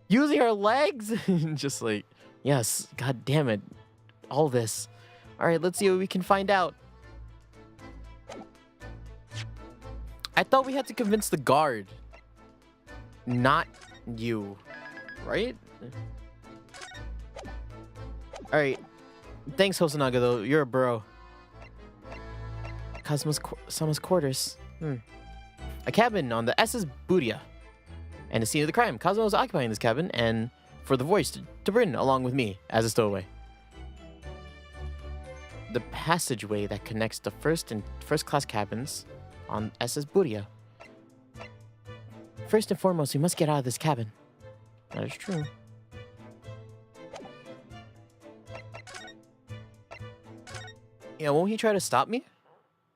Using our legs? Just like, yes, god damn it. All this. Alright, let's see what we can find out. I thought we had to convince the guard. Not you. Right? Alright. Thanks, Hosonaga, though. You're a bro. Sama's quarters. A cabin on the SS Budia. And the scene of the crime. Kazuma was occupying this cabin, and for the voice to bring along with me as a stowaway. The passageway that connects the first and first class cabins on SS Budia. First and foremost, we must get out of this cabin. That is true. Yeah, won't he try to stop me?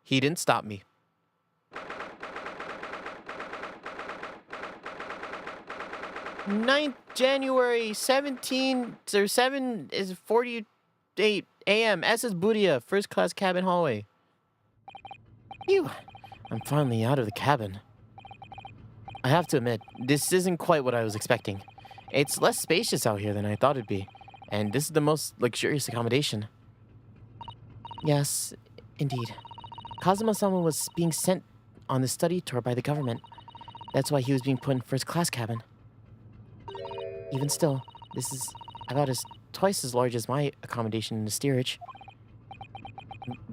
He didn't stop me. 9th January 7:48 a.m. SS Budia, first class cabin hallway. Phew. I'm finally out of the cabin. I have to admit, this isn't quite what I was expecting. It's less spacious out here than I thought it'd be, and this is the most luxurious accommodation. Yes, indeed. Kazuma-sama was being sent on the study tour by the government. That's why he was being put in first class cabin. Even still, this is about twice as large as my accommodation in the steerage.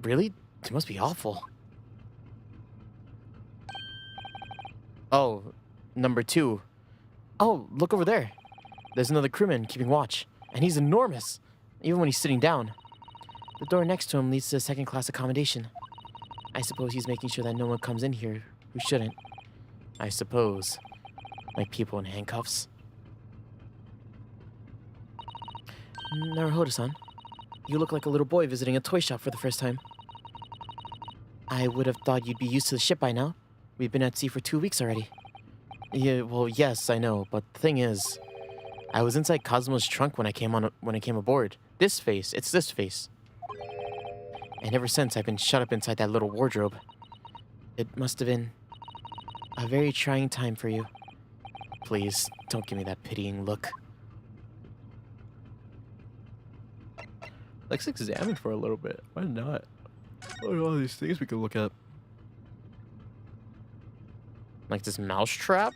Really? It must be awful. Oh, number 2. Oh, look over there. There's another crewman keeping watch, and he's enormous, even when he's sitting down. The door next to him leads to a second-class accommodation. I suppose he's making sure that no one comes in here who shouldn't. I suppose. Like people in handcuffs. Naruhodo-san, you look like a little boy visiting a toy shop for the first time. I would have thought you'd be used to the ship by now. We've been at sea for 2 weeks already. Yeah, well, yes, I know, but the thing is, I was inside Kazuma's trunk when I came aboard. It's this face. And ever since, I've been shut up inside that little wardrobe. It must have been a very trying time for you. Please, don't give me that pitying look. Let's examine for a little bit. Why not? Look at all these things we could look up. Like this mouse trap?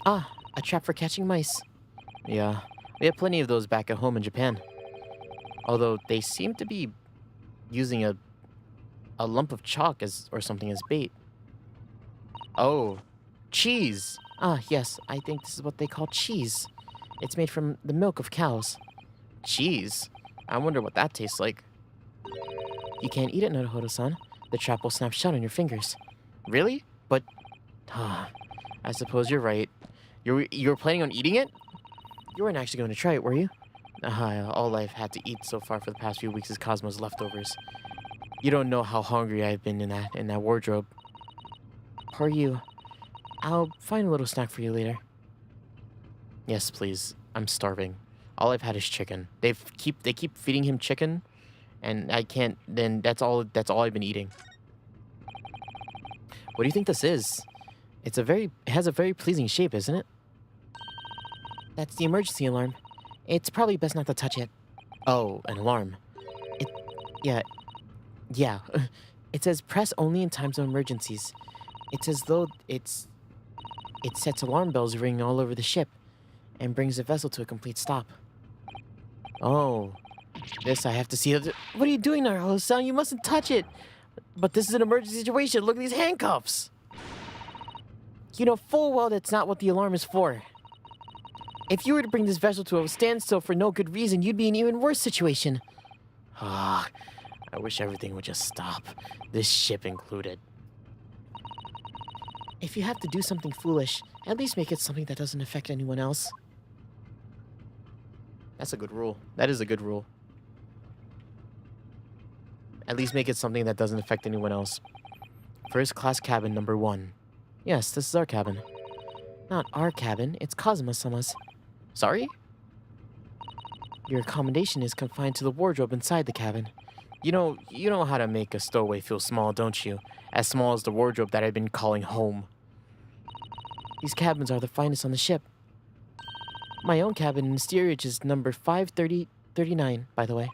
Ah, a trap for catching mice. Yeah, we have plenty of those back at home in Japan. Although they seem to be using a lump of chalk or something as bait. Oh, cheese. Ah, yes, I think this is what they call cheese. It's made from the milk of cows. Cheese? I wonder what that tastes like. You can't eat it, Naruhodo-san. The trap will snap shut on your fingers. Really? But, I suppose you're right. You were planning on eating it? You weren't actually going to try it, were you? All I've had to eat so far for the past few weeks is Cosmo's leftovers. You don't know how hungry I've been in that wardrobe. Poor you. I'll find a little snack for you later. Yes, please. I'm starving. All I've had is chicken. They keep feeding him chicken, and I can't. Then that's all I've been eating. What do you think this is? It has a very pleasing shape, isn't it? That's the emergency alarm. It's probably best not to touch it. Oh, an alarm. Yeah. It says press only in times of emergencies. It's as though it sets alarm bells ringing all over the ship and brings the vessel to a complete stop. Oh, this I have to see. What are you doing, Naruhodo-san? You mustn't touch it. But this is an emergency situation. Look at these handcuffs. You know full well that's not what the alarm is for. If you were to bring this vessel to a standstill for no good reason, you'd be in an even worse situation. I wish everything would just stop. This ship included. If you have to do something foolish, at least make it something that doesn't affect anyone else. That's a good rule. That is a good rule. At least make it something that doesn't affect anyone else. First class cabin number 1. Yes, this is our cabin. Not our cabin, it's Kazuma-sama's. Sorry? Your accommodation is confined to the wardrobe inside the cabin. You know how to make a stowaway feel small, don't you? As small as the wardrobe that I've been calling home. These cabins are the finest on the ship. My own cabin in steerage is number 539, by the way.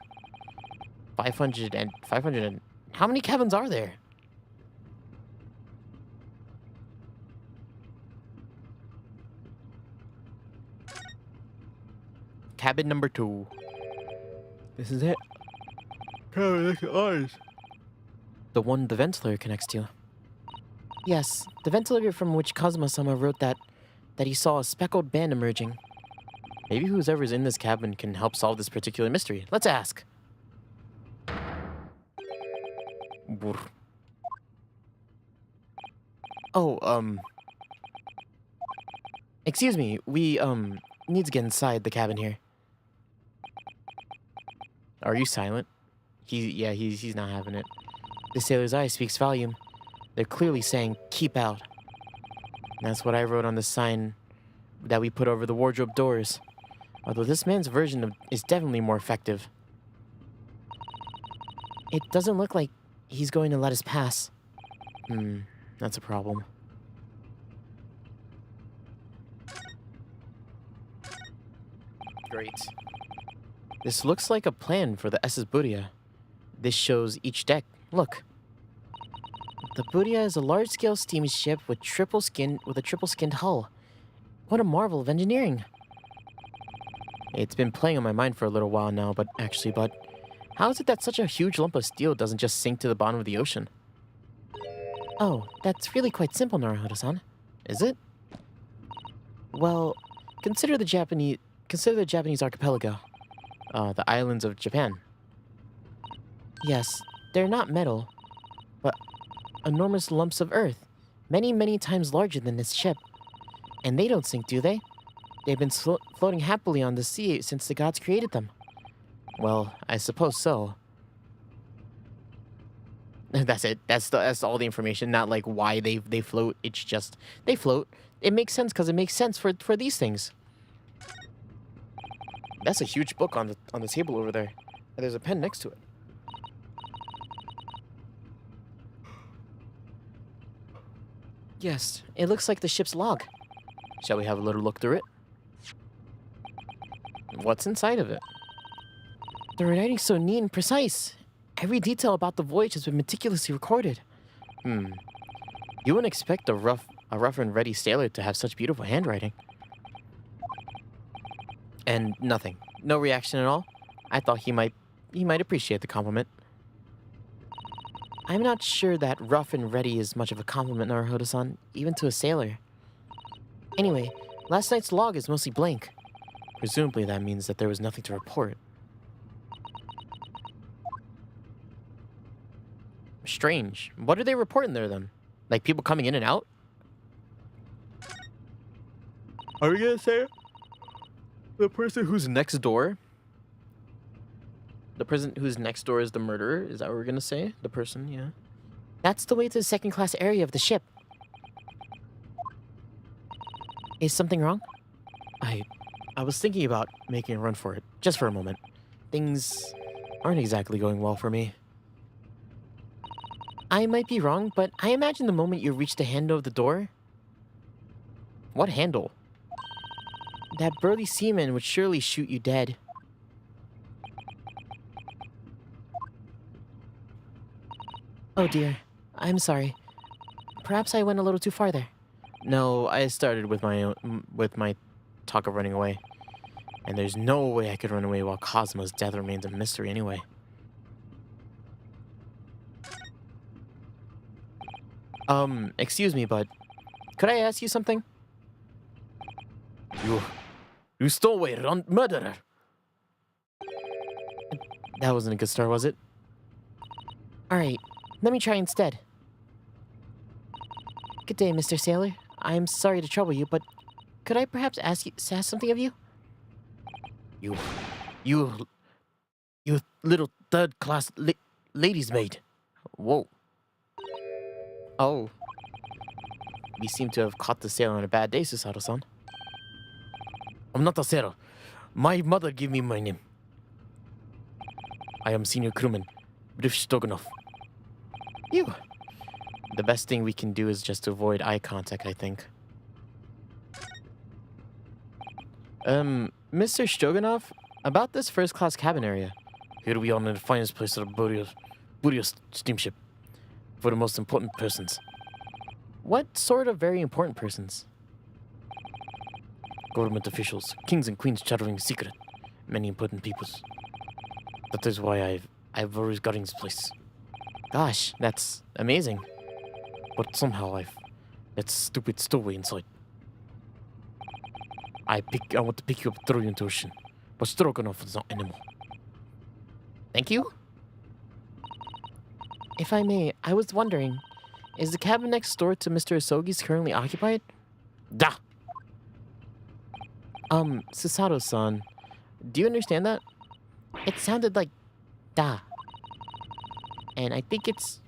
500 and... How many cabins are there? Cabin number 2. This is it. Cabin next to ours. The one the ventilator connects to. Yes, the ventilator from which Kazuma-sama wrote that he saw a speckled band emerging. Maybe whoever's in this cabin can help solve this particular mystery. Let's ask. Oh, excuse me, we, need to get inside the cabin here. Are you silent? He's not having it. The sailor's eye speaks volume. They're clearly saying, keep out. That's what I wrote on the sign that we put over the wardrobe doors. Although this man's version is definitely more effective. It doesn't look like he's going to let us pass. That's a problem. Great. This looks like a plan for the SS Buria. This shows each deck. Look. The Buria is a large-scale steamship with a triple-skinned hull. What a marvel of engineering. It's been playing on my mind for a little while now, but how is it that such a huge lump of steel doesn't just sink to the bottom of the ocean? Oh, that's really quite simple, Naruhodo-san. Is it? Well, consider the Japanese archipelago. The islands of Japan. Yes, they're not metal, but enormous lumps of earth, many, many times larger than this ship. And they don't sink, do they? They've been floating happily on the sea since the gods created them. Well, I suppose so. That's it. That's all the information. Not like why they float. It's just they float. It makes sense because it makes sense for these things. That's a huge book on the table over there. And there's a pen next to it. Yes, it looks like the ship's log. Shall we have a little look through it? What's inside of it? The writing's so neat and precise. Every detail about the voyage has been meticulously recorded. You wouldn't expect a rough and ready sailor to have such beautiful handwriting. And nothing. No reaction at all? I thought he might appreciate the compliment. I'm not sure that rough and ready is much of a compliment, Naruhodo-san, even to a sailor. Anyway, last night's log is mostly blank. Presumably that means that there was nothing to report. Strange. What are they reporting there, then? Like people coming in and out? Are we gonna say the person who's next door? The person who's next door is the murderer? Is that what we're gonna say? The person, yeah. That's the way to the second-class area of the ship. Is something wrong? I was thinking about making a run for it, just for a moment. Things aren't exactly going well for me. I might be wrong, but I imagine the moment you reach the handle of the door... What handle? That burly seaman would surely shoot you dead. Oh dear, I'm sorry. Perhaps I went a little too far there. No, I started with my talk of running away. And there's no way I could run away while Cosmo's death remains a mystery anyway. Excuse me, but could I ask you something? You stole away, murderer! That wasn't a good start, was it? Alright, let me try instead. Good day, Mr. Sailor. I'm sorry to trouble you, but could I perhaps ask something of you? You little third-class lady's maid. Whoa. Oh. We seem to have caught the sailor on a bad day, Susato-san. I'm not a sailor. My mother gave me my name. I am senior crewman, Brief Stoganov. Ew. The best thing we can do is just avoid eye contact, I think. Mr. Stroganov, about this first-class cabin area. Here we are in the finest place of the Burius steamship. For the most important persons. What sort of very important persons? Government officials, kings and queens chattering in secret. Many important peoples. That is why I've always gotten this place. Gosh, that's amazing. But somehow I've that stupid stowaway inside. I want to pick you up and throw you into the ocean. But Stroganoff is not anymore. Thank you? If I may, I was wondering, is the cabin next door to Mr. Asogi's currently occupied? Da! Susato-san, do you understand that? It sounded like da. And I think it's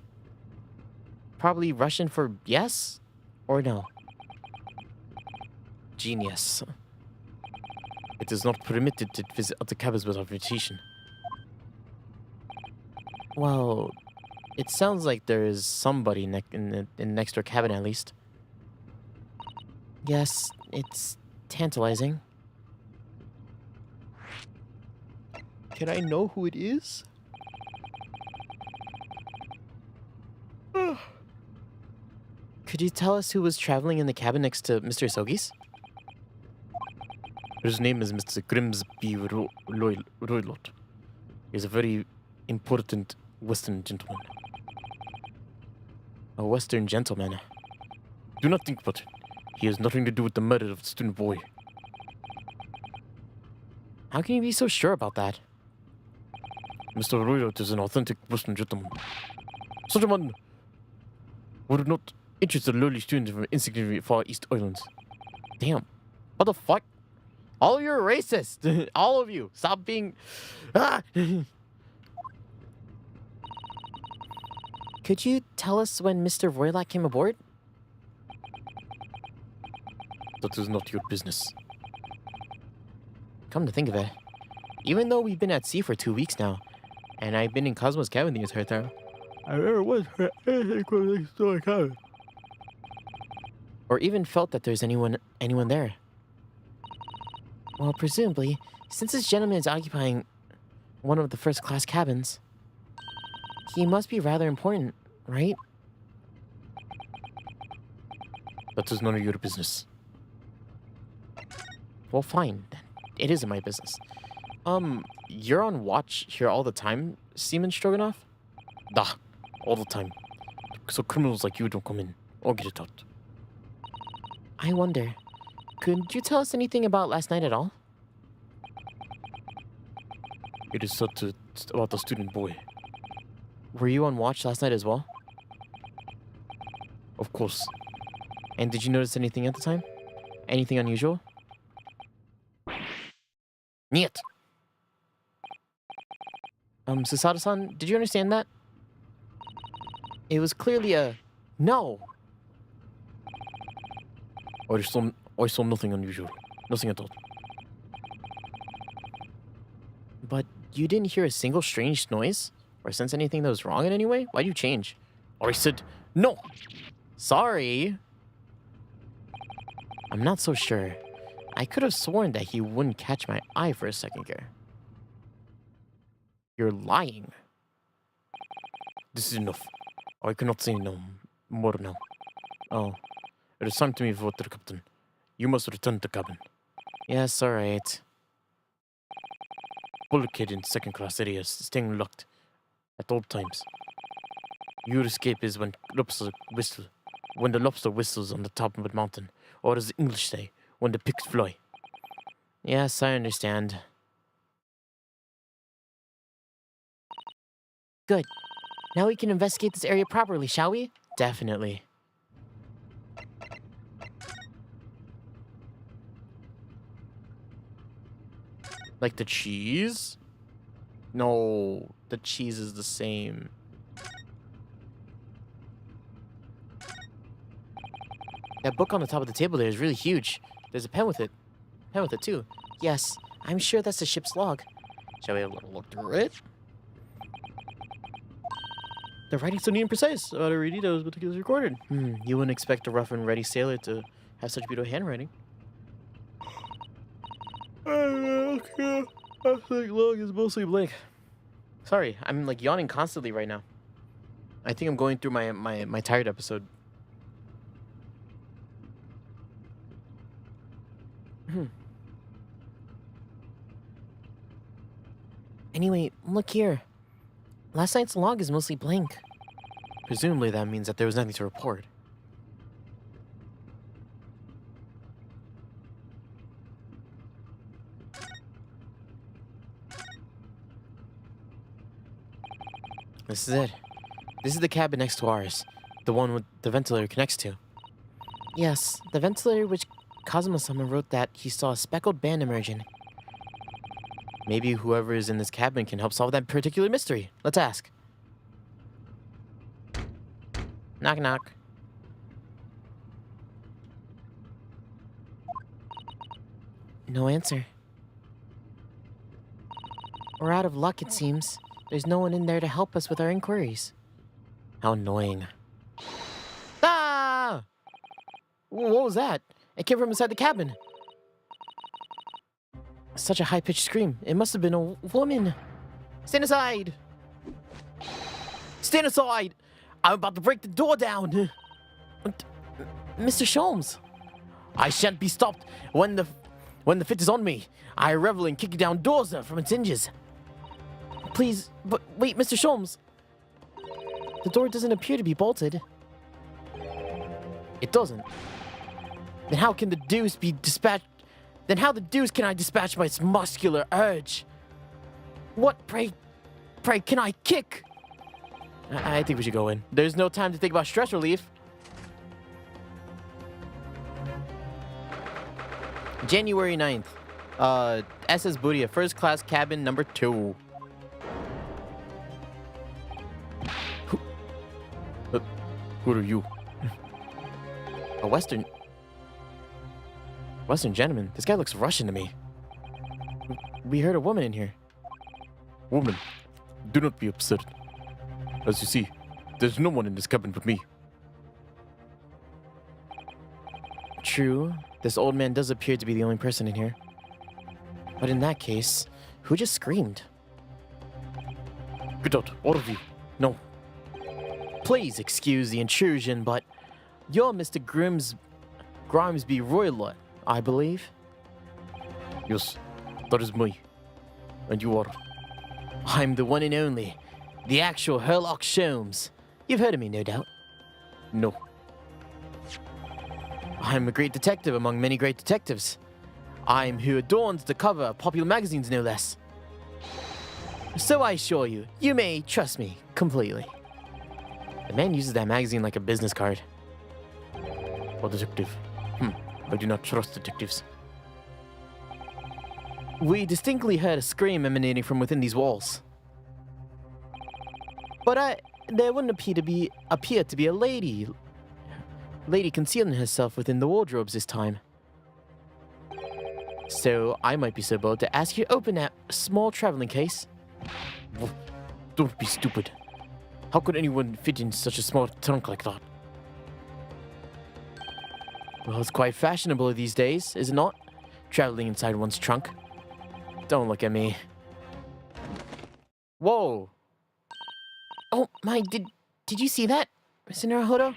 probably Russian for yes or no. Genius. It is not permitted to visit other cabins without invitation. Well, it sounds like there is somebody in the next door cabin at least. Yes, it's tantalizing. Can I know who it is? Could you tell us who was traveling in the cabin next to Mr. Asogi's? His name is Mr. Grimsby Roylott. He's a very important Western gentleman. A Western gentleman. Do not think about it. He has nothing to do with the murder of the student boy. How can you be so sure about that? Mr. Roylott is an authentic Western gentleman. Such a man would not interest the lowly students from insignificant Far East Islands. Damn. What the fuck? All of you are racist. All of you. Stop being... Ah! Could you tell us when Mr. Roylott came aboard? That is not your business. Come to think of it, even though we've been at sea for 2 weeks now, and I've been in Cosmo's cabin the entire time, I never once heard anything from next door cabin. Or even felt that there's anyone there. Well, presumably, since this gentleman is occupying one of the first-class cabins, he must be rather important, right? That is none of your business. Well, fine, then. It isn't my business. You're on watch here all the time, Seaman Stroganoff? Da, all the time. So criminals like you don't come in or get it out. I wonder, could you tell us anything about last night at all? It is about the student boy. Were you on watch last night as well? Of course. And did you notice anything at the time? Anything unusual? Niet. Susato-san, did you understand that? It was clearly a no. I saw nothing unusual. Nothing at all. But you didn't hear a single strange noise? Or sense anything that was wrong in any way? Why'd you change? Or I said, no! Sorry! I'm not so sure. I could have sworn that he wouldn't catch my eye for a second here. You're lying. This is enough. I cannot say no more now. Oh. It is time to move forward, Captain. You must return to cabin. Yes, alright. Bulkhead in second-class areas, staying locked at all times. Your escape is when the lobster whistles on the top of the mountain, or as the English say, when the pigs fly. Yes, I understand. Good. Now we can investigate this area properly, shall we? Definitely. Like the cheese? No, the cheese is the same. That book on the top of the table there is really huge. There's a pen with it. pen with it too. Yes, I'm sure that's the ship's log. Shall we have a little look through it? The writing's so neat and precise about every detail is meticulously recorded. You wouldn't expect a rough and ready sailor to have such beautiful handwriting. Okay. I think log is mostly blank. Sorry, I'm like yawning constantly right now. I think I'm going through my tired episode. Anyway, look here. Last night's log is mostly blank. Presumably that means that there was nothing to report. This is it. This is the cabin next to ours. The one with the ventilator connects to. Yes, the ventilator which Kazuma-sama wrote that he saw a speckled band emerging. Maybe whoever is in this cabin can help solve that particular mystery. Let's ask. Knock knock. No answer. We're out of luck, it seems. There's no one in there to help us with our inquiries. How annoying. Ah! What was that? It came from inside the cabin. Such a high-pitched scream. It must have been a woman. Stand aside! Stand aside! I'm about to break the door down. Mr. Sholmes. I shan't be stopped when the fit is on me. I revel in kicking down doors from its hinges. Please, but wait, Mr. Sholmes. The door doesn't appear to be bolted. It doesn't. Then how can the deuce be dispatched? Then how the deuce can I dispatch my muscular urge? What, pray can I kick? I think we should go in. There's no time to think about stress relief. January 9th. SS Booty, first class cabin number 2. Who are you? A Western gentleman. This guy looks Russian to me. We heard a woman in here. Woman, do not be upset. As you see, there's no one in this cabin but me. True, this old man does appear to be the only person in here. But in that case, who just screamed? Get out, all of you. No. Please excuse the intrusion, but you're Mr. Grimsby Roylott, I believe. Yes, that is me. And you are? I'm the one and only, the actual Herlock Sholmes. You've heard of me, no doubt. No. I'm a great detective among many great detectives. I'm who adorns the cover of popular magazines, no less. So I assure you, you may trust me completely. The man uses that magazine like a business card. A detective. I do not trust detectives. We distinctly heard a scream emanating from within these walls. But there wouldn't appear to be a lady concealing herself within the wardrobes this time. So I might be so bold to ask you to open that small traveling case. Don't be stupid. How could anyone fit in such a small trunk like that? Well, it's quite fashionable these days, is it not? Traveling inside one's trunk. Don't look at me. Whoa! Oh my, did you see that, Mr. Naruhodo?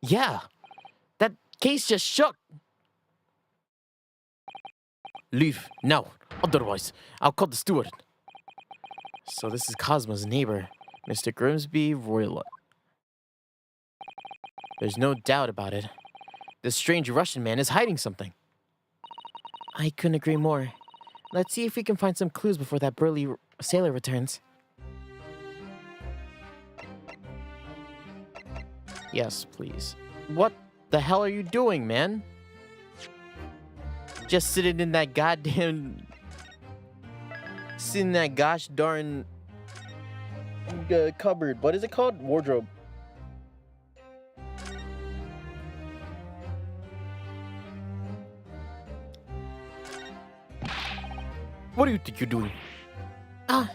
Yeah, that case just shook. Leave now, otherwise I'll call the steward. So this is Cosmo's neighbor, Mr. Grimsby Roylott. There's no doubt about it. This strange Russian man is hiding something. I couldn't agree more. Let's see if we can find some clues before that burly sailor returns. Yes, please. What the hell are you doing, man? Just sitting in that goddamn... Sitting in that gosh darn... cupboard. What is it called? Wardrobe. What do you think you're doing? Ah,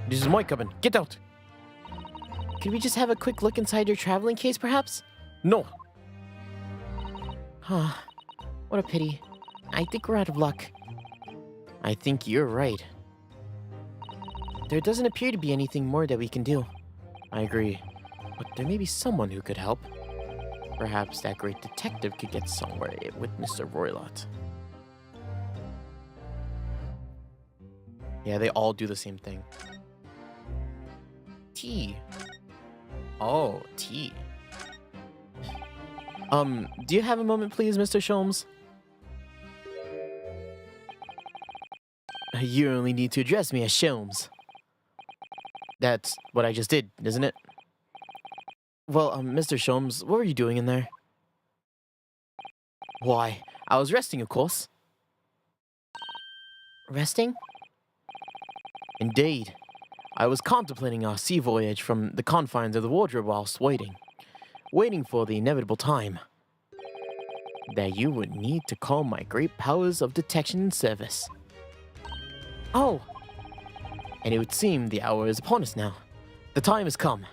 This is my cabin. Get out. could we just have a quick look inside your traveling case, perhaps? No. Huh. What a pity. I think we're out of luck. I think you're right. There doesn't appear to be anything more that we can do. I agree. But there may be someone who could help. Perhaps that great detective could get somewhere with Mr. Roylott. Yeah, they all do the same thing. Tea. Oh, tea. Do you have a moment, please, Mr. Sholmes? You only need to address me as Sholmes. That's what I just did, isn't it? Well, Mr. Sholmes, what were you doing in there? Why, I was resting, of course. Resting? Indeed. I was contemplating our sea voyage from the confines of the wardrobe whilst waiting for the inevitable time that you would need to call my great powers of detection and service. Oh, And it would seem the hour is upon us now. The time has come.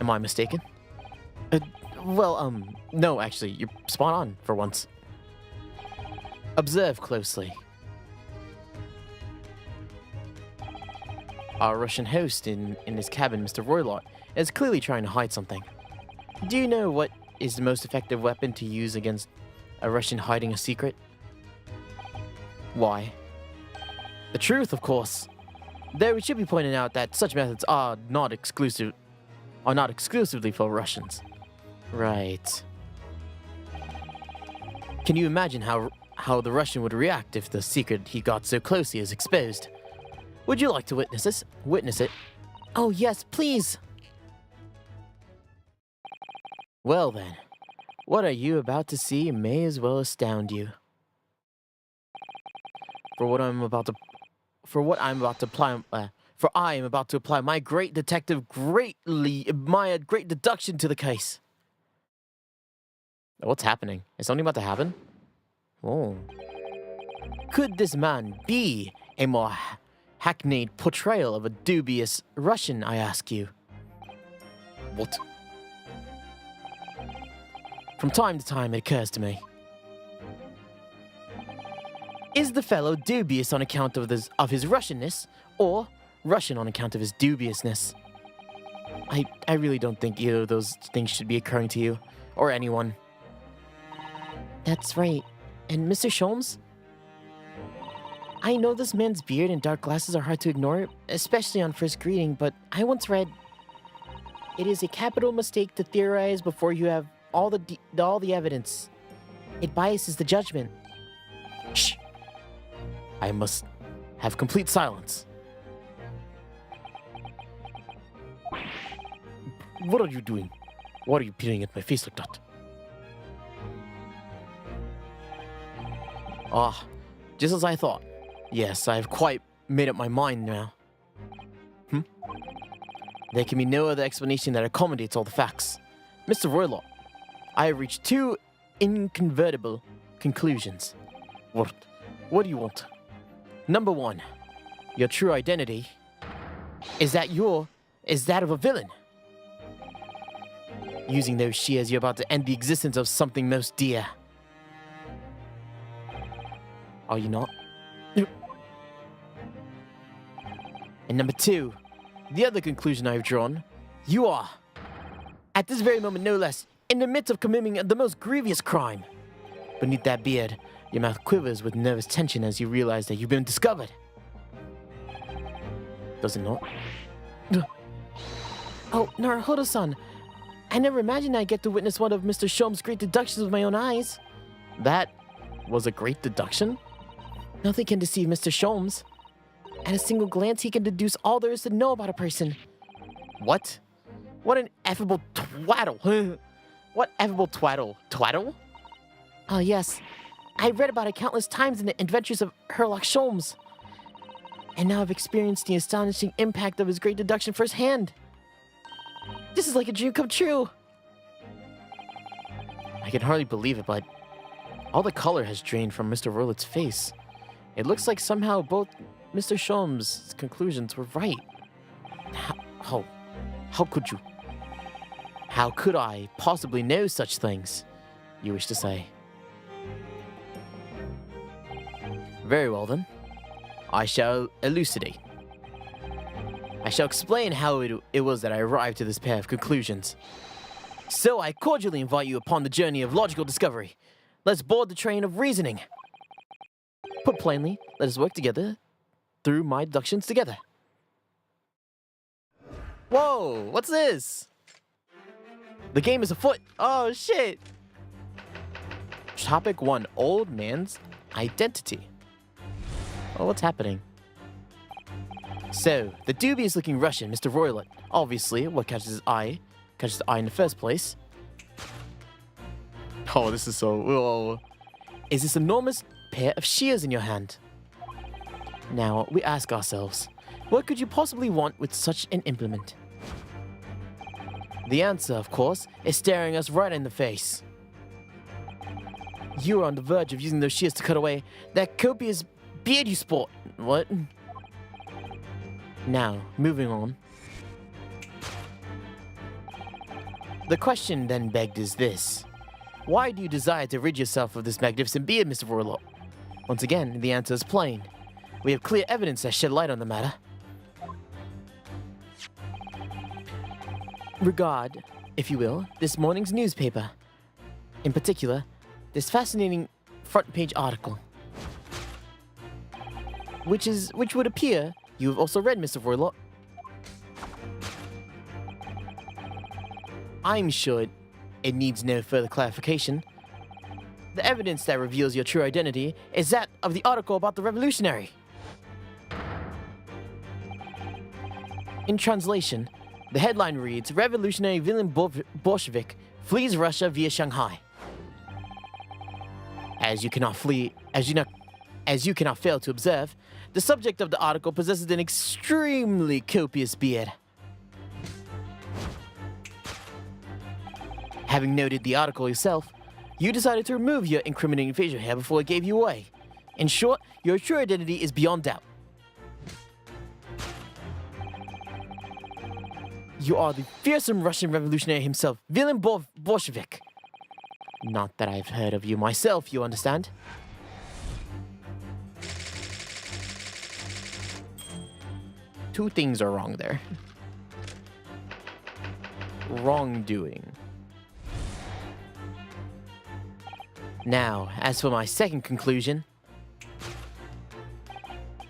Am I mistaken? well, No, actually, you're spot on for once. Observe closely. Our Russian host in his cabin, Mr. Roylott, is clearly trying to hide something. Do you know what is the most effective weapon to use against a Russian hiding a secret? Why? The truth, of course. Though it should be pointed out that such methods are not exclusively for Russians. right. Can you imagine how the Russian would react if the secret he got so closely is exposed? Would you like to witness it? Oh, yes, please. Well then, what are you about to see may as well astound you. For I am about to apply my great deduction to the case. What's happening? Is something about to happen? Oh. Could this man be a more hackneyed portrayal of a dubious Russian, I ask you? What? From time to time it occurs to me. Is the fellow dubious on account of his Russianness, or Russian on account of his dubiousness? I really don't think either of those things should be occurring to you, or anyone. That's right. And Mr. Sholmes? I know this man's beard and dark glasses are hard to ignore, especially on first greeting, but I once read, "It is a capital mistake to theorize before you have all the evidence. It biases the judgment." Shh! I must have complete silence. What are you doing? What are you peering at my face like that? Ah, just as I thought. Yes, I have quite made up my mind now. There can be no other explanation that accommodates all the facts. Mr. Roylott, I have reached two incontrovertible conclusions. What do you want? Number one, your true identity is that of a villain. Using those shears, you're about to end the existence of something most dear. Are you not? And number two, the other conclusion I've drawn, you are, at this very moment no less, in the midst of committing the most grievous crime. Beneath that beard, your mouth quivers with nervous tension as you realize that you've been discovered. Does it not? Oh, Naruhodo-san, I never imagined I'd get to witness one of Mr. Sholmes' great deductions with my own eyes. That was a great deduction? Nothing can deceive Mr. Sholmes. At a single glance, he can deduce all there is to know about a person. What? What an effable twaddle. What effable twaddle? Twaddle? Oh, yes. I've read about it countless times in the adventures of Herlock Sholmes. And now I've experienced the astonishing impact of his great deduction firsthand. This is like a dream come true. I can hardly believe it, but All the color has drained from Mr. Roylet's face. It looks like somehow both Mr. Sholmes' conclusions were right. How could you? How could I possibly know such things, you wish to say? Very well then. I shall elucidate. I shall explain how it was that I arrived to this pair of conclusions. So I cordially invite you upon the journey of logical discovery. Let's board the train of reasoning. Put plainly, let us work together through my deductions together. Whoa, what's this? The game is afoot. Oh, shit. Topic 1, old man's identity. Oh, what's happening? So, the dubious-looking Russian, Mr. Roylet. Obviously, what catches the eye in the first place. Oh, this is so... Whoa. Is this enormous pair of shears in your hand? Now, we ask ourselves, what could you possibly want with such an implement? The answer, of course, is staring us right in the face. You are on the verge of using those shears to cut away that copious beard you sport. What? Now, moving on. The question then begged is this. Why do you desire to rid yourself of this magnificent beard, Mr. Roylet? Once again, the answer is plain. We have clear evidence that shed light on the matter. Regard, if you will, this morning's newspaper. In particular, this fascinating front page article. Which would appear you have also read, Mr. Roylet. I'm sure it needs no further clarification. The evidence that reveals your true identity is that of the article about the revolutionary. In translation, the headline reads, Revolutionary villain Bolshevik flees Russia via Shanghai. As you cannot fail to observe, the subject of the article possesses an extremely copious beard. Having noted the article yourself, you decided to remove your incriminating facial hair before it gave you away. In short, your true identity is beyond doubt. You are the fearsome Russian revolutionary himself, villain Bolshevik. Not that I've heard of you myself, you understand? Two things are wrong there. Wrongdoing. Now, as for my second conclusion,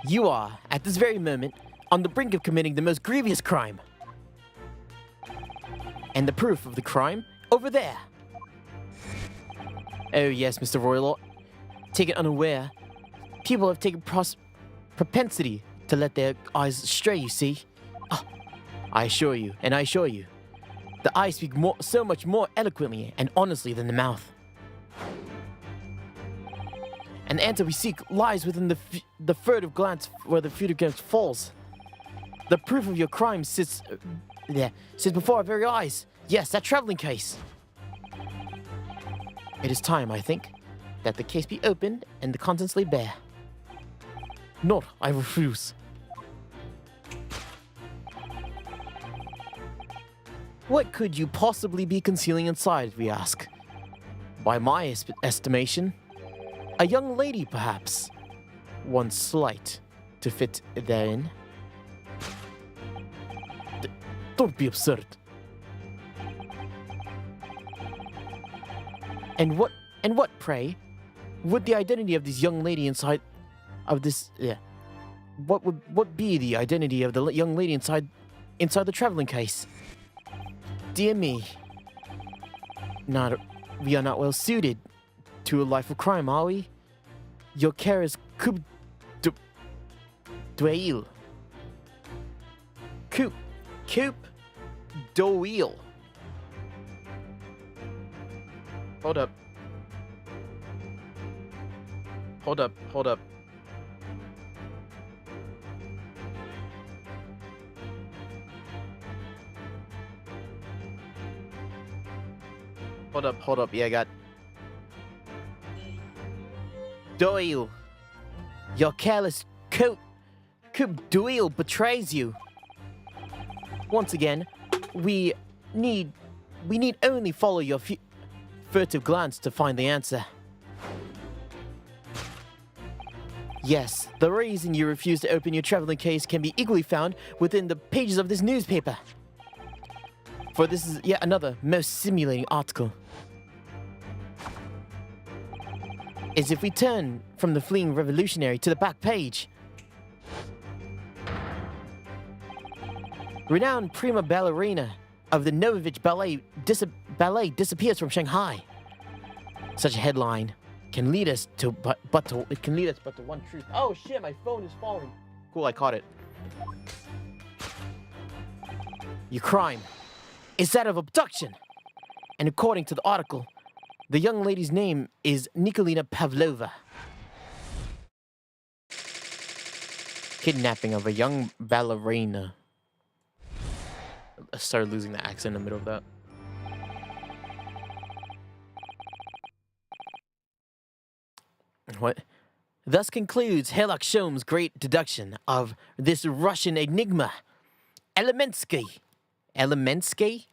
you are, at this very moment, on the brink of committing the most grievous crime. And the proof of the crime, over there. Oh yes, Mr. Roylet. Taken unaware, people have taken propensity to let their eyes stray, you see. Oh, I assure you, the eyes speak so much more eloquently and honestly than the mouth. And the answer we seek lies within the furtive glance where the furtive glance falls. The proof of your crime sits before our very eyes. Yes, that traveling case. It is time, I think, that the case be opened and the contents laid bare. No, I refuse. What could you possibly be concealing inside, we ask? By my estimation, a young lady, perhaps. One slight to fit therein. Don't be absurd. And what, pray, would the identity of this young lady inside of this, what be the identity of the young lady inside the traveling case? Dear me. We are not well suited to a life of crime, are we? Your care is coup d'oeil. Coup d'oeil. Hold up. Hold up. Hold up. Yeah, I got... Doyle. Your careless Coop Doyle betrays you. Once again, we need only follow your furtive glance to find the answer. Yes, the reason you refuse to open your traveling case can be equally found within the pages of this newspaper. For this is yet another most stimulating article. As if we turn from the fleeing revolutionary to the back page. Renowned prima ballerina of the Novovich Ballet disappears from Shanghai. Such a headline can lead us to but to one truth. Oh shit, my phone is falling. Cool, I caught it. Your crime is that of abduction. And according to the article, the young lady's name is Nikolina Pavlova. Kidnapping of a young ballerina. I started losing the accent in the middle of that. What? Thus concludes Herlock Sholmes' great deduction of this Russian enigma. Elemensky. Elemensky?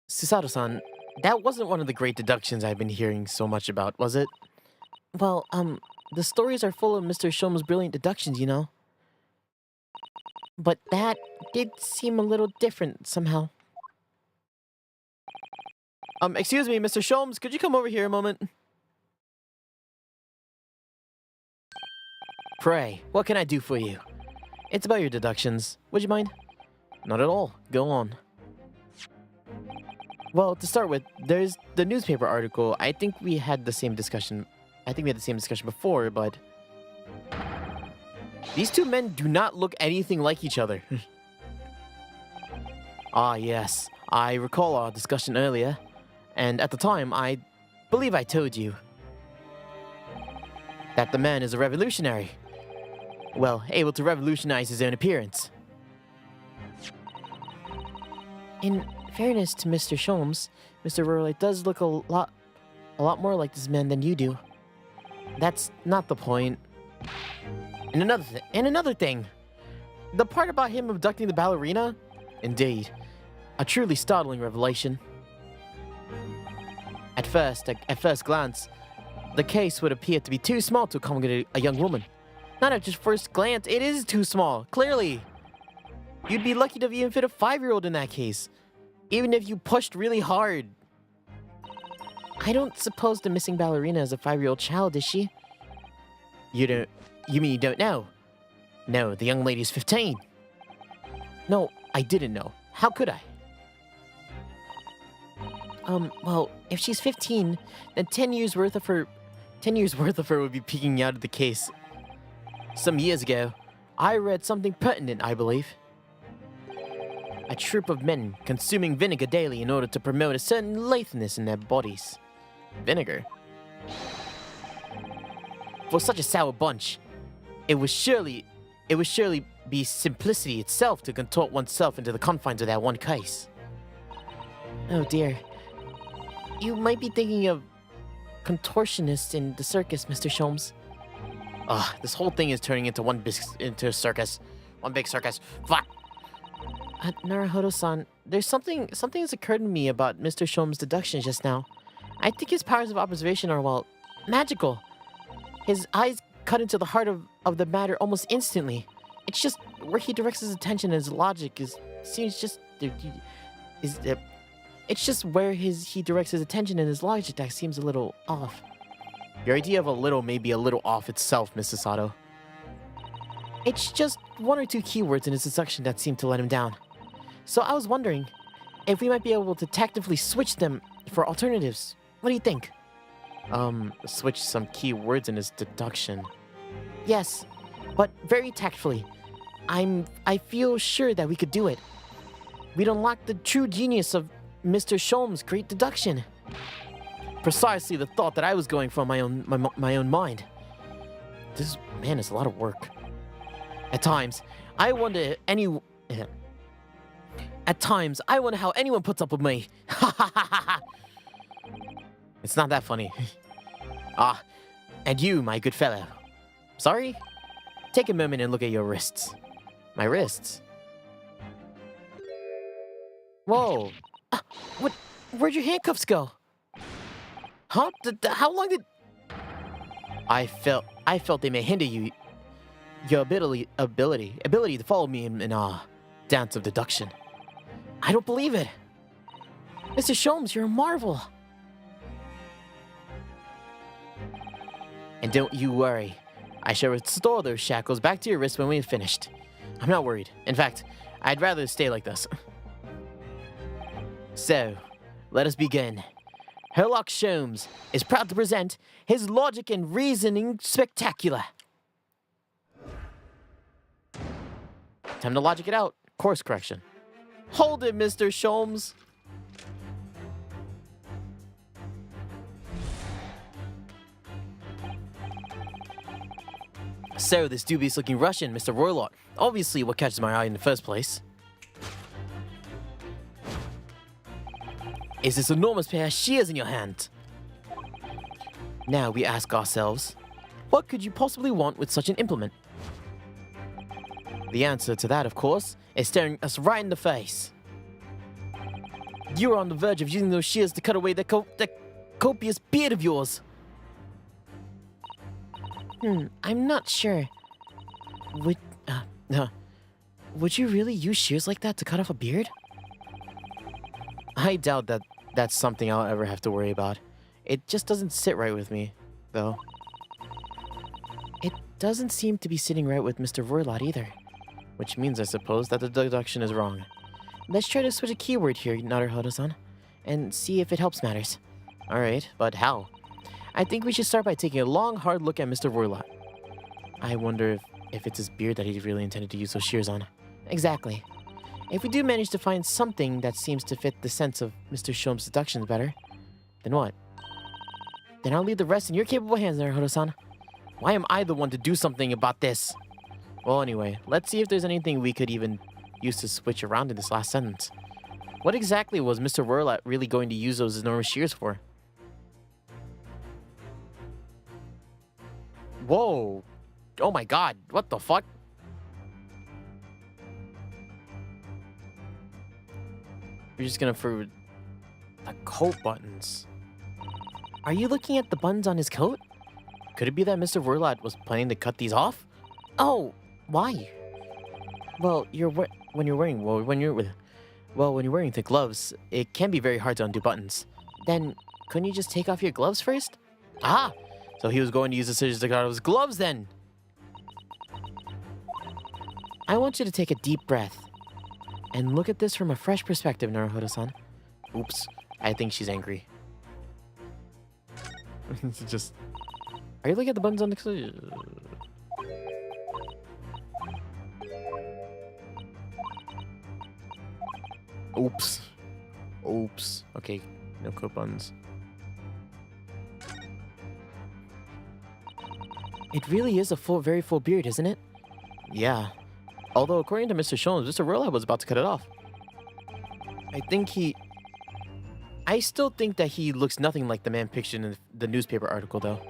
Susato-san, that wasn't one of the great deductions I've been hearing so much about, was it? Well, the stories are full of Mr. Sholmes' brilliant deductions, you know. But that did seem a little different somehow. Excuse me, Mr. Sholmes, could you come over here a moment? Pray, what can I do for you? It's about your deductions. Would you mind? Not at all. Go on. Well, to start with, there's the newspaper article. I think we had the same discussion. Before, but these two men do not look anything like each other. Ah, yes. I recall our discussion earlier, and at the time, I believe I told you that the man is a revolutionary. Well, able to revolutionize his own appearance. In fairness to Mr. Sholmes, Mr. Rurley does look a lot more like this man than you do. That's not the point. And another thing, the part about him abducting the ballerina? Indeed, a truly startling revelation. At first glance, the case would appear to be too small to accommodate a young woman. Not at just first glance, it is too small, clearly. You'd be lucky to even fit a 5-year-old in that case, even if you pushed really hard. I don't suppose the missing ballerina is a 5-year-old child, is she? You mean you don't know? No, the young lady's 15. No, I didn't know. How could I? Well, if she's 15, then 10 years worth of her would be peeking out of the case. Some years ago, I read something pertinent, I believe. A troop of men consuming vinegar daily in order to promote a certain litheness in their bodies. Vinegar? For such a sour bunch, it would surely be simplicity itself to contort oneself into the confines of that one case. Oh dear. You might be thinking of contortionists in the circus, Mr. Sholmes. Ugh, this whole thing is turning into a circus. One big circus. Fuck! Naruhodo-san, there's something has occurred to me about Mr. Sholmes' deductions just now. I think his powers of observation are, well, magical. His eyes cut into the heart of the matter almost instantly. It's just where he directs his attention and his logic it's just where he directs his attention and his logic that seems a little off. Your idea of a little may be a little off itself, Mrs. Sato. It's just one or two keywords in his deduction that seem to let him down. So I was wondering if we might be able to tactfully switch them for alternatives. What do you think? Switch some keywords in his deduction. Yes, but very tactfully. I feel sure that we could do it. We'd unlock the true genius of Mr. Sholmes' great deduction. Precisely the thought that I was going from my own mind. This man is a lot of work. At times, I wonder At times, I wonder how anyone puts up with me. Ha ha ha ha! It's not that funny. Ah, and you, my good fellow. Sorry? Take a moment and look at your wrists. My wrists? Whoa. Where'd your handcuffs go? Huh? How long did... I felt they may hinder your ability to follow me in dance of deduction. I don't believe it. Mr. Sholmes, you're a marvel. And don't you worry. I shall restore those shackles back to your wrists when we have finished. I'm not worried. In fact, I'd rather stay like this. So, let us begin. Herlock Sholmes is proud to present his logic and reasoning spectacular. Time to logic it out. Course correction. Hold it, Mr. Sholmes. So, this dubious-looking Russian, Mr. Roylott, obviously what catches my eye in the first place is this enormous pair of shears in your hand. Now we ask ourselves, what could you possibly want with such an implement? The answer to that, of course, is staring us right in the face. You are on the verge of using those shears to cut away that copious beard of yours. I'm not sure. Would you really use shears like that to cut off a beard? I doubt that that's something I'll ever have to worry about. It just doesn't sit right with me, though. It doesn't seem to be sitting right with Mr. Roylott either. Which means, I suppose, that the deduction is wrong. Let's try to switch a keyword here, Naruhodo-san, and see if it helps matters. Alright, but how? I think we should start by taking a long, hard look at Mr. Roylott. I wonder if it's his beard that he really intended to use those shears on. Exactly. If we do manage to find something that seems to fit the sense of Mr. Sholmes' deductions better, then what? Then I'll leave the rest in your capable hands, Naruhodo-san. Why am I the one to do something about this? Well, anyway, let's see if there's anything we could even use to switch around in this last sentence. What exactly was Mr. Roylott really going to use those enormous shears for? Whoa! Oh my god, what the fuck? We're just gonna for the coat buttons. Are you looking at the buttons on his coat? Could it be that Mr. Roylott was planning to cut these off? Oh, why? Well, when you're wearing thick gloves, it can be very hard to undo buttons. Then, couldn't you just take off your gloves first? Ah, so he was going to use the scissors to cut off his gloves then. I want you to take a deep breath and look at this from a fresh perspective, Naruhodo-san. Oops, I think she's angry. Just... Are you looking at the buttons on the... Oops. Oops. Okay, no coat buttons. It really is a very full beard, isn't it? Yeah. Although, according to Mr. Sholmes, Mr. Roylott was about to cut it off. I still think that he looks nothing like the man pictured in the newspaper article, though.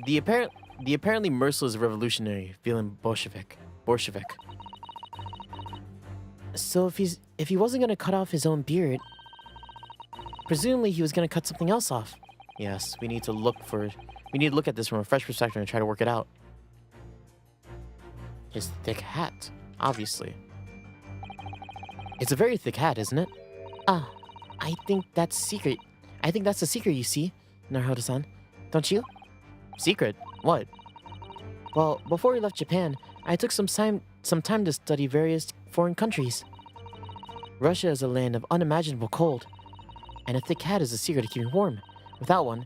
The apparently merciless revolutionary feeling Bolshevik. So if he wasn't gonna cut off his own beard, presumably he was gonna cut something else off. Yes, we need to look at this from a fresh perspective and try to work it out. His thick hat, obviously. It's a very thick hat, isn't it? Ah, I think that's secret. I think that's the secret, you see, Naruhodo-san. Don't you? Secret? What? Well, before we left Japan, I took some time to study various foreign countries. Russia is a land of unimaginable cold, and a thick hat is a secret to keeping warm. Without one,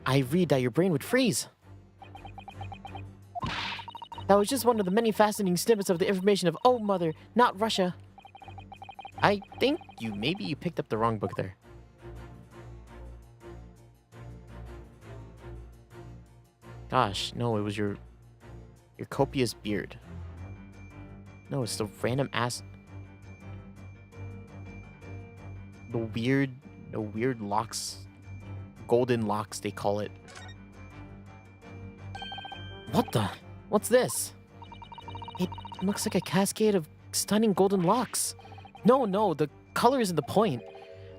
I read that your brain would freeze. That was just one of the many fascinating snippets of the information of Oh Mother, not Russia. I think maybe you picked up the wrong book there. Gosh, no, it was your copious beard. No, it's the random ass... the weird locks, golden locks they call it. What the? What's this? It looks like a cascade of stunning golden locks. No, the color isn't the point.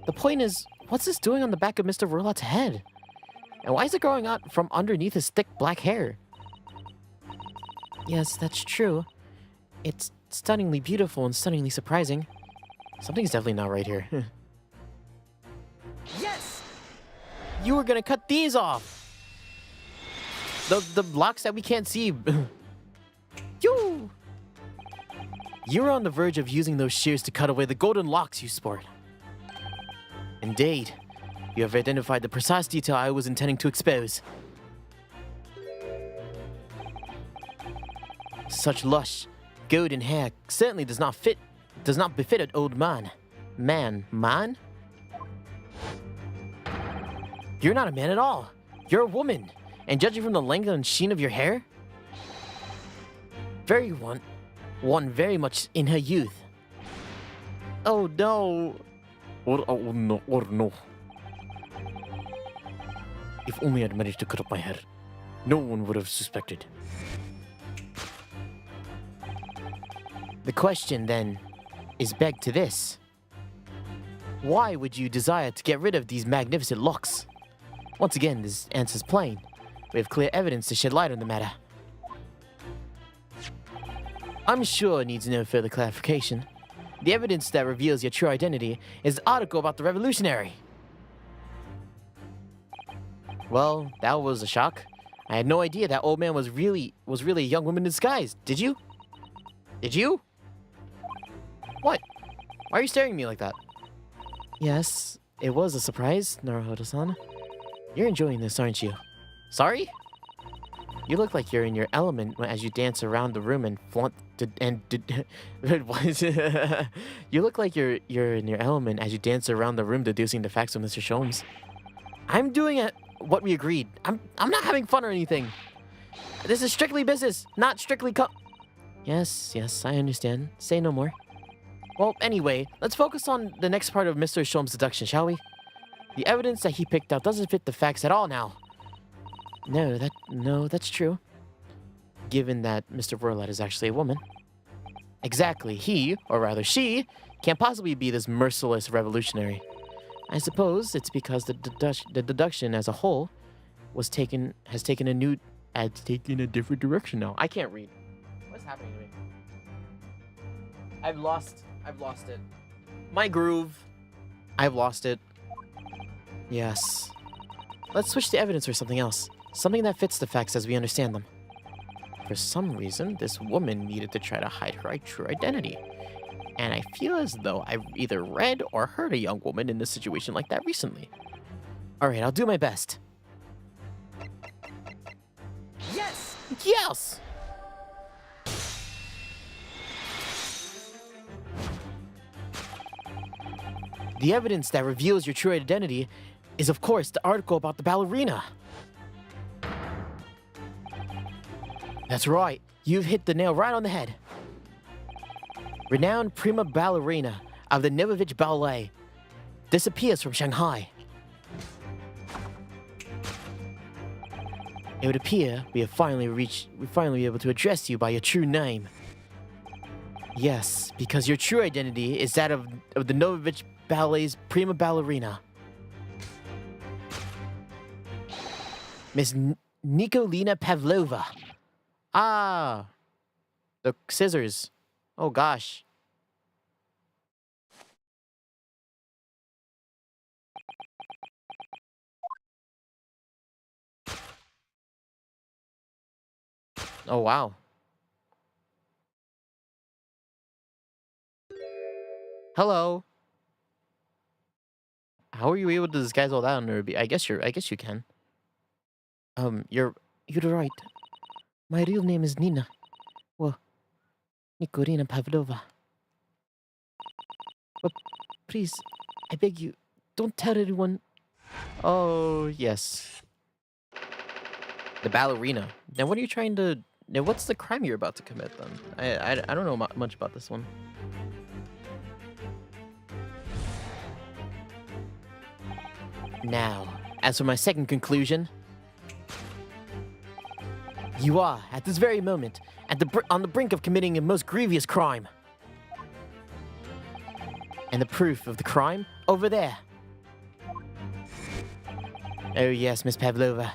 The point is, what's this doing on the back of Mr. Verlot's head? And why is it growing out from underneath his thick black hair? Yes, that's true. It's stunningly beautiful and stunningly surprising. Something's definitely not right here. Yes! You were gonna cut these off! The locks that we can't see. You! You're on the verge of using those shears to cut away the golden locks you sport. Indeed. You have identified the precise detail I was intending to expose. Such lush, golden hair certainly does not befit an old man. Man? You're not a man at all. You're a woman. And judging from the length and sheen of your hair, one very much in her youth. Oh no. Or no. If only I'd managed to cut up my hair, no one would have suspected. The question, then, is begged to this. Why would you desire to get rid of these magnificent locks? Once again, this answer's plain. We have clear evidence to shed light on the matter. I'm sure it needs no further clarification. The evidence that reveals your true identity is the article about the revolutionary. Well, that was a shock. I had no idea that old man was really a young woman in disguise. Did you? Did you? What? Why are you staring at me like that? Yes, it was a surprise, Naruhodo-san. You're enjoying this, aren't you? Sorry? You look like you're in your element as you dance around the room and flaunt You look like you're in your element as you dance around the room deducing the facts of Mr. Sholmes. I'm doing it what we agreed. I'm not having fun or anything. This is strictly business, not strictly Yes, I understand. Say no more. Well, anyway, let's focus on the next part of Mr. Sholmes' deduction, shall we? The evidence that he picked out doesn't fit the facts at all now. No, that's true. Given that Mr. Verlat is actually a woman. Exactly, he, or rather she, can't possibly be this merciless revolutionary. I suppose it's because the deduction as a whole has taken a different direction now. I can't read. What's happening to me? I've lost it. My groove. I've lost it. Yes. Let's switch to evidence or something else. Something that fits the facts as we understand them. For some reason, this woman needed to try to hide her true identity. And I feel as though I've either read or heard a young woman in a situation like that recently. Alright, I'll do my best. Yes! Yes! The evidence that reveals your true identity is, of course, the article about the ballerina. That's right. You've hit the nail right on the head. Renowned prima ballerina of the Novovich Ballet disappears from Shanghai. It would appear we have finally be able to address you by your true name. Yes, because your true identity is that of the Novovich Ballet's prima ballerina. Miss Nikolina Pavlova. Ah, the scissors. Oh gosh. Oh wow. Hello. How are you able to disguise all that under a I guess you can. You're right. My real name is Nina. Well, Nikolina Pavlova. But please, I beg you, don't tell anyone. Oh, yes. The ballerina. Now, what are you trying to... Now, what's the crime you're about to commit, then? I don't know much about this one. Now, as for my second conclusion, you are, at this very moment, on the brink of committing a most grievous crime. And the proof of the crime over there. Oh yes, Miss Pavlova.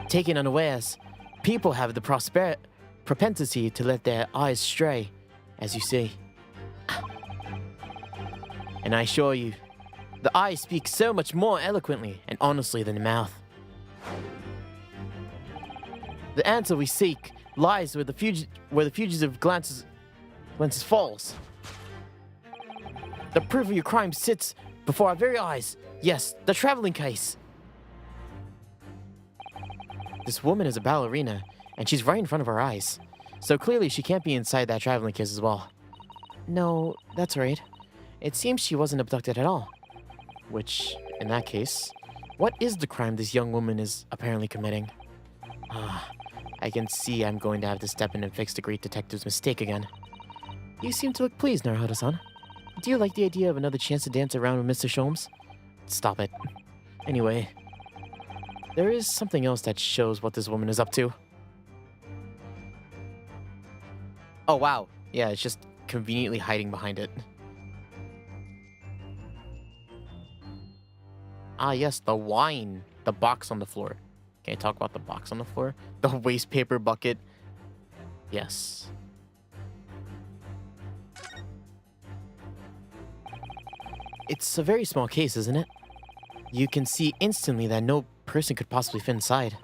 Taken unawares, people have the propensity to let their eyes stray, as you see. And I assure you, the eyes speak so much more eloquently and honestly than the mouth. The answer we seek lies where the fugitive glances falls. The proof of your crime sits before our very eyes. Yes, the traveling case. This woman is a ballerina, and she's right in front of our eyes. So clearly she can't be inside that traveling case as well. No, that's right. It seems she wasn't abducted at all. Which, in that case, what is the crime this young woman is apparently committing? I can see I'm going to have to step in and fix the great detective's mistake again. You seem to look pleased, Naruhodo-san. Do you like the idea of another chance to dance around with Mr. Sholmes? Stop it. Anyway, there is something else that shows what this woman is up to. Oh, wow. Yeah, it's just conveniently hiding behind it. Ah, yes, the wine. The box on the floor. Can I talk about the box on the floor? The waste paper bucket. Yes. It's a very small case, isn't it? You can see instantly that no person could possibly fit inside.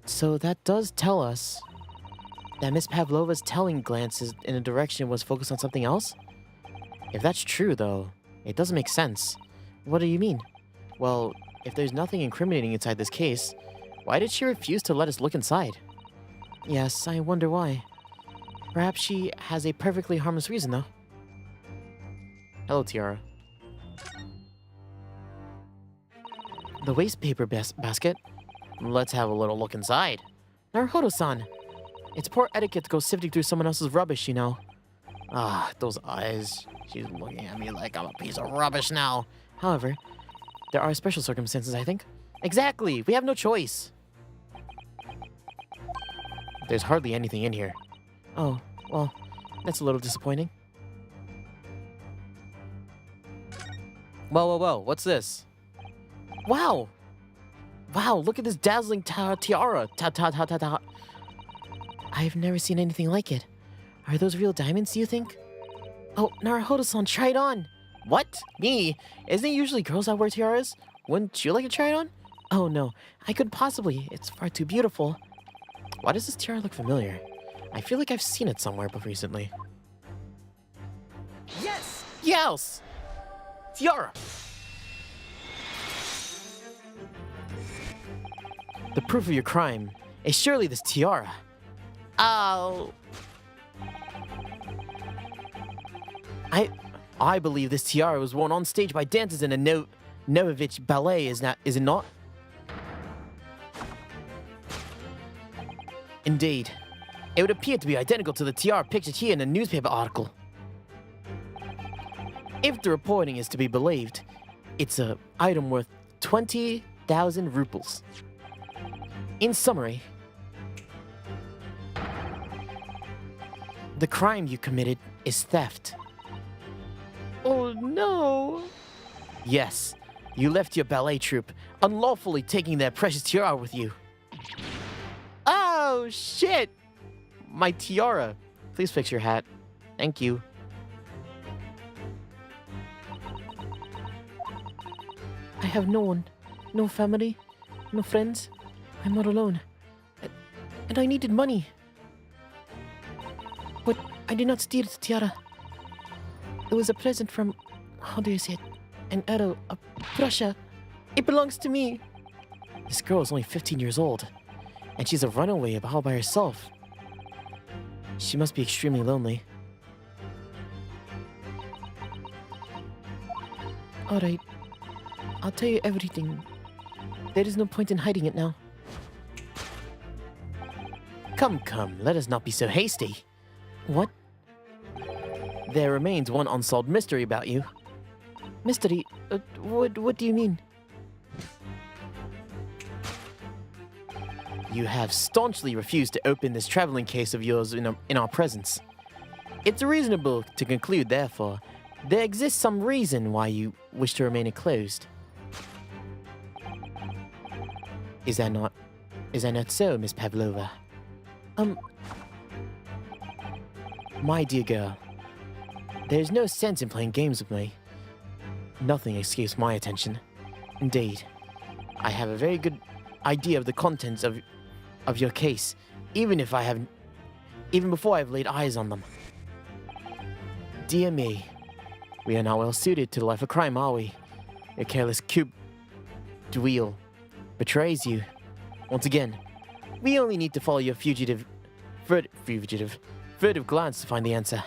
So that does tell us that Miss Pavlova's telling glances in a direction was focused on something else? If that's true, though, it doesn't make sense. What do you mean? Well, if there's nothing incriminating inside this case, why did she refuse to let us look inside? Yes, I wonder why. Perhaps she has a perfectly harmless reason, though. Hello, Tiara. The waste paper basket? Let's have a little look inside. Naruhodo-san! It's poor etiquette to go sifting through someone else's rubbish, you know. Ah, those eyes. She's looking at me like I'm a piece of rubbish now. However, there are special circumstances, I think. Exactly! We have no choice! There's hardly anything in here. Oh, well, that's a little disappointing. Whoa, what's this? Wow! Wow, look at this dazzling tiara. I've never seen anything like it. Are those real diamonds, do you think? Oh, Naruhodo-san, try it on! What? Me? Isn't it usually girls that wear tiaras? Wouldn't you like to try it on? Oh no, I couldn't possibly. It's far too beautiful. Why does this tiara look familiar? I feel like I've seen it somewhere but recently. Yes! Yes! Tiara! The proof of your crime is surely this tiara. Oh. I believe this tiara was worn on stage by dancers in a Novovich ballet, is it not? Indeed. It would appear to be identical to the tiara pictured here in the newspaper article. If the reporting is to be believed, it's an item worth 20,000 rupees. In summary, the crime you committed is theft. Oh no! Yes, you left your ballet troupe, unlawfully taking their precious tiara with you. Oh shit! My tiara. Please fix your hat. Thank you. I have no one. No family. No friends. I'm all alone. And I needed money. But I did not steal the tiara. It was a present from, how do you say it? An arrow of Russia. It belongs to me. This girl is only 15 years old. And she's a runaway all by herself. She must be extremely lonely. Alright. I'll tell you everything. There is no point in hiding it now. Come, let us not be so hasty. What? There remains one unsolved mystery about you. Mystery? What do you mean? You have staunchly refused to open this traveling case of yours in our presence. It's reasonable to conclude, therefore, there exists some reason why you wish to remain it closed. Is that not so, Miss Pavlova? My dear girl, there's no sense in playing games with me. Nothing escapes my attention. Indeed, I have a very good idea of the contents of your case, even before I've laid eyes on them. Dear me, we are not well suited to the life of crime, are we? A careless duel betrays you. Once again, we only need to follow your furtive glance to find the answer.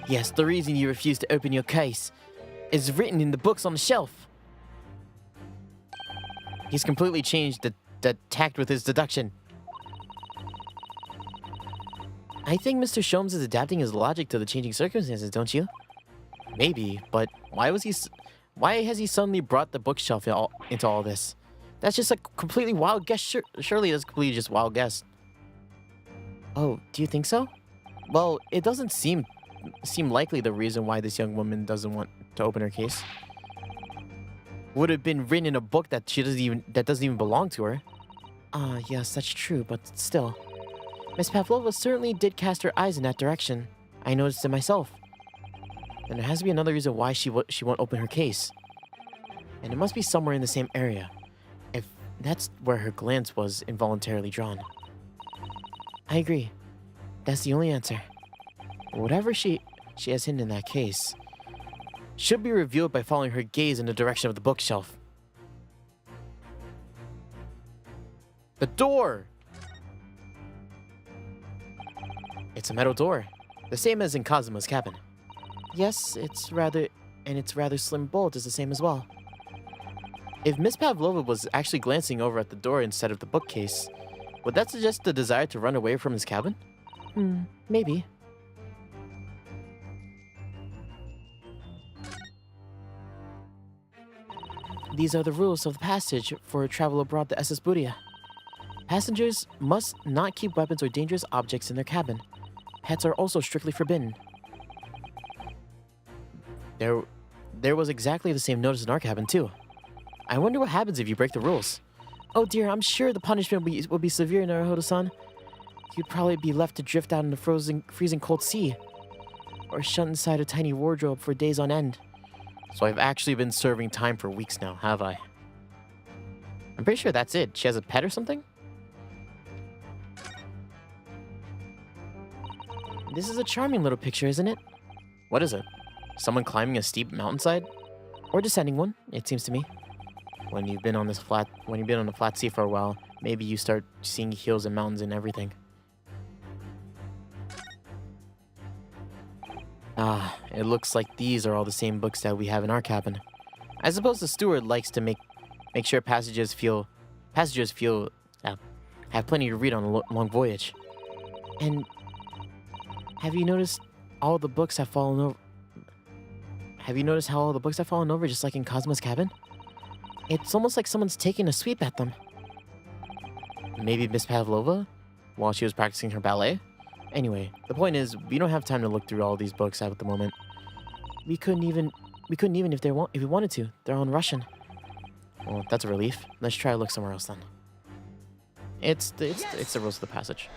Yes, the reason you refuse to open your case is written in the books on the shelf. He's completely changed the tact with his deduction. I think Mr. Sholmes is adapting his logic to the changing circumstances, don't you? Maybe, but why has he suddenly brought the bookshelf into all this? That's just a completely wild guess. Surely that's completely just wild guess. Oh, do you think so? Well, it doesn't seem likely the reason why this young woman doesn't want to open her case. Would have been written in a book that doesn't even belong to her. Yes, that's true, but still. Miss Pavlova certainly did cast her eyes in that direction. I noticed it myself. Then there has to be another reason why she won't open her case. And it must be somewhere in the same area, if that's where her glance was involuntarily drawn. I agree. That's the only answer. Whatever she has hidden in that case should be revealed by following her gaze in the direction of the bookshelf. The door! It's a metal door, the same as in Kazuma's cabin. Yes, its rather slim bolt is the same as well. If Miss Pavlova was actually glancing over at the door instead of the bookcase, would that suggest the desire to run away from his cabin? Maybe. These are the rules of the passage for travel aboard the SS Buria. Passengers must not keep weapons or dangerous objects in their cabin. Pets are also strictly forbidden. There was exactly the same notice in our cabin, too. I wonder what happens if you break the rules. Oh dear, I'm sure the punishment will be severe, Naruhodo-san. You'd probably be left to drift out in the freezing cold sea, or shut inside a tiny wardrobe for days on end. So I've actually been serving time for weeks now, have I? I'm pretty sure that's it. She has a pet or something? This is a charming little picture, isn't it? What is it? Someone climbing a steep mountainside? Or descending one, it seems to me. When you've been on a flat sea for a while, maybe you start seeing hills and mountains and everything. Ah, it looks like these are all the same books that we have in our cabin. I suppose the steward likes to make sure passengers have plenty to read on a long voyage. And have you noticed all the books have fallen over? Have you noticed how all the books have fallen over, just like in Kazuma's cabin? It's almost like someone's taking a sweep at them. Maybe Miss Pavlova, while she was practicing her ballet? Anyway, the point is, we don't have time to look through all these books at the moment. We couldn't even if we wanted to. They're all in Russian. Well, that's a relief. Let's try to look somewhere else then. It's the rules of the passage.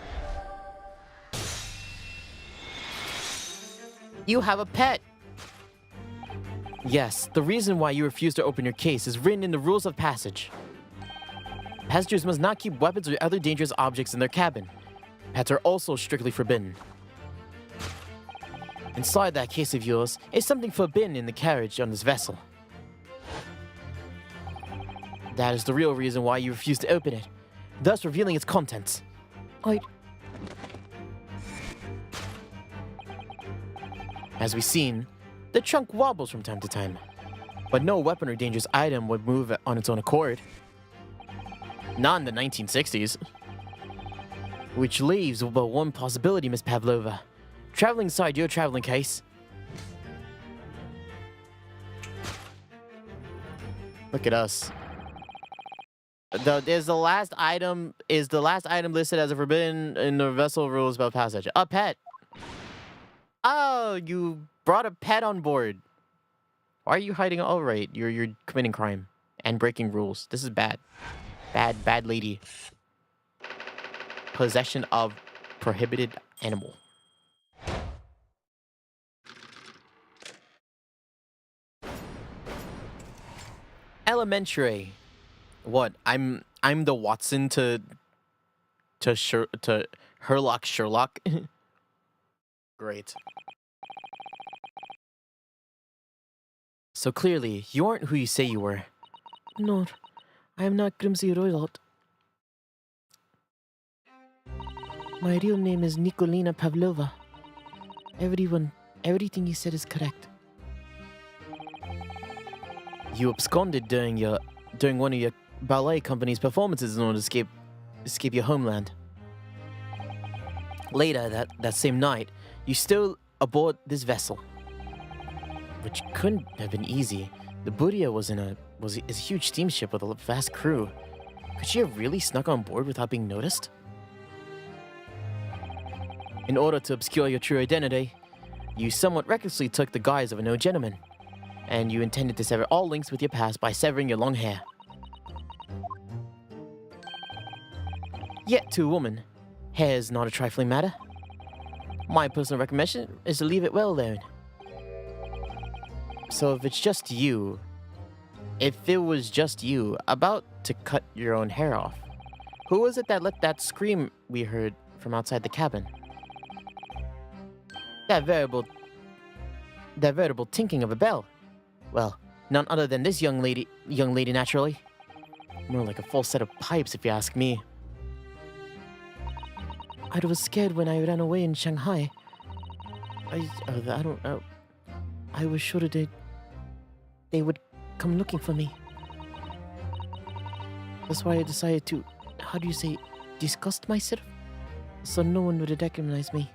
You have a pet! Yes, the reason why you refuse to open your case is written in the rules of passage. Passengers must not keep weapons or other dangerous objects in their cabin. Pets are also strictly forbidden. Inside that case of yours is something forbidden in the carriage on this vessel. That is the real reason why you refuse to open it, thus revealing its contents. As we've seen, the trunk wobbles from time to time, but no weapon or dangerous item would move on its own accord. Not in the 1960s. Which leaves but one possibility, Miss Pavlova. Traveling inside your traveling case. Look at us. Is the last item listed as a forbidden in the vessel rules about passage? A pet. Oh, you brought a pet on board. Why are you hiding? Oh, right. You're committing crime and breaking rules. This is bad. Bad lady. Possession of prohibited animal. Elementary. What? I'm the Watson to Sherlock. Great. So clearly, you aren't who you say you were. No, I am not Grimsby Roylott. My real name is Nikolina Pavlova. Everything you said is correct. You absconded during one of your ballet company's performances in order to escape your homeland. Later that same night, you still aboard this vessel, which couldn't have been easy. The Buria was a huge steamship with a vast crew. Could she have really snuck on board without being noticed? In order to obscure your true identity, you somewhat recklessly took the guise of an old gentleman, and you intended to sever all links with your past by severing your long hair. Yet to a woman, hair is not a trifling matter. My personal recommendation is to leave it well alone. So if it was just you about to cut your own hair off, who was it that let that scream we heard from outside the cabin? That veritable tinkling of a bell. Well, none other than this young lady naturally. More like a full set of pipes, if you ask me. I was scared when I ran away in Shanghai. I was sure that they would come looking for me. That's why I decided to, disgust myself? So no one would recognize me.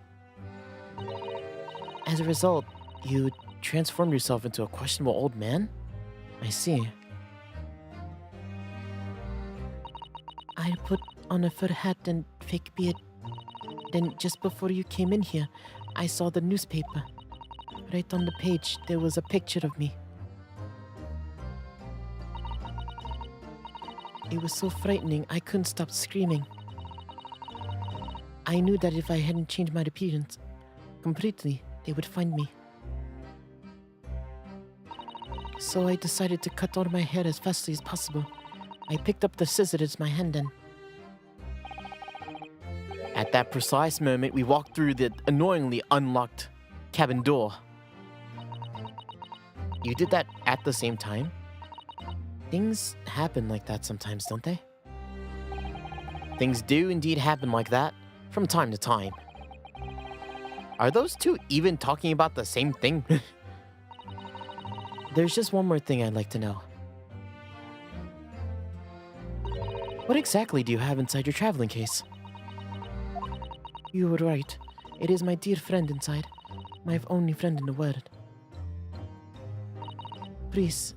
As a result, you transformed yourself into a questionable old man? I see. I put on a fur hat and fake beard. Then just before you came in here, I saw the newspaper. Right on the page, there was a picture of me. It was so frightening, I couldn't stop screaming. I knew that if I hadn't changed my appearance completely, they would find me. So I decided to cut all my hair as fastly as possible. I picked up the scissors in my hand and... At that precise moment, we walked through the annoyingly unlocked cabin door. You did that at the same time? Things happen like that sometimes, don't they? Things do indeed happen like that from time to time. Are those two even talking about the same thing? There's just one more thing I'd like to know. What exactly do you have inside your traveling case? You were right. It is my dear friend inside. My only friend in the world. Please,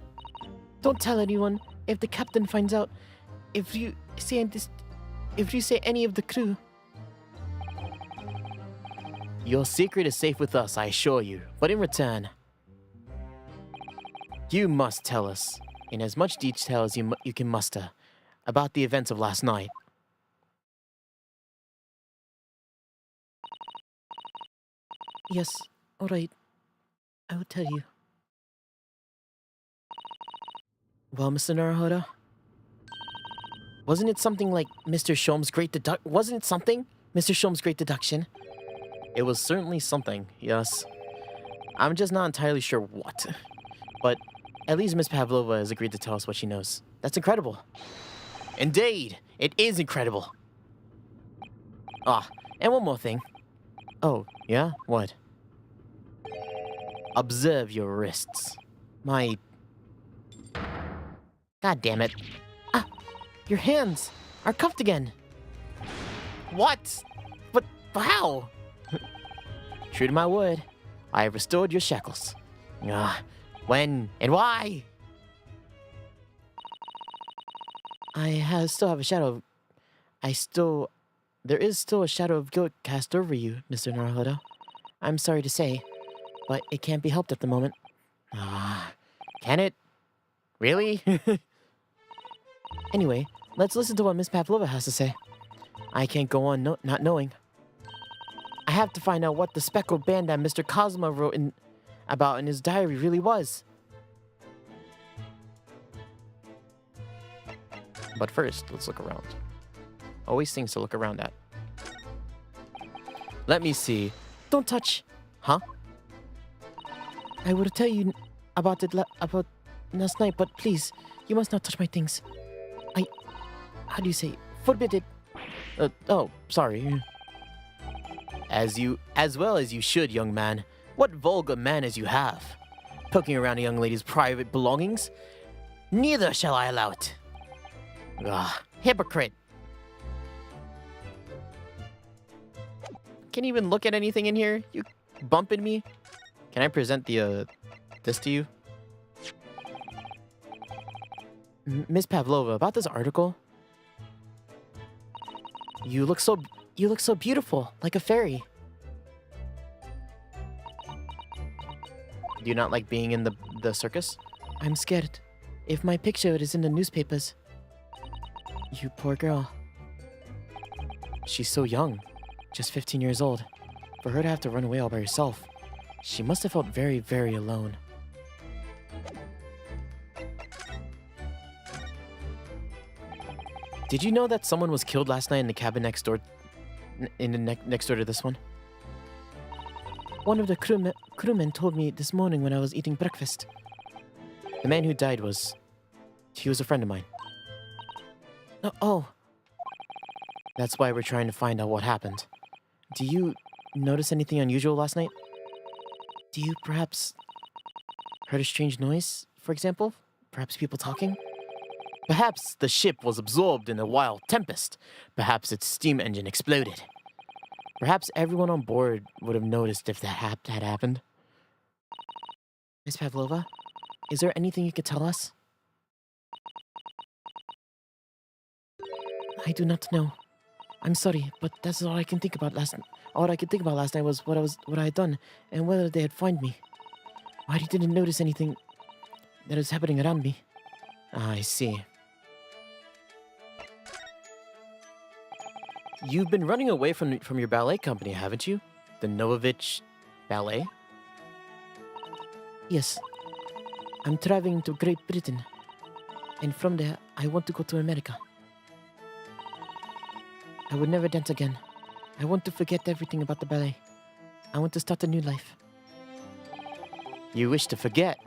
don't tell anyone. If the captain finds out, if you say any of the crew. Your secret is safe with us, I assure you. But in return, you must tell us, in as much detail as you can muster, about the events of last night. Yes, all right. I will tell you. Well, Mr. Naruhodo? Wasn't it something like Mr. Shom's great deduction? It was certainly something, yes. I'm just not entirely sure what. But at least Miss Pavlova has agreed to tell us what she knows. That's incredible. Indeed, it is incredible. Ah, and one more thing. Oh, yeah? What? Observe your wrists. My... God damn it. Ah, your hands are cuffed again. What? But how? True to my word, I have restored your shackles. When and why? still have a shadow. There is still a shadow of guilt cast over you, Mr. Naruhodo. I'm sorry to say, but it can't be helped at the moment. Ah, can it? Really? Anyway, let's listen to what Miss Pavlova has to say. I can't go on not knowing. I have to find out what the speckled band that Mr. Kazuma wrote about in his diary really was. But first, let's look around. Always things to look around at. Let me see. Don't touch. Huh? I would tell you about about last night, but please, you must not touch my things. How do you say? Forbid it. Oh, sorry. As well as you should, young man. What vulgar manners you have. Poking around a young lady's private belongings? Neither shall I allow it. Ah, hypocrite. Can't even look at anything in here? You bumping me? Can I present this to you? Miss Pavlova, about this article. You look so beautiful, like a fairy. Do you not like being in the circus? I'm scared. If my picture is in the newspapers. You poor girl. She's so young. Just 15 years old. For her to have to run away all by herself, she must have felt very, very alone. Did you know that someone was killed last night in the cabin next door? Next door to this one? One of the crewmen told me this morning when I was eating breakfast. The man who died he was a friend of mine. Oh. That's why we're trying to find out what happened. Do you notice anything unusual last night? Do you perhaps heard a strange noise, for example? Perhaps people talking? Perhaps the ship was absorbed in a wild tempest. Perhaps its steam engine exploded. Perhaps everyone on board would have noticed if that had happened. Miss Pavlova, is there anything you could tell us? I do not know. I'm sorry, but that's all I can think about all I could think about last night was what I had done and whether they had found me. Why didn't notice anything that is happening around me? Ah, I see. You've been running away from your ballet company, haven't you? The Novovich Ballet? Yes. I'm traveling to Great Britain. And from there, I want to go to America. I would never dance again. I want to forget everything about the ballet. I want to start a new life. You wish to forget?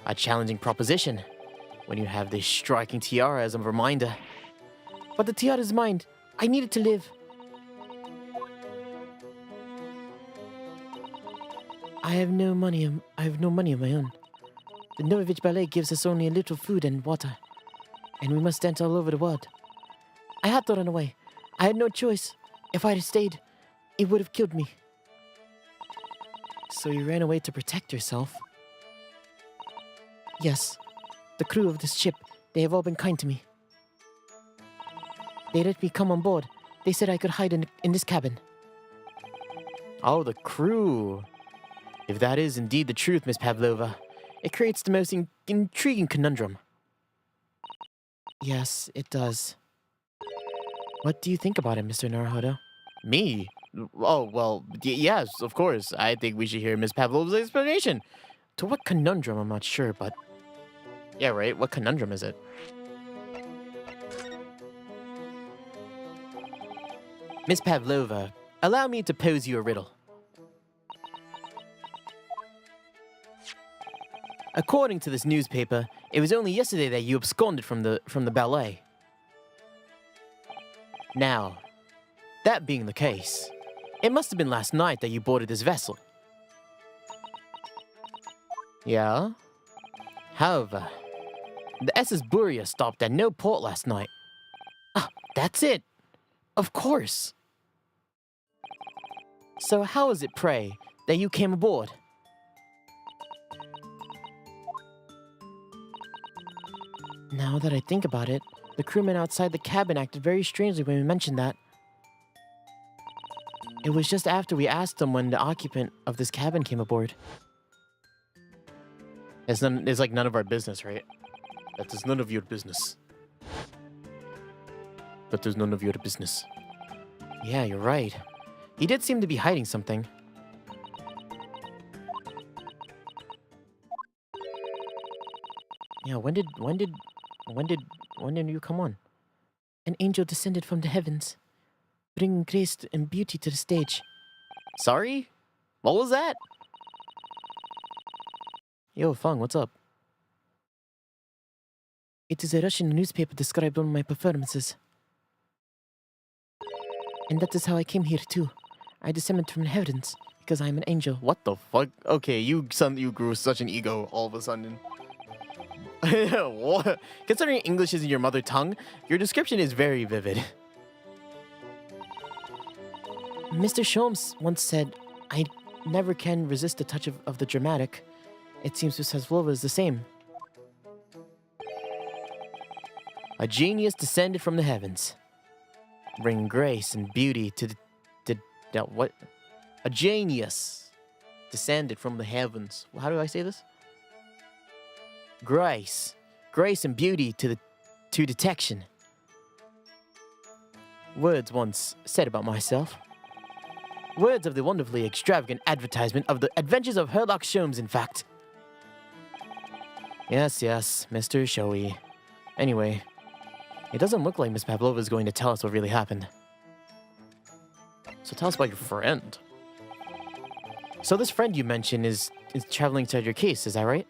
A challenging proposition, when you have this striking tiara as a reminder. But the tiara is mine. I need it to live. I have no money of my own. The Novovich Ballet gives us only a little food and water. And we must dance all over the world. I had to run away. I had no choice. If I had stayed, it would have killed me. So you ran away to protect yourself? Yes. The crew of this ship, they have all been kind to me. They let me come on board. They said I could hide in this cabin. Oh, the crew. If that is indeed the truth, Miss Pavlova, it creates the most intriguing conundrum. Yes, it does. What do you think about it, Mr. Naruhodo? Me? Oh, well, yes, of course. I think we should hear Miss Pavlova's explanation. To what conundrum, I'm not sure, but... Yeah, right, what conundrum is it? Miss Pavlova, allow me to pose you a riddle. According to this newspaper, it was only yesterday that you absconded from the ballet. Now, that being the case, it must have been last night that you boarded this vessel. Yeah? However, the SS Buria stopped at no port last night. Ah, that's it! Of course! So how is it, pray, that you came aboard? Now that I think about it, The crewmen outside the cabin acted very strangely when we mentioned that. It was just after we asked them when the occupant of this cabin came aboard. It's like none of our business, right? That is none of your business. That is none of your business. Yeah, you're right. He did seem to be hiding something. Yeah, when did you come on? An angel descended from the heavens, bringing grace and beauty to the stage. Sorry? What was that? Yo, Fung, what's up? It is a Russian newspaper described one of my performances. And that is how I came here too. I descended from the heavens because I am an angel. What the fuck? Okay, you grew such an ego all of a sudden. What? Considering English isn't your mother tongue, your description is very vivid. Mr. Sholmes once said, I never can resist the touch of the dramatic. It seems Miss Pavlova is the same. A genius descended from the heavens, bring grace and beauty to what? A genius descended from the heavens. How do I say this? Grace and beauty to detection. Words once said about myself. Words of the wonderfully extravagant advertisement of the adventures of Sherlock Sholmes, in fact. Yes, Mr. Showy. Anyway, it doesn't look like Miss Pavlova is going to tell us what really happened. So tell us about your friend. So this friend you mentioned is traveling inside your case, is that right?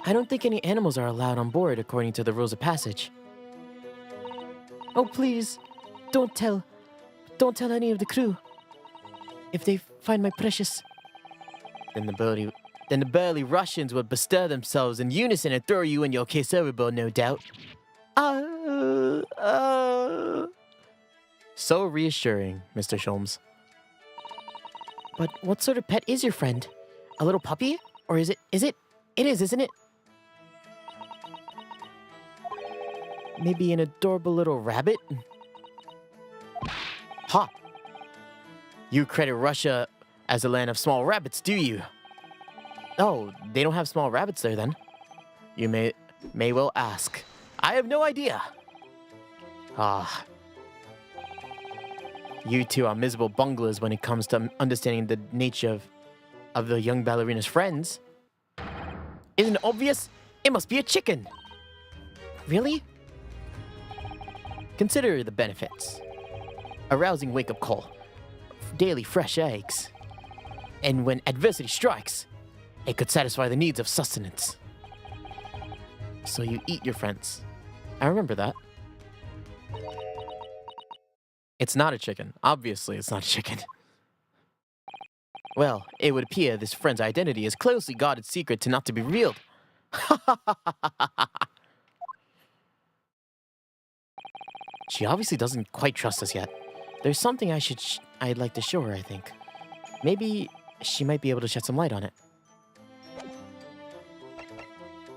I don't think any animals are allowed on board according to the rules of passage. Oh, please, don't tell any of the crew. If they find my precious... Then the burly Russians will bestir themselves in unison and throw you in your case overboard, no doubt. So reassuring, Mr. Sholmes. But what sort of pet is your friend? A little puppy? Or is it? It is, isn't it? Maybe an adorable little rabbit? Ha! You credit Russia as a land of small rabbits, do you? Oh, they don't have small rabbits there then? You may well ask. I have no idea. Ah. You two are miserable bunglers when it comes to understanding the nature of the young ballerina's friends. Isn't it obvious? It must be a chicken. Really? Consider the benefits. A rousing wake-up call. Daily fresh eggs. And when adversity strikes, it could satisfy the needs of sustenance. So you eat your friends. I remember that. It's not a chicken. Obviously, it's not a chicken. Well, it would appear this friend's identity is closely guarded secret to not to be revealed. She obviously doesn't quite trust us yet. There's something I'd like to show her, I think. Maybe she might be able to shed some light on it.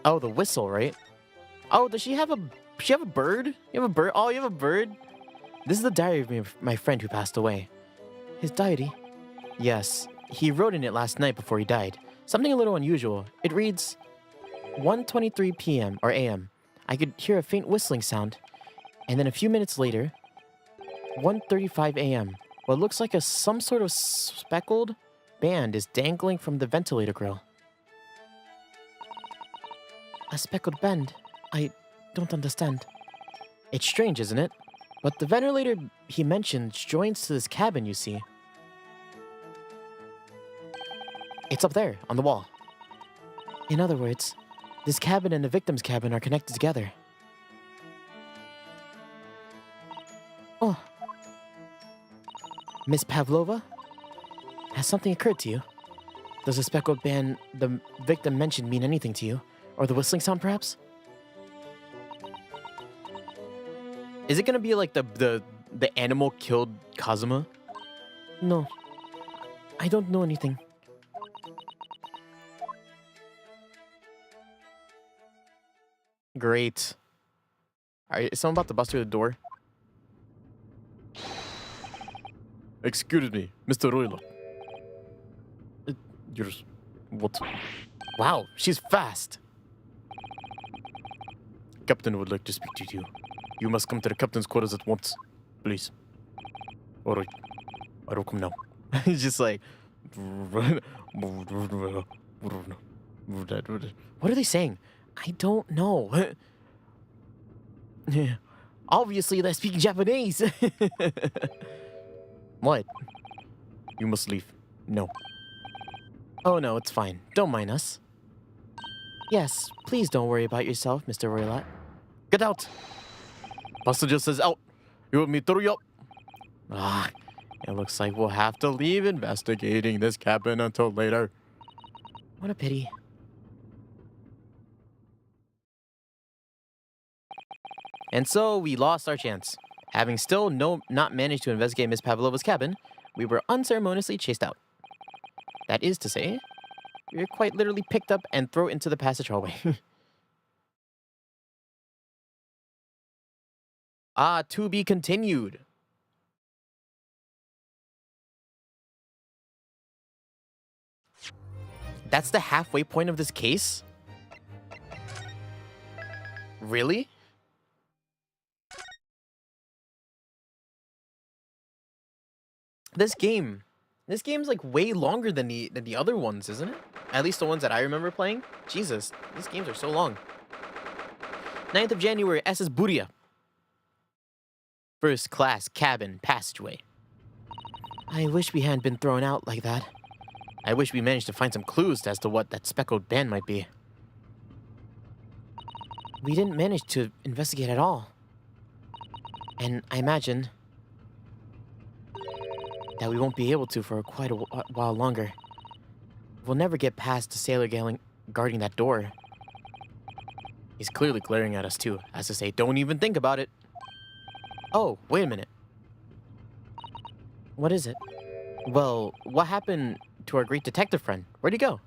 Oh, the whistle, right? Oh, does she have a bird? You have a bird? Oh, you have a bird? This is the diary of my friend who passed away. His diary? Yes, he wrote in it last night before he died. Something a little unusual. It reads, 1:23 p.m. or a.m. I could hear a faint whistling sound. And then a few minutes later, 1:35 a.m. What looks like some sort of speckled band is dangling from the ventilator grill. A speckled band? I don't understand. It's strange, isn't it? But the ventilator he mentioned joins to this cabin, you see. It's up there, on the wall. In other words, this cabin and the victim's cabin are connected together. Oh. Miss Pavlova? Has something occurred to you? Does the speckled band the victim mentioned mean anything to you? Or the whistling sound, perhaps? Is it gonna be like the animal killed Kazuma? No. I don't know anything. Great. Alright, is someone about to bust through the door? Excuse me, Mr. Roylo. You're... What? Wow, she's fast. Captain would like to speak to you. You must come to the captain's quarters at once. Please. Alright. I will come now. He's just like... What are they saying? I don't know. Obviously, they're speaking Japanese. What? You must leave. No. Oh no, it's fine. Don't mind us. Yes, please don't worry about yourself, Mr. Roylat. Get out! Passenger says out. You want me to throw you up? Ah, it looks like we'll have to leave investigating this cabin until later. What a pity. And so we lost our chance. Having still not managed to investigate Miss Pavlova's cabin, we were unceremoniously chased out. That is to say, we were quite literally picked up and thrown into the passage hallway. To be continued. That's the halfway point of this case? Really? This game's like way longer than the other ones, isn't it? At least the ones that I remember playing. Jesus, these games are so long. 9th of January, SS Buria. First class cabin passageway. I wish we hadn't been thrown out like that. I wish we managed to find some clues as to what that speckled band might be. We didn't manage to investigate at all. And I imagine that we won't be able to for quite a while longer. We'll never get past the sailor guarding that door. He's clearly glaring at us too, as to say, don't even think about it. Oh, wait a minute. What is it? Well, what happened to our great detective friend? Where'd he go?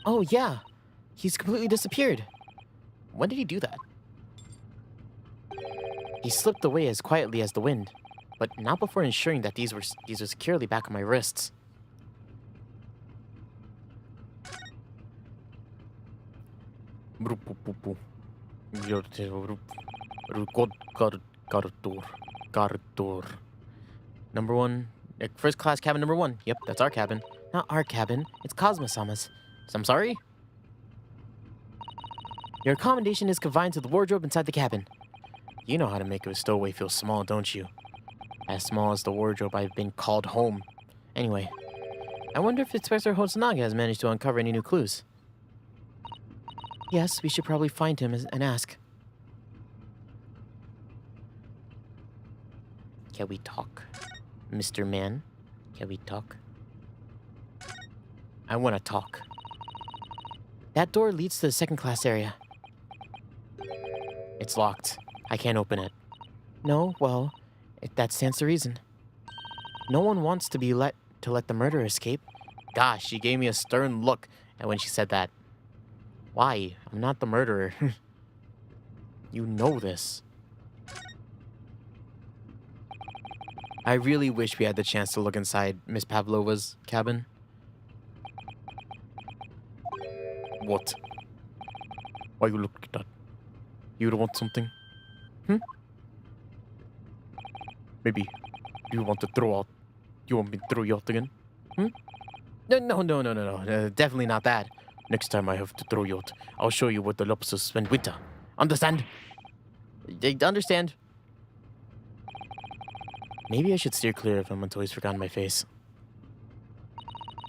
Oh, yeah. He's completely disappeared. When did he do that? He slipped away as quietly as the wind, but not before ensuring that these were securely back on my wrists. Number one. First class cabin number 1. Yep, that's our cabin. Not our cabin. It's Cosmo-sama's. So I'm sorry? Your accommodation is confined to the wardrobe inside the cabin. You know how to make a stowaway feel small, don't you? As small as the wardrobe I've been called home. Anyway, I wonder if Inspector Hosonaga has managed to uncover any new clues. Yes, we should probably find him and ask. Can we talk? Mr. Man, can we talk? I want to talk. That door leads to the second class area. It's locked. I can't open it. No, well, that stands to reason. No one wants to let the murderer escape. Gosh, she gave me a stern look when she said that. Why? I'm not the murderer. You know this. I really wish we had the chance to look inside Miss Pavlova's cabin. What? Why you look at that? You don't want something? Maybe. Do you want to throw out? You want me to throw you out again? No. Definitely not that. Next time I have to throw you out, I'll show you what the lobsters spend winter. Understand? Understand? Maybe I should steer clear of him until he's forgotten my face.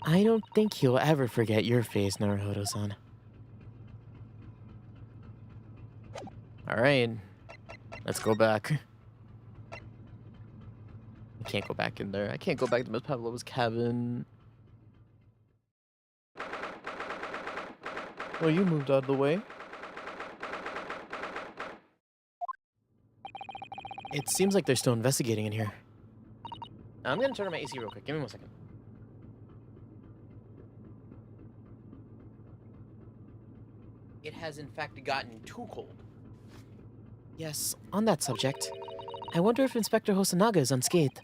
I don't think he'll ever forget your face, Naruhodo-san. Alright. Let's go back. I can't go back in there. I can't go back to Miss Pavlova's cabin. Well, you moved out of the way. It seems like they're still investigating in here. I'm gonna turn on my AC real quick. Give me 1 second. It has in fact gotten too cold. Yes, on that subject, I wonder if Inspector Hosonaga is unscathed.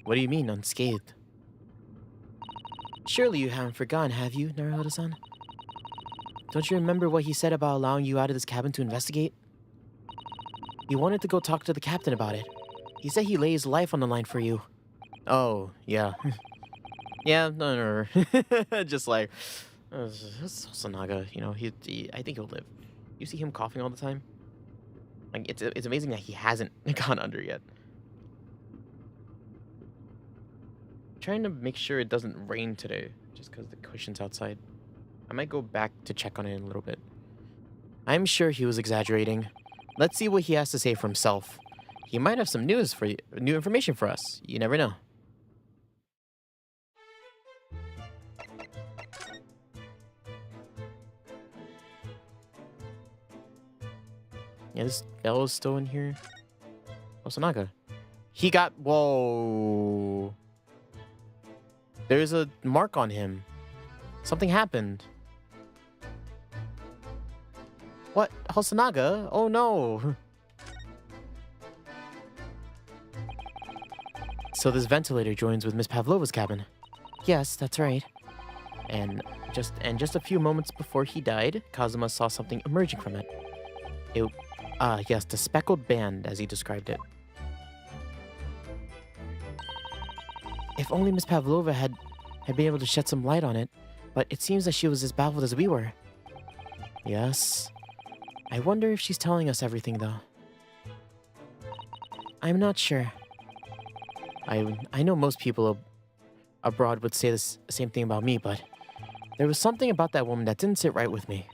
What do you mean, unscathed? Surely you haven't forgotten, have you, Naruhodo-san? Don't you remember what he said about allowing you out of this cabin to investigate? He wanted to go talk to the captain about it. He said he laid his life on the line for you. Oh, yeah. Yeah, no. Just like, Hosonaga, you know, I think he'll live. You see him coughing all the time? Like, it's amazing that he hasn't gone under yet. Trying to make sure it doesn't rain today, just because the cushion's outside. I might go back to check on it in a little bit. I'm sure he was exaggerating. Let's see what he has to say for himself. He might have some news for you, new information for us. You never know. Yeah, this fellow's still in here. Hosonaga. He got... Whoa. There's a mark on him. Something happened. What? Hosonaga? Oh no. So this ventilator joins with Miss Pavlova's cabin. Yes, that's right. And just a few moments before he died, Kazuma saw something emerging from it. Yes, the speckled band, as he described it. If only Miss Pavlova had been able to shed some light on it, but it seems that she was as baffled as we were. Yes. I wonder if she's telling us everything, though. I'm not sure. I know most people abroad would say the same thing about me, but there was something about that woman that didn't sit right with me.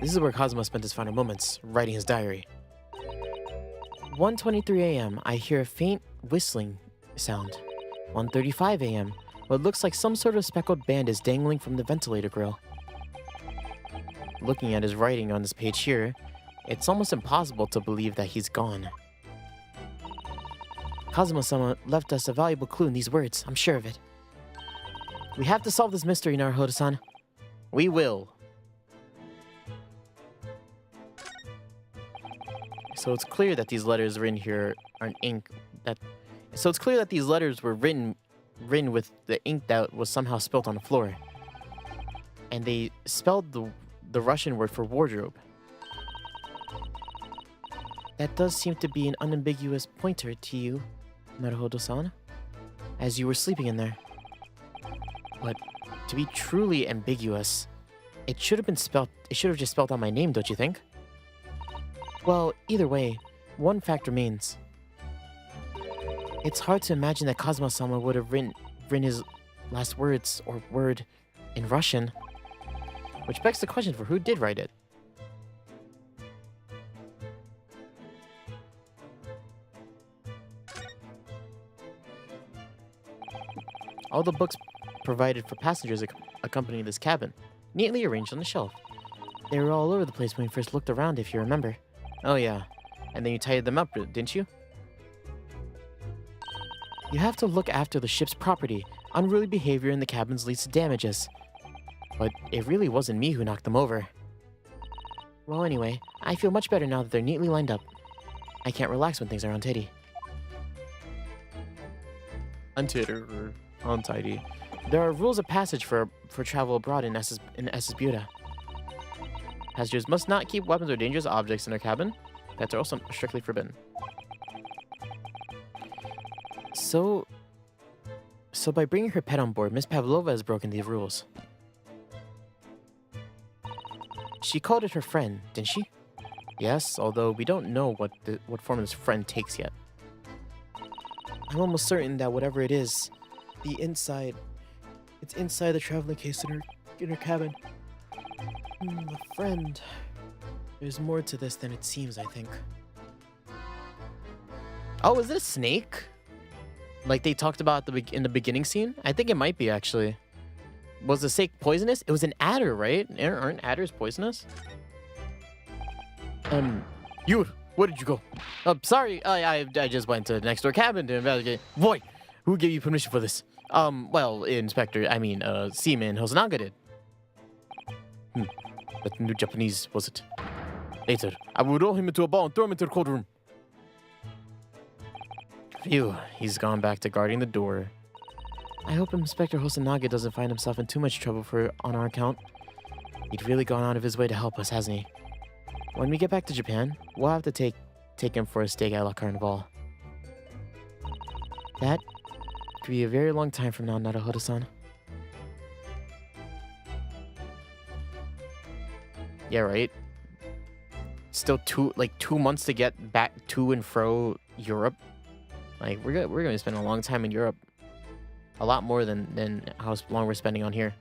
This is where Kazuma spent his final moments, writing his diary. 1:23 a.m. I hear a faint whistling sound. 1:35 a.m. What looks like some sort of speckled band is dangling from the ventilator grill. Looking at his writing on this page here, it's almost impossible to believe that he's gone. Kazuma-sama left us a valuable clue in these words, I'm sure of it. We have to solve this mystery, Naruhodo-san. We will. So it's clear that these letters written here are in ink so it's clear that these letters were written with the ink that was somehow spilt on the floor. And they spelled the Russian word for wardrobe. That does seem to be an unambiguous pointer to you, Naruhodo-san, as you were sleeping in there. But to be truly ambiguous, it should have just spelled out my name, don't you think? Well, either way, one fact remains. It's hard to imagine that Kazuma-sama would have written his last words or word in Russian. Which begs the question for who did write it. All the books provided for passengers accompanying this cabin, neatly arranged on the shelf. They were all over the place when we first looked around, if you remember. Oh yeah, and then you tidied them up, didn't you? You have to look after the ship's property. Unruly behavior in the cabins leads to damages. But it really wasn't me who knocked them over. Well, anyway, I feel much better now that they're neatly lined up. I can't relax when things are untidy. Untidy. There are rules of passage for travel abroad in SS Buda. Passengers must not keep weapons or dangerous objects in their cabin. Pets are also strictly forbidden. So by bringing her pet on board, Miss Pavlova has broken the rules. She called it her friend, didn't she? Yes, although we don't know what form this friend takes yet. I'm almost certain that whatever it is, it's inside the traveling case in her cabin. A friend. There's more to this than it seems, I think. Oh, is it a snake? Like they talked about in the beginning scene? I think it might be, actually. Was the snake poisonous? It was an adder, right? Aren't adders poisonous? You, where did you go? Sorry, I just went to the next door cabin to investigate. Boy, who gave you permission for this? Well, Inspector, I mean, Seaman Hosonaga did. But new Japanese, was it? Later, I will roll him into a ball and throw him into the cold room. Phew, he's gone back to guarding the door. I hope Inspector Hosonaga doesn't find himself in too much trouble on our account. He'd really gone out of his way to help us, hasn't he? When we get back to Japan, we'll have to take him for a steak at La Carnival. That could be a very long time from now, Naruhodo-san. Yeah, right? Still 2 months to get back to and fro Europe. Like, we're gonna spend a long time in Europe. A lot more than how long we're spending on here.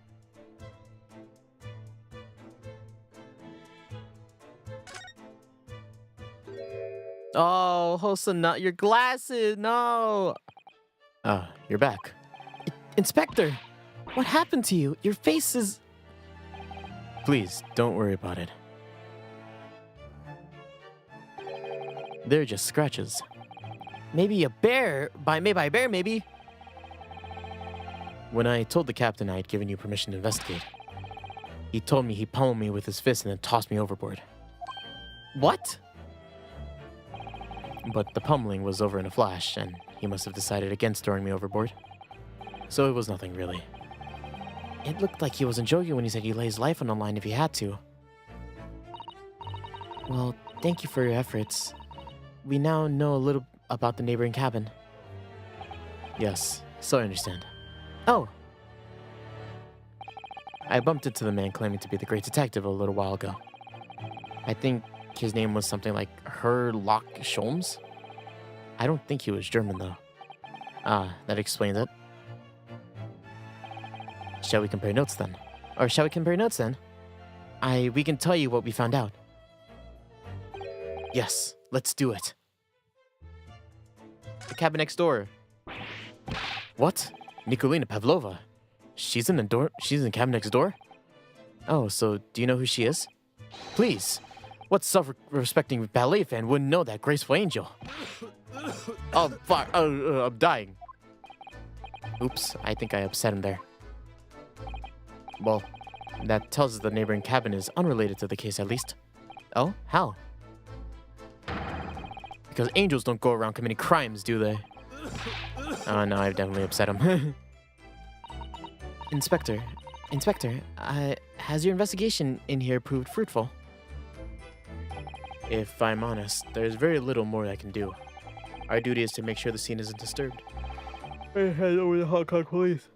Oh, Hosonaga, your glasses, no! You're back. Inspector, what happened to you? Your face is... Please, don't worry about it. They're just scratches. Maybe a bear? By a bear, maybe? When I told the captain I had given you permission to investigate, he told me he pummeled me with his fist and then tossed me overboard. What? But the pummeling was over in a flash, and he must have decided against throwing me overboard. So it was nothing, really. It looked like he wasn't joking when he said he'd lay his life on the line if he had to. Well, thank you for your efforts. We now know a little about the neighboring cabin. Yes, so I understand. Oh, I bumped into the man claiming to be the great detective a little while ago. I think his name was something like Herlock Sholmes. I don't think he was German, though. That explains it. Shall we compare notes, then? We can tell you what we found out. Yes, let's do it. The cabin next door. What? Nikolina Pavlova? She's in the cabin next door? Oh, so do you know who she is? Please. What self-respecting ballet fan wouldn't know that graceful angel? Oh, fuck. I'm dying. Oops, I think I upset him there. Well, that tells us the neighboring cabin is unrelated to the case, at least. Oh, how? Because angels don't go around committing crimes, do they? Oh, no, I've definitely upset him. Inspector, has your investigation in here proved fruitful? If I'm honest, there's very little more I can do. Our duty is to make sure the scene isn't disturbed. I head over to Hong Kong police.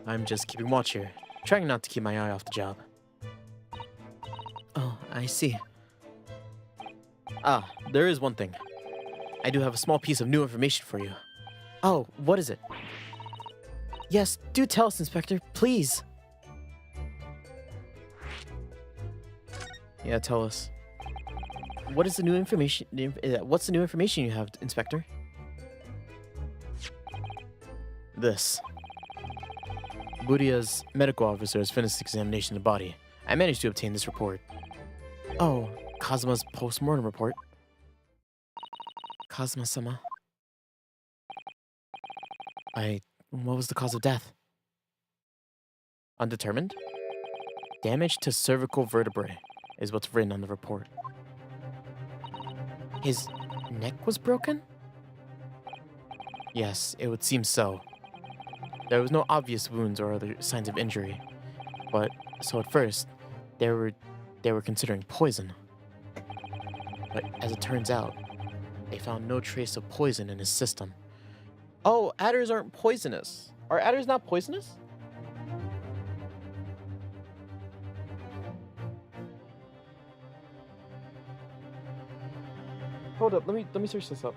I'm just keeping watch here, trying not to keep my eye off the job. Oh, I see. There is one thing. I do have a small piece of new information for you. Oh, what is it? Yes, do tell us, Inspector, please. Yeah, tell us. What is the new information? What's the new information you have, Inspector? This. Buria's medical officer has finished examination of the body. I managed to obtain this report. Oh, Kazuma's post-mortem report. Kazuma-sama. What was the cause of death? Undetermined? Damage to cervical vertebrae is what's written on the report. His neck was broken? Yes, it would seem so. There was no obvious wounds or other signs of injury, but so at first they were considering poison. But as it turns out, they found no trace of poison in his system. Oh, adders aren't poisonous. Are adders not poisonous? Hold up, let me search this up.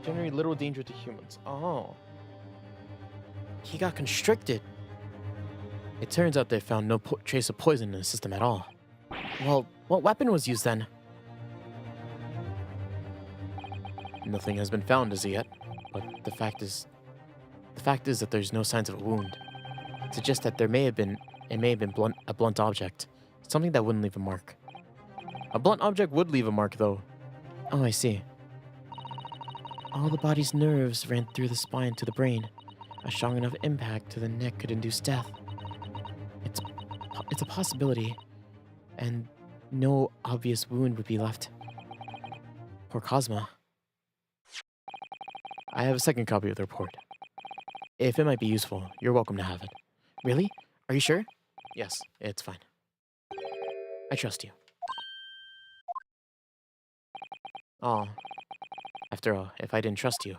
Generate little danger to humans. Oh. He got constricted. It turns out they found no trace of poison in the system at all. Well, what weapon was used then? Nothing has been found as yet, but the fact is that there's no signs of a wound. It suggests that it may have been a blunt object, Something that wouldn't leave a mark. A blunt object would leave a mark, though. Oh, I see. All the body's nerves ran through the spine to the brain. A strong enough impact to the neck could induce death. It's a possibility, and no obvious wound would be left. Poor Cosma. I have a second copy of the report. If it might be useful, you're welcome to have it. Really? Are you sure? Yes, it's fine. I trust you. Oh, after all, if I didn't trust you,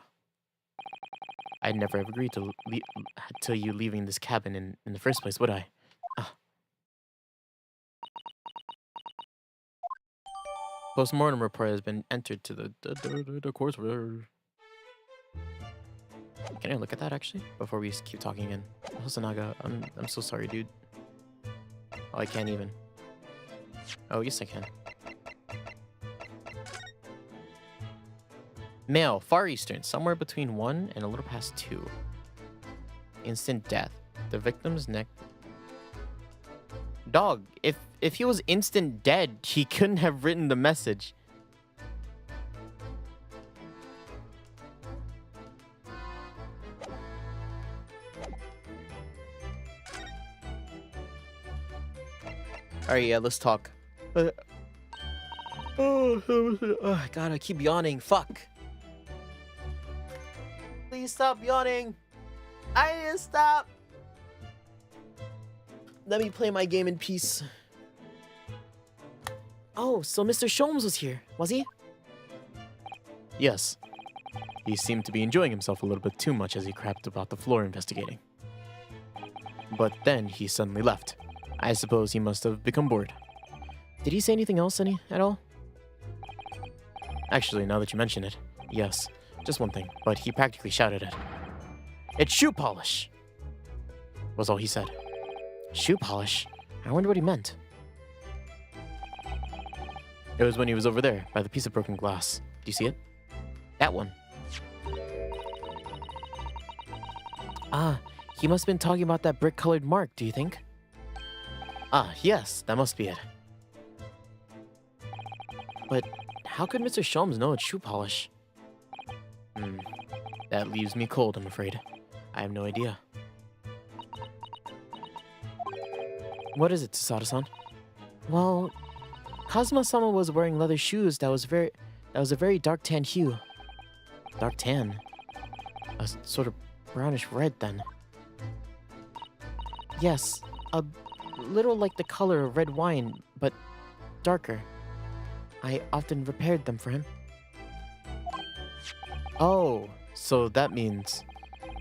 I'd never have agreed to you leaving this cabin in the first place, would I? Ah. Postmortem report has been entered to the coursework. Can I look at that actually before we keep talking again? Hosonaga, I'm so sorry, dude. Oh, I can't even. Oh, yes I can. Male, Far Eastern, somewhere between 1 and a little past 2. Instant death. The victim's neck. Dog, if he was instant dead, he couldn't have written the message. Alright, yeah, let's talk. Oh, God, I keep yawning. Fuck. Please stop yawning. I need to stop. Let me play my game in peace. Oh, so Mr. Sholmes was here, was he? Yes. He seemed to be enjoying himself a little bit too much as he crapped about the floor investigating. But then he suddenly left. I suppose he must have become bored. Did he say anything else at all? Actually, now that you mention it, yes. Just one thing, but he practically shouted it. It's shoe polish! Was all he said. Shoe polish? I wonder what he meant. It was when he was over there, by the piece of broken glass. Do you see it? That one. Ah, he must have been talking about that brick-colored mark, do you think? Ah, yes, that must be it. But how could Mr. Sholmes know it's shoe polish? That leaves me cold, I'm afraid. I have no idea. What is it, Tasada-san? Well, Kazuma-sama was wearing leather shoes that was a very dark tan hue. Dark tan? A sort of brownish red, then. Yes, a little like the color of red wine, but darker. I often repaired them for him. Oh, so that means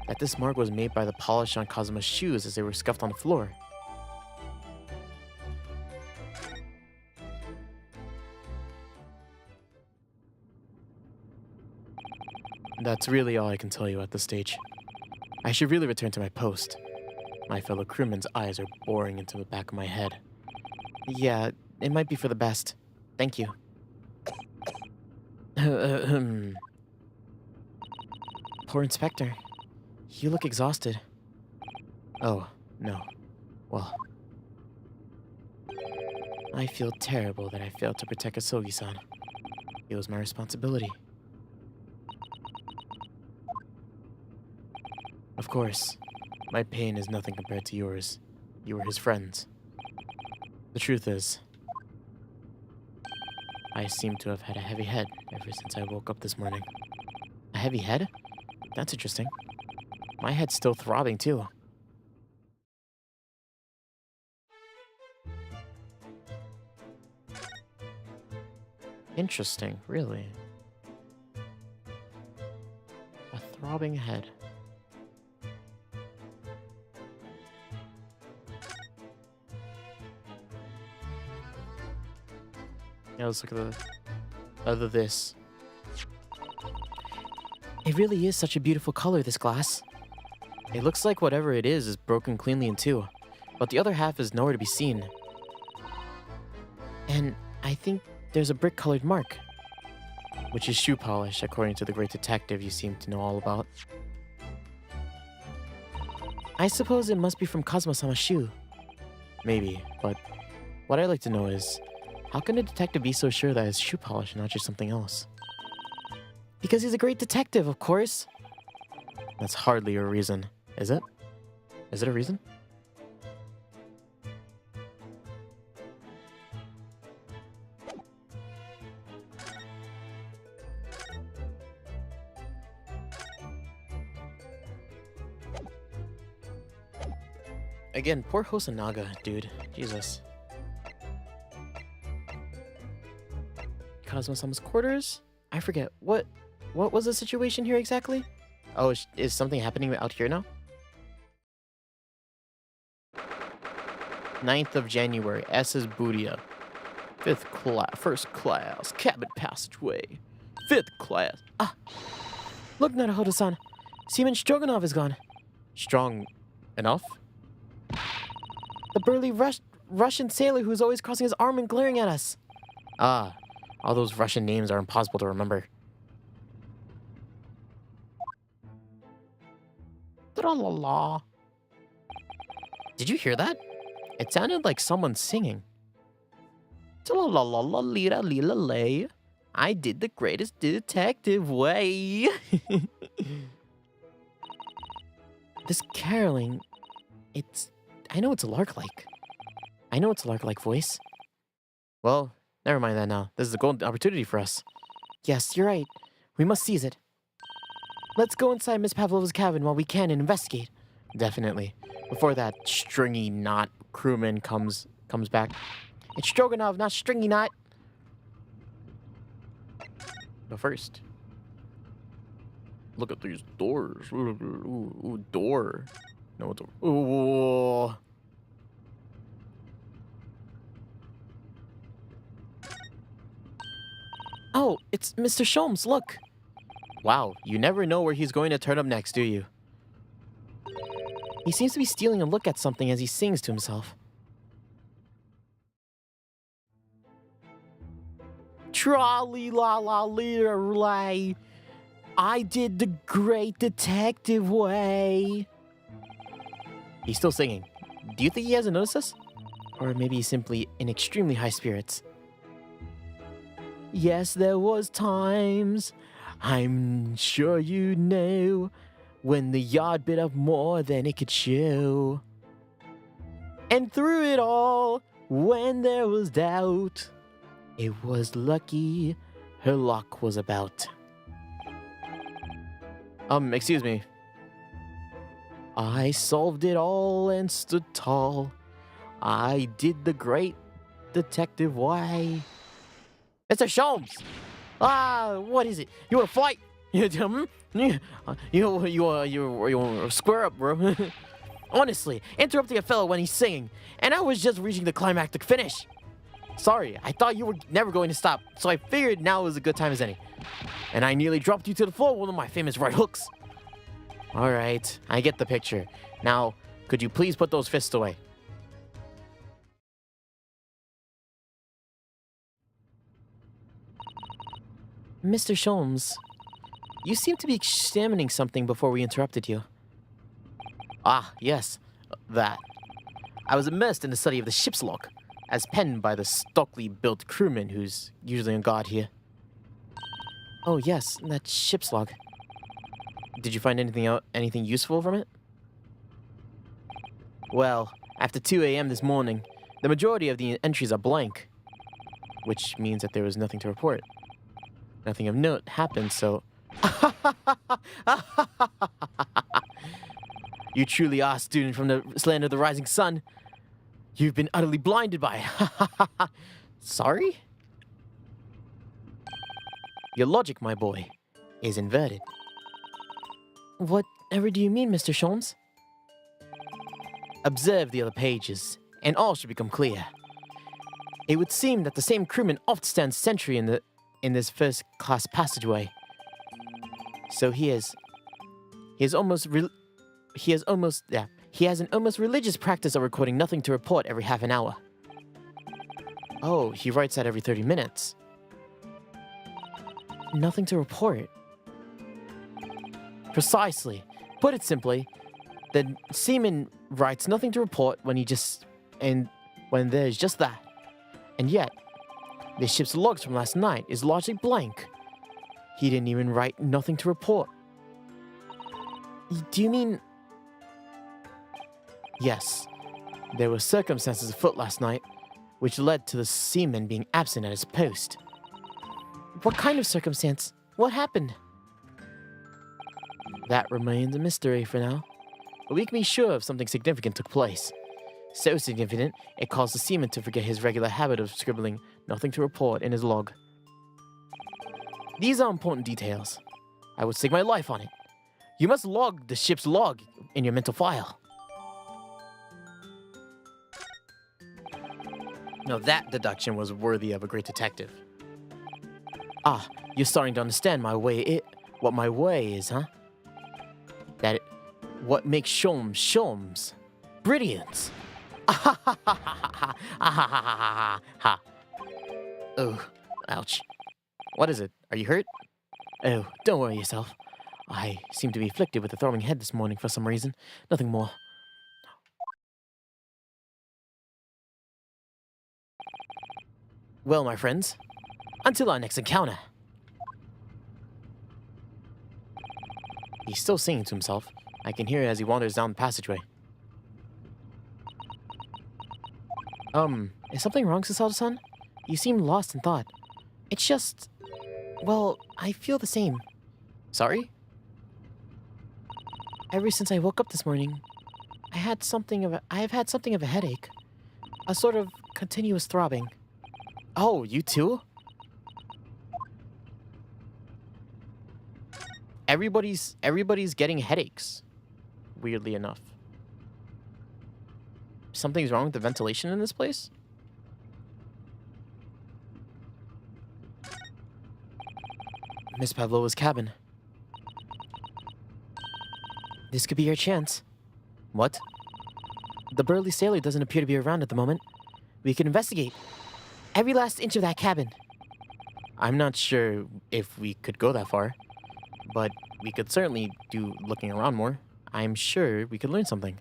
that this mark was made by the polish on Kazuma's shoes as they were scuffed on the floor. That's really all I can tell you at this stage. I should really return to my post. My fellow crewmen's eyes are boring into the back of my head. Yeah, it might be for the best. Thank you. Poor Inspector. You look exhausted. Oh, no. Well, I feel terrible that I failed to protect Asogi-san. It was my responsibility. of course, my pain is nothing compared to yours. You were his friends. The truth is, I seem to have had a heavy head ever since I woke up this morning. A heavy head? That's interesting. My head's still throbbing, too. Interesting, really. A throbbing head. Yeah, let's look at this. It really is such a beautiful color, this glass. It looks like whatever it is broken cleanly in two, but the other half is nowhere to be seen. And I think there's a brick-colored mark. Which is shoe polish, according to the great detective you seem to know all about. I suppose it must be from Kazuma-sama's shoe. Maybe, but What I'd like to know is, how can a detective be so sure that it's shoe polish and not just something else? Because he's a great detective, of course. That's hardly a reason, is it? Is it a reason? Again, poor Hosanaga, dude. Jesus. Kazuma-sama's quarters? I forget. What was the situation here exactly? Oh, is something happening out here now? 9th of January, SS Budia. 5th class, 1st class, cabin passageway. 5th class. Ah! Look, Naruhodo-san. Seaman Stroganov is gone. Strong enough? The burly Russian sailor who's always crossing his arm and glaring at us. Ah, all those Russian names are impossible to remember. Tra-la-la. Did you hear that? It sounded like someone singing. Tra-la-la-la-lira-lila-lay. I did the greatest detective way. This caroling, I know it's a lark-like. I know it's a lark-like voice. Well, never mind that now. This is a golden opportunity for us. Yes, you're right. We must seize it. Let's go inside Miss Pavlova's cabin while we can and investigate. Definitely. Before that stringy knot crewman comes back. It's Stroganov, not Stringy Knot. But first, look at these doors. Ooh, door. No, it's a... Ooh. Oh, it's Mr. Sholmes, look. Wow, you never know where he's going to turn up next, do you? He seems to be stealing a look at something as he sings to himself. Trolley la la lay. I did the great detective way. He's still singing. Do you think he hasn't noticed us? Or maybe he's simply in extremely high spirits. Yes, there was times, I'm sure you know, when the yard bit up more than it could chew. And through it all, when there was doubt, it was lucky her luck was about. Excuse me. I solved it all and stood tall. I did the great detective way. Mr. Sholmes! Ah, what is it? You want to fight? You square up, bro. Honestly, interrupting a fellow when he's singing, and I was just reaching the climactic finish. Sorry, I thought you were never going to stop, so I figured now was a good time as any. And I nearly dropped you to the floor with one of my famous right hooks. Alright, I get the picture. Now, could you please put those fists away? Mr. Sholmes, you seem to be examining something before we interrupted you. Ah, yes, that. I was immersed in the study of the ship's log, as penned by the stockily built crewman who's usually on guard here. Oh yes, that ship's log. Did you find anything useful from it? Well, after 2 a.m. this morning, the majority of the entries are blank, which means that there was nothing to report. Nothing of note happened, so... You truly are a student from the land of the rising sun. You've been utterly blinded by it. Sorry? Your logic, my boy, is inverted. Whatever do you mean, Mr. Sholmes? Observe the other pages, and all should become clear. It would seem that the same crewman oft stands sentry in this first-class passageway. So he has an almost religious practice of recording nothing to report every half an hour. Oh, he writes that every 30 minutes. Nothing to report. Precisely. Put it simply, the seaman writes nothing to report when there's just that. And yet, the ship's logs from last night is largely blank. He didn't even write nothing to report. Do you mean... Yes, there were circumstances afoot last night which led to the seaman being absent at his post. What kind of circumstance? What happened? That remains a mystery for now, but we can be sure if something significant took place. So significant, it caused the seaman to forget his regular habit of scribbling nothing to report in his log. These are important details. I would stake my life on it. You must log the ship's log in your mental file. Now that deduction was worthy of a great detective. Ah, you're starting to understand what my way is, huh? What makes Sholmes Sholmes. Brilliant. Oh, ouch. What is it? Are you hurt? Oh, don't worry yourself. I seem to be afflicted with a throbbing head this morning for some reason. Nothing more. Well, my friends, until our next encounter. He's still singing to himself. I can hear it as he wanders down the passageway. Is something wrong, Sasato-san? You seem lost in thought. It's just... Well, I feel the same. Sorry? Ever since I woke up this morning, I have had something of a headache. A sort of continuous throbbing. Oh, you too? Everybody's getting headaches. Weirdly enough. Something's wrong with the ventilation in this place? Miss Pavlova's cabin. This could be your chance. What? The burly sailor doesn't appear to be around at the moment. We can investigate every last inch of that cabin. I'm not sure if we could go that far, but we could certainly do looking around more. I'm sure we could learn something.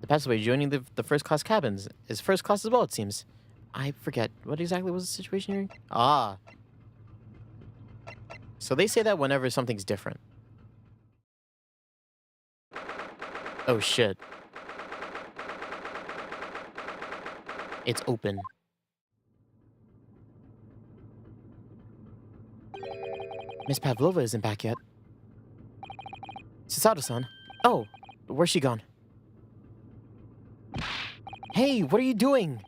The passageway joining the first class cabins is first class as well, it seems. I forget, what exactly was the situation here? Ah. So they say that whenever something's different. Oh shit. It's open. Miss Pavlova isn't back yet. Sasato-san. Oh, where's she gone? Hey, what are you doing?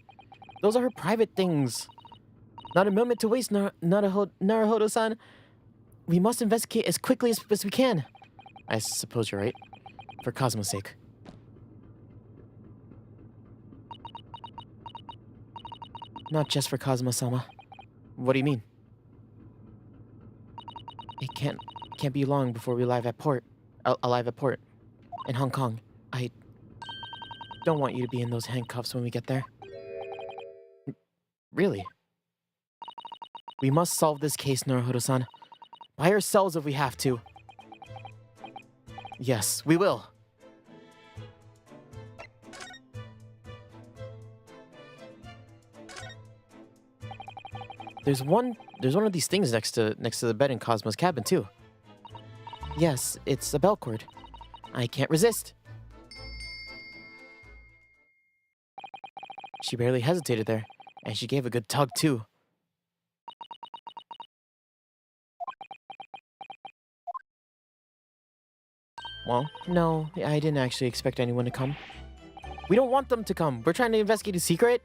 Those are her private things. Not a moment to waste, Naruhodo-san. We must investigate as quickly as we can. I suppose you're right. For Kazuma's sake. Not just for Kazuma-sama. What do you mean? It can't be long before we arrive at port. In Hong Kong. I don't want you to be in those handcuffs when we get there. Really? We must solve this case, Naruhodo-san. By ourselves if we have to. Yes, we will. There's one of these things next to the bed in Cosmo's cabin too. Yes, it's a bell cord. I can't resist. She barely hesitated there, and she gave a good tug too. Well, no, I didn't actually expect anyone to come. We don't want them to come. We're trying to investigate a secret.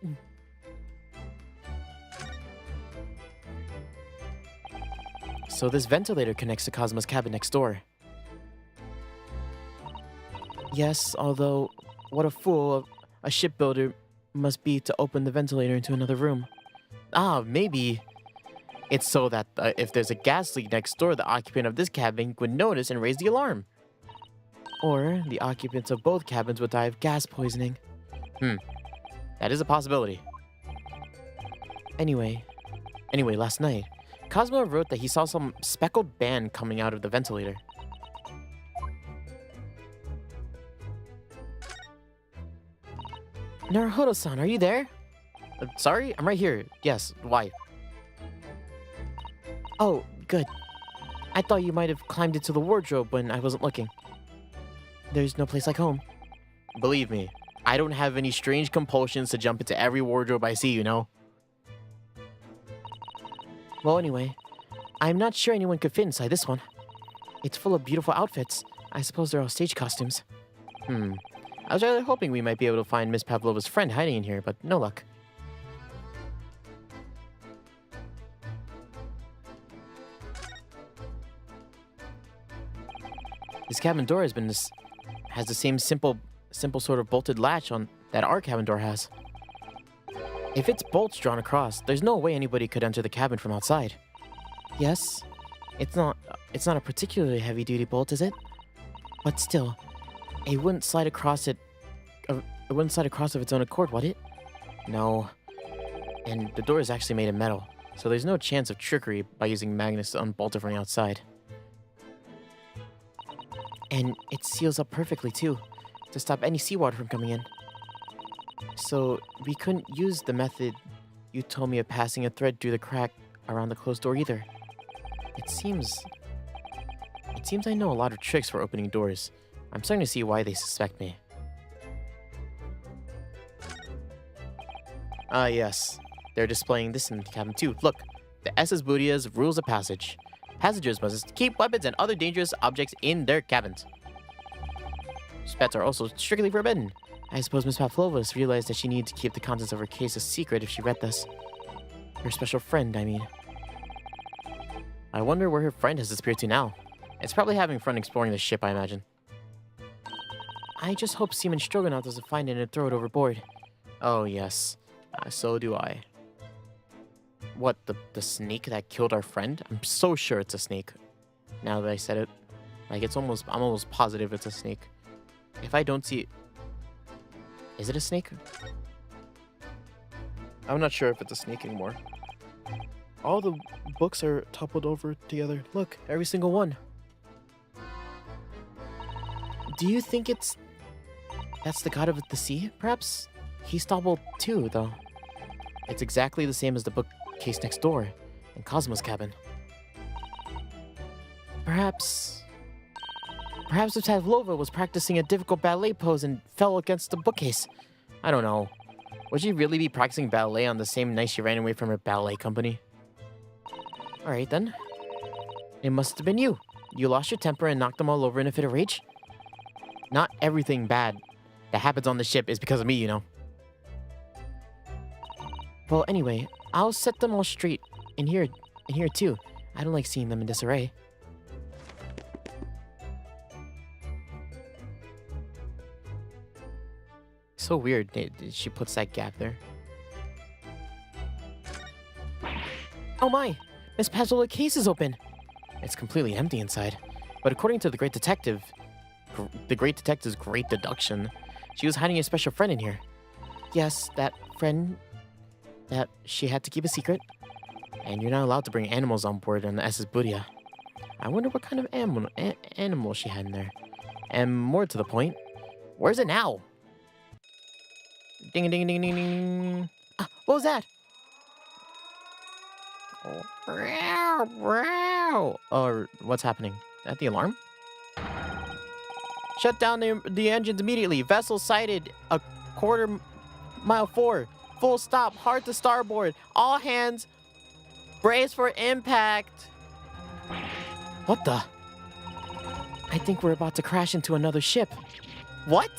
So this ventilator connects to Cosmo's cabin next door. Yes, although what a fool a shipbuilder must be to open the ventilator into another room. Ah, maybe it's so that if there's a gas leak next door, the occupant of this cabin would notice and raise the alarm. Or the occupants of both cabins would die of gas poisoning. That is a possibility. Anyway, last night, Cosmo wrote that he saw some speckled band coming out of the ventilator. Naruhodo-san, are you there? Sorry? I'm right here. Yes, why? Oh, good. I thought you might have climbed into the wardrobe when I wasn't looking. There's no place like home. Believe me, I don't have any strange compulsions to jump into every wardrobe I see, you know? Well, anyway, I'm not sure anyone could fit inside this one. It's full of beautiful outfits. I suppose they're all stage costumes. I was rather hoping we might be able to find Miss Pavlova's friend hiding in here, but no luck. This cabin door has the same simple sort of bolted latch on that our cabin door has. If its bolts drawn across, there's no way anybody could enter the cabin from outside. Yes, it's not a particularly heavy-duty bolt, is it? But still, it wouldn't slide across of its own accord, would it? No. And the door is actually made of metal, so there's no chance of trickery by using magnets to unbolt it from the outside. And it seals up perfectly, too, to stop any seawater from coming in. So, we couldn't use the method you told me of passing a thread through the crack around the closed door either. It seems I know a lot of tricks for opening doors. I'm starting to see why they suspect me. Ah, yes. They're displaying this in the cabin too. Look, the SS Budia's rules of passage. Passengers must keep weapons and other dangerous objects in their cabins. Pets are also strictly forbidden. I suppose Miss Pavlova has realized that she needed to keep the contents of her case a secret if she read this. Her special friend, I mean. I wonder where her friend has disappeared to now. It's probably having fun exploring the ship, I imagine. I just hope Seaman Stroganoff doesn't find it and throw it overboard. Oh, yes. So do I. What, the snake that killed our friend? I'm so sure it's a snake. Now that I said it. Like, I'm almost positive it's a snake. If I don't see... Is it a snake? I'm not sure if it's a snake anymore. All the books are toppled over together. Look, every single one. Do you think that's the god of the sea, perhaps? He's toppled too, though. It's exactly the same as the bookcase next door, in Kazuma's cabin. Perhaps Miss Pavlova was practicing a difficult ballet pose and fell against the bookcase. I don't know. Would she really be practicing ballet on the same night she ran away from her ballet company? Alright then. It must have been you. You lost your temper and knocked them all over in a fit of rage? Not everything bad that happens on the ship is because of me, you know. Well, anyway, I'll set them all straight in here too. I don't like seeing them in disarray. So weird she puts that gap there. Oh my! Miss Pavlova's case is open! It's completely empty inside. But according to the great detective's great deduction, she was hiding a special friend in here. Yes, that friend that she had to keep a secret. And you're not allowed to bring animals on board on the SS Budia. I wonder what kind of animal she had in there. And more to the point, where's it now? Ding ding ding ding ding. What was that? Or what's happening? Is that the alarm? Shut down the engines immediately. Vessel sighted a quarter-mile forward. Full stop. Hard to starboard. All hands. Brace for impact. What the? I think we're about to crash into another ship. What?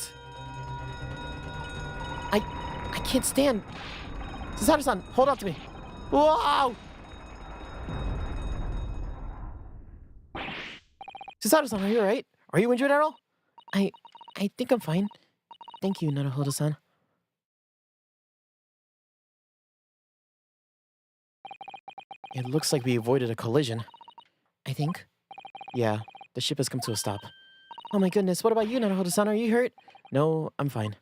I can't stand. Susaru-san, hold on to me. Wow! Susaru-san, are you alright? Are you injured at all? I think I'm fine. Thank you, Naruhodo-san. It looks like we avoided a collision. I think. Yeah, the ship has come to a stop. Oh my goodness, what about you, Naruhodo-san? Are you hurt? No, I'm fine.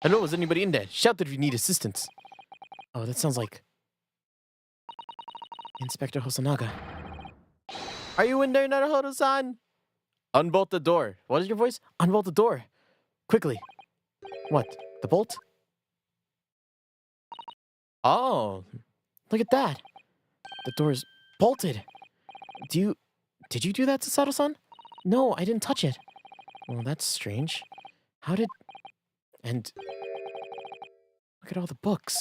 Hello, is anybody in there? Shout if you need assistance. Oh, that sounds like Inspector Hosonaga. Are you in there, Naruhodo-san? Unbolt the door. What is your voice? Unbolt the door. Quickly. What? The bolt? Oh, look at that. The door's bolted. Did you do that, Sasato-san? No, I didn't touch it. Well, that's strange. How did... And... Look at all the books.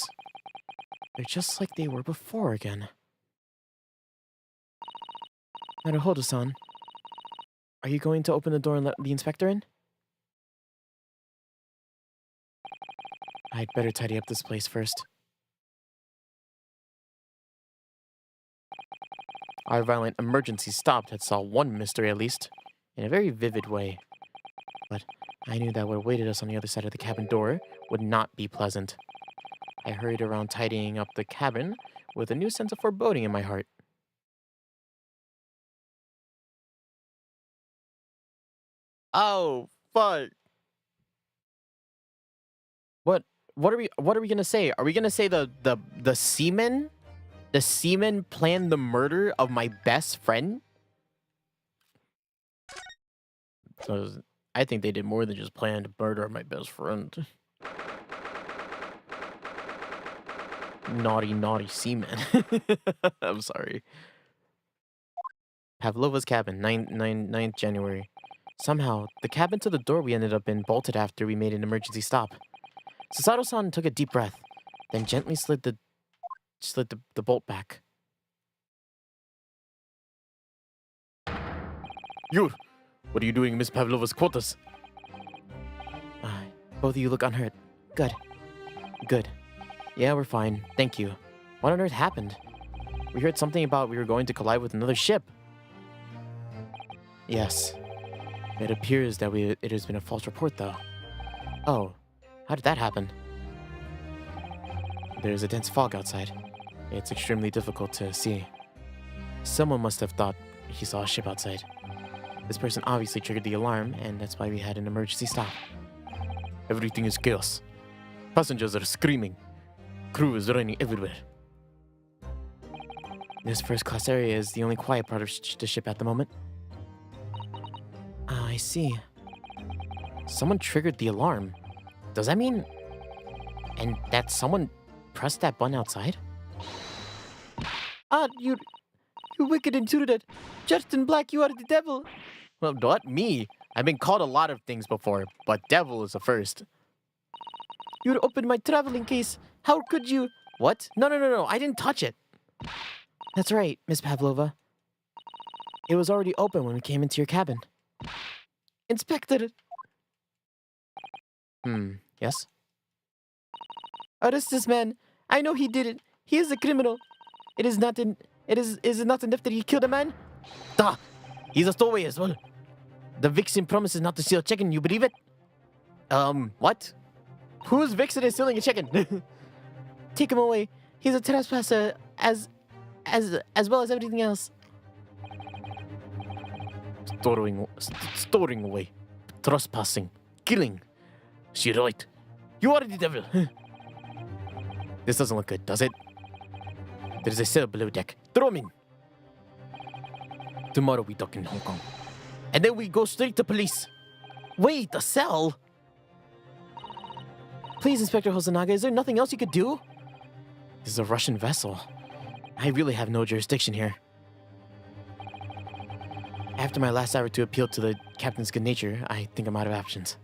They're just like they were before again. Naruhodo-san, are you going to open the door and let the inspector in? I'd better tidy up this place first. Our violent emergency stop had solved one mystery at least, in a very vivid way. But I knew that what awaited us on the other side of the cabin door would not be pleasant. I hurried around tidying up the cabin with a new sense of foreboding in my heart. Oh, fuck. What are we gonna say? Are we gonna say the seaman? The seaman planned the murder of my best friend? So I think they did more than just plan to murder my best friend. Naughty seaman. I'm sorry. Pavlova's cabin, 9th January. Somehow, the cabin to the door we ended up in bolted after we made an emergency stop. Sasato-san took a deep breath, then gently slid the bolt back. You! What are you doing in Miss Pavlova's quarters? Both of you look unhurt. Good. Good. Yeah, we're fine. Thank you. What on earth happened? We heard something about we were going to collide with another ship. Yes. It appears that it has been a false report, though. Oh. How did that happen? There's a dense fog outside. It's extremely difficult to see. Someone must have thought he saw a ship outside. This person obviously triggered the alarm, and that's why we had an emergency stop. Everything is chaos. Passengers are screaming. Crew is running everywhere. This first-class area is the only quiet part of the ship at the moment. I see. Someone triggered the alarm. Does that mean... And that someone pressed that button outside? You wicked intruder. Just in black, you are the devil. Well, not me. I've been called a lot of things before, but devil is the first. You opened my traveling case. How could you... What? No. I didn't touch it. That's right, Miss Pavlova. It was already open when we came into your cabin. Inspector. Yes? Arrest this man. I know he did it. He is a criminal. Is it not enough that he killed a man? Duh! He's a stowaway as well. The vixen promises not to steal a chicken, you believe it? What? Whose vixen is stealing a chicken? Take him away. He's a trespasser as well as everything else. Storing away. Trespassing. Killing. She's right. You are the devil. This doesn't look good, does it? There's a cell below deck. Throw him in. Tomorrow we dock in Hong Kong. And then we go straight to police. Wait, a cell? Please, Inspector Hosonaga, is there nothing else you could do? This is a Russian vessel. I really have no jurisdiction here. After my last effort to appeal to the captain's good nature, I think I'm out of options.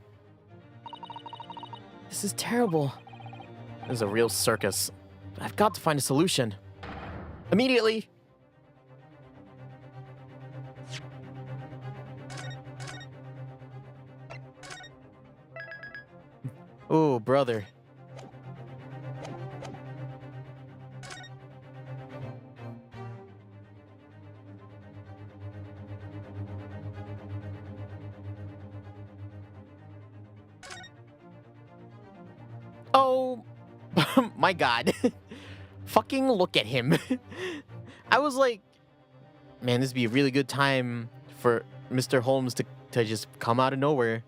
This is terrible. This is a real circus. I've got to find a solution. Immediately! Oh, brother. Oh, my God. Fucking look at him. I was like, man, this would be a really good time for Mr. Holmes to just come out of nowhere.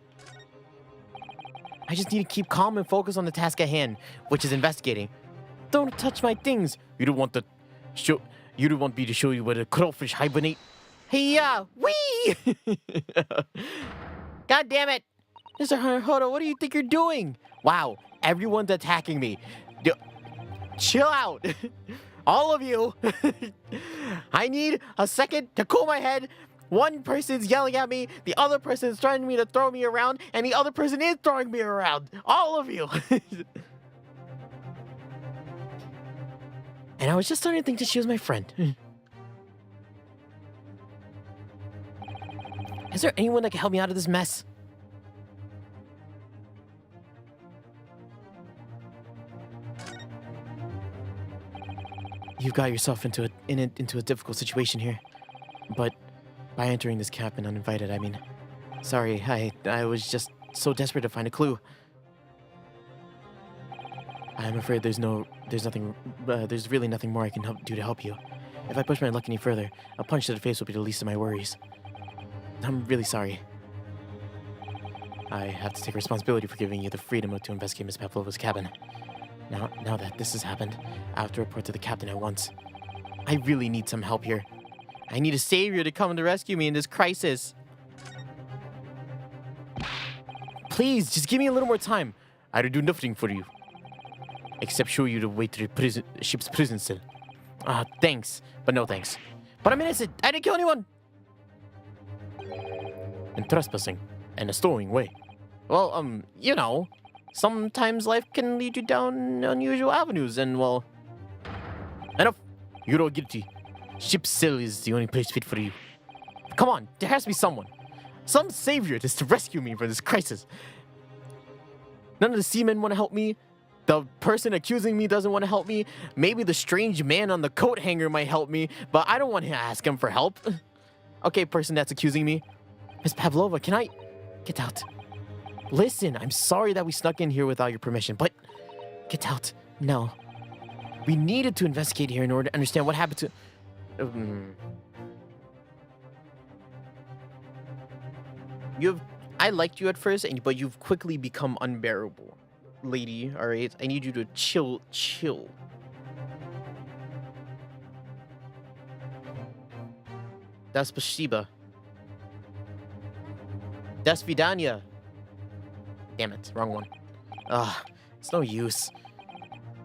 I just need to keep calm and focus on the task at hand, which is investigating. Don't touch my things. You don't want me to show you where the crawfish hibernate. Hey, wee! God damn it! Mr. Utahara, what do you think you're doing? Wow, everyone's attacking me. Chill out. All of you. I need a second to cool my head. One person's yelling at me, the other person's trying to throw me around, and the other person is throwing me around. All of you. And I was just starting to think that she was my friend. Is there anyone that can help me out of this mess? You've got yourself into a difficult situation here. But by entering this cabin uninvited, I mean, sorry, I was just so desperate to find a clue. I'm afraid there's really nothing more I can do to help you. If I push my luck any further, a punch to the face will be the least of my worries. I'm really sorry. I have to take responsibility for giving you the freedom to investigate Miss Pavlova's cabin. Now that this has happened, I have to report to the captain at once. I really need some help here. I need a savior to come to rescue me in this crisis. Please, just give me a little more time. I'll do nothing for you. Except show you the way to the ship's prison cell. Thanks, but no thanks. But I'm innocent. I didn't kill anyone. And trespassing and a stowing way. Well, you know, sometimes life can lead you down unusual avenues, and well, enough. You're all guilty. Ship's cell is the only place fit for you. Come on, there has to be someone. Some savior just to rescue me from this crisis. None of the seamen want to help me. The person accusing me doesn't want to help me. Maybe the strange man on the coat hanger might help me, but I don't want to ask him for help. Okay, person that's accusing me. Miss Pavlova, can I get out? Listen, I'm sorry that we snuck in here without your permission, but get out. No. We needed to investigate here in order to understand what happened to... I liked you at first, but you've quickly become unbearable. Lady, alright? I need you to chill. Das Spasiba. Das Vidania. Damn it, wrong one. It's no use.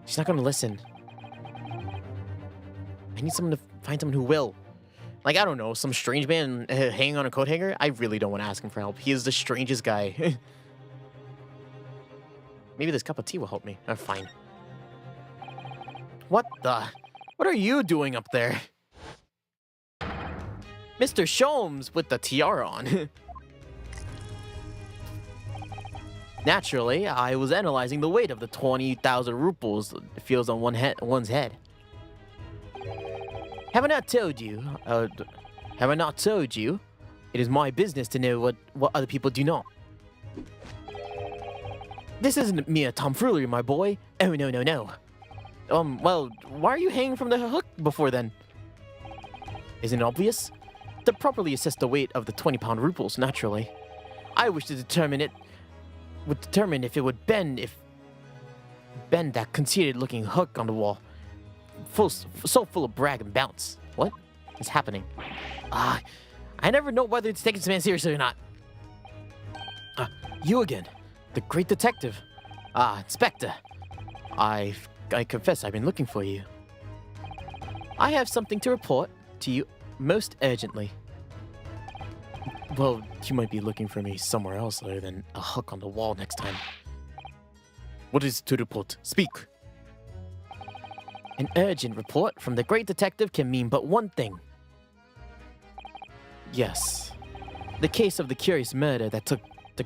She's not gonna listen. I need someone to find someone who will. Like, I don't know, some strange man hanging on a coat hanger? I really don't want to ask him for help. He is the strangest guy. Maybe this cup of tea will help me. Fine. What are you doing up there? Mr. Sholmes with the tiara on. Naturally, I was analyzing the weight of the 20,000 rubles it feels on one's head. Have I not told you? It is my business to know what other people do not. This isn't mere tomfoolery, my boy. Oh, no. Well, why are you hanging from the hook before then? Isn't it obvious? To properly assess the weight of the 20-pound rubles, naturally. I wish to determine if it would bend that conceited-looking hook on the wall. So full of brag and bounce. What is happening? I never know whether to take this man seriously or not. You again. The great detective. Inspector. I confess I've been looking for you. I have something to report to you most urgently. Well, you might be looking for me somewhere else other than a hook on the wall next time. What is to report? Speak. An urgent report from the great detective can mean but one thing. Yes. The case of the curious murder that took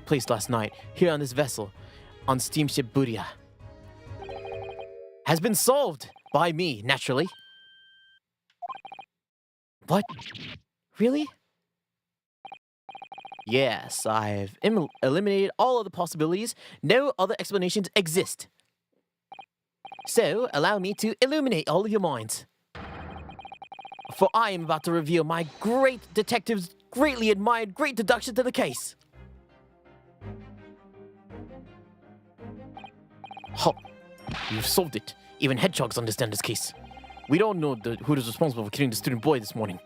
place last night here on this vessel on steamship Buria has been solved by me, naturally. What? Really? Yes, I've eliminated all other possibilities. No other explanations exist. So, allow me to illuminate all of your minds. For I am about to reveal my great detective's greatly admired great deduction to the case. Huh. You've solved it. Even hedgehogs understand this case. We don't know who is responsible for killing the student boy this morning.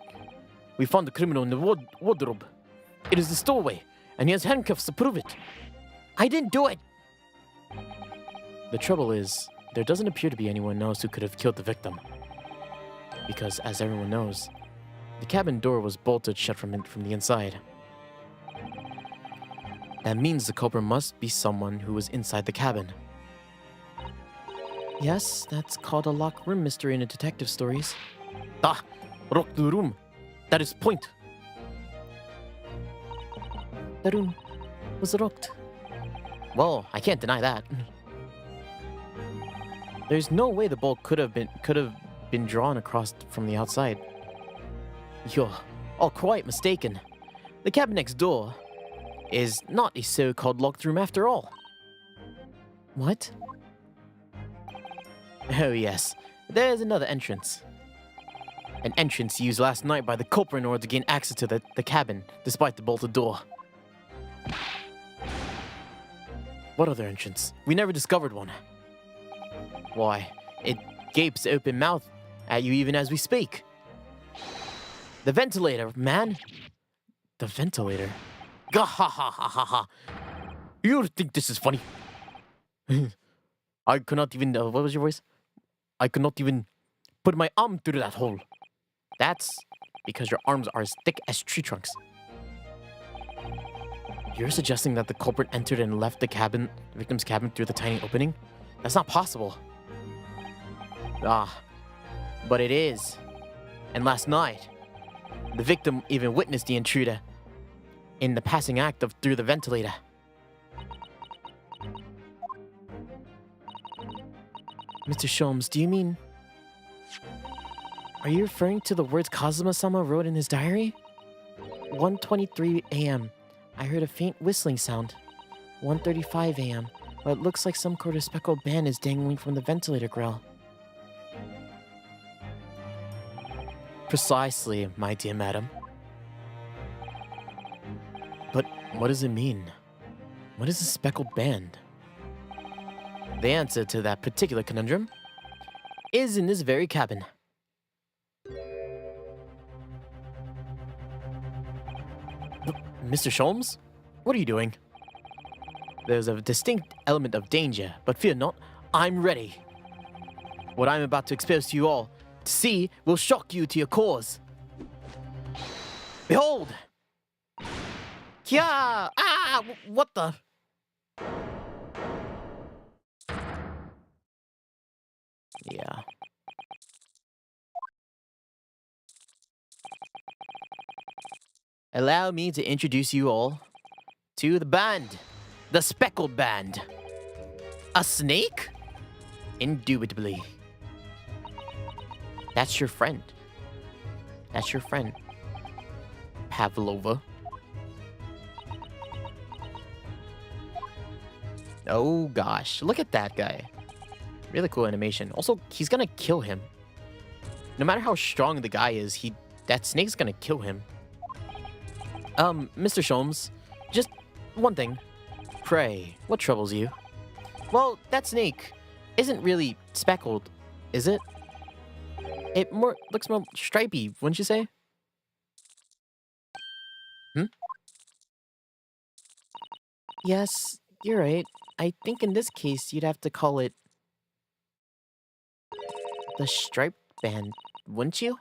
We found the criminal in the wardrobe. It is the stowaway, and he has handcuffs to prove it. I didn't do it! The trouble is, there doesn't appear to be anyone else who could have killed the victim. Because, as everyone knows, the cabin door was bolted shut from the inside. That means the culprit must be someone who was inside the cabin. Yes, that's called a locked room mystery in the detective stories. Ah! Lock the room! That is point! The room was locked. Well, I can't deny that. There's no way the bolt could have been drawn across from the outside. You're all quite mistaken. The cabin next door is not a so-called locked room after all. What? Oh yes, there's another entrance. An entrance used last night by the culprit in order to gain access to the cabin, despite the bolted door. What other entrance? We never discovered one. Why, it gapes open mouth at you even as we speak. The ventilator, man. The ventilator. Gah ha ha ha ha ha. You think this is funny? I could not even, what was your voice? I could not even put my arm through that hole. That's because your arms are as thick as tree trunks. You're suggesting that the culprit entered and left the victim's cabin through the tiny opening? That's not possible. Ah, but it is. And last night, the victim even witnessed the intruder in the passing act of through the ventilator. Mr. Sholmes, do you mean... Are you referring to the words Kazuma-sama wrote in his diary? 1:23 a.m. I heard a faint whistling sound. 1:35 a.m. What looks like some sort of speckled band is dangling from the ventilator grill. Precisely, my dear madam. But what does it mean? What is a speckled band? The answer to that particular conundrum is in this very cabin. Mr. Sholmes? What are you doing? There's a distinct element of danger, but fear not, I'm ready. What I'm about to expose to you all to see will shock you to your cause. Behold! Kya! Ah! What the? Yeah. Allow me to introduce you all to the band. The Speckled Band. A snake? Indubitably. That's your friend. That's your friend. Pavlova. Oh gosh, look at that guy. Really cool animation. Also, he's gonna kill him. No matter how strong the guy is, that snake's gonna kill him. Mr. Sholmes, just one thing. Pray, what troubles you? Well, that snake isn't really speckled, is it? It looks more stripy, wouldn't you say? Yes, you're right. I think in this case, you'd have to call it... the striped band, wouldn't you?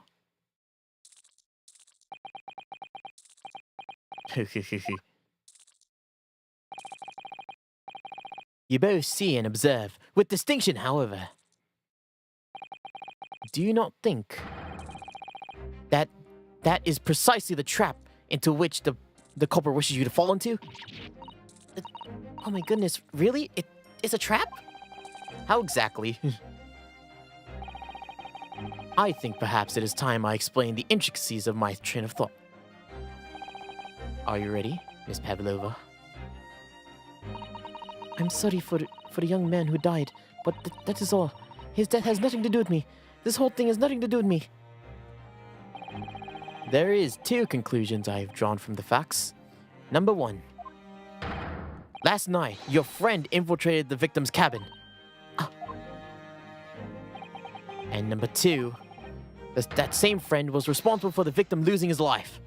You both see and observe, with distinction, however. Do you not think that is precisely the trap into which the culprit wishes you to fall into? Oh my goodness, really? It's a trap? How exactly? I think perhaps it is time I explain the intricacies of my train of thought. Are you ready, Miss Pavlova? I'm sorry for the young man who died, but that is all. His death has nothing to do with me. This whole thing has nothing to do with me. There is two conclusions I have drawn from the facts. Number one. Last night, your friend infiltrated the victim's cabin. And number two, that same friend was responsible for the victim losing his life.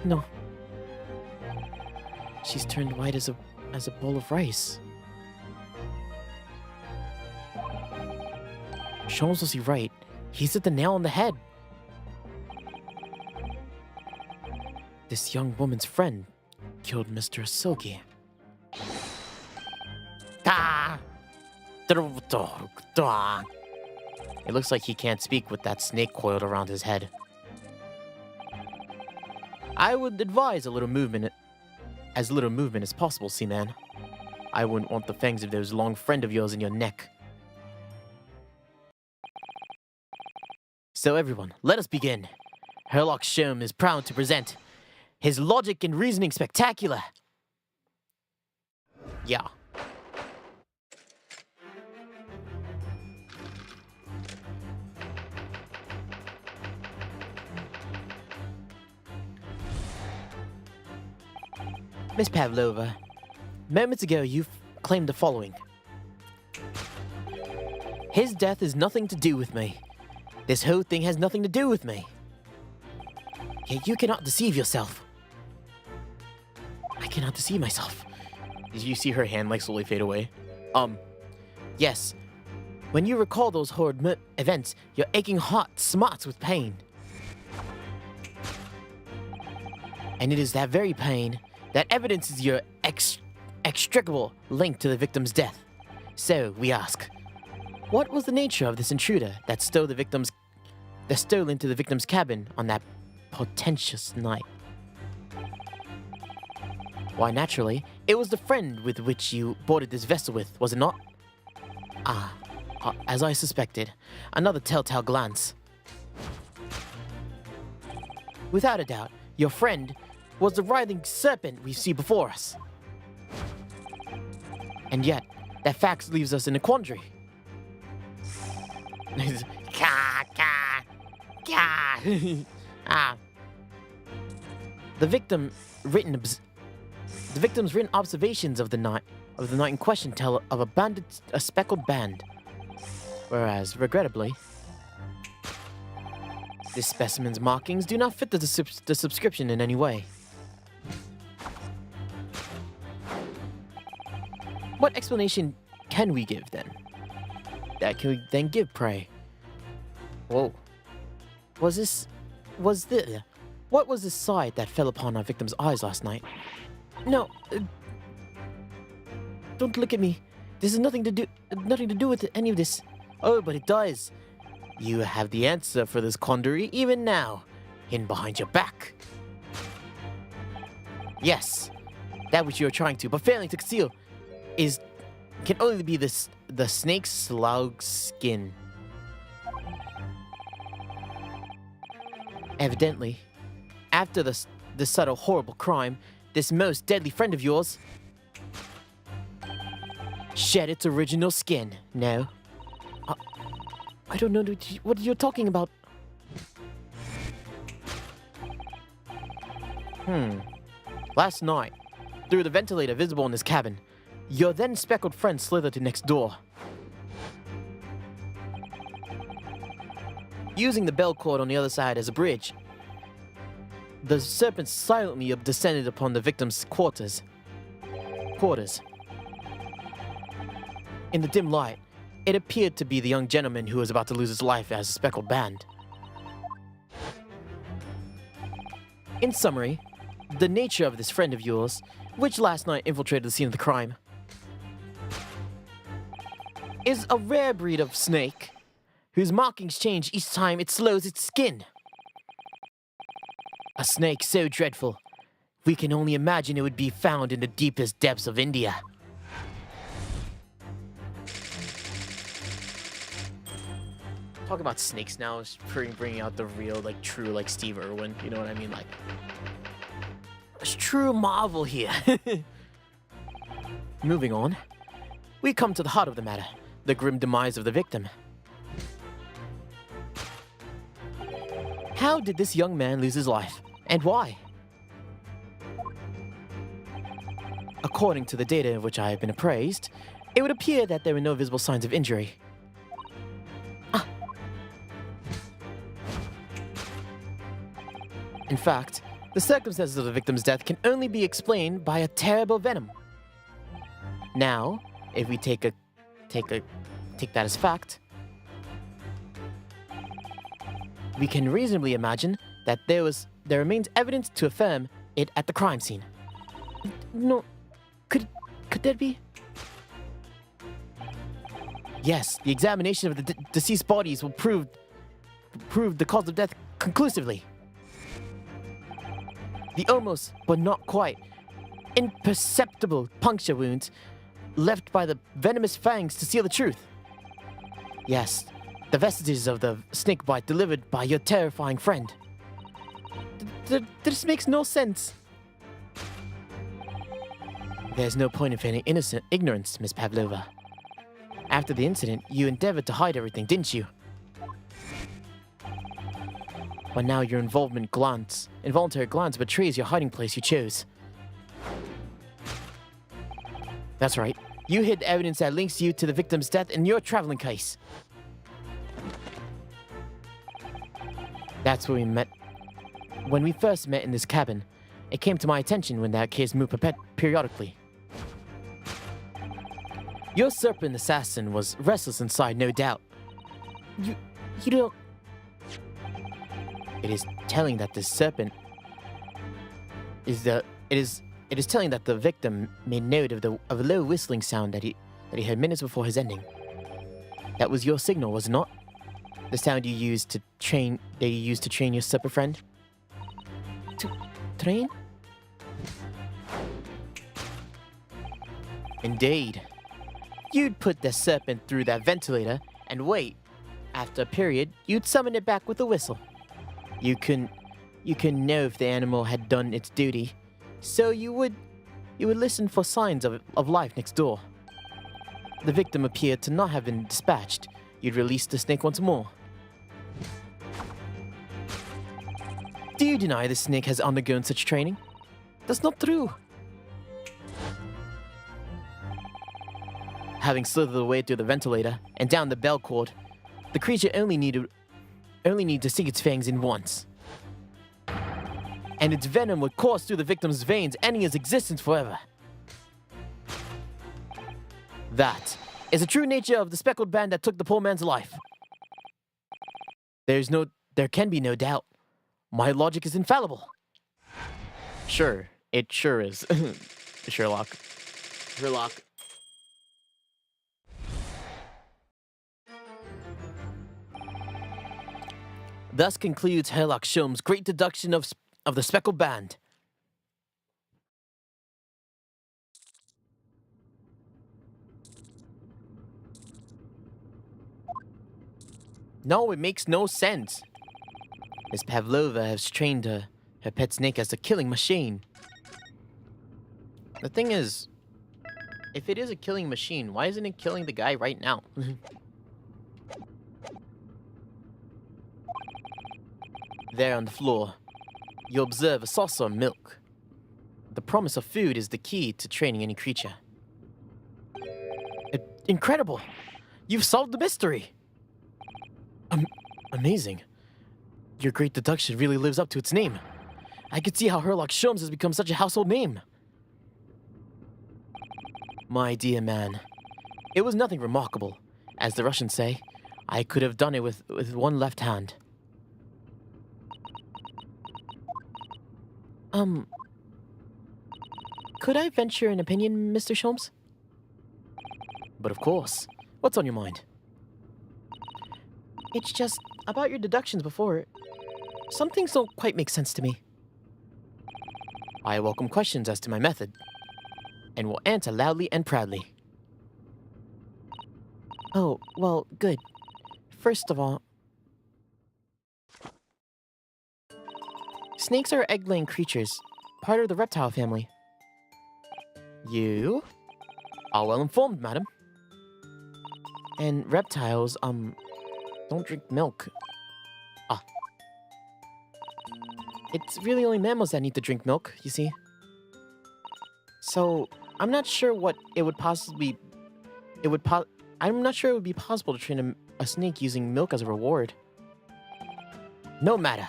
No. She's turned white as as a bowl of rice. Sholmes was he right? He's hit the nail on the head. This young woman's friend killed Mr. Asogi. It looks like he can't speak with that snake coiled around his head. I would advise as little movement as possible, Seaman. I wouldn't want the fangs of those long friend of yours in your neck. So everyone, let us begin. Herlock Sholmes is proud to present his logic and reasoning spectacular. Yeah. Miss Pavlova, moments ago you claimed the following. His death has nothing to do with me. This whole thing has nothing to do with me. Yet you cannot deceive yourself. I cannot deceive myself. Did you see her hand like slowly fade away? Yes. When you recall those horrid events, your aching heart smarts with pain. And it is that very pain that evidences your extricable link to the victim's death. So, we ask, what was the nature of this intruder that stole into the victim's cabin on that portentous night? Why, naturally, it was the friend with which you boarded this vessel with, was it not? As I suspected, another telltale glance. Without a doubt, your friend was the writhing serpent we see before us. And yet, that fact leaves us in a quandary. The victim's written observations of the night in question tell of a speckled band, whereas, regrettably, this specimen's markings do not fit the subscription in any way. What explanation can we give then? That can we then give, pray? Whoa. What was this sight that fell upon our victim's eyes last night? No. Don't look at me. This has nothing to do with any of this. Oh, but it does. You have the answer for this quandary even now, hidden behind your back. Yes, that which you are trying to, but failing to conceal, can only be the snake's slough skin. Evidently, after the subtle, horrible crime, this most deadly friend of yours shed its original skin. No, I don't know what you're talking about. Last night, through the ventilator visible in this cabin, your then speckled friend slithered to next door. Using the bell cord on the other side as a bridge, the serpent silently descended upon the victim's quarters. In the dim light, it appeared to be the young gentleman who was about to lose his life as a speckled band. In summary, the nature of this friend of yours, which last night infiltrated the scene of the crime, is a rare breed of snake whose markings change each time it slows its skin. A snake so dreadful, we can only imagine it would be found in the deepest depths of India. Talking about snakes now is bringing out the real, true, Steve Irwin. You know what I mean? It's true marvel here. Moving on, we come to the heart of the matter, the grim demise of the victim. How did this young man lose his life, and why? According to the data of which I have been appraised, it would appear that there were no visible signs of injury. In fact, the circumstances of the victim's death can only be explained by a terrible venom. Now, if we take that as fact, we can reasonably imagine that there remains evidence to affirm it at the crime scene. No, could that be? Yes, the examination of the deceased bodies will prove the cause of death conclusively. The almost, but not quite, imperceptible puncture wounds left by the venomous fangs to seal the truth. Yes, the vestiges of the snake bite delivered by your terrifying friend. This makes no sense. There's no point in feigning ignorance, Miss Pavlova. After the incident, you endeavored to hide everything, didn't you? But now your involuntary glance betrays your hiding place you chose. That's right. You hid evidence that links you to the victim's death in your traveling case. That's where we met. When we first met in this cabin, it came to my attention when that case moved periodically. Your serpent assassin was restless inside, no doubt. You don't... It is telling that the serpent it is telling that the victim made note of a low whistling sound that he heard minutes before his ending. That was your signal, was it not? The sound you used to train your serpent friend? Train? Indeed. You'd put the serpent through that ventilator and wait. After a period, you'd summon it back with a whistle. You couldn't know if the animal had done its duty, so you would listen for signs of life next door. The victim appeared to not have been dispatched. You'd release the snake once more. Do you deny the snake has undergone such training? That's not true. Having slithered away through the ventilator and down the bell cord, the creature only need to sink its fangs in once. And its venom would course through the victim's veins, ending his existence forever. That is the true nature of the speckled band that took the poor man's life. There can be no doubt. My logic is infallible. Sure, it sure is. Sherlock. Thus concludes Sherlock Sholmes' great deduction of the speckled band. No, it makes no sense. Miss Pavlova has trained her pet snake as a killing machine. The thing is, if it is a killing machine, why isn't it killing the guy right now? There on the floor, you observe a saucer of milk. The promise of food is the key to training any creature. Incredible! You've solved the mystery! Amazing. Your great deduction really lives up to its name. I could see how Sherlock Sholmes has become such a household name. My dear man, it was nothing remarkable. As the Russians say, I could have done it with one left hand. Could I venture an opinion, Mr. Sholmes? But of course. What's on your mind? It's just about your deductions before. Some things don't quite make sense to me. I welcome questions as to my method, and will answer loudly and proudly. Oh, well, good. First of all, snakes are egg-laying creatures, part of the reptile family. You are well informed, madam. And reptiles, don't drink milk. It's really only mammals that need to drink milk, you see. So, I'm not sure what it would possibly... I'm not sure it would be possible to train a snake using milk as a reward. No matter.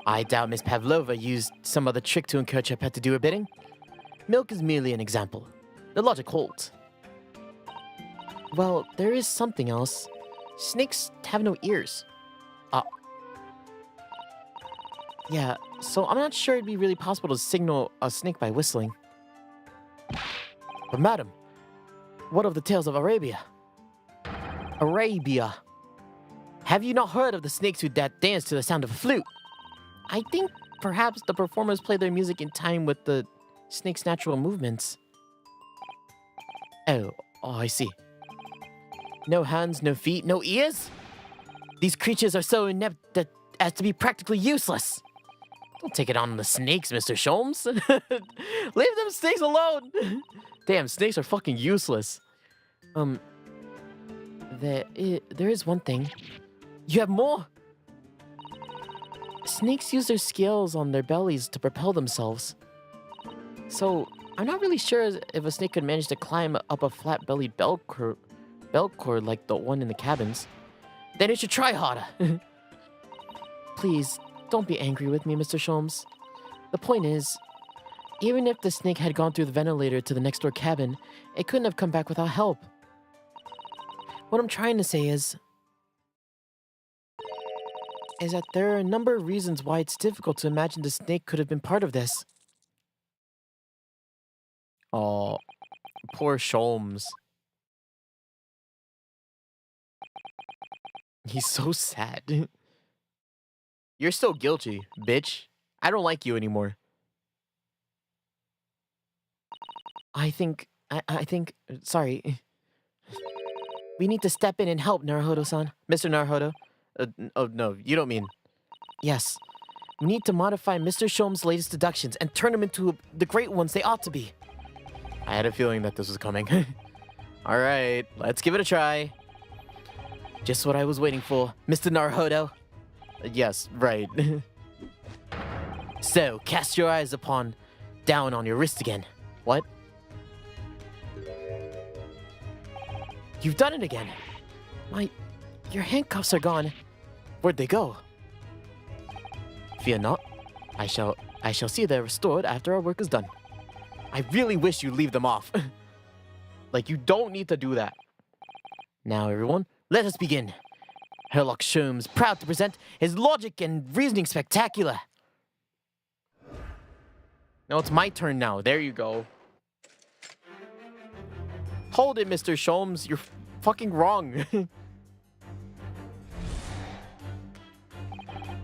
I doubt Miss Pavlova used some other trick to encourage her pet to do her bidding. Milk is merely an example. The logic holds. Well, there is something else. Snakes have no ears. Yeah, so I'm not sure it'd be really possible to signal a snake by whistling. But madam, what of the tales of Arabia? Arabia. Have you not heard of the snakes that dance to the sound of a flute? I think perhaps the performers play their music in time with the snake's natural movements. Oh, I see. No hands, no feet, no ears? These creatures are so inept as to be practically useless. Don't take it on the snakes, Mr. Sholmes. Leave them snakes alone. Damn, snakes are fucking useless. There is one thing. You have more? Snakes use their scales on their bellies to propel themselves. So, I'm not really sure if a snake could manage to climb up a flat-bellied bell cord like the one in the cabins. Then it should try harder. Please, don't be angry with me, Mr. Sholmes. The point is, even if the snake had gone through the ventilator to the next door cabin, it couldn't have come back without help. What I'm trying to say is that there are a number of reasons why it's difficult to imagine the snake could have been part of this. Oh, poor Sholmes. He's so sad. You're still guilty, bitch. I don't like you anymore. I think, sorry. We need to step in and help, Naruhodo-san. Mr. Naruhodo. Oh, no, you don't mean. Yes. We need to modify Mr. Sholmes' latest deductions and turn them into the great ones they ought to be. I had a feeling that this was coming. Alright, let's give it a try. Just what I was waiting for, Mr. Naruhodo. Yes, right. So, cast your eyes down on your wrist again. What? You've done it again. Your handcuffs are gone. Where'd they go? Fear not. I shall see they're restored after our work is done. I really wish you'd leave them off. Like, you don't need to do that. Now, everyone, let us begin. Herlock Sholmes, proud to present his logic and reasoning spectacular. No, it's my turn now. There you go. Hold it, Mr. Sholmes. You're fucking wrong.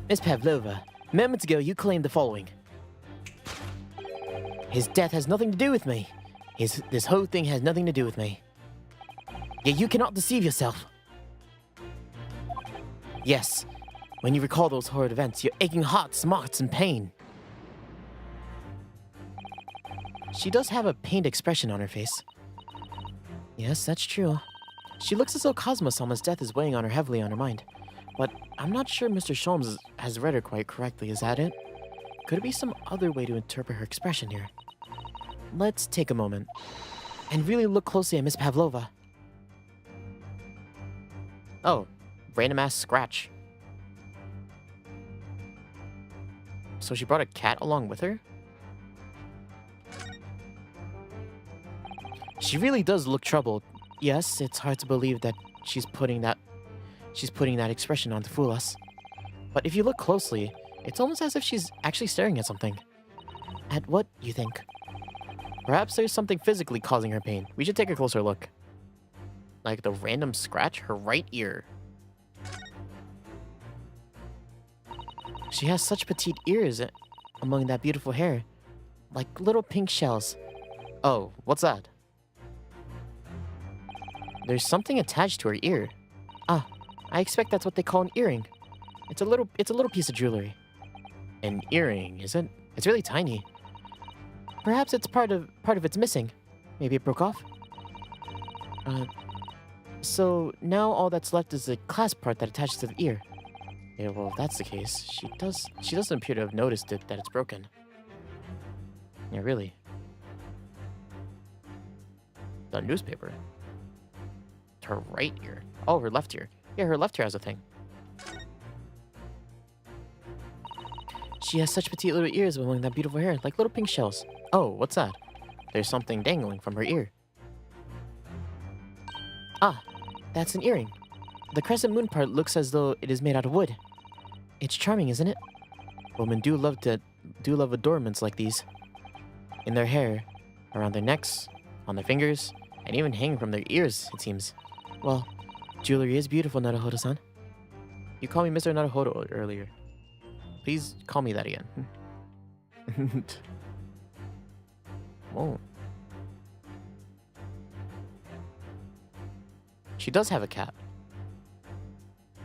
Miss Pavlova, moments ago you claimed the following. His death has nothing to do with me. This whole thing has nothing to do with me. Yet you cannot deceive yourself. Yes, when you recall those horrid events, your aching heart smarts in pain. She does have a pained expression on her face. Yes, that's true. She looks as though Kazuma-sama's death is weighing on her heavily on her mind. But I'm not sure Mr. Sholmes has read her quite correctly, is that it? Could it be some other way to interpret her expression here? Let's take a moment and really look closely at Miss Pavlova. Oh, random-ass scratch. So she brought a cat along with her? She really does look troubled. Yes, it's hard to believe that she's putting that expression on to fool us. But if you look closely, it's almost as if she's actually staring at something. At what, you think? Perhaps there's something physically causing her pain. We should take a closer look. Like the random scratch, her right ear. She has such petite ears among that beautiful hair. Like little pink shells. Oh, what's that? There's something attached to her ear. Ah, I expect that's what they call an earring. It's a little piece of jewelry. An earring, is it? It's really tiny. Perhaps it's part of it's missing. Maybe it broke off. So now all that's left is the clasp part that attaches to the ear. Yeah, well, if that's the case, she doesn't appear to have noticed that it's broken. Yeah, really. The newspaper. Her right ear. Oh, her left ear. Yeah, her left ear has a thing. She has such petite little ears among that beautiful hair, like little pink shells. Oh, what's that? There's something dangling from her ear. Ah, that's an earring. The crescent moon part looks as though it is made out of wood. It's charming, isn't it? Women do love adornments like these. In their hair, around their necks, on their fingers, and even hanging from their ears, it seems. Well, jewelry is beautiful, Naruhodo-san. You called me Mr. Naruhodo earlier. Please call me that again. Whoa. She does have a cat.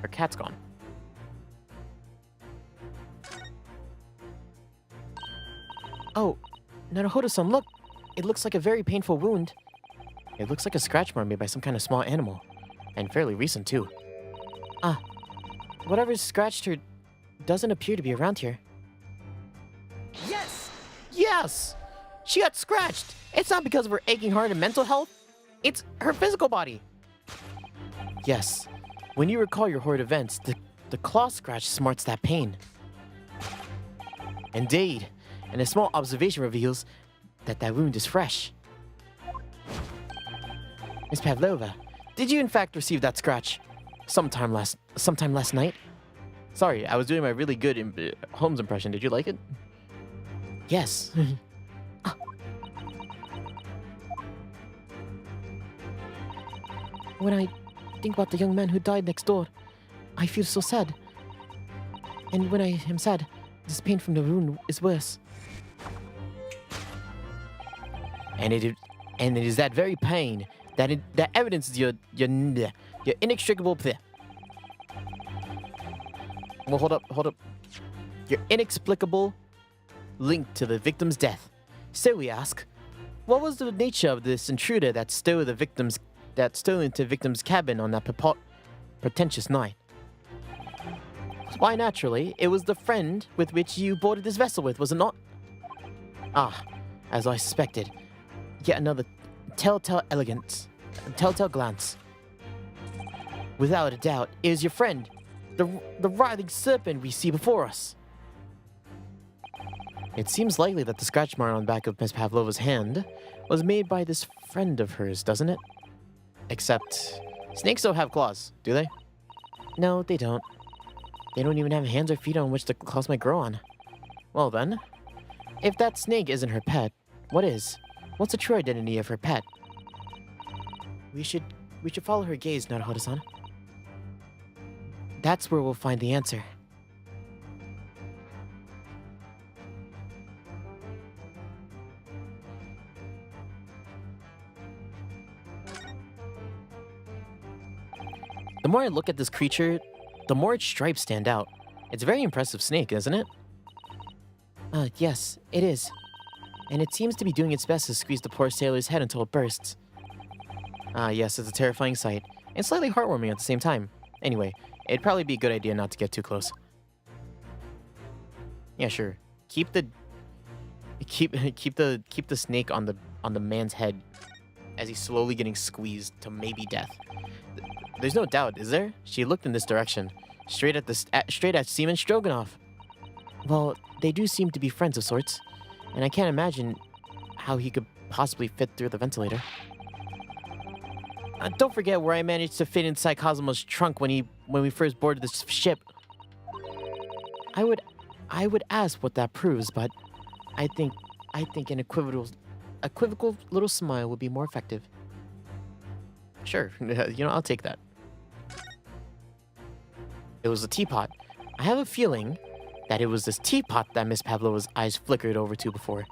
Her cat's gone. Oh, Naruhodo-san, look! It looks like a very painful wound. It looks like a scratch mark made by some kind of small animal. And fairly recent, too. Ah, whatever scratched her doesn't appear to be around here. Yes! Yes! She got scratched! It's not because of her aching heart and mental health. It's her physical body. Yes. When you recall your horrid events, the claw scratch smarts that pain. Indeed. And a small observation reveals that wound is fresh. Miss Pavlova, did you in fact receive that scratch? Sometime last night? Sorry, I was doing my really good Holmes impression. Did you like it? Yes. Ah. When I think about the young man who died next door, I feel so sad. And when I am sad, this pain from the wound is worse. And it is that very pain that evidences your inextricable well, hold up. Your inexplicable link to the victim's death. So we ask, what was the nature of this intruder that stole into the victim's cabin on that pretentious night? Why, naturally, it was the friend with which you boarded this vessel with, was it not? Ah, as I suspected. Yet another telltale glance. Without a doubt, it is your friend, the writhing serpent we see before us. It seems likely that the scratch mark on the back of Miss Pavlova's hand was made by this friend of hers, doesn't it? Except, snakes don't have claws, do they? No, they don't. They don't even have hands or feet on which the claws might grow on. Well then, if that snake isn't her pet, what is? What's the true identity of her pet? We should follow her gaze, Naruhodo-san. That's where we'll find the answer. The more I look at this creature, the more its stripes stand out. It's a very impressive snake, isn't it? Yes, it is. And it seems to be doing its best to squeeze the poor sailor's head until it bursts. Yes, it's a terrifying sight, and slightly heartwarming at the same time. Anyway, it'd probably be a good idea not to get too close. Yeah, sure. Keep the snake on the man's head as he's slowly getting squeezed to maybe death. There's no doubt, is there? She looked in this direction, straight at Seaman Stroganoff. Well, they do seem to be friends of sorts, and I can't imagine how he could possibly fit through the ventilator. Don't forget where I managed to fit inside Kazuma's trunk when we first boarded this ship. I would ask what that proves, but I think an equivocal little smile would be more effective. Sure, I'll take that. It was a teapot. I have a feeling that it was this teapot that Miss Pavlova's eyes flickered over to before.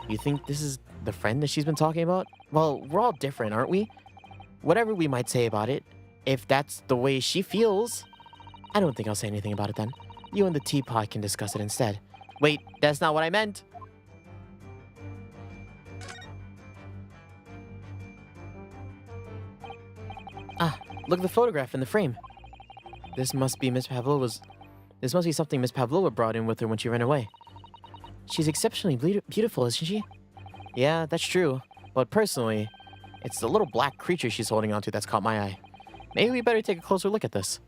You think this is the friend that she's been talking about? Well, we're all different, aren't we? Whatever we might say about it, if that's the way she feels, I don't think I'll say anything about it then. You and the teapot can discuss it instead. Wait, that's not what I meant. Ah, look at the photograph in the frame. This must be something Miss Pavlova brought in with her when she ran away. She's exceptionally beautiful, isn't she? Yeah, that's true. But personally, it's the little black creature she's holding onto that's caught my eye. Maybe we better take a closer look at this.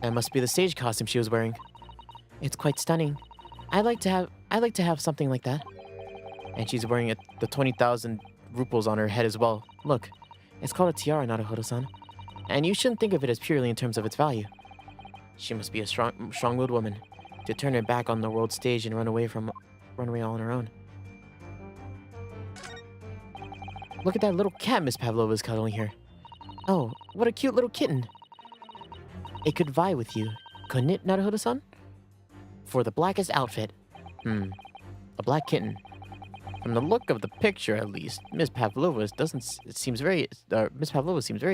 That must be the stage costume she was wearing. It's quite stunning. I'd like to have something like that. And she's wearing the 20,000 ruples on her head as well. Look, it's called a tiara, Naruhodo-san. And you shouldn't think of it as purely in terms of its value. She must be a strong-willed woman to turn her back on the world stage and run away all on her own. Look at that little cat Miss Pavlova's cuddling here. Oh, what a cute little kitten. It could vie with you, couldn't it, Naruhodo-san? For the blackest outfit. A black kitten. From the look of the picture, at least, Miss Pavlova seems very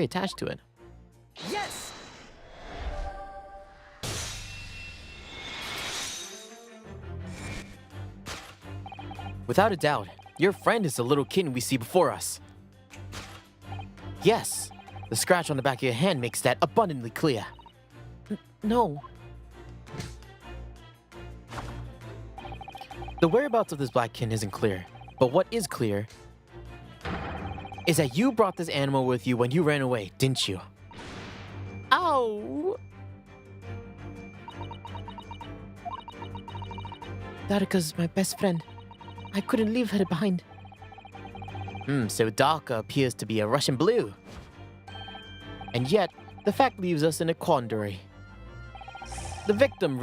attached to it. Yes! Without a doubt, your friend is the little kitten we see before us. Yes, the scratch on the back of your hand makes that abundantly clear. No. The whereabouts of this black kitten isn't clear, but what is clear is that you brought this animal with you when you ran away, didn't you? Ow! Darika's my best friend. I couldn't leave her behind. So Darka appears to be a Russian blue. And yet, the fact leaves us in a quandary. The victim's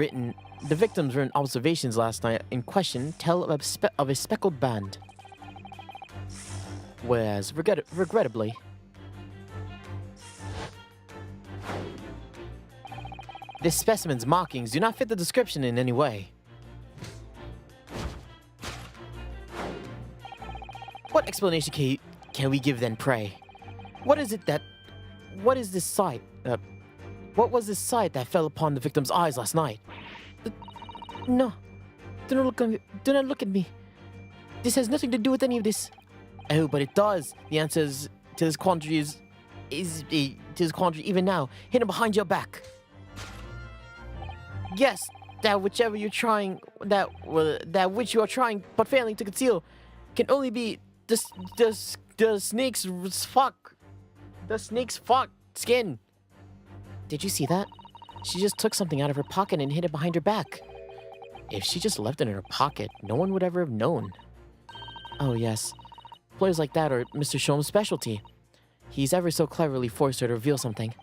written observations last night in question tell of a speckled band. Whereas, regrettably, this specimen's markings do not fit the description in any way. What explanation can we give then, pray? What is this sight? What was this sight that fell upon the victim's eyes last night? No. Do not look at me. This has nothing to do with any of this. Oh, but it does. The answer to this quandary is even now, hidden behind your back. Yes, that which you are trying but failing to conceal can only be the snake's skin. Did you see that? She just took something out of her pocket and hid it behind her back. If she just left it in her pocket, no one would ever have known. Oh, yes. Players like that are Mr. Shom's specialty. He's ever so cleverly forced her to reveal something.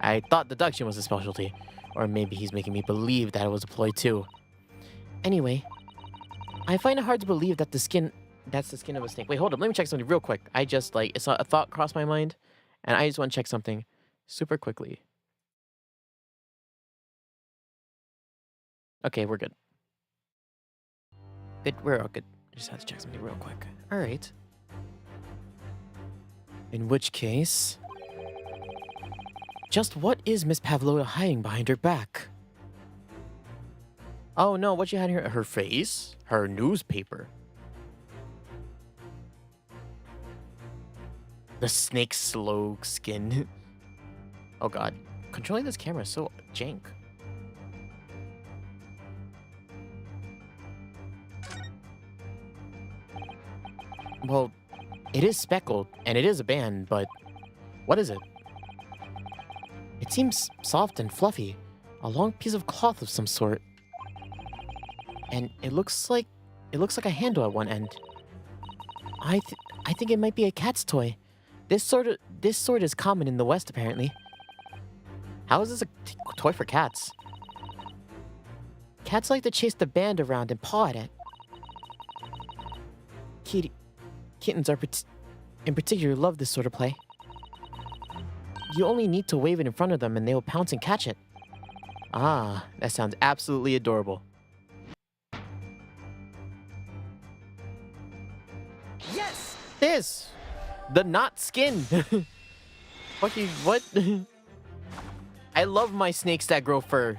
I thought deduction was his specialty. Or maybe he's making me believe that it was a ploy too. Anyway, I find it hard to believe that that's the skin of a snake. Wait, hold up. Let me check something real quick. A thought crossed my mind, and I just want to check something super quickly. Okay, we're good. We're all good. Just had to check something real quick. All right. In which case, just what is Miss Pavlova hiding behind her back? Oh no, what she had here? Her face? Her newspaper? The snake's slow skin. Oh god. Controlling this camera is so jank. Well, it is speckled, and it is a band, but what is it? It seems soft and fluffy. A long piece of cloth of some sort. And it looks like a handle at one end. I think it might be a cat's toy. This sort is common in the West, apparently. How is this a toy for cats? Cats like to chase the band around and paw at it. Kittens in particular love this sort of play. You only need to wave it in front of them and they will pounce and catch it. Ah, that sounds absolutely adorable. Yes! This! The not skin! What? I love my snakes that grow fur.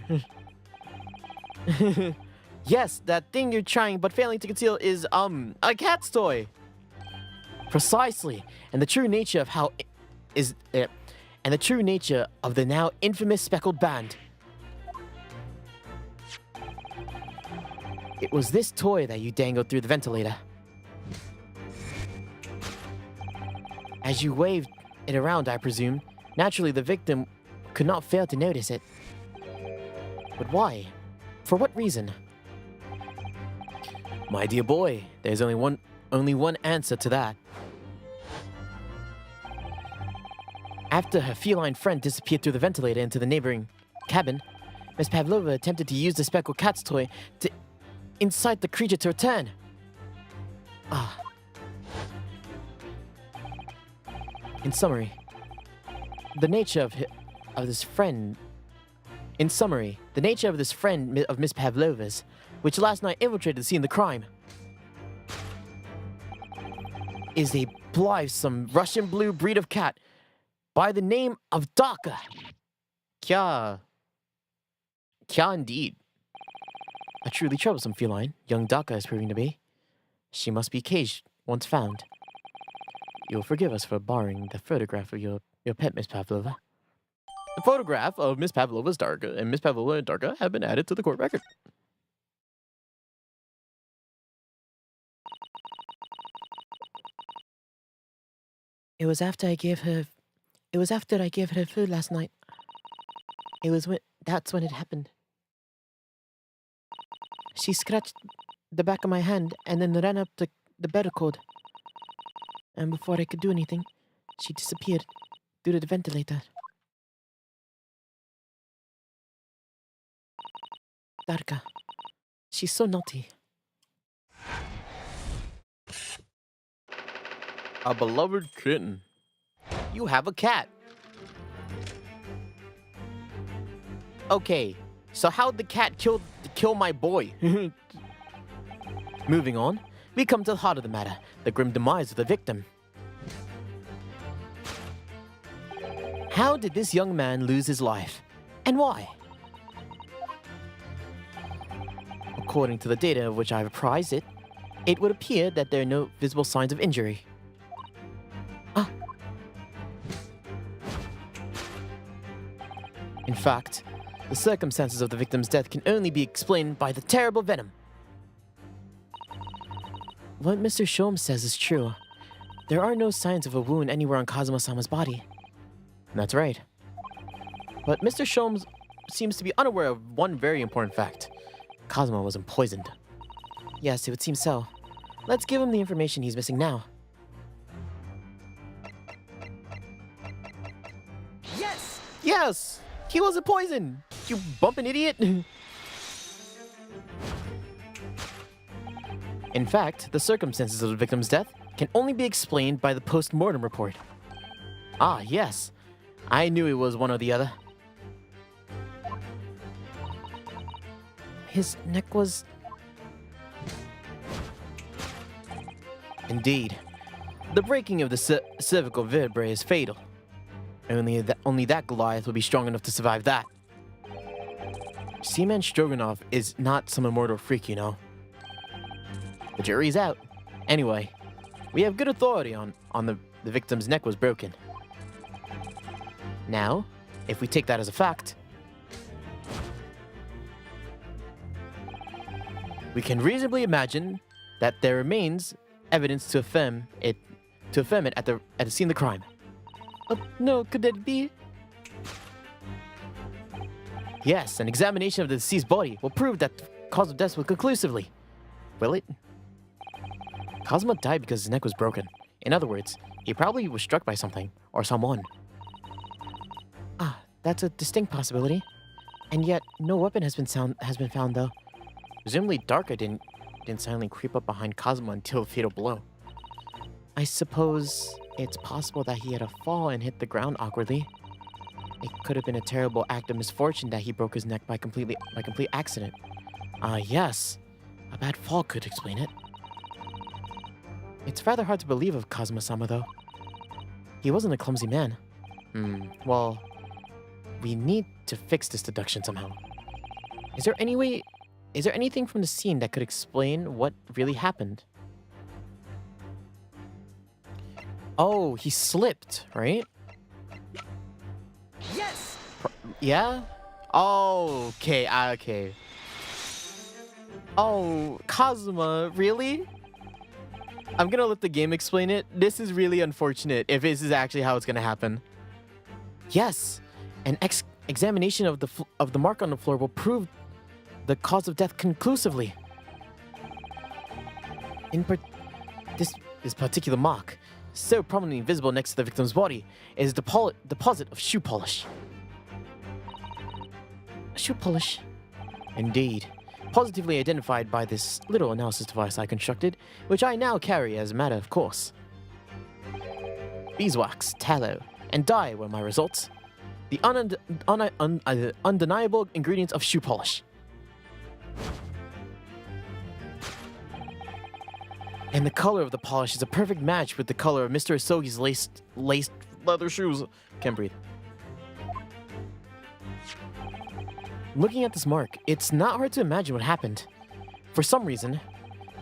Yes, that thing you're trying but failing to conceal is, a cat's toy! Precisely, and the true nature of the now infamous speckled band. It was this toy that you dangled through the ventilator. As you waved it around, I presume, naturally the victim could not fail to notice it. But why? For what reason? My dear boy, there's only one only one answer to that. After her feline friend disappeared through the ventilator into the neighboring cabin, Miss Pavlova attempted to use the speckled cat's toy to incite the creature to return. In summary, the nature of this friend of Miss Pavlova's, which last night infiltrated the scene of the crime, is a blithesome Russian blue breed of cat by the name of Daka. Kya indeed. A truly troublesome feline, young Daka is proving to be. She must be caged once found. You'll forgive us for borrowing the photograph of your pet, Miss Pavlova. The photograph of Miss Pavlova's Darka and Miss Pavlova and Darka have been added to the court record. It was after I gave her food last night. That's when it happened. She scratched the back of my hand and then ran up the bed cord. And before I could do anything, she disappeared through the ventilator. Darka. She's so naughty. A beloved kitten. You have a cat. Okay, so how'd the cat kill my boy? Moving on, we come to the heart of the matter, the grim demise of the victim. How did this young man lose his life, and why? According to the data of which I've apprised it would appear that there are no visible signs of injury. In fact, the circumstances of the victim's death can only be explained by the terrible venom. What Mr. Shom says is true. There are no signs of a wound anywhere on Kazuma-sama's body. That's right. But Mr. Shom seems to be unaware of one very important fact. Kazuma wasn't poisoned. Yes, it would seem so. Let's give him the information he's missing now. Yes! He wasn't poisoned! You bumping idiot! In fact, the circumstances of the victim's death can only be explained by the post-mortem report. Ah, yes. I knew it was one or the other. His neck was... Indeed. The breaking of the cervical vertebrae is fatal. Only that Goliath will be strong enough to survive that. Seaman Stroganoff is not some immortal freak, you know. The jury's out. Anyway, we have good authority on the victim's neck was broken. Now, if we take that as a fact, we can reasonably imagine that there remains evidence to affirm it at the scene of the crime. No, could that be? Yes, an examination of the deceased body will prove that the cause of death was conclusively. Will it? Kazuma died because his neck was broken. In other words, he probably was struck by something or someone. That's a distinct possibility. And yet, no weapon has been found though. Presumably Darka didn't silently creep up behind Kazuma until the fatal blow. I suppose it's possible that he had a fall and hit the ground awkwardly. It could have been a terrible act of misfortune that he broke his neck by complete accident. Yes. A bad fall could explain it. It's rather hard to believe of Kazuma-sama though. He wasn't a clumsy man. Well, we need to fix this deduction somehow. Is there anything from the scene that could explain what really happened? Oh, he slipped, right? Yes! Yeah? Oh, okay. Oh, Kazuma, really? I'm gonna let the game explain it. This is really unfortunate if this is actually how it's gonna happen. Yes, an examination of the mark on the floor will prove the cause of death conclusively. This particular mark, so prominently visible next to the victim's body, is a deposit of shoe polish. Shoe polish. Indeed. Positively identified by this little analysis device I constructed, which I now carry as a matter of course. Beeswax, tallow, and dye were my results. The undeniable ingredients of shoe polish. And the color of the polish is a perfect match with the color of Mr. Asogi's laced leather shoes. Can't breathe. Looking at this mark, it's not hard to imagine what happened. For some reason,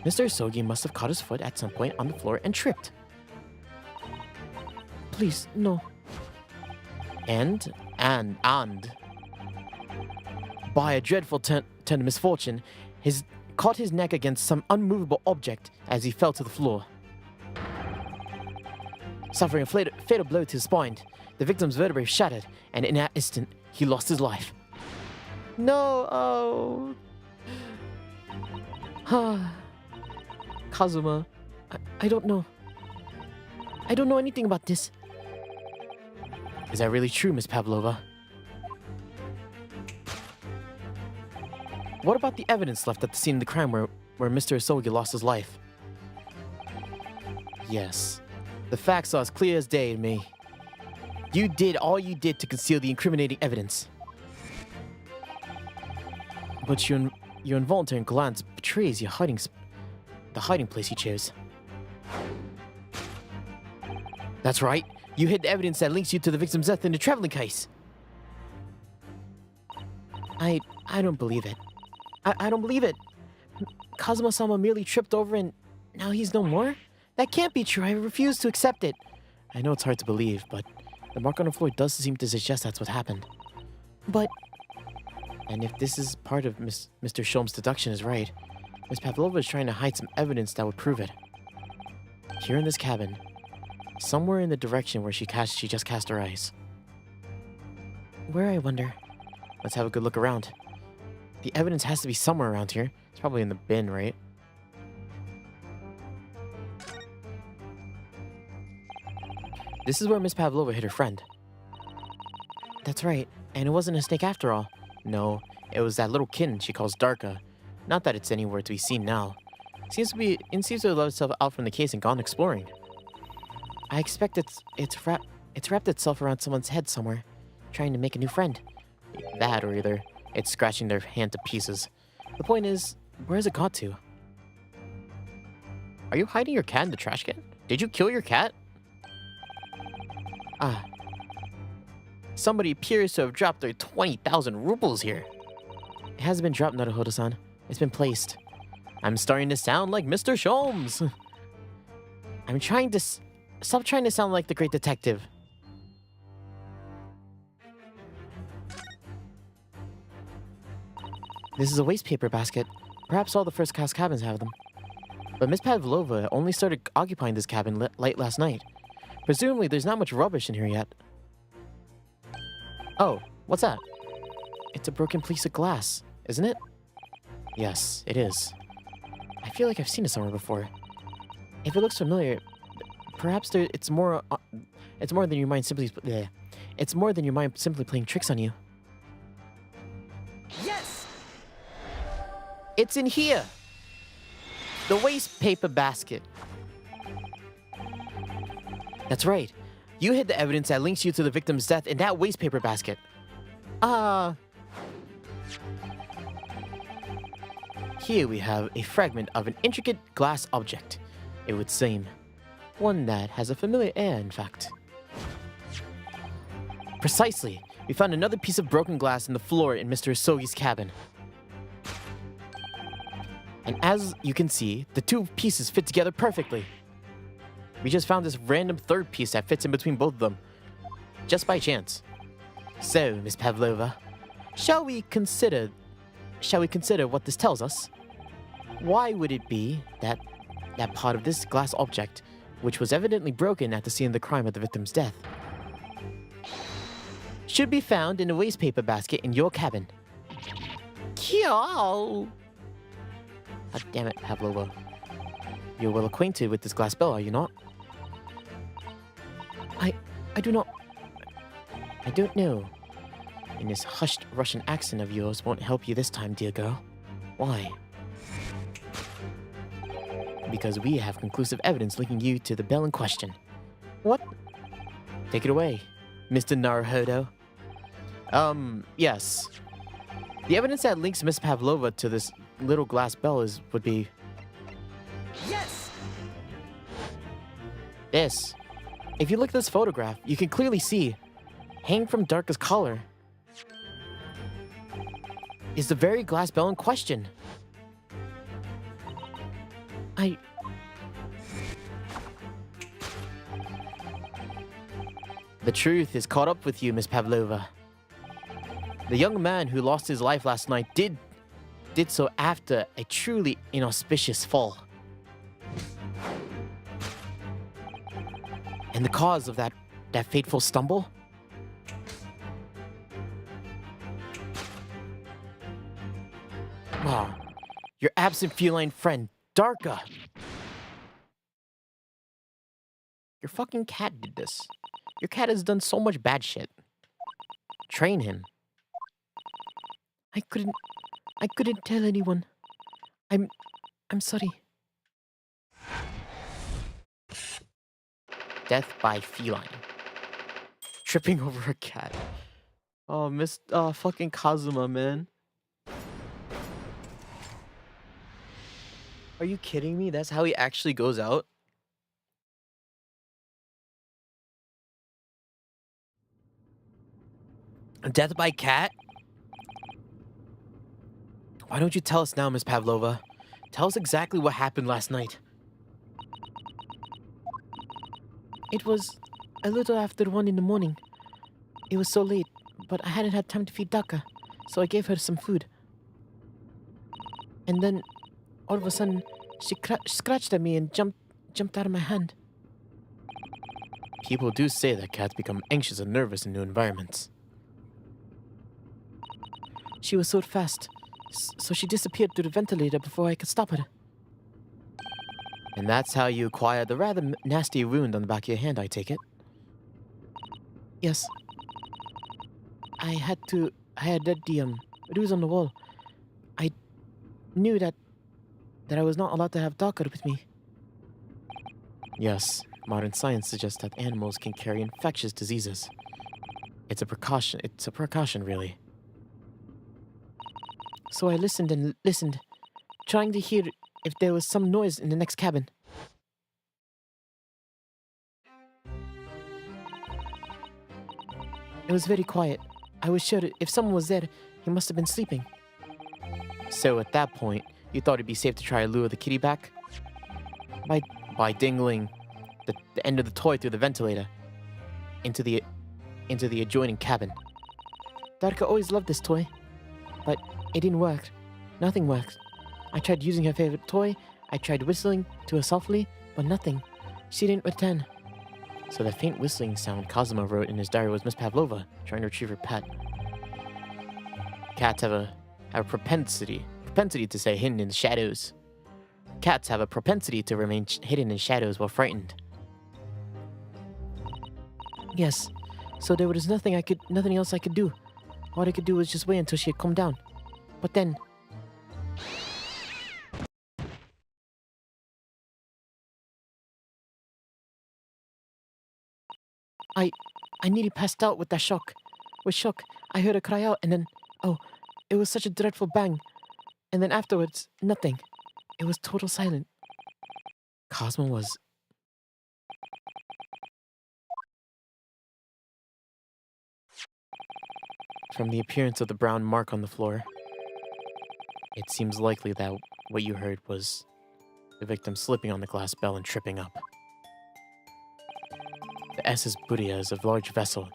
Mr. Asogi must have caught his foot at some point on the floor and tripped. Please, no. And by a dreadful turn of misfortune, caught his neck against some unmovable object as he fell to the floor. Suffering a fatal blow to his spine, the victim's vertebrae shattered, and in that instant, he lost his life. No, oh. Kazuma, I don't know. I don't know anything about this. Is that really true, Miss Pavlova? What about the evidence left at the scene of the crime where Mr. Asogi lost his life? Yes. The facts are as clear as day to me. You did all you did to conceal the incriminating evidence. But your involuntary glance betrays the hiding place you chose. That's right. You hid the evidence that links you to the victim's death in the traveling case. I don't believe it. I don't believe it. Kazuma-sama merely tripped over and now he's no more? That can't be true. I refuse to accept it. I know it's hard to believe, but the mark on the floor does seem to suggest that's what happened. But... And if this is part of Mr. Shulm's deduction is right, Miss Pavlova is trying to hide some evidence that would prove it. Here in this cabin, somewhere in the direction where she just cast her eyes. Where, I wonder? Let's have a good look around. The evidence has to be somewhere around here. It's probably in the bin, right? This is where Miss Pavlova hit her friend. That's right. And it wasn't a snake after all. No, it was that little kitten she calls Darka. Not that it's anywhere to be seen now. It seems to have let itself out from the case and gone exploring. I expect it's wrapped itself around someone's head somewhere, trying to make a new friend. That or either it's scratching their hand to pieces. The point is, where has it got to? Are you hiding your cat in the trash can? Did you kill your cat? Ah. Somebody appears to have dropped their 20,000 rubles here. It hasn't been dropped, Naruhodo-san. It's been placed. I'm starting to sound like Mr. Sholmes. I'm trying to... Stop trying to sound like the great detective. This is a waste paper basket. Perhaps all the first-class cabins have them. But Miss Pavlova only started occupying this cabin late last night. Presumably, there's not much rubbish in here yet. Oh, what's that? It's a broken piece of glass, isn't it? Yes, it is. I feel like I've seen it somewhere before. If it looks familiar, perhaps it's more than your mind simply... It's more than your mind simply playing tricks on you. Yes! It's in here! The waste paper basket. That's right. You hid the evidence that links you to the victim's death in that waste paper basket. Here we have a fragment of an intricate glass object, it would seem. One that has a familiar air, in fact. Precisely. We found another piece of broken glass in the floor in Mr. Asogi's cabin. And as you can see, the two pieces fit together perfectly. We just found this random third piece that fits in between both of them. Just by chance. So, Miss Pavlova, shall we consider what this tells us? Why would it be that part of this glass object, which was evidently broken at the scene of the crime of the victim's death, should be found in a waste paper basket in your cabin? Kiao! God damn it, Pavlova. You're well acquainted with this glass bell, are you not? I do not. I don't know. And this hushed Russian accent of yours won't help you this time, dear girl. Why? Because we have conclusive evidence linking you to the bell in question. What? Take it away, Mr. Naruhodo. Yes. The evidence that links Miss Pavlova to this little glass bell would be Yes! this. If you look at this photograph, you can clearly see, hanging from Darka's collar, is the very glass bell in question. The truth is caught up with you, Miss Pavlova. The young man who lost his life last night did so after a truly inauspicious fall. And the cause of that fateful stumble? Ah, your absent feline friend, Darka. Your fucking cat did this. Your cat has done so much bad shit. Train him. I couldn't tell anyone. I'm sorry. Death by feline. Tripping over a cat. Oh, fucking Kazuma, man. Are you kidding me? That's how he actually goes out? Death by cat? Why don't you tell us now, Miss Pavlova? Tell us exactly what happened last night. It was a little after 1 in the morning. It was so late, but I hadn't had time to feed Daka, so I gave her some food. And then, all of a sudden, she scratched at me and jumped out of my hand. People do say that cats become anxious and nervous in new environments. She was so fast, so she disappeared through the ventilator before I could stop her. And that's how you acquired the rather nasty wound on the back of your hand, I take it? Yes. I had the bruise on the wall. I knew that I was not allowed to have Daka with me. Yes, modern science suggests that animals can carry infectious diseases. It's a precaution, really. So I listened and listened, trying to hear if there was some noise in the next cabin. It was very quiet. I was sure that if someone was there, he must have been sleeping. So at that point, you thought it'd be safe to try to lure the kitty back? By dingling the end of the toy through the ventilator into the adjoining cabin. Darka always loved this toy, but it didn't work. Nothing worked. I tried using her favorite toy, I tried whistling to her softly, but nothing. She didn't return. So the faint whistling sound Kazuma wrote in his diary was Miss Pavlova trying to retrieve her pet. Cats have a propensity to stay hidden in the shadows. Cats have a propensity to remain hidden in shadows while frightened. Yes. So there was nothing else I could do. All I could do was just wait until she had calmed down. But then I nearly passed out with that shock. With shock, I heard her cry out and then, it was such a dreadful bang. And then afterwards, nothing. It was total silent. Cosmo was... From the appearance of the brown mark on the floor, it seems likely that what you heard was the victim slipping on the glass bell and tripping up. The SS Buddha is a large vessel,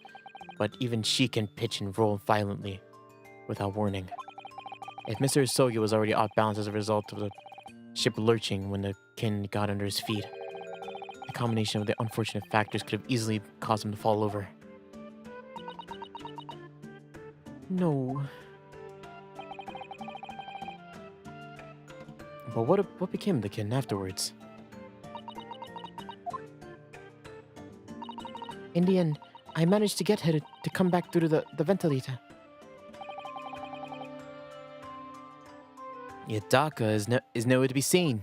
but even she can pitch and roll violently without warning. If Mr. Isogi was already off balance as a result of the ship lurching when the kin got under his feet, the combination of the unfortunate factors could have easily caused him to fall over. No. But what became of the kin afterwards? In the end, I managed to get her to come back through the ventilator. Yutaka is nowhere to be seen.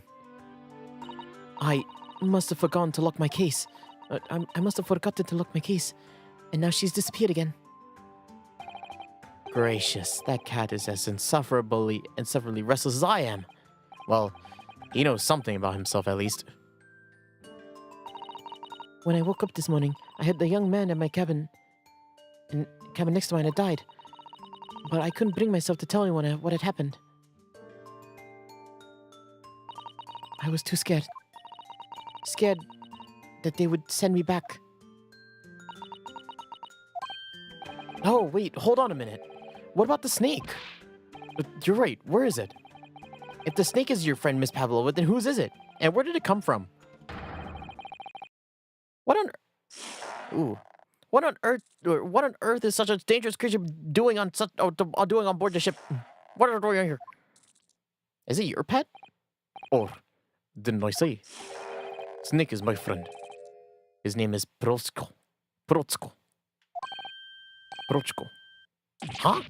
I must have forgotten to lock my case. I must have forgotten to lock my case, and now she's disappeared again. Gracious, that cat is as insufferably restless as I am. Well, he knows something about himself at least. When I woke up this morning, I heard the young man at my cabin, and cabin next to mine had died. But I couldn't bring myself to tell anyone what had happened. I was too scared. Scared that they would send me back. Oh, wait, hold on a minute. What about the snake? You're right, where is it? If the snake is your friend, Miss Pavlova, then whose is it? And where did it come from? What on earth is such a dangerous creature doing on board the ship? What are you doing here? Is it your pet? Or didn't I say? Snake is my friend. His name is Prochko. Huh?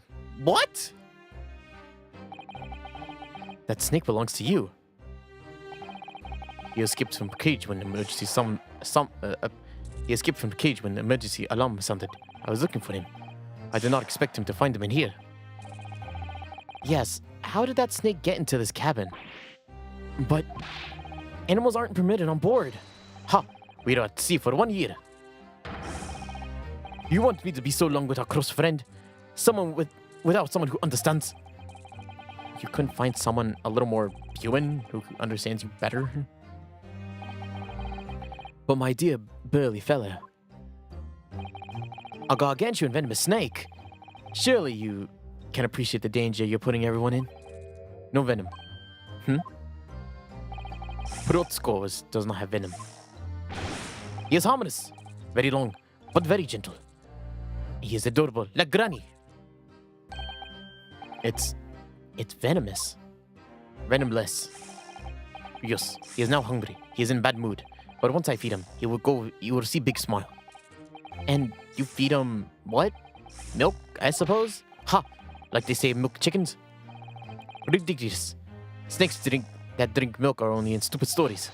What? That snake belongs to you. He escaped from the cage when he escaped from the cage when the emergency alarm sounded. I was looking for him. I did not expect him to find him in here. Yes, how did that snake get into this cabin? But animals aren't permitted on board. Ha! We are at sea for 1 year. You want me to be so long with a close friend? Without someone who understands? You couldn't find someone a little more human who understands you better? But my dear burly fellow, a gargantuan venomous snake. Surely you can appreciate the danger you're putting everyone in? No venom. Protsko does not have venom. He is harmless, very long, but very gentle. He is adorable, like Granny. It's venomous. Venomless. Yes, he is now hungry. He is in bad mood. But once I feed him, he will see big smile. And you feed him what? Milk, I suppose? Ha! Like they say milk chickens? Ridiculous. Snakes that drink milk are only in stupid stories.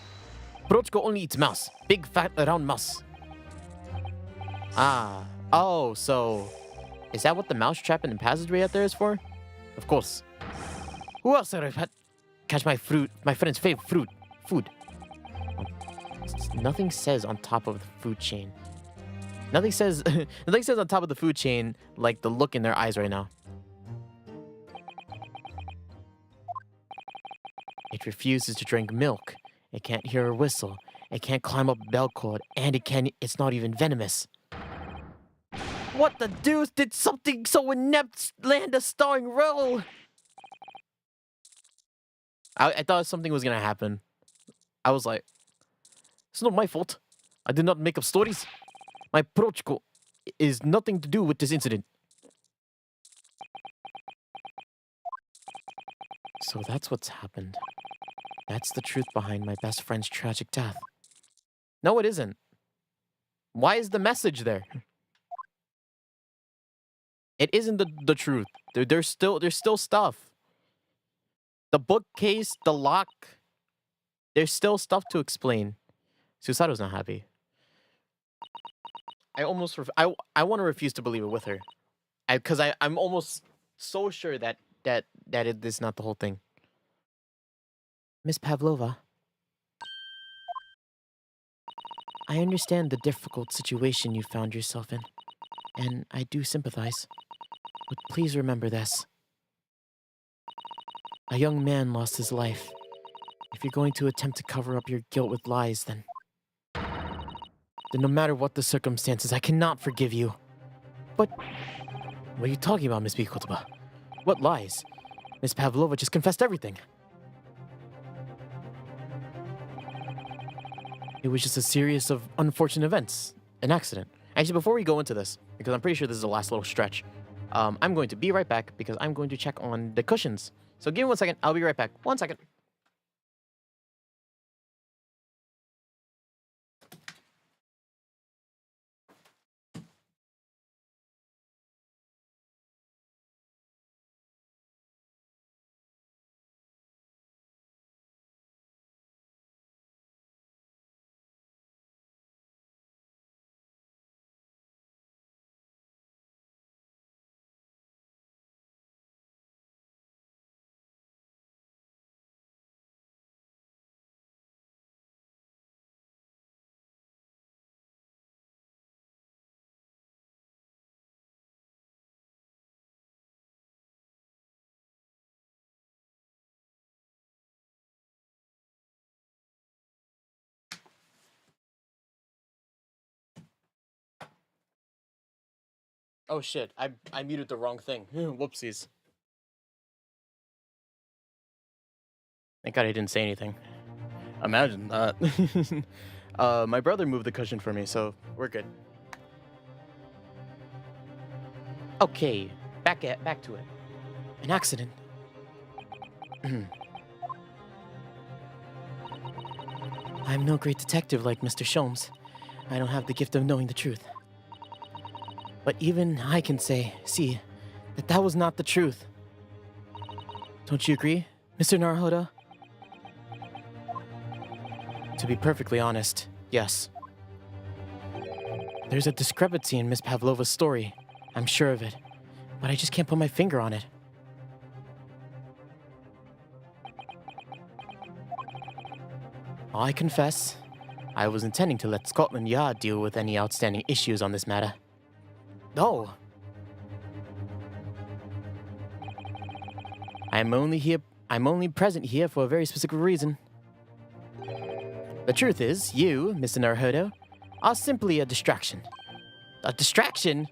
Prochko only eats mouse. Big, fat, round mouse. Ah. Oh, so... Is that what the mouse trap in the passageway out there is for? Of course. Who else did I catch my friend's favorite food? Nothing says on top of the food chain. Nothing says on top of the food chain like the look in their eyes right now. It refuses to drink milk. It can't hear a whistle. It can't climb up a bell cord, and it's not even venomous. What the deuce did something so inept land a starring role? I thought something was gonna happen. I was like, it's not my fault. I did not make up stories. My Prochko is nothing to do with this incident. So that's what's happened. That's the truth behind my best friend's tragic death. No, it isn't. Why is the message there? It isn't the truth. There's still stuff. The bookcase, the lock. There's still stuff to explain. Susaru's not happy. I want to refuse to believe it with her, because I'm almost so sure that it is not the whole thing. Miss Pavlova, I understand the difficult situation you found yourself in, and I do sympathize. But please remember this. A young man lost his life. If you're going to attempt to cover up your guilt with lies, then no matter what the circumstances, I cannot forgive you. But what are you talking about, Miss Bikotoba? What lies? Miss Pavlova just confessed everything. It was just a series of unfortunate events. An accident. Actually, before we go into this, because I'm pretty sure this is the last little stretch, I'm going to be right back because I'm going to check on the cushions. So give me 1 second. I'll be right back. 1 second. Oh shit, I muted the wrong thing. Whoopsies. Thank God I didn't say anything. Imagine that. My brother moved the cushion for me, so we're good. Okay, back to it. An accident. I'm no great detective like Mr. Sholmes. I don't have the gift of knowing the truth. But even I can see, that was not the truth. Don't you agree, Mr. Naruhodo? To be perfectly honest, yes. There's a discrepancy in Miss Pavlova's story. I'm sure of it. But I just can't put my finger on it. I confess, I was intending to let Scotland Yard deal with any outstanding issues on this matter. Oh! I'm only present here for a very specific reason. The truth is, you, Mr. Naruhodo, are simply a distraction. A distraction?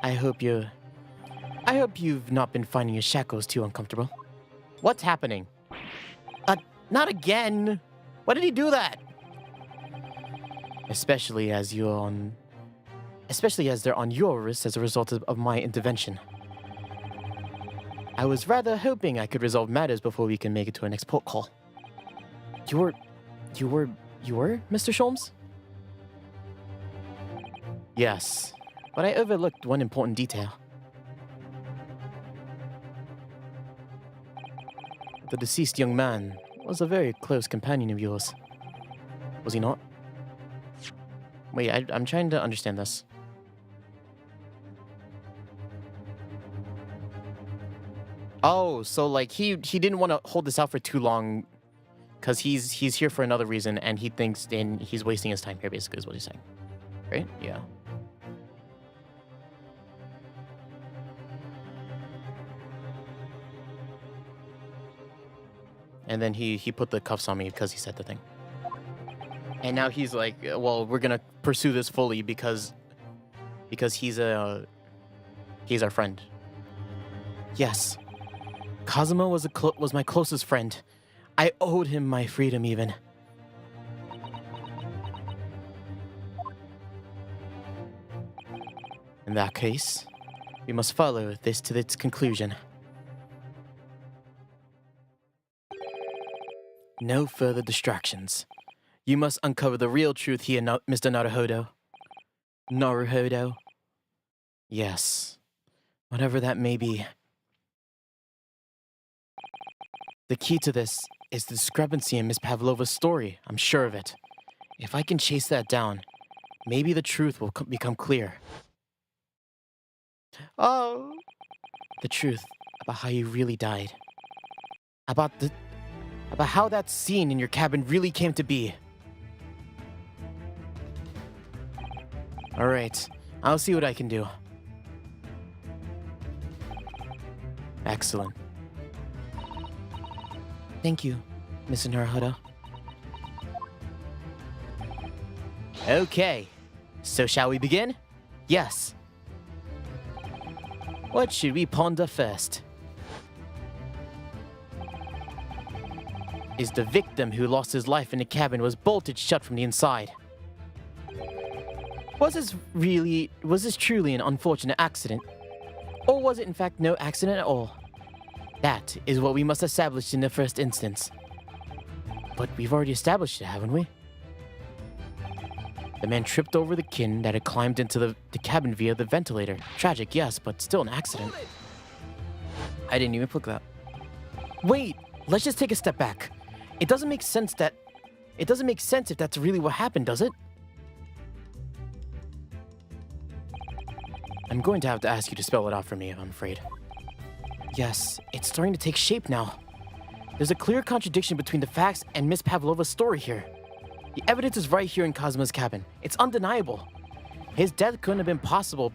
I hope you've not been finding your shackles too uncomfortable. What's happening? Not again! Why did he do that? Especially as they're on your wrist as a result of my intervention. I was rather hoping I could resolve matters before we can make it to our next port call. You were, Mr. Sholmes? Yes, but I overlooked one important detail. The deceased young man was a very close companion of yours. Was he not? Wait, I'm trying to understand this. Oh, so like he didn't want to hold this out for too long because he's here for another reason and he thinks then he's wasting his time here, basically is what he's saying. Right? Yeah. And then he put the cuffs on me because he said the thing. And now he's like, well, we're gonna pursue this fully because he's our friend. Yes. Kazuma was my closest friend. I owed him my freedom even. In that case, we must follow this to its conclusion. No further distractions. You must uncover the real truth here, Mr. Naruhodo. Naruhodo? Yes. Whatever that may be. The key to this is the discrepancy in Miss Pavlova's story. I'm sure of it. If I can chase that down, maybe the truth will become clear. Oh! The truth about how you really died. About how that scene in your cabin really came to be. Alright, I'll see what I can do. Excellent. Thank you, Mr. Naruhodo. Okay, so shall we begin? Yes. What should we ponder first? Is the victim who lost his life in the cabin was bolted shut from the inside. Was this truly an unfortunate accident? Or was it in fact no accident at all? That is what we must establish in the first instance. But we've already established it, haven't we? The man tripped over the kin that had climbed into the cabin via the ventilator. Tragic, yes, but still an accident. I didn't even look that. Wait, let's just take a step back. It doesn't make sense if that's really what happened, does it? I'm going to have to ask you to spell it out for me, I'm afraid. Yes, it's starting to take shape now. There's a clear contradiction between the facts and Miss Pavlova's story here. The evidence is right here in Kazuma's cabin. It's undeniable. His death couldn't have been possible.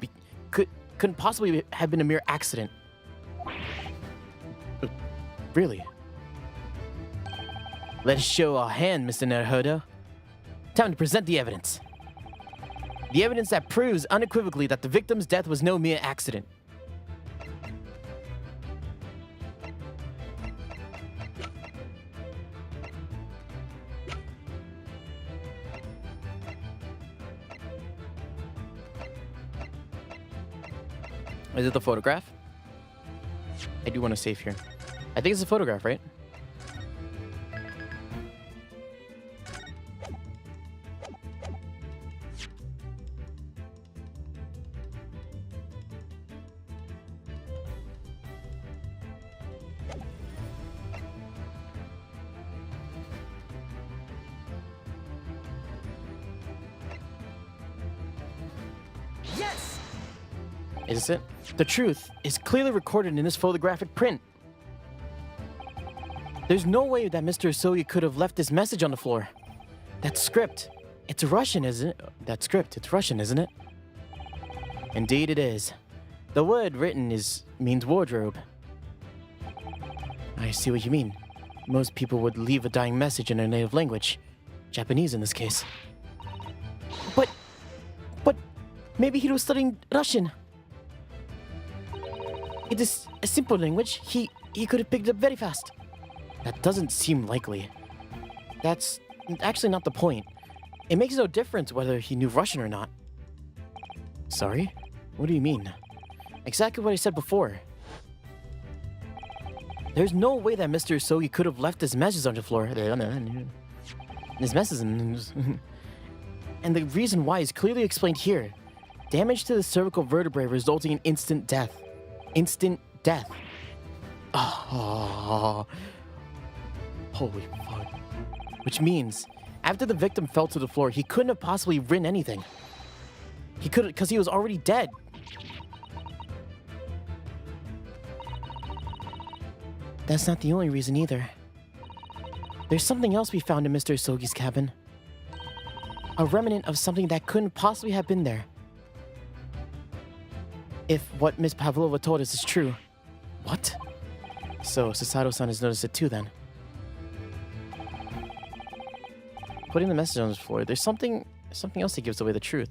Couldn't possibly have been a mere accident. Really? Let us show our hand, Mr. Naruhodo. Time to present the evidence. The evidence that proves unequivocally that the victim's death was no mere accident. Is it the photograph? I do want to save here. I think it's a photograph, right? Yes! Is it? The truth is clearly recorded in this photographic print. There's no way that Mr. Asogi could have left this message on the floor. That script, it's Russian, isn't it? That script, it's Russian, isn't it? Indeed it is. The word written means wardrobe. I see what you mean. Most people would leave a dying message in their native language. Japanese in this case. But maybe he was studying Russian. It is a simple language. He could have picked it up very fast. That doesn't seem likely. That's actually not the point. It makes no difference whether he knew Russian or not. Sorry? What do you mean? Exactly what I said before. There's no way that Mr. Asogi could have left his message on the floor. His message. And the reason why is clearly explained here. Damage to the cervical vertebrae resulting in instant death. Instant death. Oh. Holy fuck. Which means, after the victim fell to the floor, he couldn't have possibly written anything. He couldn't, because he was already dead. That's not the only reason either. There's something else we found in Mr. Asogi's cabin. A remnant of something that couldn't possibly have been there. If what Miss Pavlova told us is true. What? So, Sasato-san has noticed it too then. Putting the message on the floor, there's something else that gives away the truth.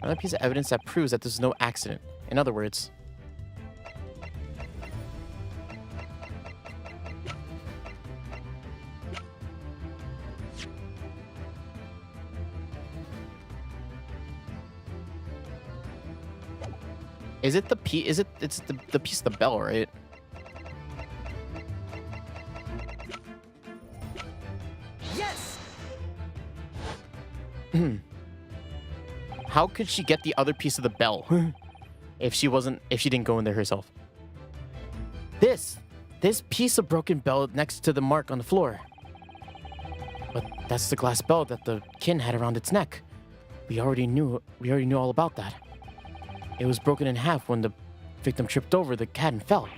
Another piece of evidence that proves that there's no accident. In other words, is it the piece? It's the piece of the bell, right? Yes! How could she get the other piece of the bell if she didn't go in there herself? This piece of broken bell next to the mark on the floor. But that's the glass bell that the kin had around its neck. We already knew all about that. It was broken in half when the victim tripped over the cat and fell.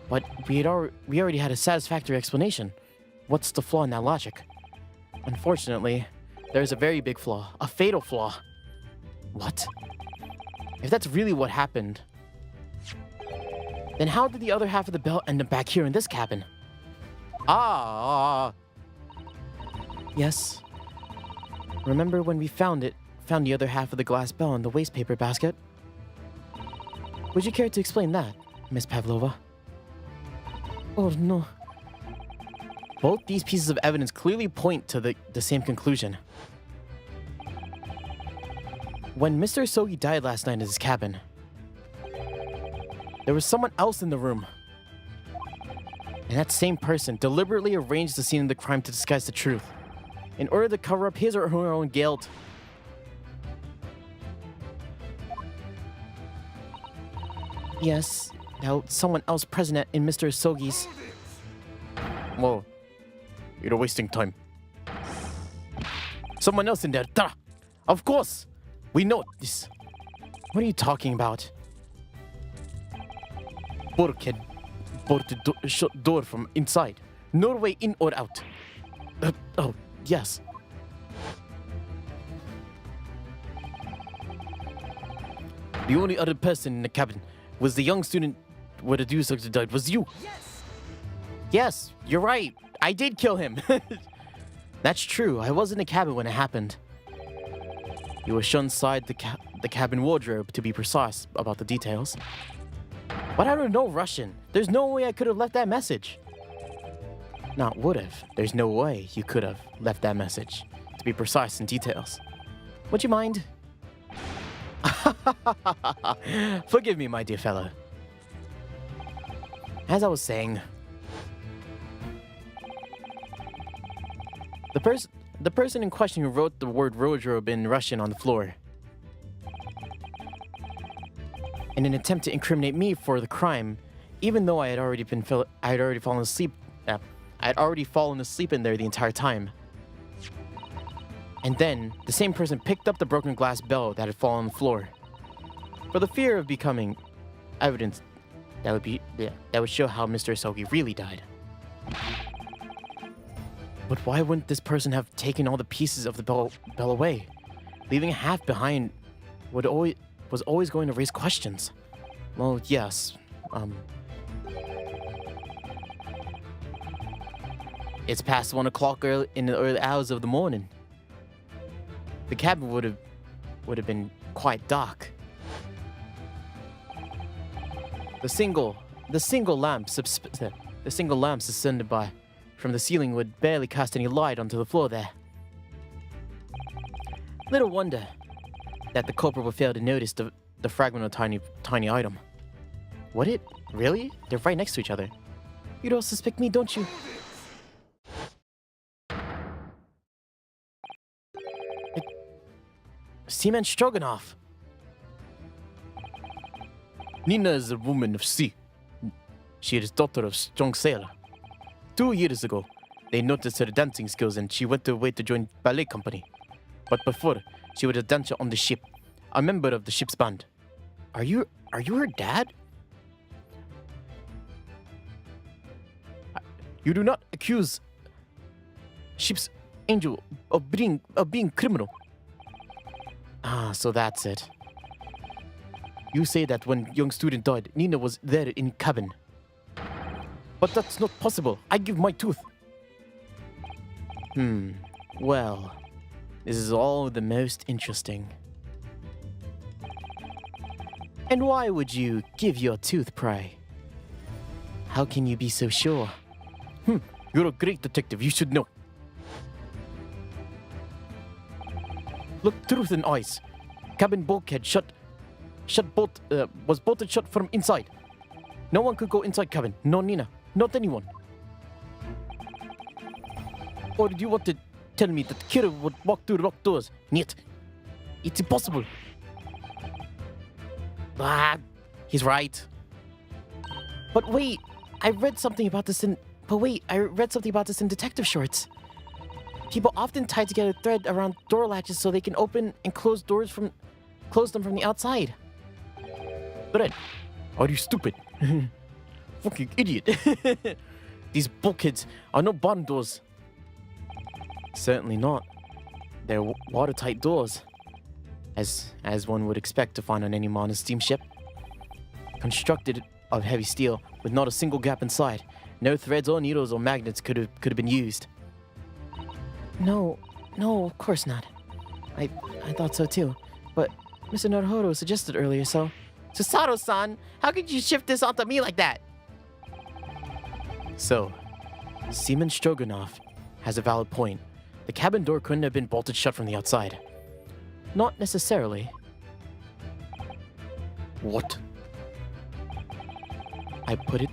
But we already had a satisfactory explanation. What's the flaw in that logic? Unfortunately, there's a very big flaw, a fatal flaw. What? If that's really what happened, then how did the other half of the bell end up back here in this cabin? Yes. Remember when we found the other half of the glass bell in the waste paper basket? Would you care to explain that, Miss Pavlova? Oh, no. Both these pieces of evidence clearly point to the same conclusion. When Mr. Asogi died last night in his cabin, there was someone else in the room. And that same person deliberately arranged the scene of the crime to disguise the truth, in order to cover up his or her own guilt. Yes, now someone else present in Mr. Asogi's... Whoa. You're wasting time. Someone else in there. Duh! Of course! We know this. What are you talking about? Bork had boarded the door from inside. No way in or out. Oh, yes. The only other person in the cabin was the young student where the Deus Ex died. Was you? Yes, you're right. I did kill him. That's true. I was in the cabin when it happened. You were shown inside the cabin wardrobe, to be precise about the details. But I don't know Russian. There's no way I could have left that message. Not would have. There's no way you could have left that message, to be precise in details. Would you mind? Forgive me, my dear fellow. As I was saying, the person in question who wrote the word wardrobe in Russian on the floor, in an attempt to incriminate me for the crime, even though I had already fallen asleep. I had already fallen asleep in there the entire time. And then the same person picked up the broken glass bell that had fallen on the floor, for the fear of becoming evidence that would show how Mr. Asogi really died. But why wouldn't this person have taken all the pieces of the bell away? Leaving half behind was always going to raise questions. Well, yes. It's past 1 o'clock in the early hours of the morning. The cabin would have been quite dark. The single lamp suspended from the ceiling would barely cast any light onto the floor there. Little wonder that the culprit would fail to notice the fragment of tiny item. Would it? Really? They're right next to each other. You don't suspect me, don't you? Seaman Stroganoff. Nina is a woman of sea. She is daughter of strong sailor. 2 years ago, they noticed her dancing skills and she went away to join ballet company. But before, she was a dancer on the ship, a member of the ship's band. Are you her dad? You do not accuse ship's angel of being criminal. Ah, so that's it. You say that when young student died, Nina was there in cabin. But that's not possible. I give my tooth. Well, this is all the most interesting. And why would you give your tooth, pray? How can you be so sure? You're a great detective. You should know. Look truth in eyes. Cabin bulkhead was bolted shut from inside. No one could go inside cabin. No Nina. Not anyone. Or do you want to tell me that the killer would walk through the locked doors? Niet. It's impossible. He's right. But wait, I read something about this in detective shorts. People often tie together thread around door latches so they can open and close them from the outside. But are you stupid? Fucking idiot. These bulkheads are no barn doors. Certainly not. They're watertight doors, as one would expect to find on any modern steamship. Constructed of heavy steel with not a single gap inside. No threads or needles or magnets could have been used. No, of course not. I thought so too. But Mr. Naruhodo suggested earlier, so... Susato-san, how could you shift this onto me like that? So, Seaman Stroganoff has a valid point. The cabin door couldn't have been bolted shut from the outside. Not necessarily. What? I put it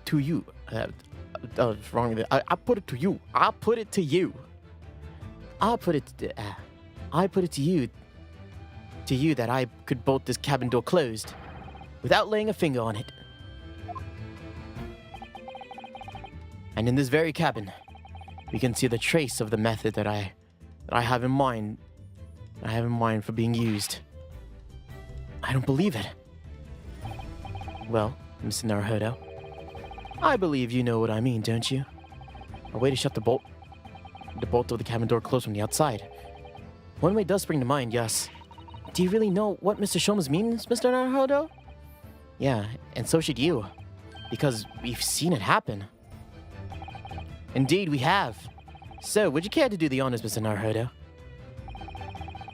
to you. Wrong. I put it to you. I put it to you. I put it to you. To you that I could bolt this cabin door closed without laying a finger on it. And in this very cabin, we can see the trace of the method that I have in mind. I have in mind for being used. I don't believe it. Well, Mr. Naruhodo, I believe you know what I mean, don't you? A way to shut the bolt of the cabin door closed from the outside. One way does spring to mind, yes. Do you really know what Mr. Shomas means, Mr. Naruhodo? Yeah, and so should you, because we've seen it happen. Indeed, we have. So, would you care to do the honors, Mr. Naruhodo?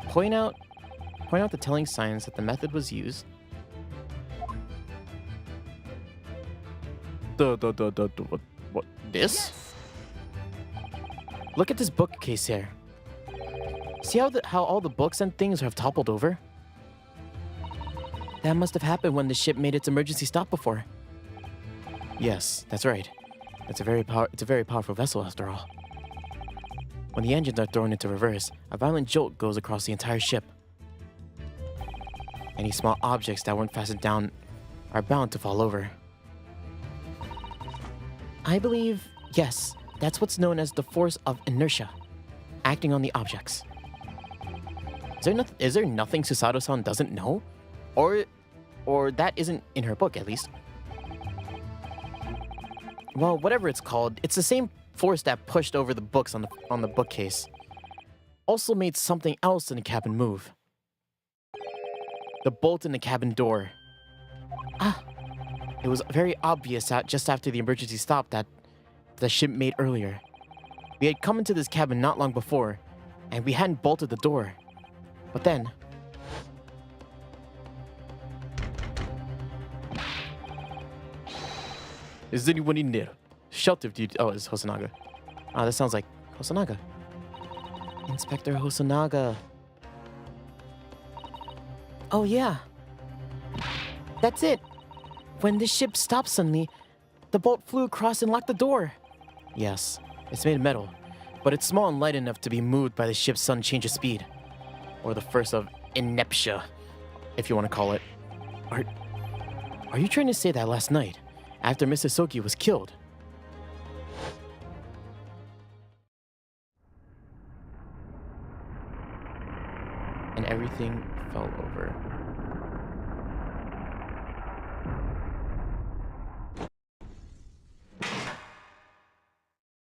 Point out the telling signs that the method was used. What? This? Look at this bookcase here. See how all the books and things have toppled over? That must have happened when the ship made its emergency stop before. Yes, that's right. It's a very powerful vessel after all. When the engines are thrown into reverse, a violent jolt goes across the entire ship. Any small objects that weren't fastened down are bound to fall over. I believe, yes, that's what's known as the force of inertia, acting on the objects. Is there nothing Susato-san doesn't know? Or that isn't in her book, at least. Well, whatever it's called, it's the same force that pushed over the books on the bookcase. Also made something else in the cabin move. The bolt in the cabin door. It was very obvious that just after the emergency stop that the ship made earlier. We had come into this cabin not long before, and we hadn't bolted the door. But then... Is anyone in there? Shelter duty. Oh, it's Hosonaga. That sounds like Hosonaga. Inspector Hosonaga. Oh, yeah. That's it. When the ship stopped suddenly, the bolt flew across and locked the door. Yes, it's made of metal, but it's small and light enough to be moved by the ship's sudden change of speed. Or the force of ineptia, if you want to call it. Are you trying to say that last night, after Mr. Soki was killed, and everything fell over?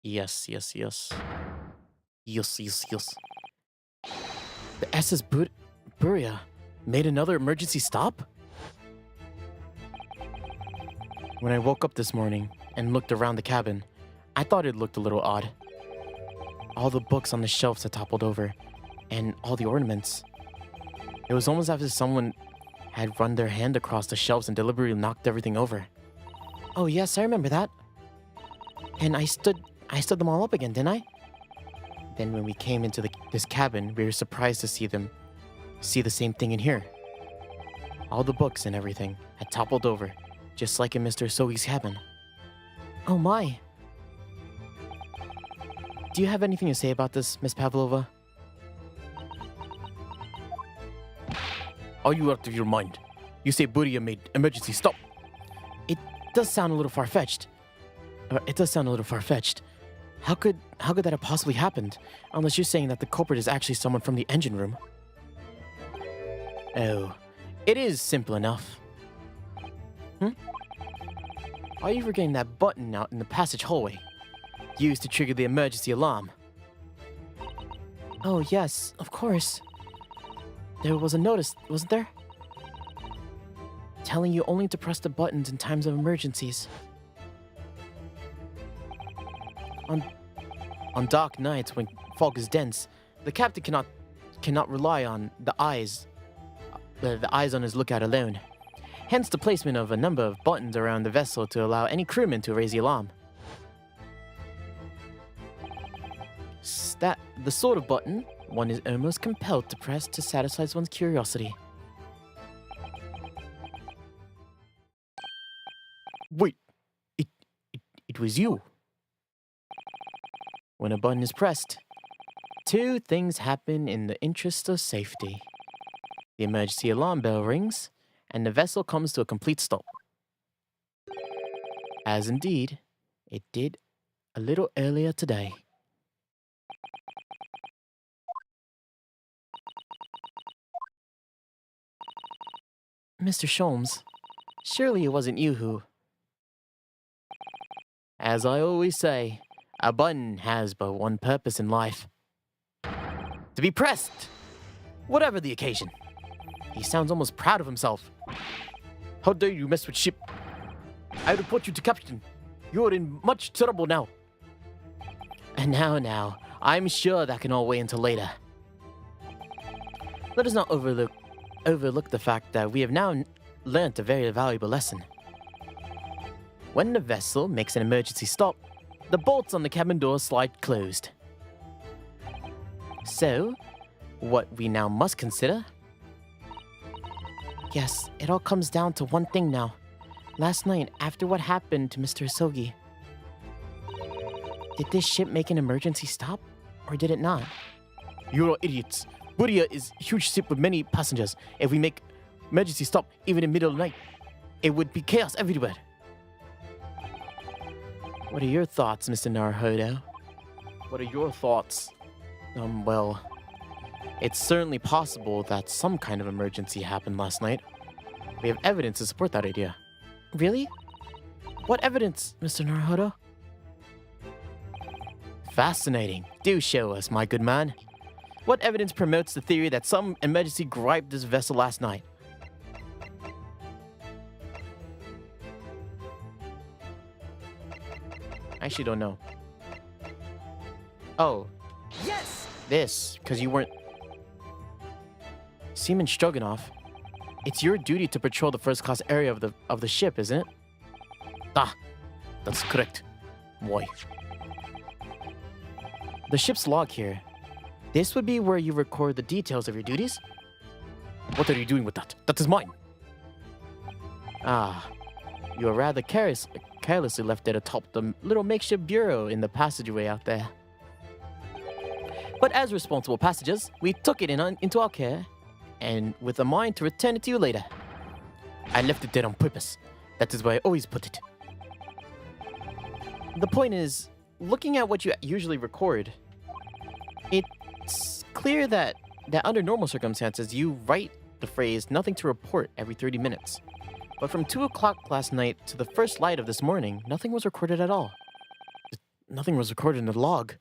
Yes. The SS Buria made another emergency stop? When I woke up this morning and looked around the cabin, I thought it looked a little odd. All the books on the shelves had toppled over, and all the ornaments. It was almost as if someone had run their hand across the shelves and deliberately knocked everything over. Oh yes, I remember that. And I stood them all up again, didn't I? Then when we came into this cabin, we were surprised to see the same thing in here. All the books and everything had toppled over, just like in Mr. Sogi's cabin. Oh my. Do you have anything to say about this, Miss Pavlova? Are you out of your mind? You say Buria made emergency stop. It does sound a little far-fetched. How could that have possibly happened? Unless you're saying that the culprit is actually someone from the engine room. Oh, it is simple enough. Are you forgetting that button out in the passage hallway? Used to trigger the emergency alarm. Oh yes, of course. There was a notice, wasn't there? Telling you only to press the buttons in times of emergencies. On dark nights when fog is dense, the captain cannot rely on the eyes on his lookout alone. Hence the placement of a number of buttons around the vessel to allow any crewman to raise the alarm. That the sort of button one is almost compelled to press to satisfy one's curiosity. Wait, it was you. When a button is pressed, two things happen in the interest of safety. The emergency alarm bell rings, and the vessel comes to a complete stop. As indeed, it did a little earlier today. Mr. Sholmes, surely it wasn't you who... As I always say, a button has but one purpose in life. To be pressed, whatever the occasion. He sounds almost proud of himself. How dare you mess with ship? I report you to captain. You are in much trouble now. And now, I'm sure that can all wait until later. Let us not overlook the fact that we have now learnt a very valuable lesson. When the vessel makes an emergency stop, the bolts on the cabin door slide closed. So, what we now must consider... Yes, it all comes down to one thing now. Last night, after what happened to Mr. Hisogi, did this ship make an emergency stop, or did it not? You're all idiots. Buria is a huge ship with many passengers. If we make emergency stop even in the middle of the night, it would be chaos everywhere. What are your thoughts, Mr. Naruhodo? What are your thoughts? Well, it's certainly possible that some kind of emergency happened last night. We have evidence to support that idea. Really? What evidence, Mr. Naruhodo? Fascinating. Do show us, my good man. What evidence promotes the theory that some emergency griped this vessel last night? I actually don't know. Oh. Yes! This, because you weren't... Seaman Stroganoff, it's your duty to patrol the first class area of the ship, isn't it? Ah, that's correct. Boy. The ship's log here. This would be where you record the details of your duties? What are you doing with that? That is mine! Ah, you are rather carelessly left it atop the little makeshift bureau in the passageway out there. But as responsible passengers, we took it into our care, and with a mind to return it to you later. I left it there on purpose. That is where I always put it. The point is, looking at what you usually record, it's clear that under normal circumstances, you write the phrase "nothing to report" every 30 minutes. But from 2 o'clock last night to the first light of this morning, nothing was recorded at all. Nothing was recorded in the log.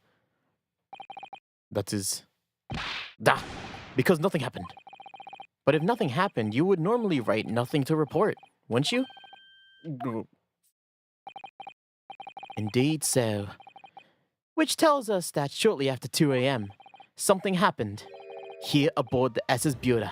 That is... because nothing happened. But if nothing happened, you would normally write "nothing to report," wouldn't you? Indeed so. Which tells us that shortly after 2 a.m., something happened here aboard the SS Buda.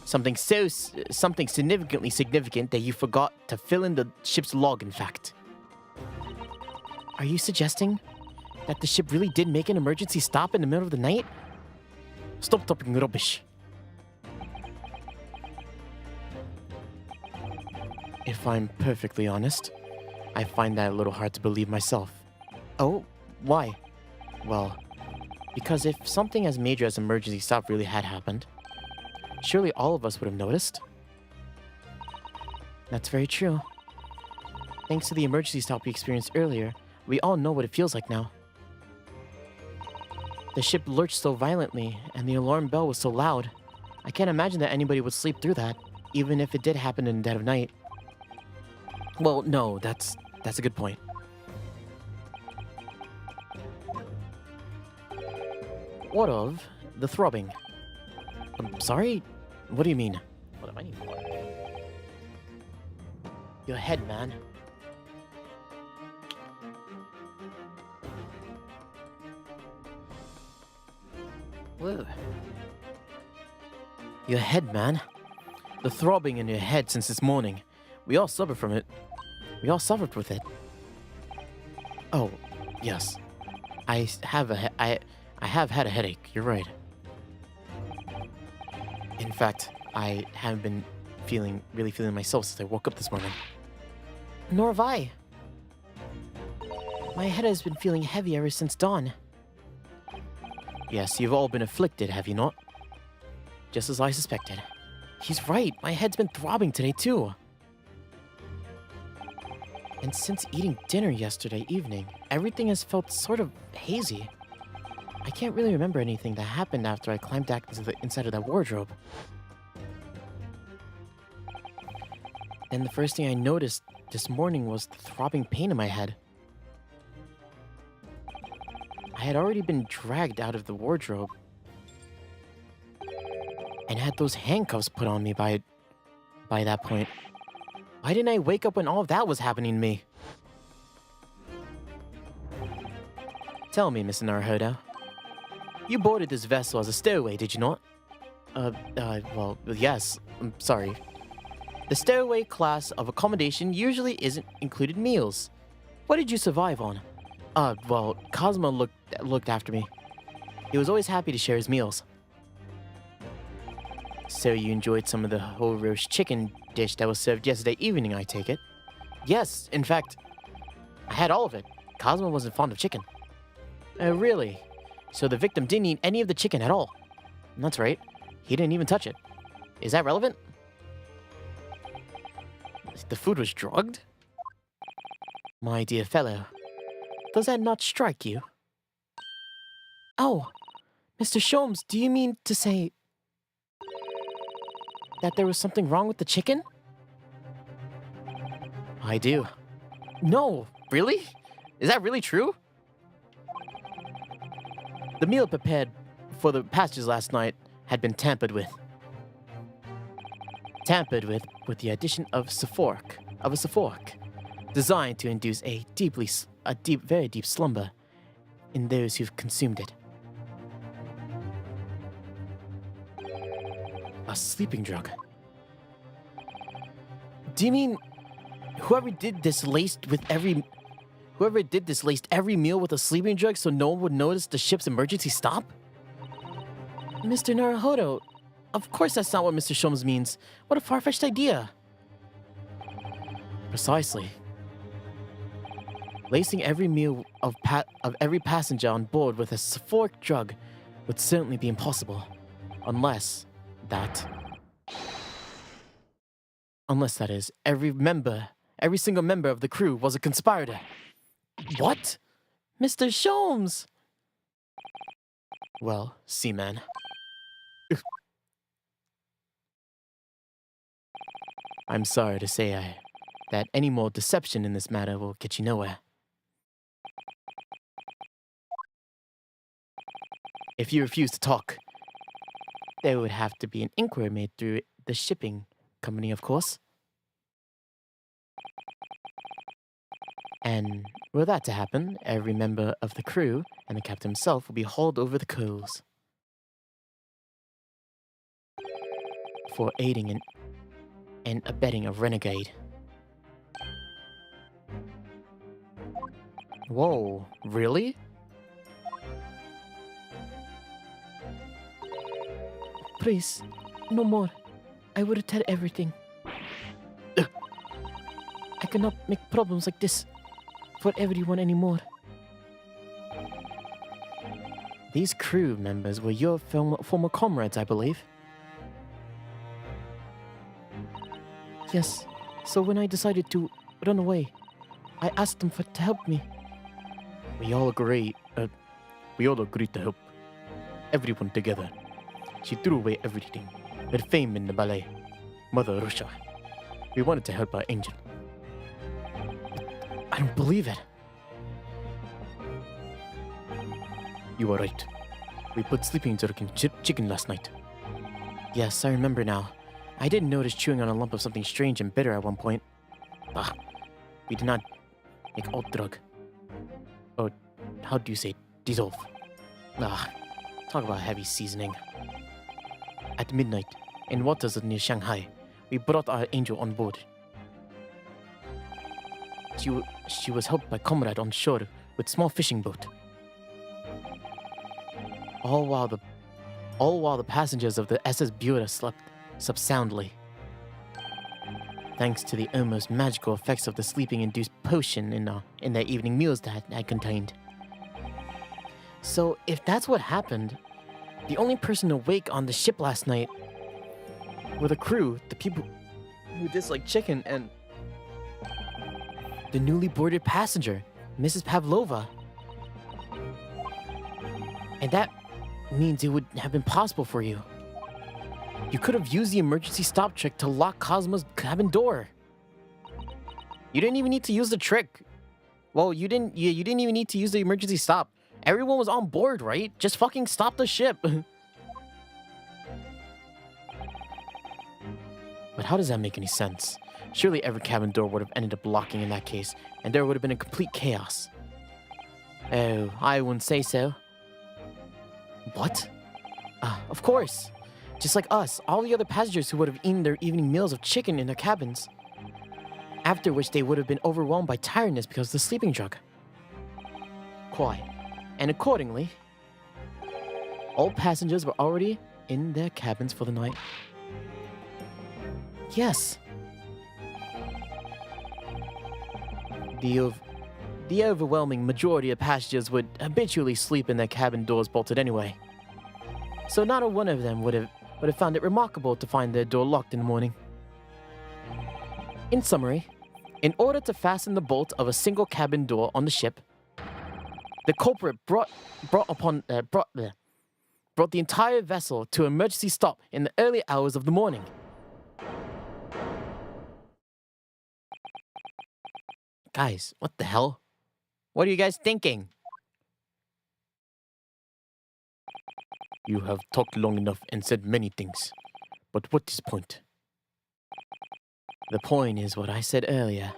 Something significantly significant that you forgot to fill in the ship's log, in fact. Are you suggesting that the ship really did make an emergency stop in the middle of the night? Stop talking rubbish. If I'm perfectly honest, I find that a little hard to believe myself. Oh, why? Well, because if something as major as emergency stop really had happened, surely all of us would have noticed. That's very true. Thanks to the emergency stop we experienced earlier, we all know what it feels like now. The ship lurched so violently, and the alarm bell was so loud. I can't imagine that anybody would sleep through that, even if it did happen in the dead of night. Well, no, that's a good point. What of the throbbing? I'm sorry? What do you mean? What am I need for? Your head, man. Whoa. Your head, man. The throbbing in your head since this morning. We all suffer from it. We all suffered with it. Oh, yes. I have had a headache. You're right. In fact, I haven't been really feeling myself since I woke up this morning. Nor have I. My head has been feeling heavy ever since dawn. Yes, you've all been afflicted, have you not? Just as I suspected. He's right. My head's been throbbing today, too. And since eating dinner yesterday evening, everything has felt sort of hazy. I can't really remember anything that happened after I climbed back into the inside of that wardrobe. Then the first thing I noticed this morning was the throbbing pain in my head. I had already been dragged out of the wardrobe and had those handcuffs put on me by that point. Why didn't I wake up when all of that was happening to me? Tell me, Mr. Naruhodo. You boarded this vessel as a stowaway, did you not? Well, yes. I'm sorry. The stowaway class of accommodation usually isn't included meals. What did you survive on? Well, Kazuma looked after me. He was always happy to share his meals. So you enjoyed some of the whole roast chicken dish that was served yesterday evening, I take it? Yes, in fact, I had all of it. Kazuma wasn't fond of chicken. Really? So the victim didn't eat any of the chicken at all? That's right. He didn't even touch it. Is that relevant? The food was drugged? My dear fellow, does that not strike you? Oh, Mr. Sholmes, do you mean to say that there was something wrong with the chicken? I do. No, really? Is that really true? The meal prepared for the passengers last night had been tampered with. Tampered with the addition of a Sephorik, designed to induce a very deep slumber in those who've consumed it. A sleeping drug. Do you mean whoever did this laced every meal with a sleeping drug so no one would notice the ship's emergency stop? Mr. Naruhodo, of course that's not what Mr. Sholmes means. What a far-fetched idea. Precisely. Lacing every meal of every passenger on board with a Sephorik drug would certainly be impossible. Unless that is, every single member of the crew was a conspirator. What? Mr. Sholmes! Well, seaman. I'm sorry to say that any more deception in this matter will get you nowhere. If you refuse to talk, there would have to be an inquiry made through the shipping company, of course. And were that to happen, every member of the crew and the captain himself will be hauled over the coals for aiding and abetting a renegade. Whoa, really? Please, no more. I will tell everything. I cannot make problems like this for everyone anymore. These crew members were your former comrades, I believe. Yes, so when I decided to run away, I asked them to help me. We all agreed to help. Everyone together. She threw away everything. Her fame in the ballet. Mother Russia. We wanted to help our angel. I don't believe it. You are right. We put sleeping drug in chicken last night. Yes, I remember now. I did notice chewing on a lump of something strange and bitter at one point. Bah, we did not make alt drug. Oh, how do you say dissolve? Talk about heavy seasoning. At midnight, in waters near Shanghai, we brought our angel on board. She was helped by comrade on shore with small fishing boat. All while the passengers of the SS Buda slept soundly. Thanks to the almost magical effects of the sleeping-induced potion in their evening meals that had contained. So, if that's what happened, the only person awake on the ship last night were the crew, the people who dislike chicken, and the newly boarded passenger, Mrs. Pavlova. And that means it would have been possible for you. You could have used the emergency stop trick to lock Kazuma's cabin door. You didn't even need to use the trick. Well, you didn't even need to use the emergency stop. Everyone was on board, right? Just fucking stop the ship. But how does that make any sense? Surely every cabin door would have ended up locking in that case, and there would have been a complete chaos. Oh, I wouldn't say so. What? Of course. Just like us, all the other passengers who would have eaten their evening meals of chicken in their cabins. After which they would have been overwhelmed by tiredness because of the sleeping drug. Quiet. And accordingly, all passengers were already in their cabins for the night. Yes. The overwhelming majority of passengers would habitually sleep in their cabin doors bolted anyway. So not a one of them would have found it remarkable to find their door locked in the morning. In summary, in order to fasten the bolt of a single cabin door on the ship, the culprit brought the entire vessel to emergency stop in the early hours of the morning. Guys, what the hell? What are you guys thinking? You have talked long enough and said many things. But what is the point? The point is what I said earlier.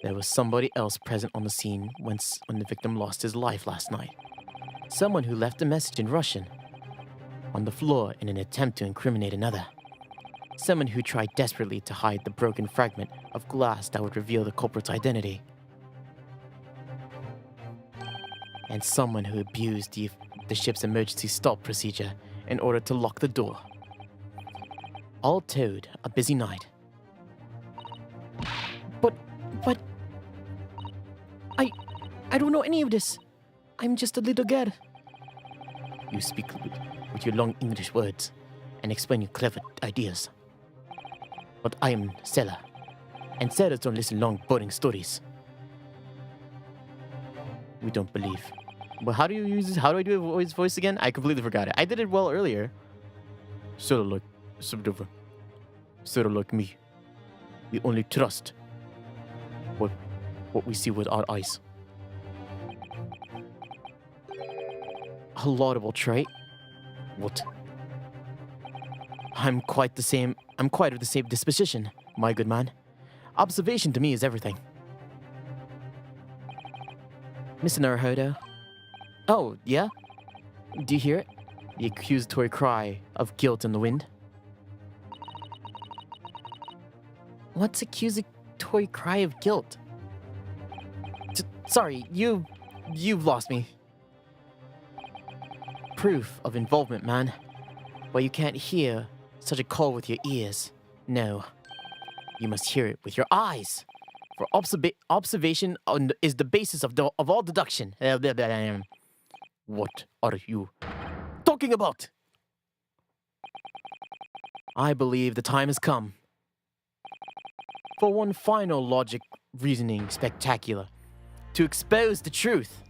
There was somebody else present on the scene when the victim lost his life last night. Someone who left a message in Russian on the floor in an attempt to incriminate another. Someone who tried desperately to hide the broken fragment of glass that would reveal the culprit's identity. And someone who abused the ship's emergency stop procedure in order to lock the door. All told, a busy night. But... I don't know any of this. I'm just a little girl. You speak with your long English words and explain your clever ideas. But I am Sela, and sailors don't listen long, boring stories. We don't believe. But how do you use this? How do I do his voice again? I completely forgot it. I did it well earlier. Sort of like me. We only trust what we see with our eyes. A laudable trait. What? I'm quite of the same disposition, my good man. Observation to me is everything. Mr. Naruhodo. Oh, yeah? Do you hear it? The accusatory cry of guilt in the wind. What's accusatory cry of guilt? Sorry, you've lost me. Proof of involvement, man. But you can't hear such a call with your ears. No. You must hear it with your eyes. For observation is the basis of all deduction. What are you talking about? I believe the time has come for one final logic reasoning spectacular to expose the truth.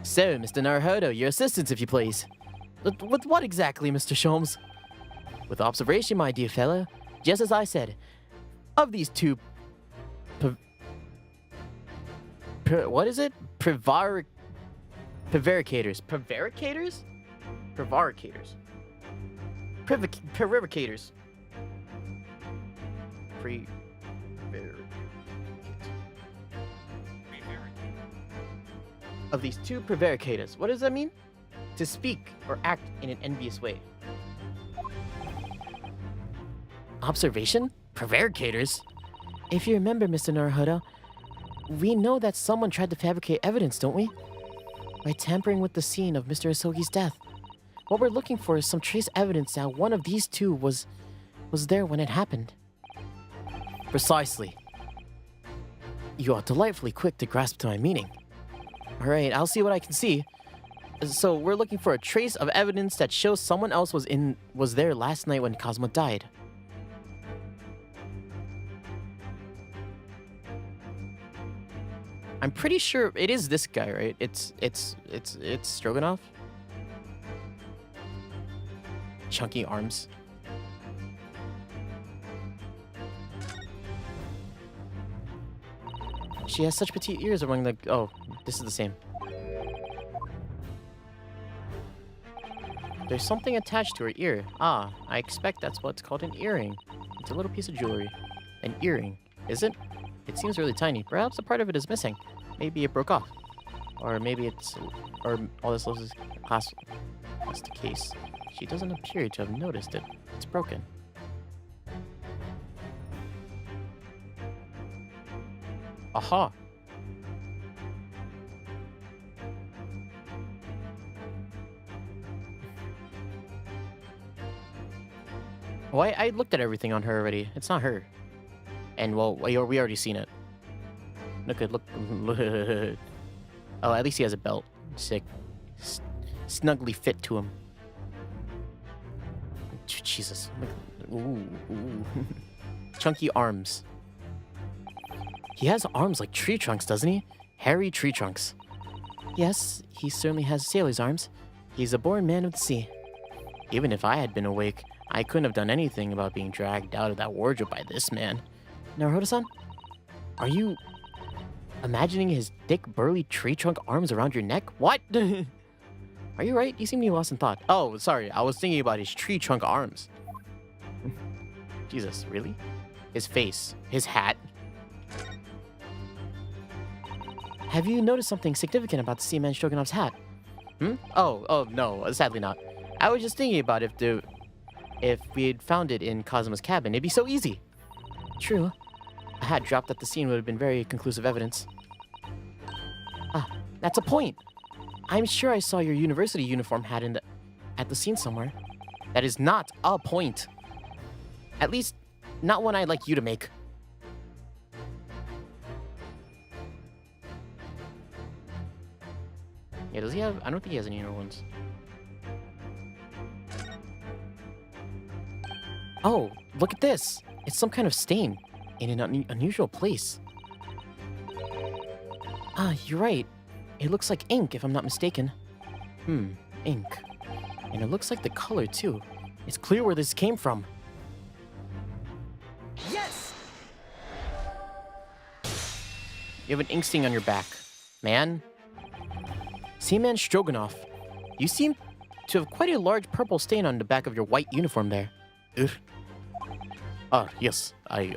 So, Mr. Naruhodo, your assistance, if you please. With what exactly, Mr. Sholmes? With observation, my dear fellow. Just as I said, of these two what is it? Prevaricators. Prevaricators? Prevaricators. Prevaricators. Of these two prevaricators. What does that mean? To speak or act in an envious way. Observation? Prevaricators? If you remember, Mr. Naruhodo, we know that someone tried to fabricate evidence, don't we? By tampering with the scene of Mr. Asogi's death. What we're looking for is some trace evidence that one of these two was there when it happened. Precisely. You are delightfully quick to grasp to my meaning. Alright, I'll see what I can see. So we're looking for a trace of evidence that shows someone else was there last night when Kazuma died. I'm pretty sure it is this guy, right? It's Stroganoff. Chunky arms. She has such petite ears among the... Oh, this is the same. There's something attached to her ear. Ah, I expect that's what's called an earring. It's a little piece of jewelry. An earring, is it? It seems really tiny. Perhaps a part of it is missing. Maybe it broke off. Or maybe it's... Or all this is class... That's the case. She doesn't appear to have noticed it. It's broken. Aha! Oh, I looked at everything on her already. It's not her. And, well, we already seen it. Look. Oh, at least he has a belt. Sick. Snugly fit to him. Jesus. Ooh. Chunky arms. He has arms like tree trunks, doesn't he? Hairy tree trunks. Yes, he certainly has sailor's arms. He's a born man of the sea. Even if I had been awake, I couldn't have done anything about being dragged out of that wardrobe by this man. Naruto-san? Are you imagining his thick, burly tree trunk arms around your neck? What? Are you right? You seem to be lost in thought. Oh, sorry. I was thinking about his tree trunk arms. Jesus, really? His face. His hat. Have you noticed something significant about the Seaman Shogunov's hat? Oh, no. Sadly not. I was just thinking about if we had found it in Kazuma's cabin, it'd be so easy. True. A hat dropped at the scene would have been very conclusive evidence. Ah, that's a point. I'm sure I saw your university uniform hat at the scene somewhere. That is not a point. At least, not one I'd like you to make. Yeah, does he have... I don't think he has any inner ones. Oh, look at this. It's some kind of stain in an unusual place. Ah, you're right. It looks like ink, if I'm not mistaken. Ink. And it looks like the color, too. It's clear where this came from. Yes! You have an ink stain on your back. Man. Seaman Stroganov, You seem to have quite a large purple stain on the back of your white uniform there. Ah, yes, I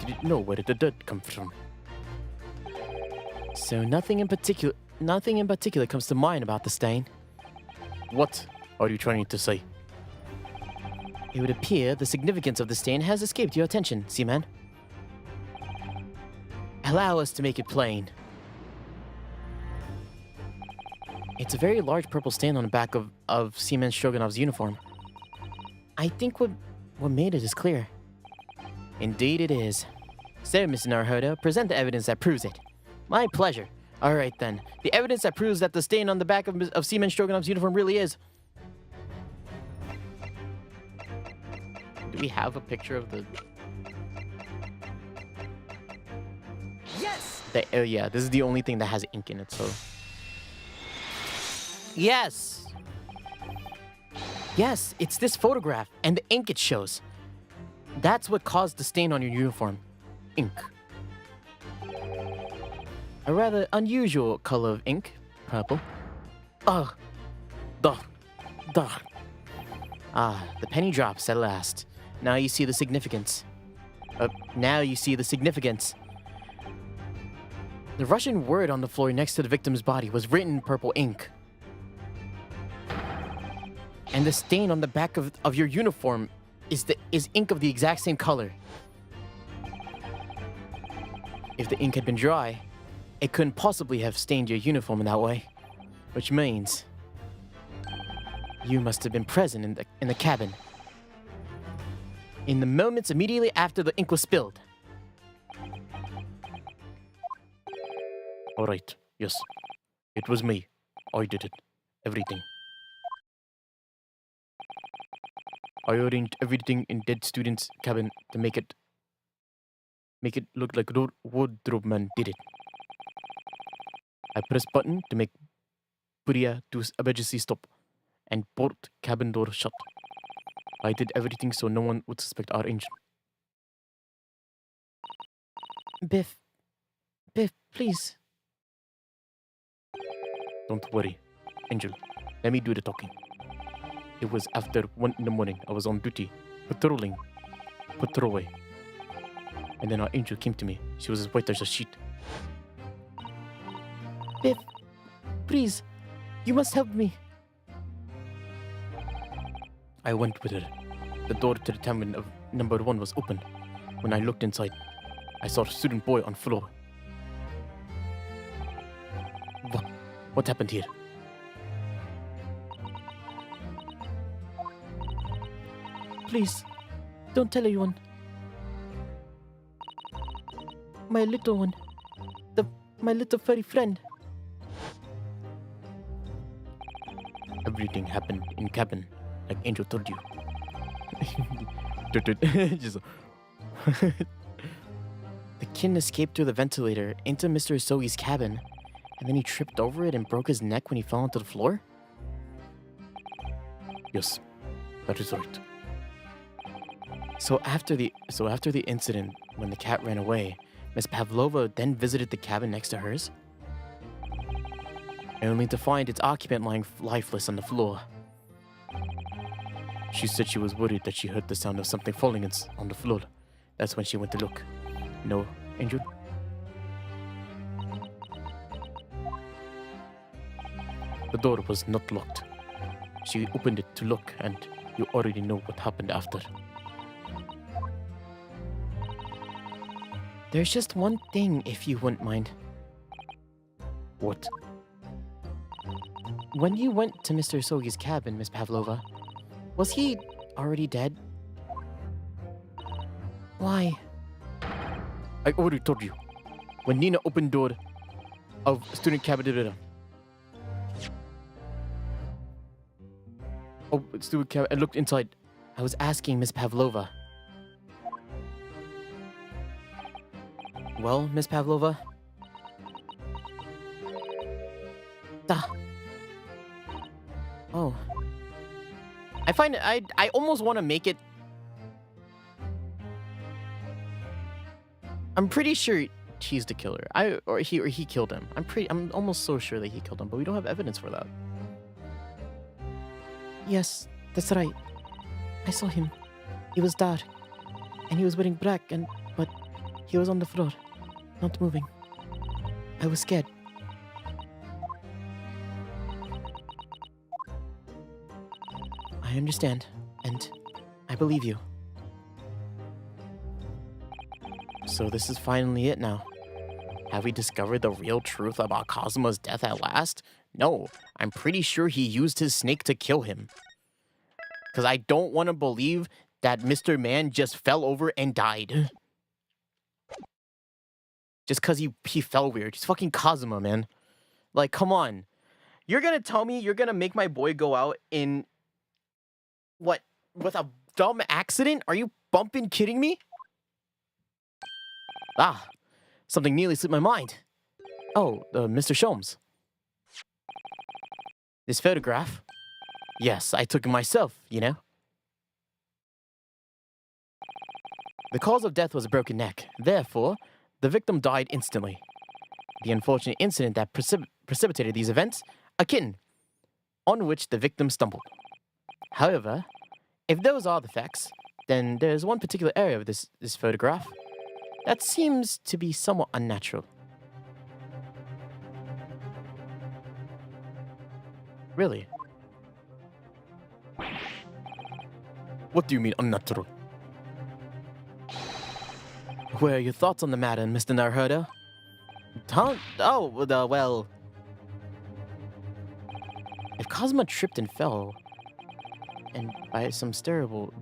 didn't know where the dirt come from. so nothing in particular comes to mind about the stain. What are you trying to say? It would appear the significance of the stain has escaped your attention, Seaman. Allow us to make it plain. It's a very large purple stain on the back of Seaman Stroganov's uniform. I think what made it is clear. Indeed it is. So, Mr. Naruhodo, present the evidence that proves it. My pleasure. All right, then. The evidence that proves that the stain on the back of Seaman Stroganov's uniform really is... Do we have a picture of the... Yes! Oh yeah, this is the only thing that has ink in it, so... Yes! Yes, it's this photograph and the ink it shows. That's what caused the stain on your uniform. Ink. A rather unusual color of ink. Purple. Ugh. Duh. Ah, the penny drops at last. Now you see the significance. Now you see the significance. The Russian word on the floor next to the victim's body was written in purple ink. And the stain on the back of your uniform is ink of the exact same color. If the ink had been dry, it couldn't possibly have stained your uniform in that way. Which means you must have been present in the cabin in the moments immediately after the ink was spilled. All right, yes. It was me. I did it. Everything. I arranged everything in dead student's cabin to make it look like wardrobe man did it. I pressed button to make Puria to emergency stop and port cabin door shut. I did everything so no one would suspect our engine. Biff, please. Don't worry. Angel, let me do the talking. It was after 1 in the morning. I was on duty, patrolling. Patrolway. And then our angel came to me. She was as white as a sheet. Biff, please, you must help me. I went with her. The door to the tavern of number 1 was open. When I looked inside, I saw a student boy on floor. What happened here? Please, don't tell anyone. My little one. My little furry friend. Everything happened in cabin, like Angel told you. Just- the kin escaped through the ventilator into Mr. Isogi's cabin, and then he tripped over it and broke his neck when he fell onto the floor? Yes, that is right. So after the incident, when the cat ran away, Miss Pavlova then visited the cabin next to hers, only to find its occupant lying lifeless on the floor. She said she was worried that she heard the sound of something falling on the floor. That's when she went to look. No, Angel? The door was not locked. She opened it to look, and you already know what happened after. There's just one thing, if you wouldn't mind. What? When you went to Mr. Sogi's cabin, Miss Pavlova, was he already dead? Why? I already told you. When Nina opened door of student cabin... Oh, student cabin... I looked inside. I was asking Miss Pavlova. Well, Miss Pavlova? Oh. I find it... I almost want to make it... I'm pretty sure he's the killer. Or he killed him. I'm almost so sure that he killed him, but we don't have evidence for that. Yes, that's right. I saw him. He was dark, and he was wearing black, but he was on the floor, not moving. I was scared. I understand, and I believe you. So this is finally it now. Have we discovered the real truth about Kazuma's death at last? No, I'm pretty sure he used his snake to kill him. Because I don't want to believe that Mr. Man just fell over and died. Just because he fell weird. He's fucking Kazuma, man. Like, come on. You're going to tell me you're going to make my boy go out in... What? With a dumb accident? Are you bumping kidding me? Ah, something nearly slipped my mind. Oh, Mr. Sholmes. This photograph? Yes, I took it myself, you know. The cause of death was a broken neck. Therefore, the victim died instantly. The unfortunate incident that precipitated these events, a kitten, on which the victim stumbled. However, if those are the facts, then there's one particular area of this photograph that seems to be somewhat unnatural. Really? What do you mean unnatural? What are your thoughts on the matter, Mr. Naruhodo? Well... If Kazuma tripped and fell, and by some terrible...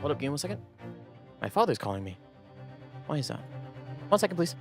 Hold up, give me 1 second. My father's calling me. Why is that? 1 second, please.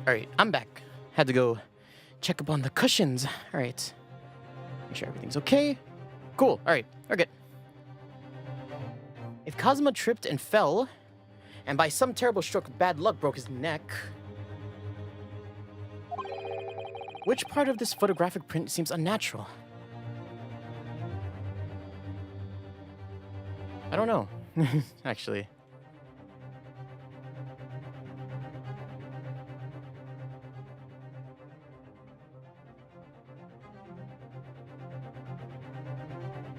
Alright, I'm back. Had to go check up on the cushions. Alright. Make sure everything's okay. Cool. Alright, we're good. If Kazuma tripped and fell, and by some terrible stroke of bad luck broke his neck, which part of this photographic print seems unnatural? I don't know, actually.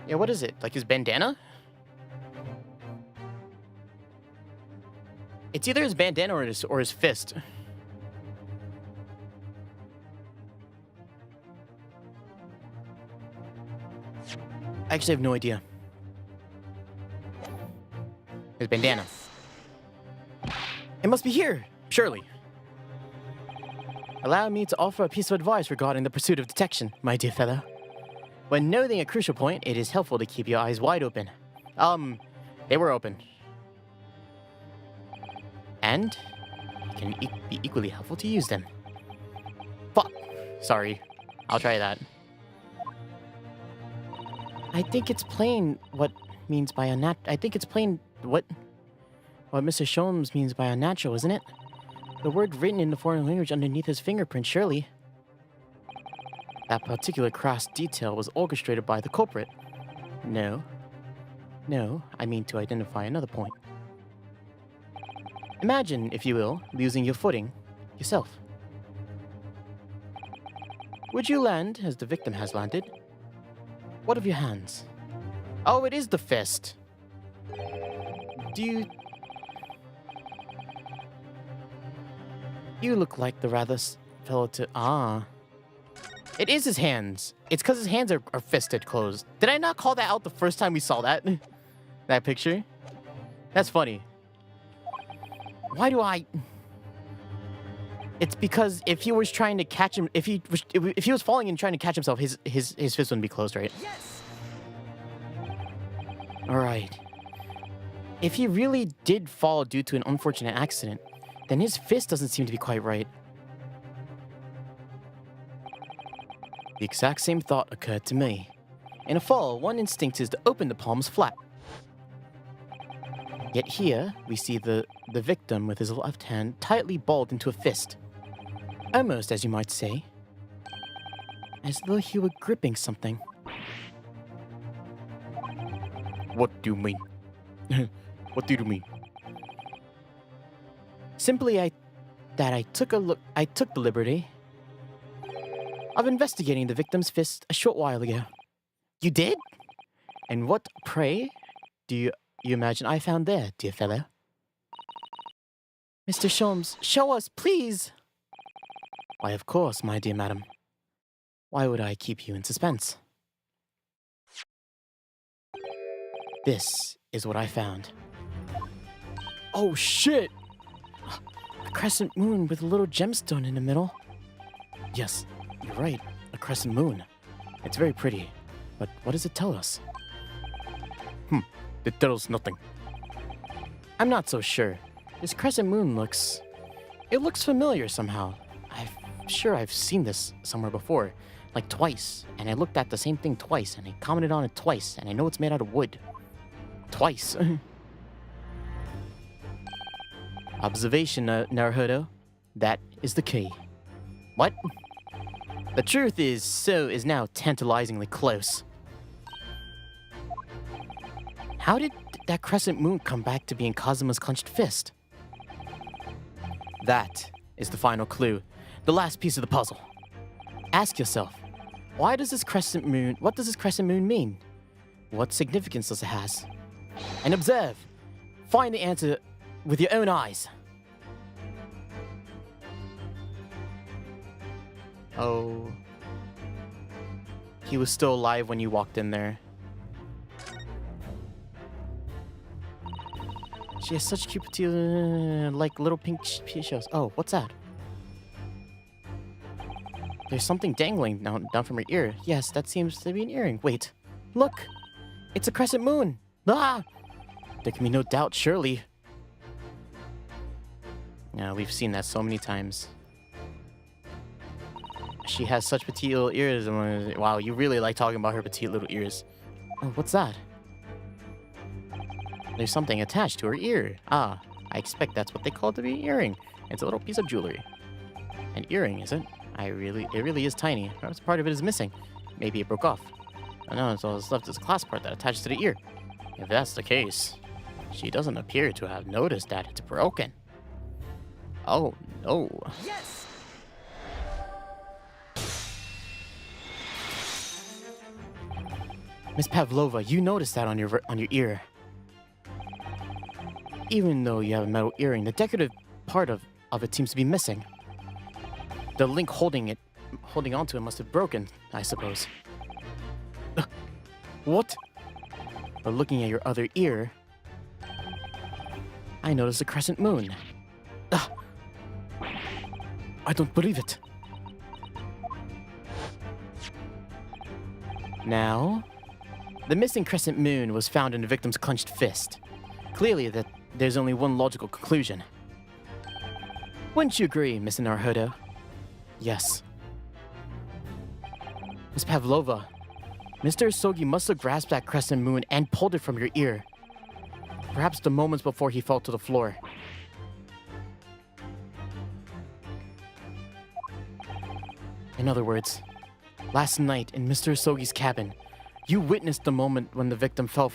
Yeah, what is it? Like his bandana? It's either his bandana or his fist. I actually have no idea. His bandana. It must be here, surely. Allow me to offer a piece of advice regarding the pursuit of detection, my dear fellow. When noting a crucial point, it is helpful to keep your eyes wide open. They were open. And it can be equally helpful to use them. Fuck. Sorry. I'll try that. I think it's plain what means by I think it's plain what Mr. Sholmes means by unnatural, isn't it? The word written in the foreign language underneath his fingerprint, surely. That particular crass detail was orchestrated by the culprit. No. No, I mean to identify another point. Imagine, if you will, losing your footing yourself. Would you land as the victim has landed? What of your hands? Oh, it is the fist. You look like the rather fellow to... Ah. It is his hands. It's because his hands are fisted closed. Did I not call that out the first time we saw that? That picture? That's funny. Why do I... It's because if he was trying to catch him... If he was falling and trying to catch himself, his fist wouldn't be closed, right? Yes! Alright. If he really did fall due to an unfortunate accident, then his fist doesn't seem to be quite right. The exact same thought occurred to me. In a fall, one instinct is to open the palms flat. Yet here, we see the victim with his left hand tightly balled into a fist. Almost, as you might say, as though he were gripping something. What do you mean? What do you mean? Simply, I took the liberty of investigating the victim's fist a short while ago. You did? And what, pray, do you imagine I found there, dear fellow? Mr. Sholmes, show us, please! Why, of course, my dear madam. Why would I keep you in suspense? This is what I found. Oh, shit! A crescent moon with a little gemstone in the middle. Yes, you're right, a crescent moon. It's very pretty, but what does it tell us? It tells nothing. I'm not so sure. This crescent moon looks familiar somehow. I'm sure I've seen this somewhere before, like twice, and I looked at the same thing twice, and I commented on it twice, and I know it's made out of wood. Twice. Observation, Naruhodo. That is the key. What? The truth is now tantalizingly close. How did that crescent moon come back to being Kazuma's clenched fist? That is the final clue, the last piece of the puzzle. Ask yourself, what does this crescent moon mean? What significance does it have? And observe. Find the answer with your own eyes. Oh. He was still alive when you walked in there. She has such cute, like little pink shells. Oh, what's that? There's something dangling down from her ear. Yes, that seems to be an earring. Wait, look! It's a crescent moon! Ah! There can be no doubt, surely. Yeah, we've seen that so many times. She has such petite little ears. Wow, you really like talking about her petite little ears. Oh, what's that? There's something attached to her ear. Ah, I expect that's what they call to be an earring. It's a little piece of jewelry. An earring, is it? It really is tiny. Perhaps part of it is missing. Maybe it broke off. I know it's all that's left is a clasp part that attaches to the ear. If that's the case, she doesn't appear to have noticed that it's broken. Oh, no. Yes! Miss Pavlova, you noticed that on your ear. Even though you have a metal earring, the decorative part of it seems to be missing. The link holding onto it must have broken, I suppose. What? But looking at your other ear, I noticed a crescent moon. I don't believe it. Now, the missing crescent moon was found in the victim's clenched fist. Clearly, there's only one logical conclusion. Wouldn't you agree, Miss Naruhodo? Yes. Miss Pavlova, Mr. Isogi must have grasped that crescent moon and pulled it from your ear. Perhaps the moments before he fell to the floor. In other words, last night in Mr. Isogi's cabin, you witnessed the moment when the victim fell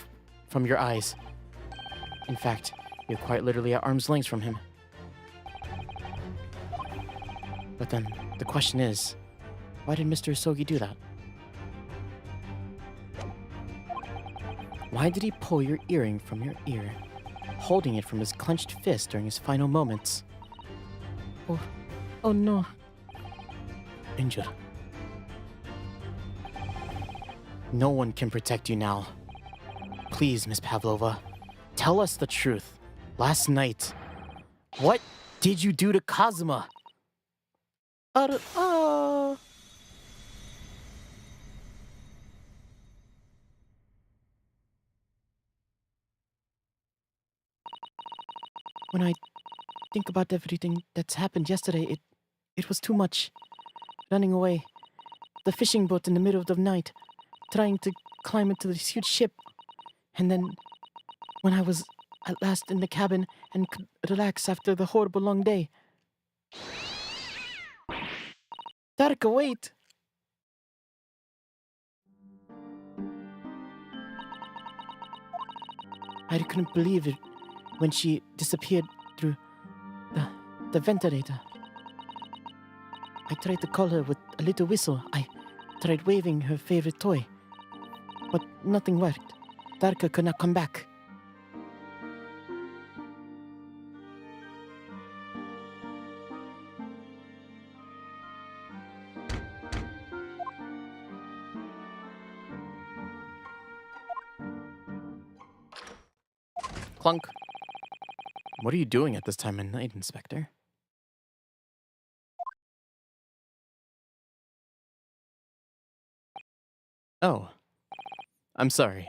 from your eyes. In fact, you're quite literally at arm's length from him. But then, the question is, why did Mr. Isogi do that? Why did he pull your earring from your ear, holding it from his clenched fist during his final moments? Oh no. Injured. No one can protect you now. Please, Miss Pavlova, tell us the truth. Last night, what did you do to Kazuma? When I think about everything that's happened yesterday, it was too much. Running away, the fishing boat in the middle of the night, trying to climb into this huge ship, and then when I was at last in the cabin and could relax after the horrible long day. Darka, wait! I couldn't believe it when she disappeared through the ventilator. I tried to call her with a little whistle. I tried waving her favorite toy. But nothing worked. Darka could not come back. Clunk. What are you doing at this time of night, Inspector? Oh. I'm sorry.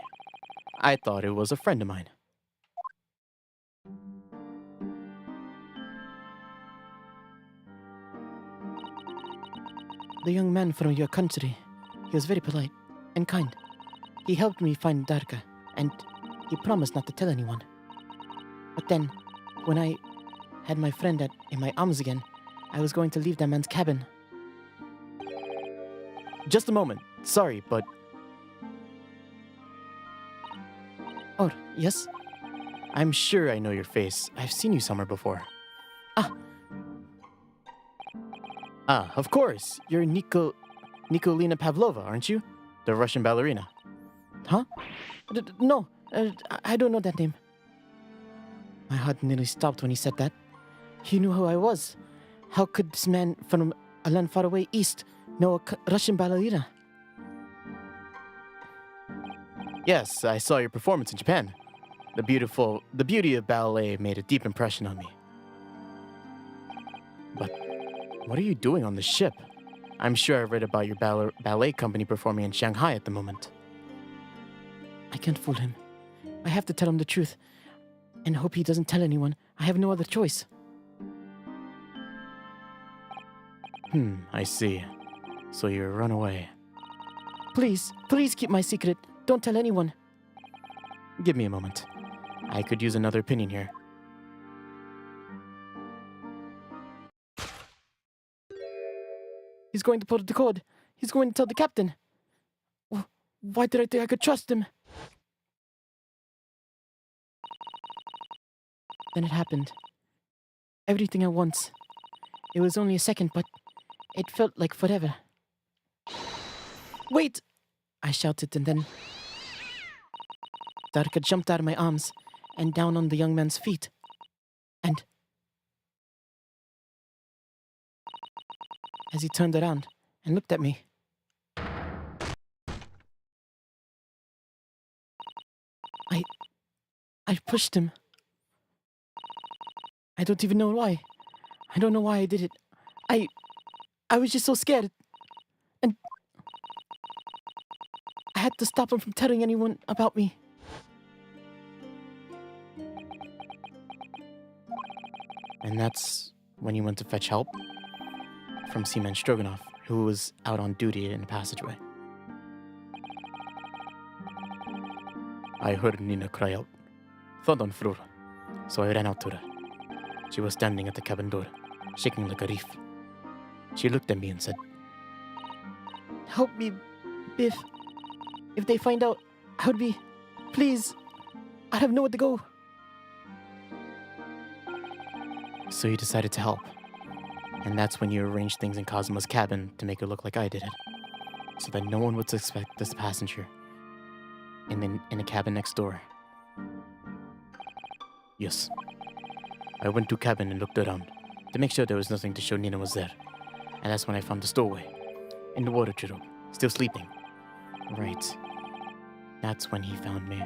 I thought it was a friend of mine. The young man from your country, he was very polite and kind. He helped me find Darka, and he promised not to tell anyone. But then, when I had my friend in my arms again, I was going to leave that man's cabin. Just a moment. Sorry, but... Oh, yes? I'm sure I know your face. I've seen you somewhere before. Of course. You're Nikolina Pavlova, aren't you? The Russian ballerina. Huh? No, I don't know that name. My heart nearly stopped when he said that. He knew who I was. How could this man from a land far away east know a Russian ballerina? Yes, I saw your performance in Japan. The beauty of ballet made a deep impression on me. But what are you doing on the ship? I'm sure I've read about your ballet company performing in Shanghai at the moment. I can't fool him. I have to tell him the truth and hope he doesn't tell anyone. I have no other choice. I see. So you run away. Please, please keep my secret. Don't tell anyone. Give me a moment. I could use another opinion here. He's going to pull the code. He's going to tell the captain. Why did I think I could trust him? Then it happened. Everything at once. It was only a second, but it felt like forever. Wait! I shouted, and then Darka jumped out of my arms and down on the young man's feet. And as he turned around and looked at me, I pushed him. I don't even know why. I don't know why I did it. I was just so scared. And I had to stop him from telling anyone about me. And that's when you went to fetch help from Seaman Stroganoff, who was out on duty in the passageway. I heard Nina cry out, "Thud on floor," so I ran out to her. She was standing at the cabin door, shaking like a reef. She looked at me and said, Help me, Biff. If they find out, I would be... Please. I'd have nowhere to go. so you decided to help. And that's when you arranged things in Kazuma's cabin to make it look like I did it, so that no one would suspect this passenger in the cabin next door. Yes. I went to cabin and looked around to make sure there was nothing to show Nina was there. And that's when I found the stowaway in the water turtle, still sleeping. Right. That's when he found me.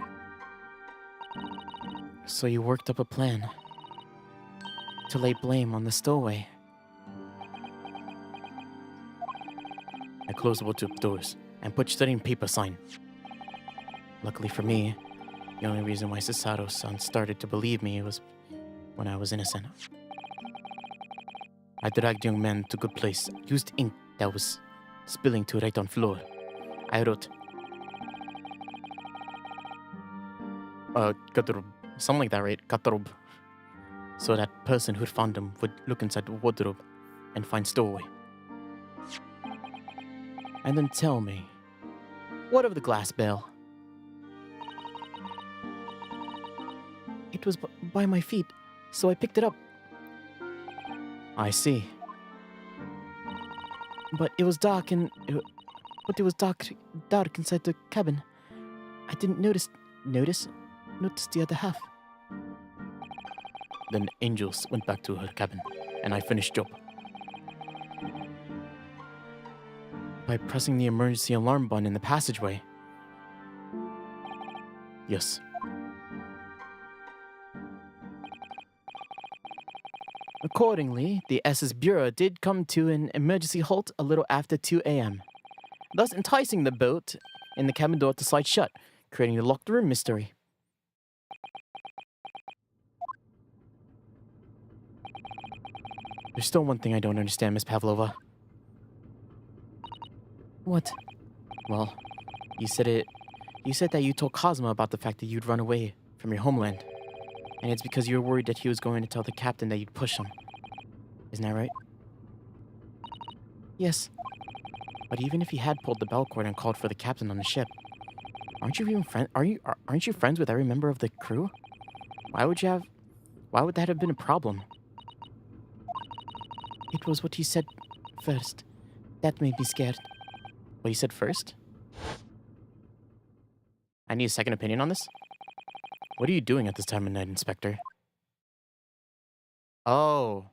So you worked up a plan to lay blame on the stowaway. I closed both doors and put studying paper sign. Luckily for me, the only reason why Cesaro-san started to believe me was when I was innocent. I dragged young man to good place, used ink that was spilling to right on floor. I wrote, Katarub, something like that, right? Katarub. So that person who'd found him would look inside the wardrobe and find stowaway. And then tell me, what of the glass bell? It was by my feet, so I picked it up. I see. But it was dark but it was dark inside the cabin. I didn't notice the other half. Then Angels went back to her cabin, and I finished job. By pressing the emergency alarm button in the passageway. Yes. Accordingly, the SS Bureau did come to an emergency halt a little after 2 a.m., thus enticing the boat in the cabin door to slide shut, creating the locked room mystery. There's still one thing I don't understand, Miss Pavlova. What? Well, you said that you told Kazuma about the fact that you'd run away from your homeland. And it's because you were worried that he was going to tell the captain that you'd push him. Isn't that right? Yes. But even if he had pulled the bell cord and called for the captain on the ship, aren't you friends with every member of the crew? Why would that have been a problem? It was what he said first. That made me scared. What he said first? I need a second opinion on this. What are you doing at this time of night, Inspector? Oh.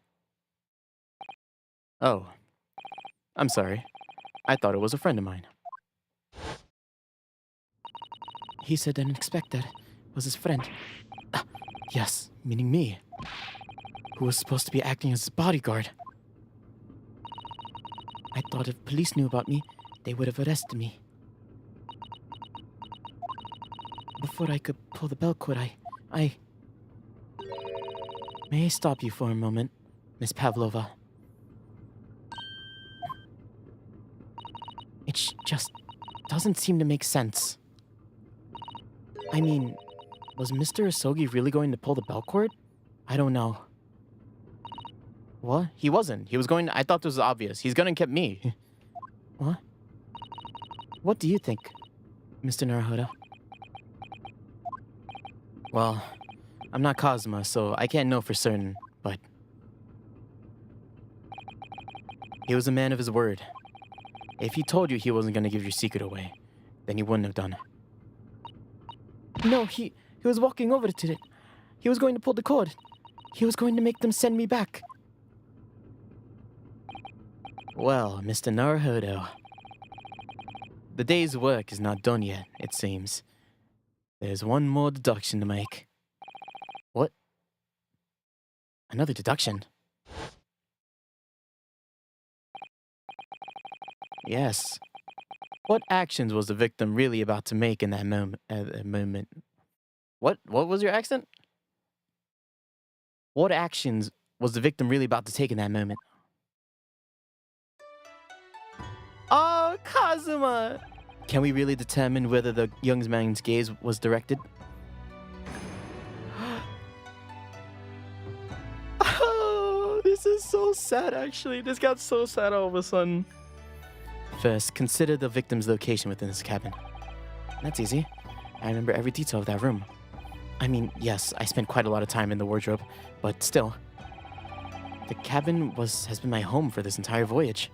I'm sorry. I thought it was a friend of mine. He said an inspector was his friend. Yes, meaning me. Who was supposed to be acting as his bodyguard. I thought if police knew about me, they would have arrested me. Before I could pull the bell cord, I... May I stop you for a moment, Miss Pavlova? just doesn't seem to make sense. I mean, was Mr. Asogi really going to pull the bell cord? I don't know. What? He wasn't. He was going. I thought this was obvious. He's gonna keep me. What? What do you think, Mr. Naruhodo? Well, I'm not Kazuma, so I can't know for certain, but he was a man of his word. If he told you he wasn't gonna give your secret away, then he wouldn't have done it. No, he was walking over to it. He was going to pull the cord. He was going to make them send me back. Well, Mr. Naruhodo, the day's work is not done yet, it seems. There's one more deduction to make. What? Another deduction? Yes. What actions was the victim really about to make in that moment? What was your accent? What actions was the victim really about to take in that moment? Oh, Kazuma! Can we really determine whether the young man's gaze was directed? Oh, this is so sad, actually. This got so sad all of a sudden. First, consider the victim's location within this cabin. That's easy. I remember every detail of that room. I mean, yes, I spent quite a lot of time in the wardrobe, but still. The cabin has been my home for this entire voyage.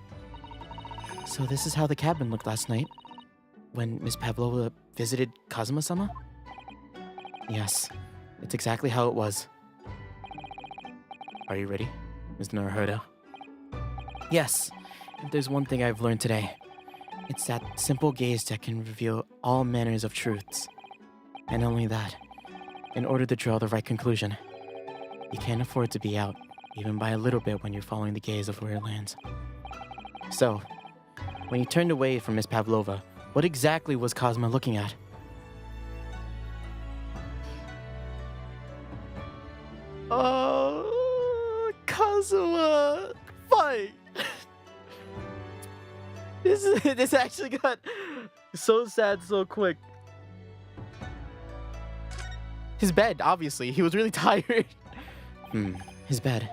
So this is how the cabin looked last night, when Miss Pavlova visited Kazuma-sama? Yes, it's exactly how it was. Are you ready, Mr. Naruhodo? Yes. If there's one thing I've learned today, it's that simple gaze that can reveal all manners of truths. And only that, in order to draw the right conclusion. You can't afford to be out, even by a little bit, when you're following the gaze of where it lands. So, when you turned away from Miss Pavlova, what exactly was Kazuma looking at? Oh, Kazuma! Fight! This actually got so sad so quick. His bed, obviously. He was really tired. His bed.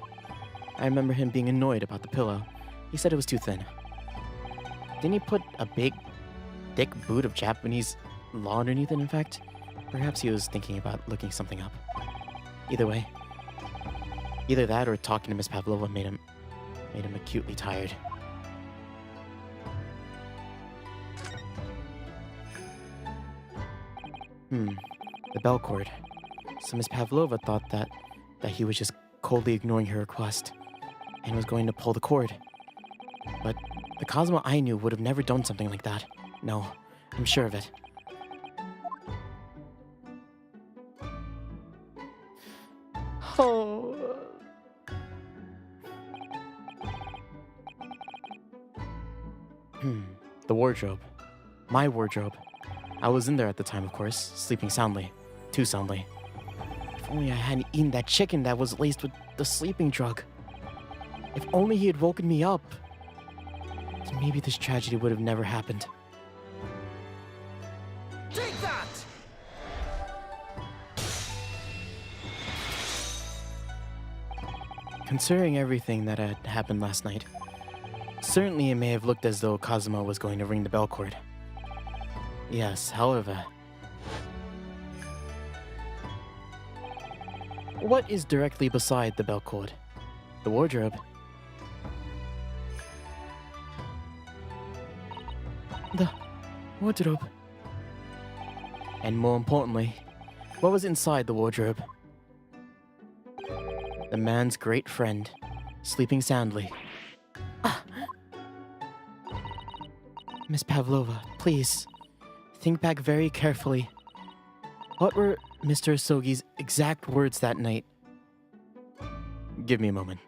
I remember him being annoyed about the pillow. He said it was too thin. Didn't he put a big, thick boot of Japanese law underneath it, in fact? Perhaps he was thinking about looking something up. Either way. Either that or talking to Miss Pavlova made him acutely tired. The bell cord. So Miss Pavlova thought that he was just coldly ignoring her request and was going to pull the cord. But the Kazuma I knew would have never done something like that. No, I'm sure of it. Oh. The wardrobe. My wardrobe. I was in there at the time, of course, sleeping soundly. Too soundly. If only I hadn't eaten that chicken that was laced with the sleeping drug. If only he had woken me up. Then maybe this tragedy would have never happened. Take that! Considering everything that had happened last night, certainly it may have looked as though Kazuma was going to ring the bell cord. Yes, however... What is directly beside the bell cord? The wardrobe. The wardrobe. And more importantly, what was inside the wardrobe? The man's great friend, sleeping soundly. Miss Pavlova, please, think back very carefully. What were Mr. Asogi's exact words that night? Give me a moment.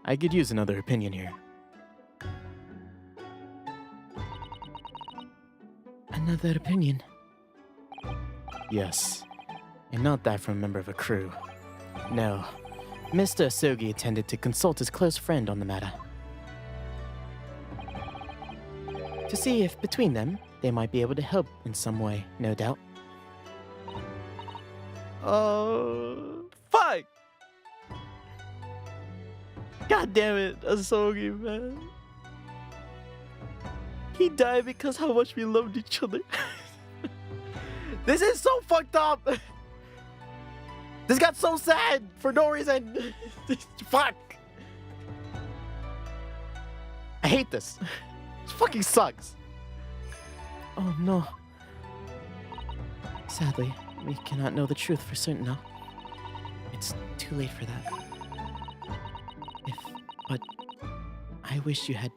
I could use another opinion here. Another opinion? Yes. And not that from a member of a crew. No. Mr. Asogi intended to consult his close friend on the matter. To to see if between them they might be able to help in some way, no doubt. Fuck! God damn it, Asogi, man. He died because how much we loved each other. This is so fucked up. This got so sad for no reason. Fuck. I hate this. This fucking sucks. Oh no. Sadly, we cannot know the truth for certain now. It's too late for that. But I wish you had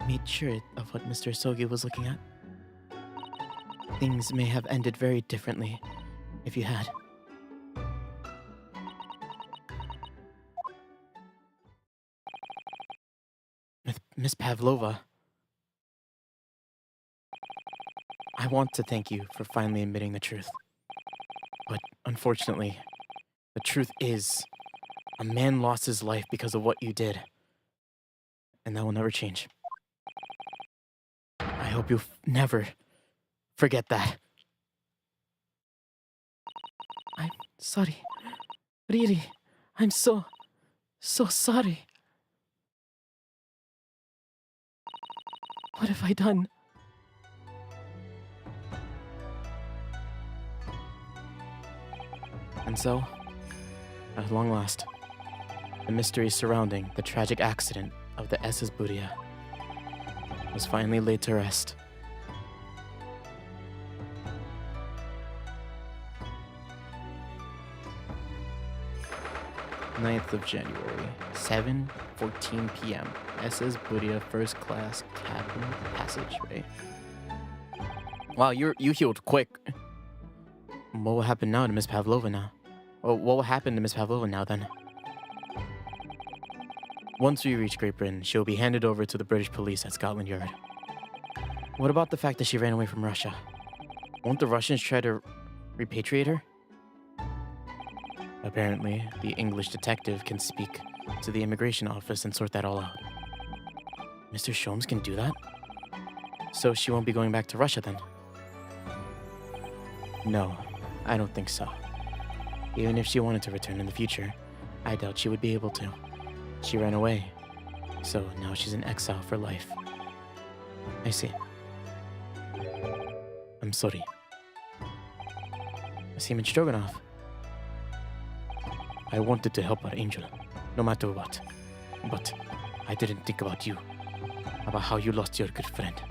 made sure of what Mr. Asogi was looking at. Things may have ended very differently if you had. Miss Pavlova, I want to thank you for finally admitting the truth. But unfortunately, the truth is, a man lost his life because of what you did. And that will never change. I hope you never forget that. I'm sorry. Really, I'm so sorry. What have I done? And so, at long last, the mystery surrounding the tragic accident of the SS Buria was finally laid to rest. 9th of January, 7:14 p.m. SS Buria First Class Cabin Passageway. Wow, you healed quick. What will happen now to Miss Pavlova now? Well, what will happen to Miss Pavlova now then? Once we reach Great Britain, she'll be handed over to the British police at Scotland Yard. What about the fact that she ran away from Russia? Won't the Russians try to repatriate her? Apparently, the English detective can speak to the immigration office and sort that all out. Mr. Sholmes can do that? So she won't be going back to Russia then? No, I don't think so. Even if she wanted to return in the future, I doubt she would be able to. She ran away, so now she's in exile for life. I see. I'm sorry. Seaman Stroganoff. I wanted to help our angel, no matter what. But I didn't think about you, about how you lost your good friend.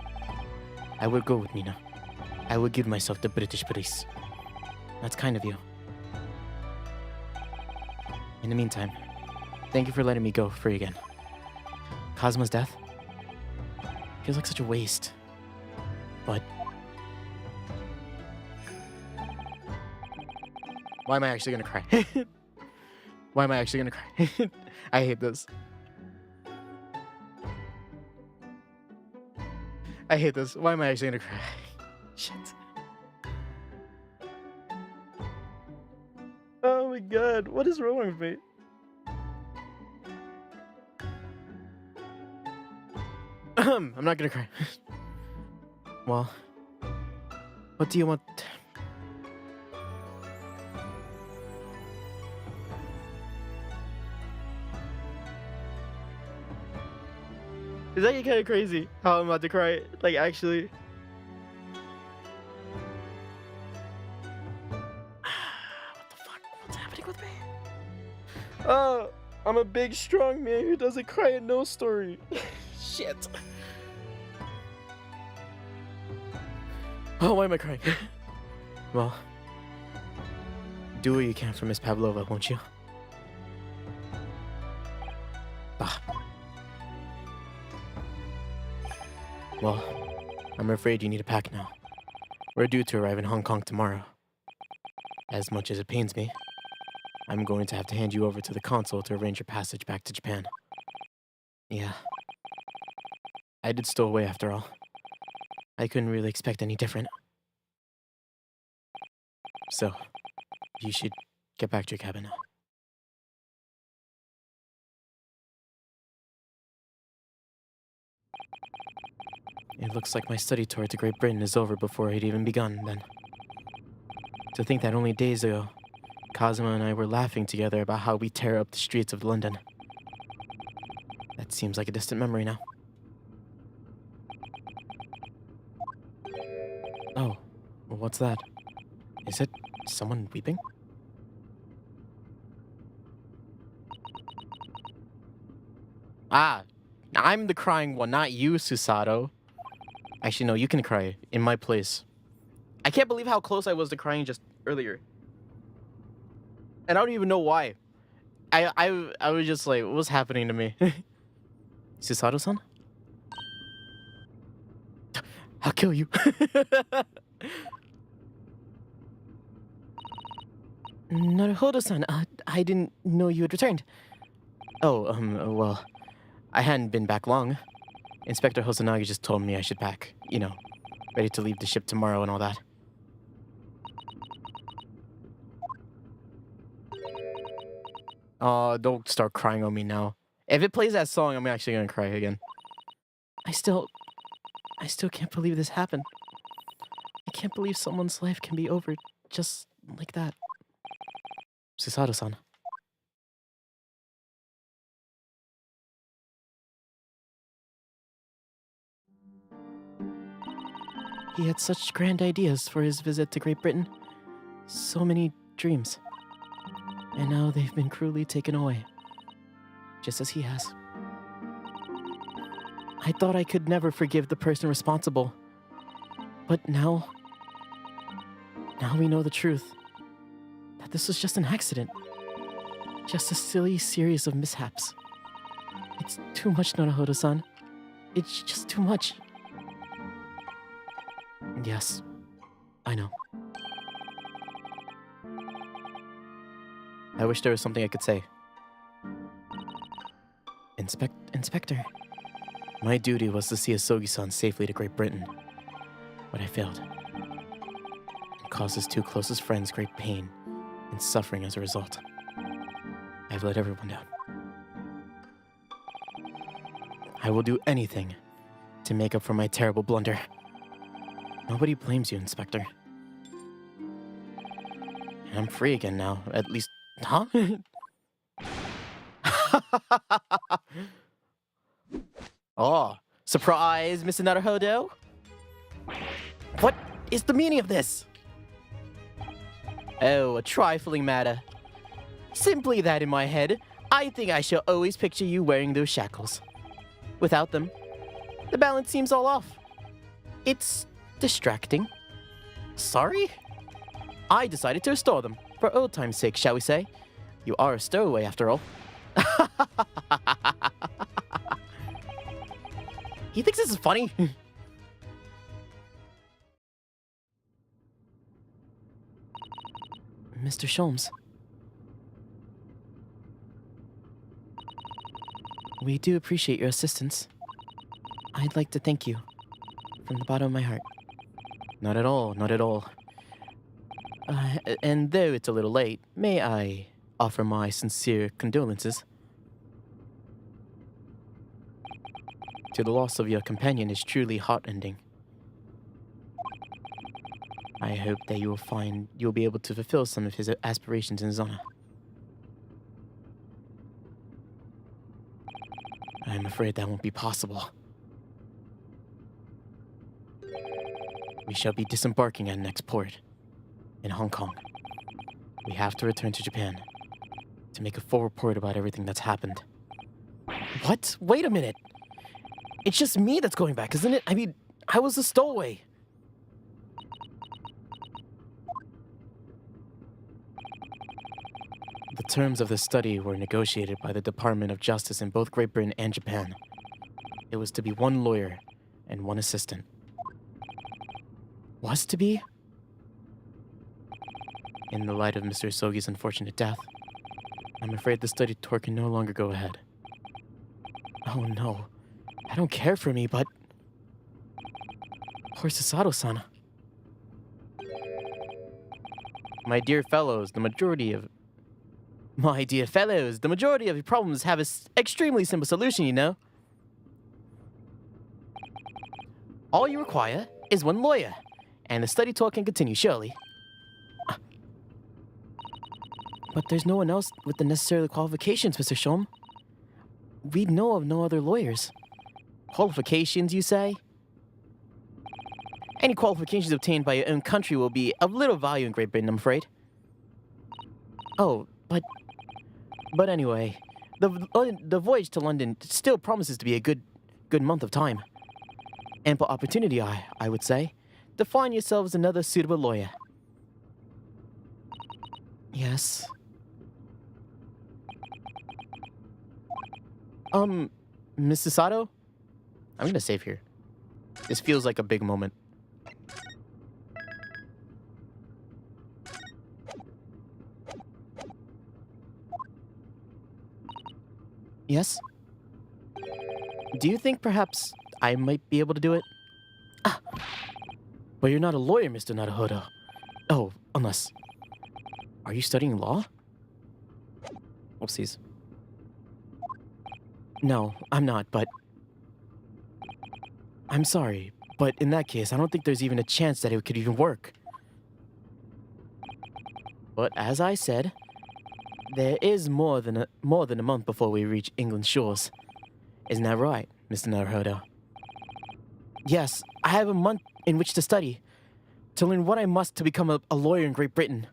I will go with Nina. I will give myself the British police. That's kind of you. In the meantime, thank you for letting me go free again. Cosmo's death? Feels like such a waste. But... why am I actually gonna cry? Why am I actually gonna cry? I hate this. I hate this. Why am I actually gonna cry? Shit. Oh my god, what is wrong with me? I'm not gonna cry. Well, what do you want? Is that kind of crazy how I'm about to cry? Like, actually. What the fuck? What's happening with me? Oh, I'm a big, strong man who doesn't cry at no story. Shit. Oh, why am I crying? Well, do what you can for Miss Pavlova, won't you? Bah. Well, I'm afraid you need to pack now. We're due to arrive in Hong Kong tomorrow. As much as it pains me, I'm going to have to hand you over to the consul to arrange your passage back to Japan. Yeah. I did stow away after all. I couldn't really expect any different. So, you should get back to your cabin now. It looks like my study tour to Great Britain is over before it even begun, then. To think that only days ago, Kazuma and I were laughing together about how we tear up the streets of London. That seems like a distant memory now. Oh, well, what's that? Is it someone weeping? Ah, I'm the crying one, not you, Susato. Actually, no, you can cry in my place. I can't believe how close I was to crying just earlier. And I don't even know why. I was just like, what's happening to me? Susato-san? I'll kill you. Naruhodo-san, I didn't know you had returned. Oh, well, I hadn't been back long. Inspector Hosanagi just told me I should pack, you know, ready to leave the ship tomorrow and all that. Oh, don't start crying on me now. If it plays that song, I'm actually gonna cry again. I still can't believe this happened. I can't believe someone's life can be over just like that. Susato-san. He had such grand ideas for his visit to Great Britain. So many dreams. And now they've been cruelly taken away. Just as he has. I thought I could never forgive the person responsible. But now we know the truth. That this was just an accident. Just a silly series of mishaps. It's too much, Naruhodo-san. It's just too much. Yes, I know. I wish there was something I could say. Inspector, my duty was to see Asogi-san safely to Great Britain, but I failed. It caused his two closest friends great pain and suffering as a result. I've let everyone down. I will do anything to make up for my terrible blunder. Nobody blames you, Inspector. And I'm free again now, at least... Huh? Oh, surprise, Mr. Naruhodo? What is the meaning of this? Oh, a trifling matter. Simply that in my head, I think I shall always picture you wearing those shackles. Without them, the balance seems all off. It's distracting. Sorry? I decided to restore them, for old time's sake, shall we say. You are a stowaway, after all. He thinks this is funny. Mr. Sholmes. We do appreciate your assistance. I'd like to thank you from the bottom of my heart. Not at all, not at all. And though it's a little late, may I offer my sincere condolences? To the loss of your companion is truly heart-rending. I hope that you'll be able to fulfill some of his aspirations in his honor. I'm afraid that won't be possible. We shall be disembarking at next port, in Hong Kong. We have to return to Japan to make a full report about everything that's happened. What? Wait a minute! It's just me that's going back, isn't it? I mean, I was a stowaway. The terms of the study were negotiated by the Department of Justice in both Great Britain and Japan. It was to be one lawyer and one assistant. Was to be? In the light of Mr. Isogi's unfortunate death, I'm afraid the study tour can no longer go ahead. Oh no, I don't care for me, but... Poor Susato-san. My dear fellows, the majority of your problems have an extremely simple solution, you know? All you require is one lawyer, and the study tour can continue, surely. But there's no one else with the necessary qualifications, Mr. Shom. We know of no other lawyers. Qualifications, you say? Any qualifications obtained by your own country will be of little value in Great Britain, I'm afraid. Oh, But anyway, the voyage to London still promises to be a good month of time. Ample opportunity, I would say, to find yourselves another suitable lawyer. yes. Mrs. Sato? I'm gonna save here. This feels like a big moment. Yes? Do you think perhaps I might be able to do it? But you're not a lawyer, Mr. Naruhodo. Oh, unless... Are you studying law? Whoopsies. No, I'm not, but... I'm sorry, but in that case, I don't think there's even a chance that it could even work. But as I said, there is more than a month before we reach England's shores. Isn't that right, Mr. Naruhodo? Yes, I have a month in which to study, to learn what I must to become a lawyer in Great Britain.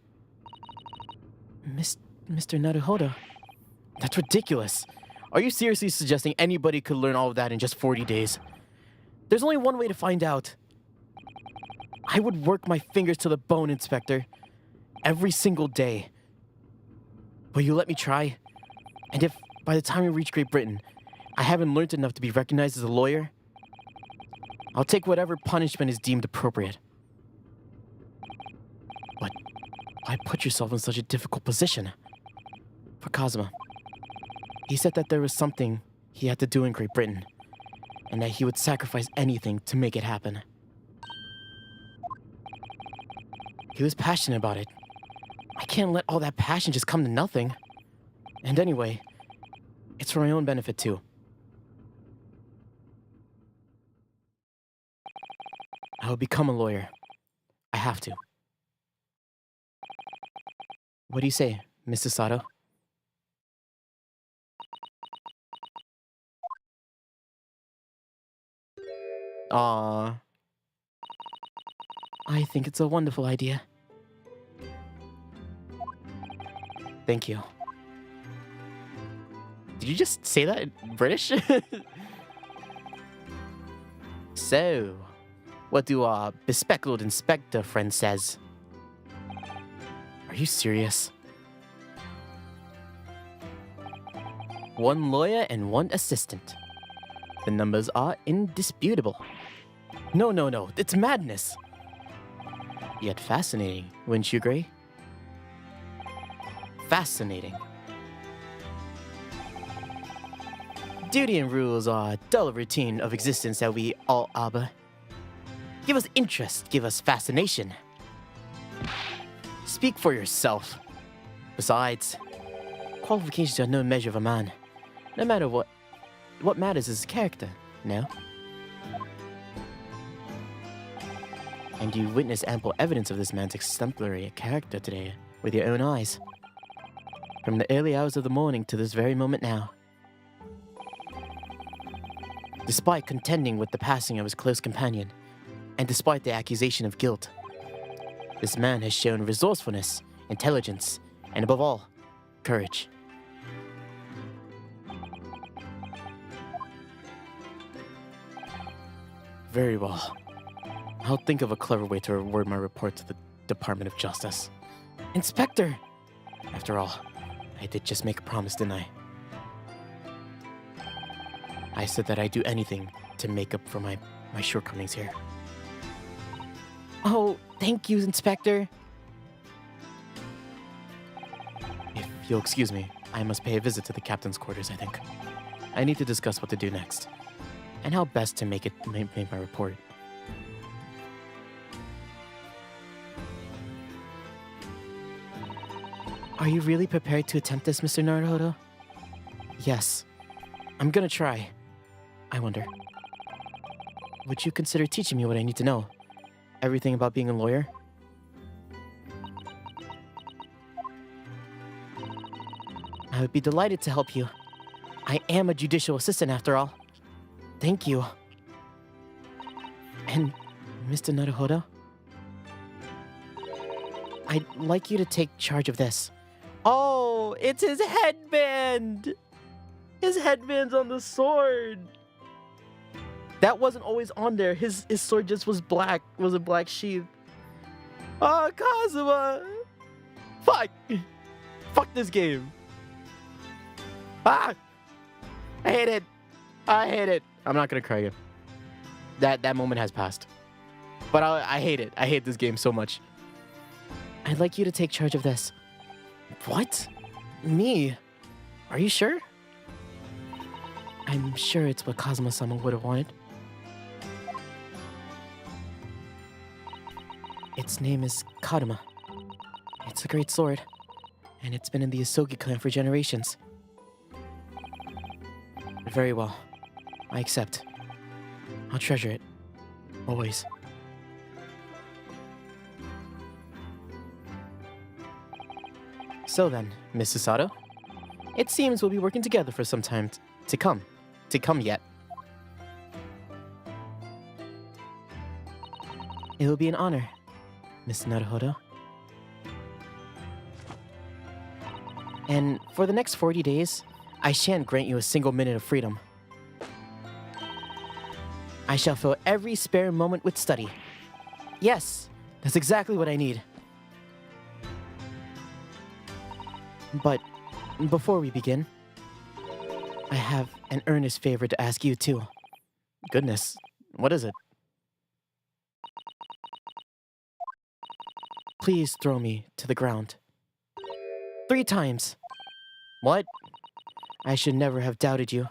Mr. Naruhodo. That's ridiculous. Are you seriously suggesting anybody could learn all of that in just 40 days? There's only one way to find out. I would work my fingers to the bone, Inspector. Every single day. Will you let me try? And if, by the time we reach Great Britain, I haven't learned enough to be recognized as a lawyer, I'll take whatever punishment is deemed appropriate. But why put yourself in such a difficult position? For Kazuma. He said that there was something he had to do in Great Britain, and that he would sacrifice anything to make it happen. He was passionate about it. I can't let all that passion just come to nothing. And anyway, it's for my own benefit too. I will become a lawyer. I have to. What do you say, Mrs. Sato? Aww. I think it's a wonderful idea. Thank you. Did you just say that in British? So, what do our bespectacled inspector friend says? Are you serious? One lawyer and one assistant. The numbers are indisputable. No, it's madness. Yet fascinating, wouldn't you agree? Fascinating. Duty and rules are a dull routine of existence that we all arbor. Give us interest, give us fascination. Speak for yourself. Besides, qualifications are no measure of a man. No matter what matters is his character, no? And you witnessed ample evidence of this man's exemplary character today with your own eyes. From the early hours of the morning to this very moment now. Despite contending with the passing of his close companion, and despite the accusation of guilt, this man has shown resourcefulness, intelligence, and above all, courage. Very well. I'll think of a clever way to reward my report to the Department of Justice. Inspector! After all, I did just make a promise, didn't I? I said that I'd do anything to make up for my shortcomings here. Oh, thank you, Inspector. If you'll excuse me, I must pay a visit to the captain's quarters, I think. I need to discuss what to do next, and how best to make my report. Are you really prepared to attempt this, Mr. Naruhodo? Yes. I'm gonna try. I wonder. would you consider teaching me what I need to know? Everything about being a lawyer? I would be delighted to help you. I am a judicial assistant after all. Thank you. And Mr. Naruhodo? I'd like you to take charge of this. Oh, it's his headband! His headband's on the sword! That wasn't always on there. His sword just was black, was a black sheath. Oh, Kazuma! Fuck! Fuck this game. Ah! I hate it. I hate it. I'm not gonna cry again. That moment has passed. But I hate it. I hate this game so much. I'd like you to take charge of this. What? Me? Are you sure? I'm sure it's what Kazuma-sama would have wanted. Its name is Karuma. It's a great sword, and it's been in the Asogi clan for generations. Very well. I accept. I'll treasure it. Always. So then, Miss Susato, it seems we'll be working together for some time to come. To come yet. It will be an honor, Miss Naruhodo. And for the next 40 days, I shan't grant you a single minute of freedom. I shall fill every spare moment with study. Yes, that's exactly what I need. But before we begin, I have an earnest favor to ask you too. Goodness, what is it? Please throw me to the ground. 3 times. What? I should never have doubted you.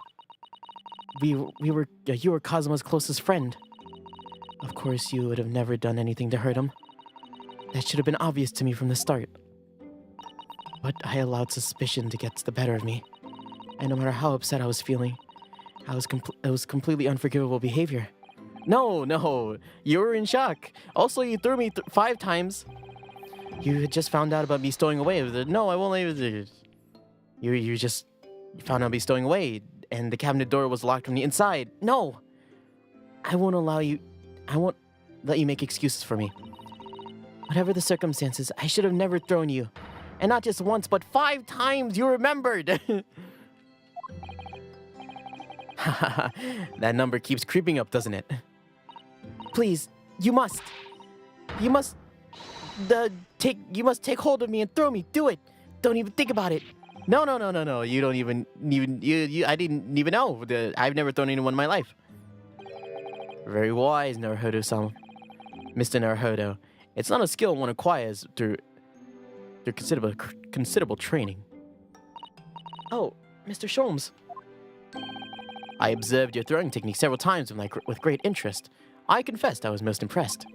You were Kazuma's closest friend. Of course, you would have never done anything to hurt him. That should have been obvious to me from the start. But I allowed suspicion to get the better of me. And no matter how upset I was feeling, it was completely unforgivable behavior. No, you were in shock. Also, you threw me 5 times. You had just found out about me stowing away. No, I won't leave it. You just found out me stowing away, and the cabinet door was locked from the inside. No! I won't let you make excuses for me. Whatever the circumstances, I should have never thrown you. And not just once, but 5 times you remembered! That number keeps creeping up, doesn't it? Please, you must take hold of me and throw me. Do it. Don't even think about it. No. You don't even I didn't even know. I've never thrown anyone in my life. Very wise, Naruhodo-sama. Mr. Naruhodo. It's not a skill one acquires through considerable training. Oh, Mr. Sholmes. I observed your throwing technique several times with great interest. I confessed I was most impressed.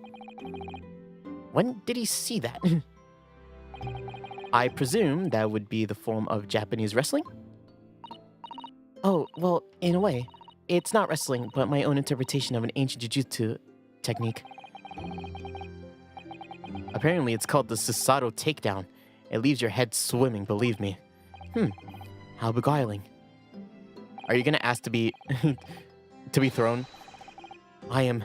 When did he see that? I presume that would be the form of Japanese wrestling? Oh, well, in a way. It's not wrestling, but my own interpretation of an ancient jujutsu technique. Apparently it's called the Susato takedown. It leaves your head swimming, believe me. How beguiling. Are you gonna ask to be thrown? I am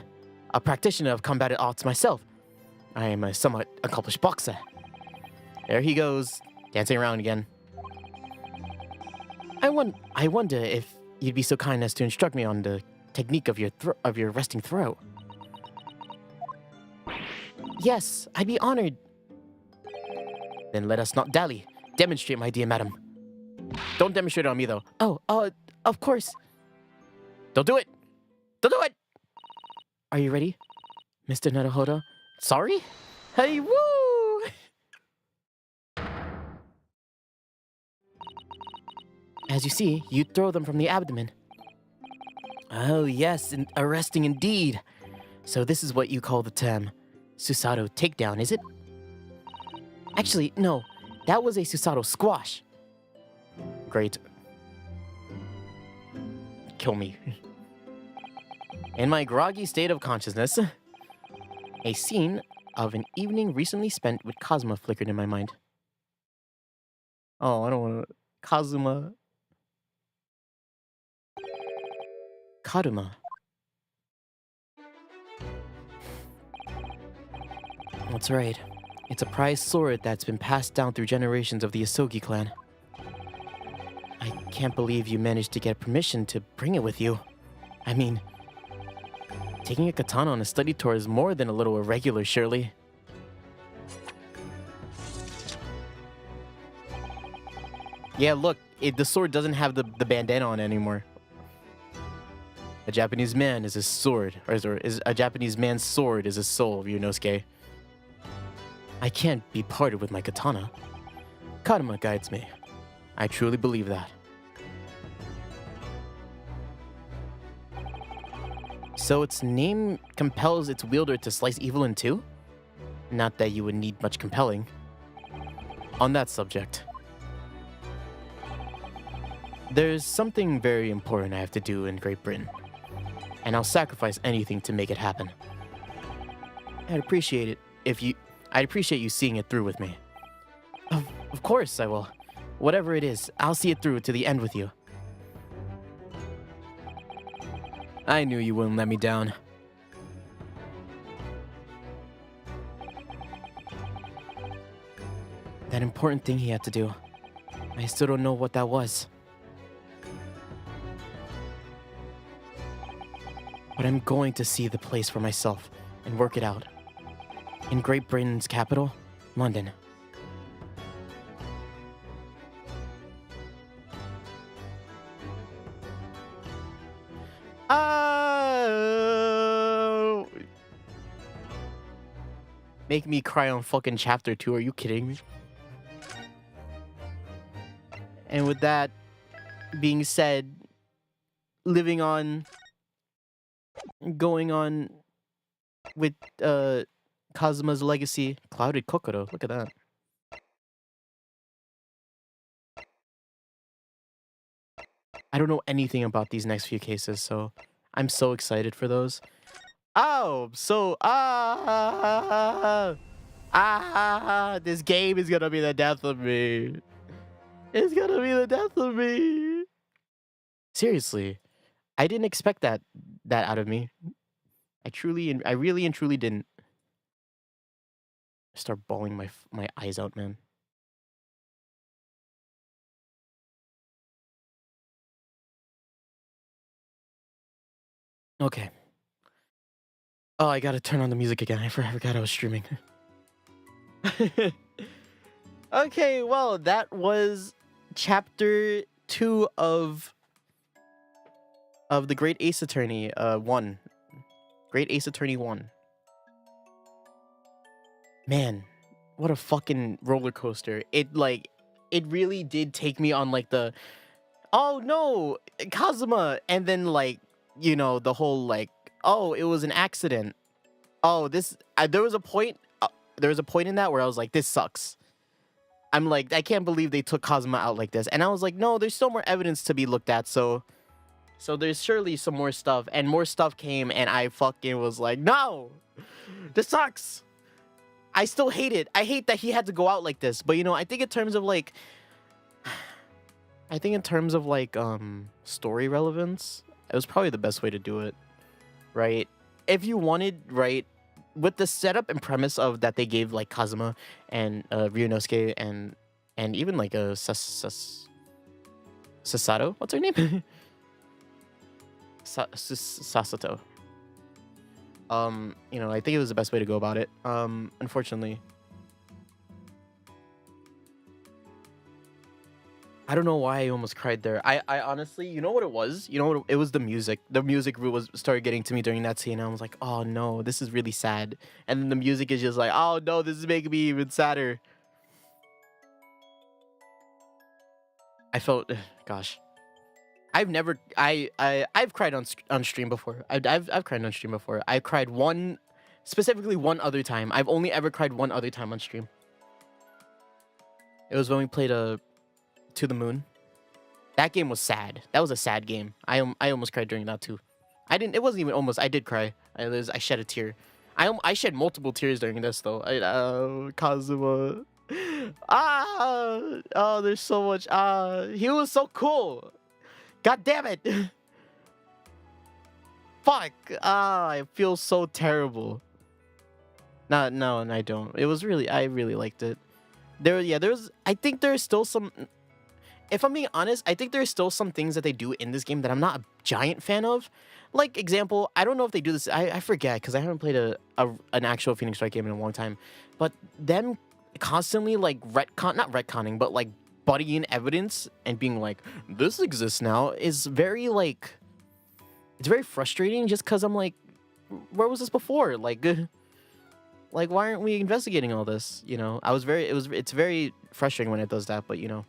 a practitioner of combated arts myself. I am a somewhat accomplished boxer. There he goes, dancing around again. I wonder if you'd be so kind as to instruct me on the technique of your resting throw. Yes, I'd be honored. Then let us not dally. Demonstrate, my dear madam. Don't demonstrate on me, though. Oh, of course. Don't do it! Don't do it! Are you ready, Mr. Naruhodo? Sorry? Hey, woo! As you see, you throw them from the abdomen. Oh, yes, arresting indeed. So this is what you call the term Susato takedown, is it? Actually, no. That was a Susato squash. Great. Kill me. In my groggy state of consciousness, a scene of an evening recently spent with Kazuma flickered in my mind. Oh, I don't want to. Kazuma. Karuma. That's right. It's a prized sword that's been passed down through generations of the Asogi clan. I can't believe you managed to get permission to bring it with you. I mean, taking a katana on a study tour is more than a little irregular, surely. Yeah, look, the sword doesn't have the bandana on anymore. A Japanese man is his sword, or is a Japanese man's sword is his soul, Ryunosuke. I can't be parted with my katana. Karma guides me. I truly believe that. So its name compels its wielder to slice evil in two? Not that you would need much compelling. On that subject, there's something very important I have to do in Great Britain, and I'll sacrifice anything to make it happen. I'd appreciate you seeing it through with me. Of course I will. Whatever it is, I'll see it through to the end with you. I knew you wouldn't let me down. That important thing he had to do. I still don't know what that was. But I'm going to see the place for myself and work it out. In Great Britain's capital, London. Make me cry on fucking chapter 2, are you kidding me? And with that being said, living on, going on with Kazuma's legacy, Clouded Kokoro, look at that. I don't know anything about these next few cases, so I'm so excited for those. Oh, so this game is gonna be the death of me. It's gonna be the death of me. Seriously, I didn't expect that out of me. I really and truly didn't. I start bawling my eyes out, man. Okay. Oh, I gotta turn on the music again. I forgot I was streaming. Okay, well, that was chapter 2 of the Great Ace Attorney 1. Great Ace Attorney 1. Man, what a fucking roller coaster. It really did take me on like the, oh no, Kazuma, and then like, you know, the whole like, oh, it was an accident. Oh, there was a point in that where I was like, this sucks. I'm like, I can't believe they took Kazuma out like this. And I was like, no, there's still more evidence to be looked at, so there's surely some more stuff. And more stuff came, and I fucking was like, no, this sucks. I still hate it. I hate that he had to go out like this. But, you know, I think in terms of story relevance, it was probably the best way to do it, right? If you wanted, right, with the setup and premise of that they gave like Kazuma and Ryunosuke and even like a Sasato, what's her name? Sasato. You know, I think it was the best way to go about it. Unfortunately, I don't know why I almost cried there. I honestly, you know what it was? You know what? It was the music. The music started getting to me during that scene. I was like, oh no, this is really sad. And then the music is just like, oh no, this is making me even sadder. I felt, gosh, I've cried on stream before. I've cried on stream before. I cried specifically one other time. I've only ever cried one other time on stream. It was when we played To the Moon. That game was sad. That was a sad game. I almost cried during that too. I didn't. It wasn't even almost. I did cry. I shed a tear. I shed multiple tears during this though. Kazuma. Oh, there's so much. He was so cool. God damn it. Fuck. I feel so terrible. No, I don't. It was really. I really liked it. There's. I think there's still some. If I'm being honest, I think there's still some things that they do in this game that I'm not a giant fan of. Like, example, I don't know if they do this. I forget because I haven't played an actual Phoenix Wright game in a long time. But them constantly, like, not retconning, but, like, buddying evidence and being like, this exists now is very, like, it's very frustrating just because I'm like, where was this before? Like, why aren't we investigating all this? You know, it's very frustrating when it does that, but, you know.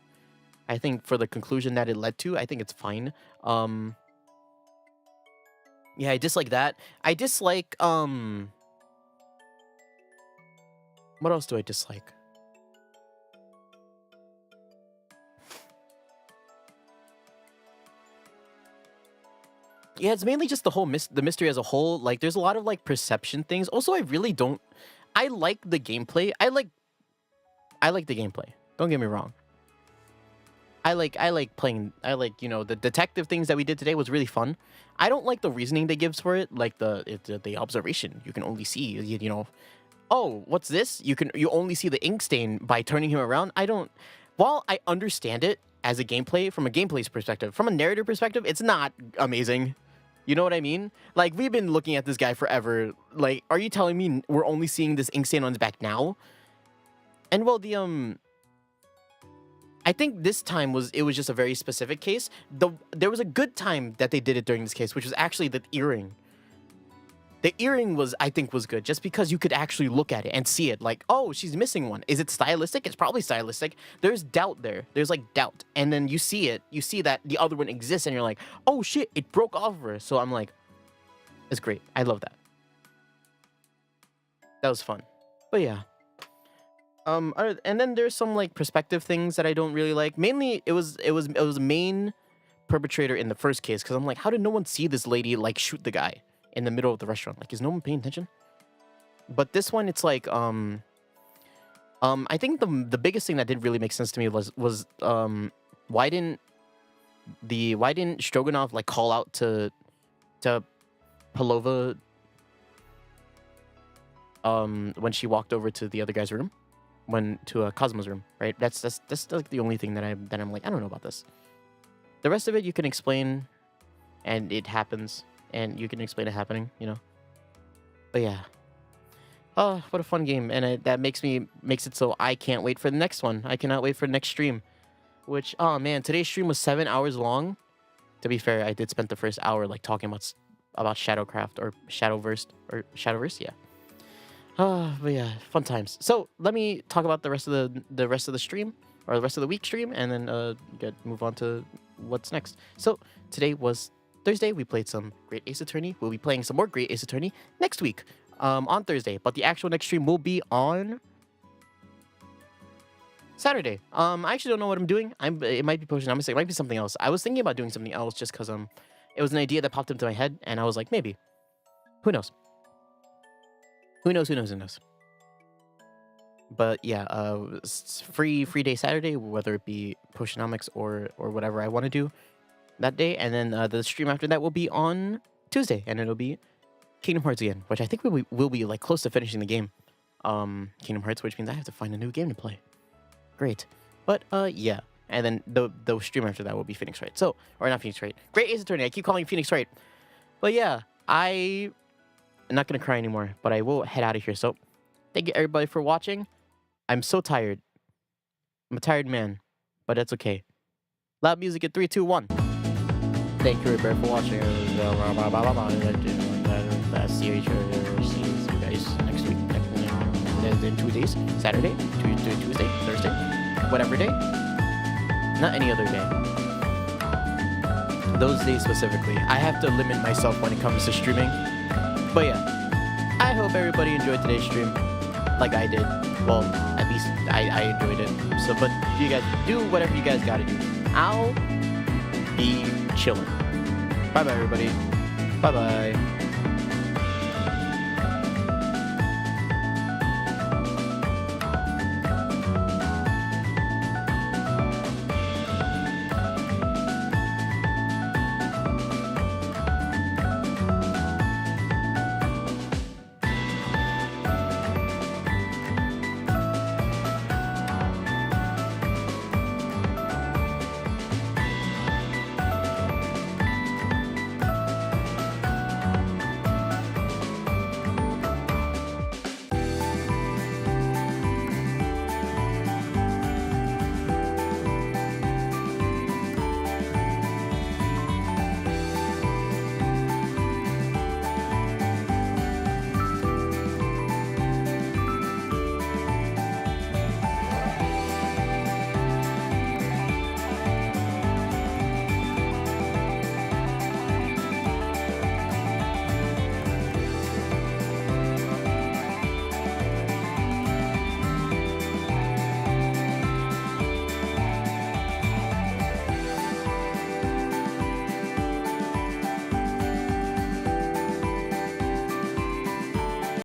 I think for the conclusion that it led to, I think it's fine. Yeah, I dislike that. I dislike, what else do I dislike? Yeah, it's mainly just the whole the mystery as a whole. Like, there's a lot of, like, perception things. Also, I really don't... I like the gameplay. I like the gameplay. Don't get me wrong. I like playing, you know, the detective things that we did today was really fun. I don't like the reasoning they gives for it, like the observation. You can only see, you know, oh, what's this? You only see the ink stain by turning him around. While I understand it as a gameplay, from a gameplay's perspective, from a narrative perspective, it's not amazing. You know what I mean? Like, we've been looking at this guy forever. Like, are you telling me we're only seeing this ink stain on his back now? And well, I think this time it was just a very specific case. There was a good time that they did it during this case, which was actually the earring. The earring I think was good, just because you could actually look at it and see it. Like, oh, she's missing one. Is it stylistic? It's probably stylistic. There's doubt there. There's, like, doubt. And then you see it. You see that the other one exists, and you're like, oh, shit, it broke off of her. So I'm like, it's great. I love that. That was fun. But yeah. And then there's some, like, perspective things that I don't really like. Mainly, it was a main perpetrator in the first case, because I'm like, how did no one see this lady, like, shoot the guy in the middle of the restaurant? Like, is no one paying attention? But this one, it's like, I think the biggest thing that didn't really make sense to me was why didn't Stroganov, like, call out to Palova when she walked over to the other guy's room? To Cosmo's room, right? That's like the only thing that I'm like, I don't know about this. The rest of it you can explain, and it happens, and you can explain it happening, you know. But yeah, oh, what a fun game, and that makes it so I can't wait for the next one. I cannot wait for the next stream, which, oh man, today's stream was 7 hours long. To be fair, I did spend the first hour like talking about Shadowcraft or Shadowverse, yeah. But yeah, fun times. So let me talk about the rest of the stream, or the rest of the week stream, and then move on to what's next. So today was Thursday. We played some Great Ace Attorney. We'll be playing some more Great Ace Attorney next week, on Thursday. But the actual next stream will be on Saturday. I actually don't know what I'm doing. It might be Postgenomics. It might be something else. I was thinking about doing something else just because it was an idea that popped into my head, and I was like, maybe. Who knows? Who knows? But yeah, it's free day Saturday, whether it be Postgenomics or whatever I want to do that day. And then the stream after that will be on Tuesday, and it'll be Kingdom Hearts again, which I think we'll be like close to finishing the game. Kingdom Hearts, which means I have to find a new game to play. Great. But yeah. And then the stream after that will be Phoenix Wright. So, or not Phoenix Wright. Great Ace Attorney. I keep calling Phoenix Wright. But yeah, I'm not going to cry anymore, but I will head out of here. So, thank you everybody for watching. I'm so tired. I'm a tired man, but that's okay. Loud music at 3, 2, 1. Thank you everybody for watching. See you guys next week. In 2 days. Saturday, Tuesday, Thursday, whatever day. Not any other day. Those days specifically. I have to limit myself when it comes to streaming. But yeah, I hope everybody enjoyed today's stream like I did. Well, at least I enjoyed it. So, but you guys do whatever you guys gotta do. I'll be chilling. Bye bye, everybody. Bye bye.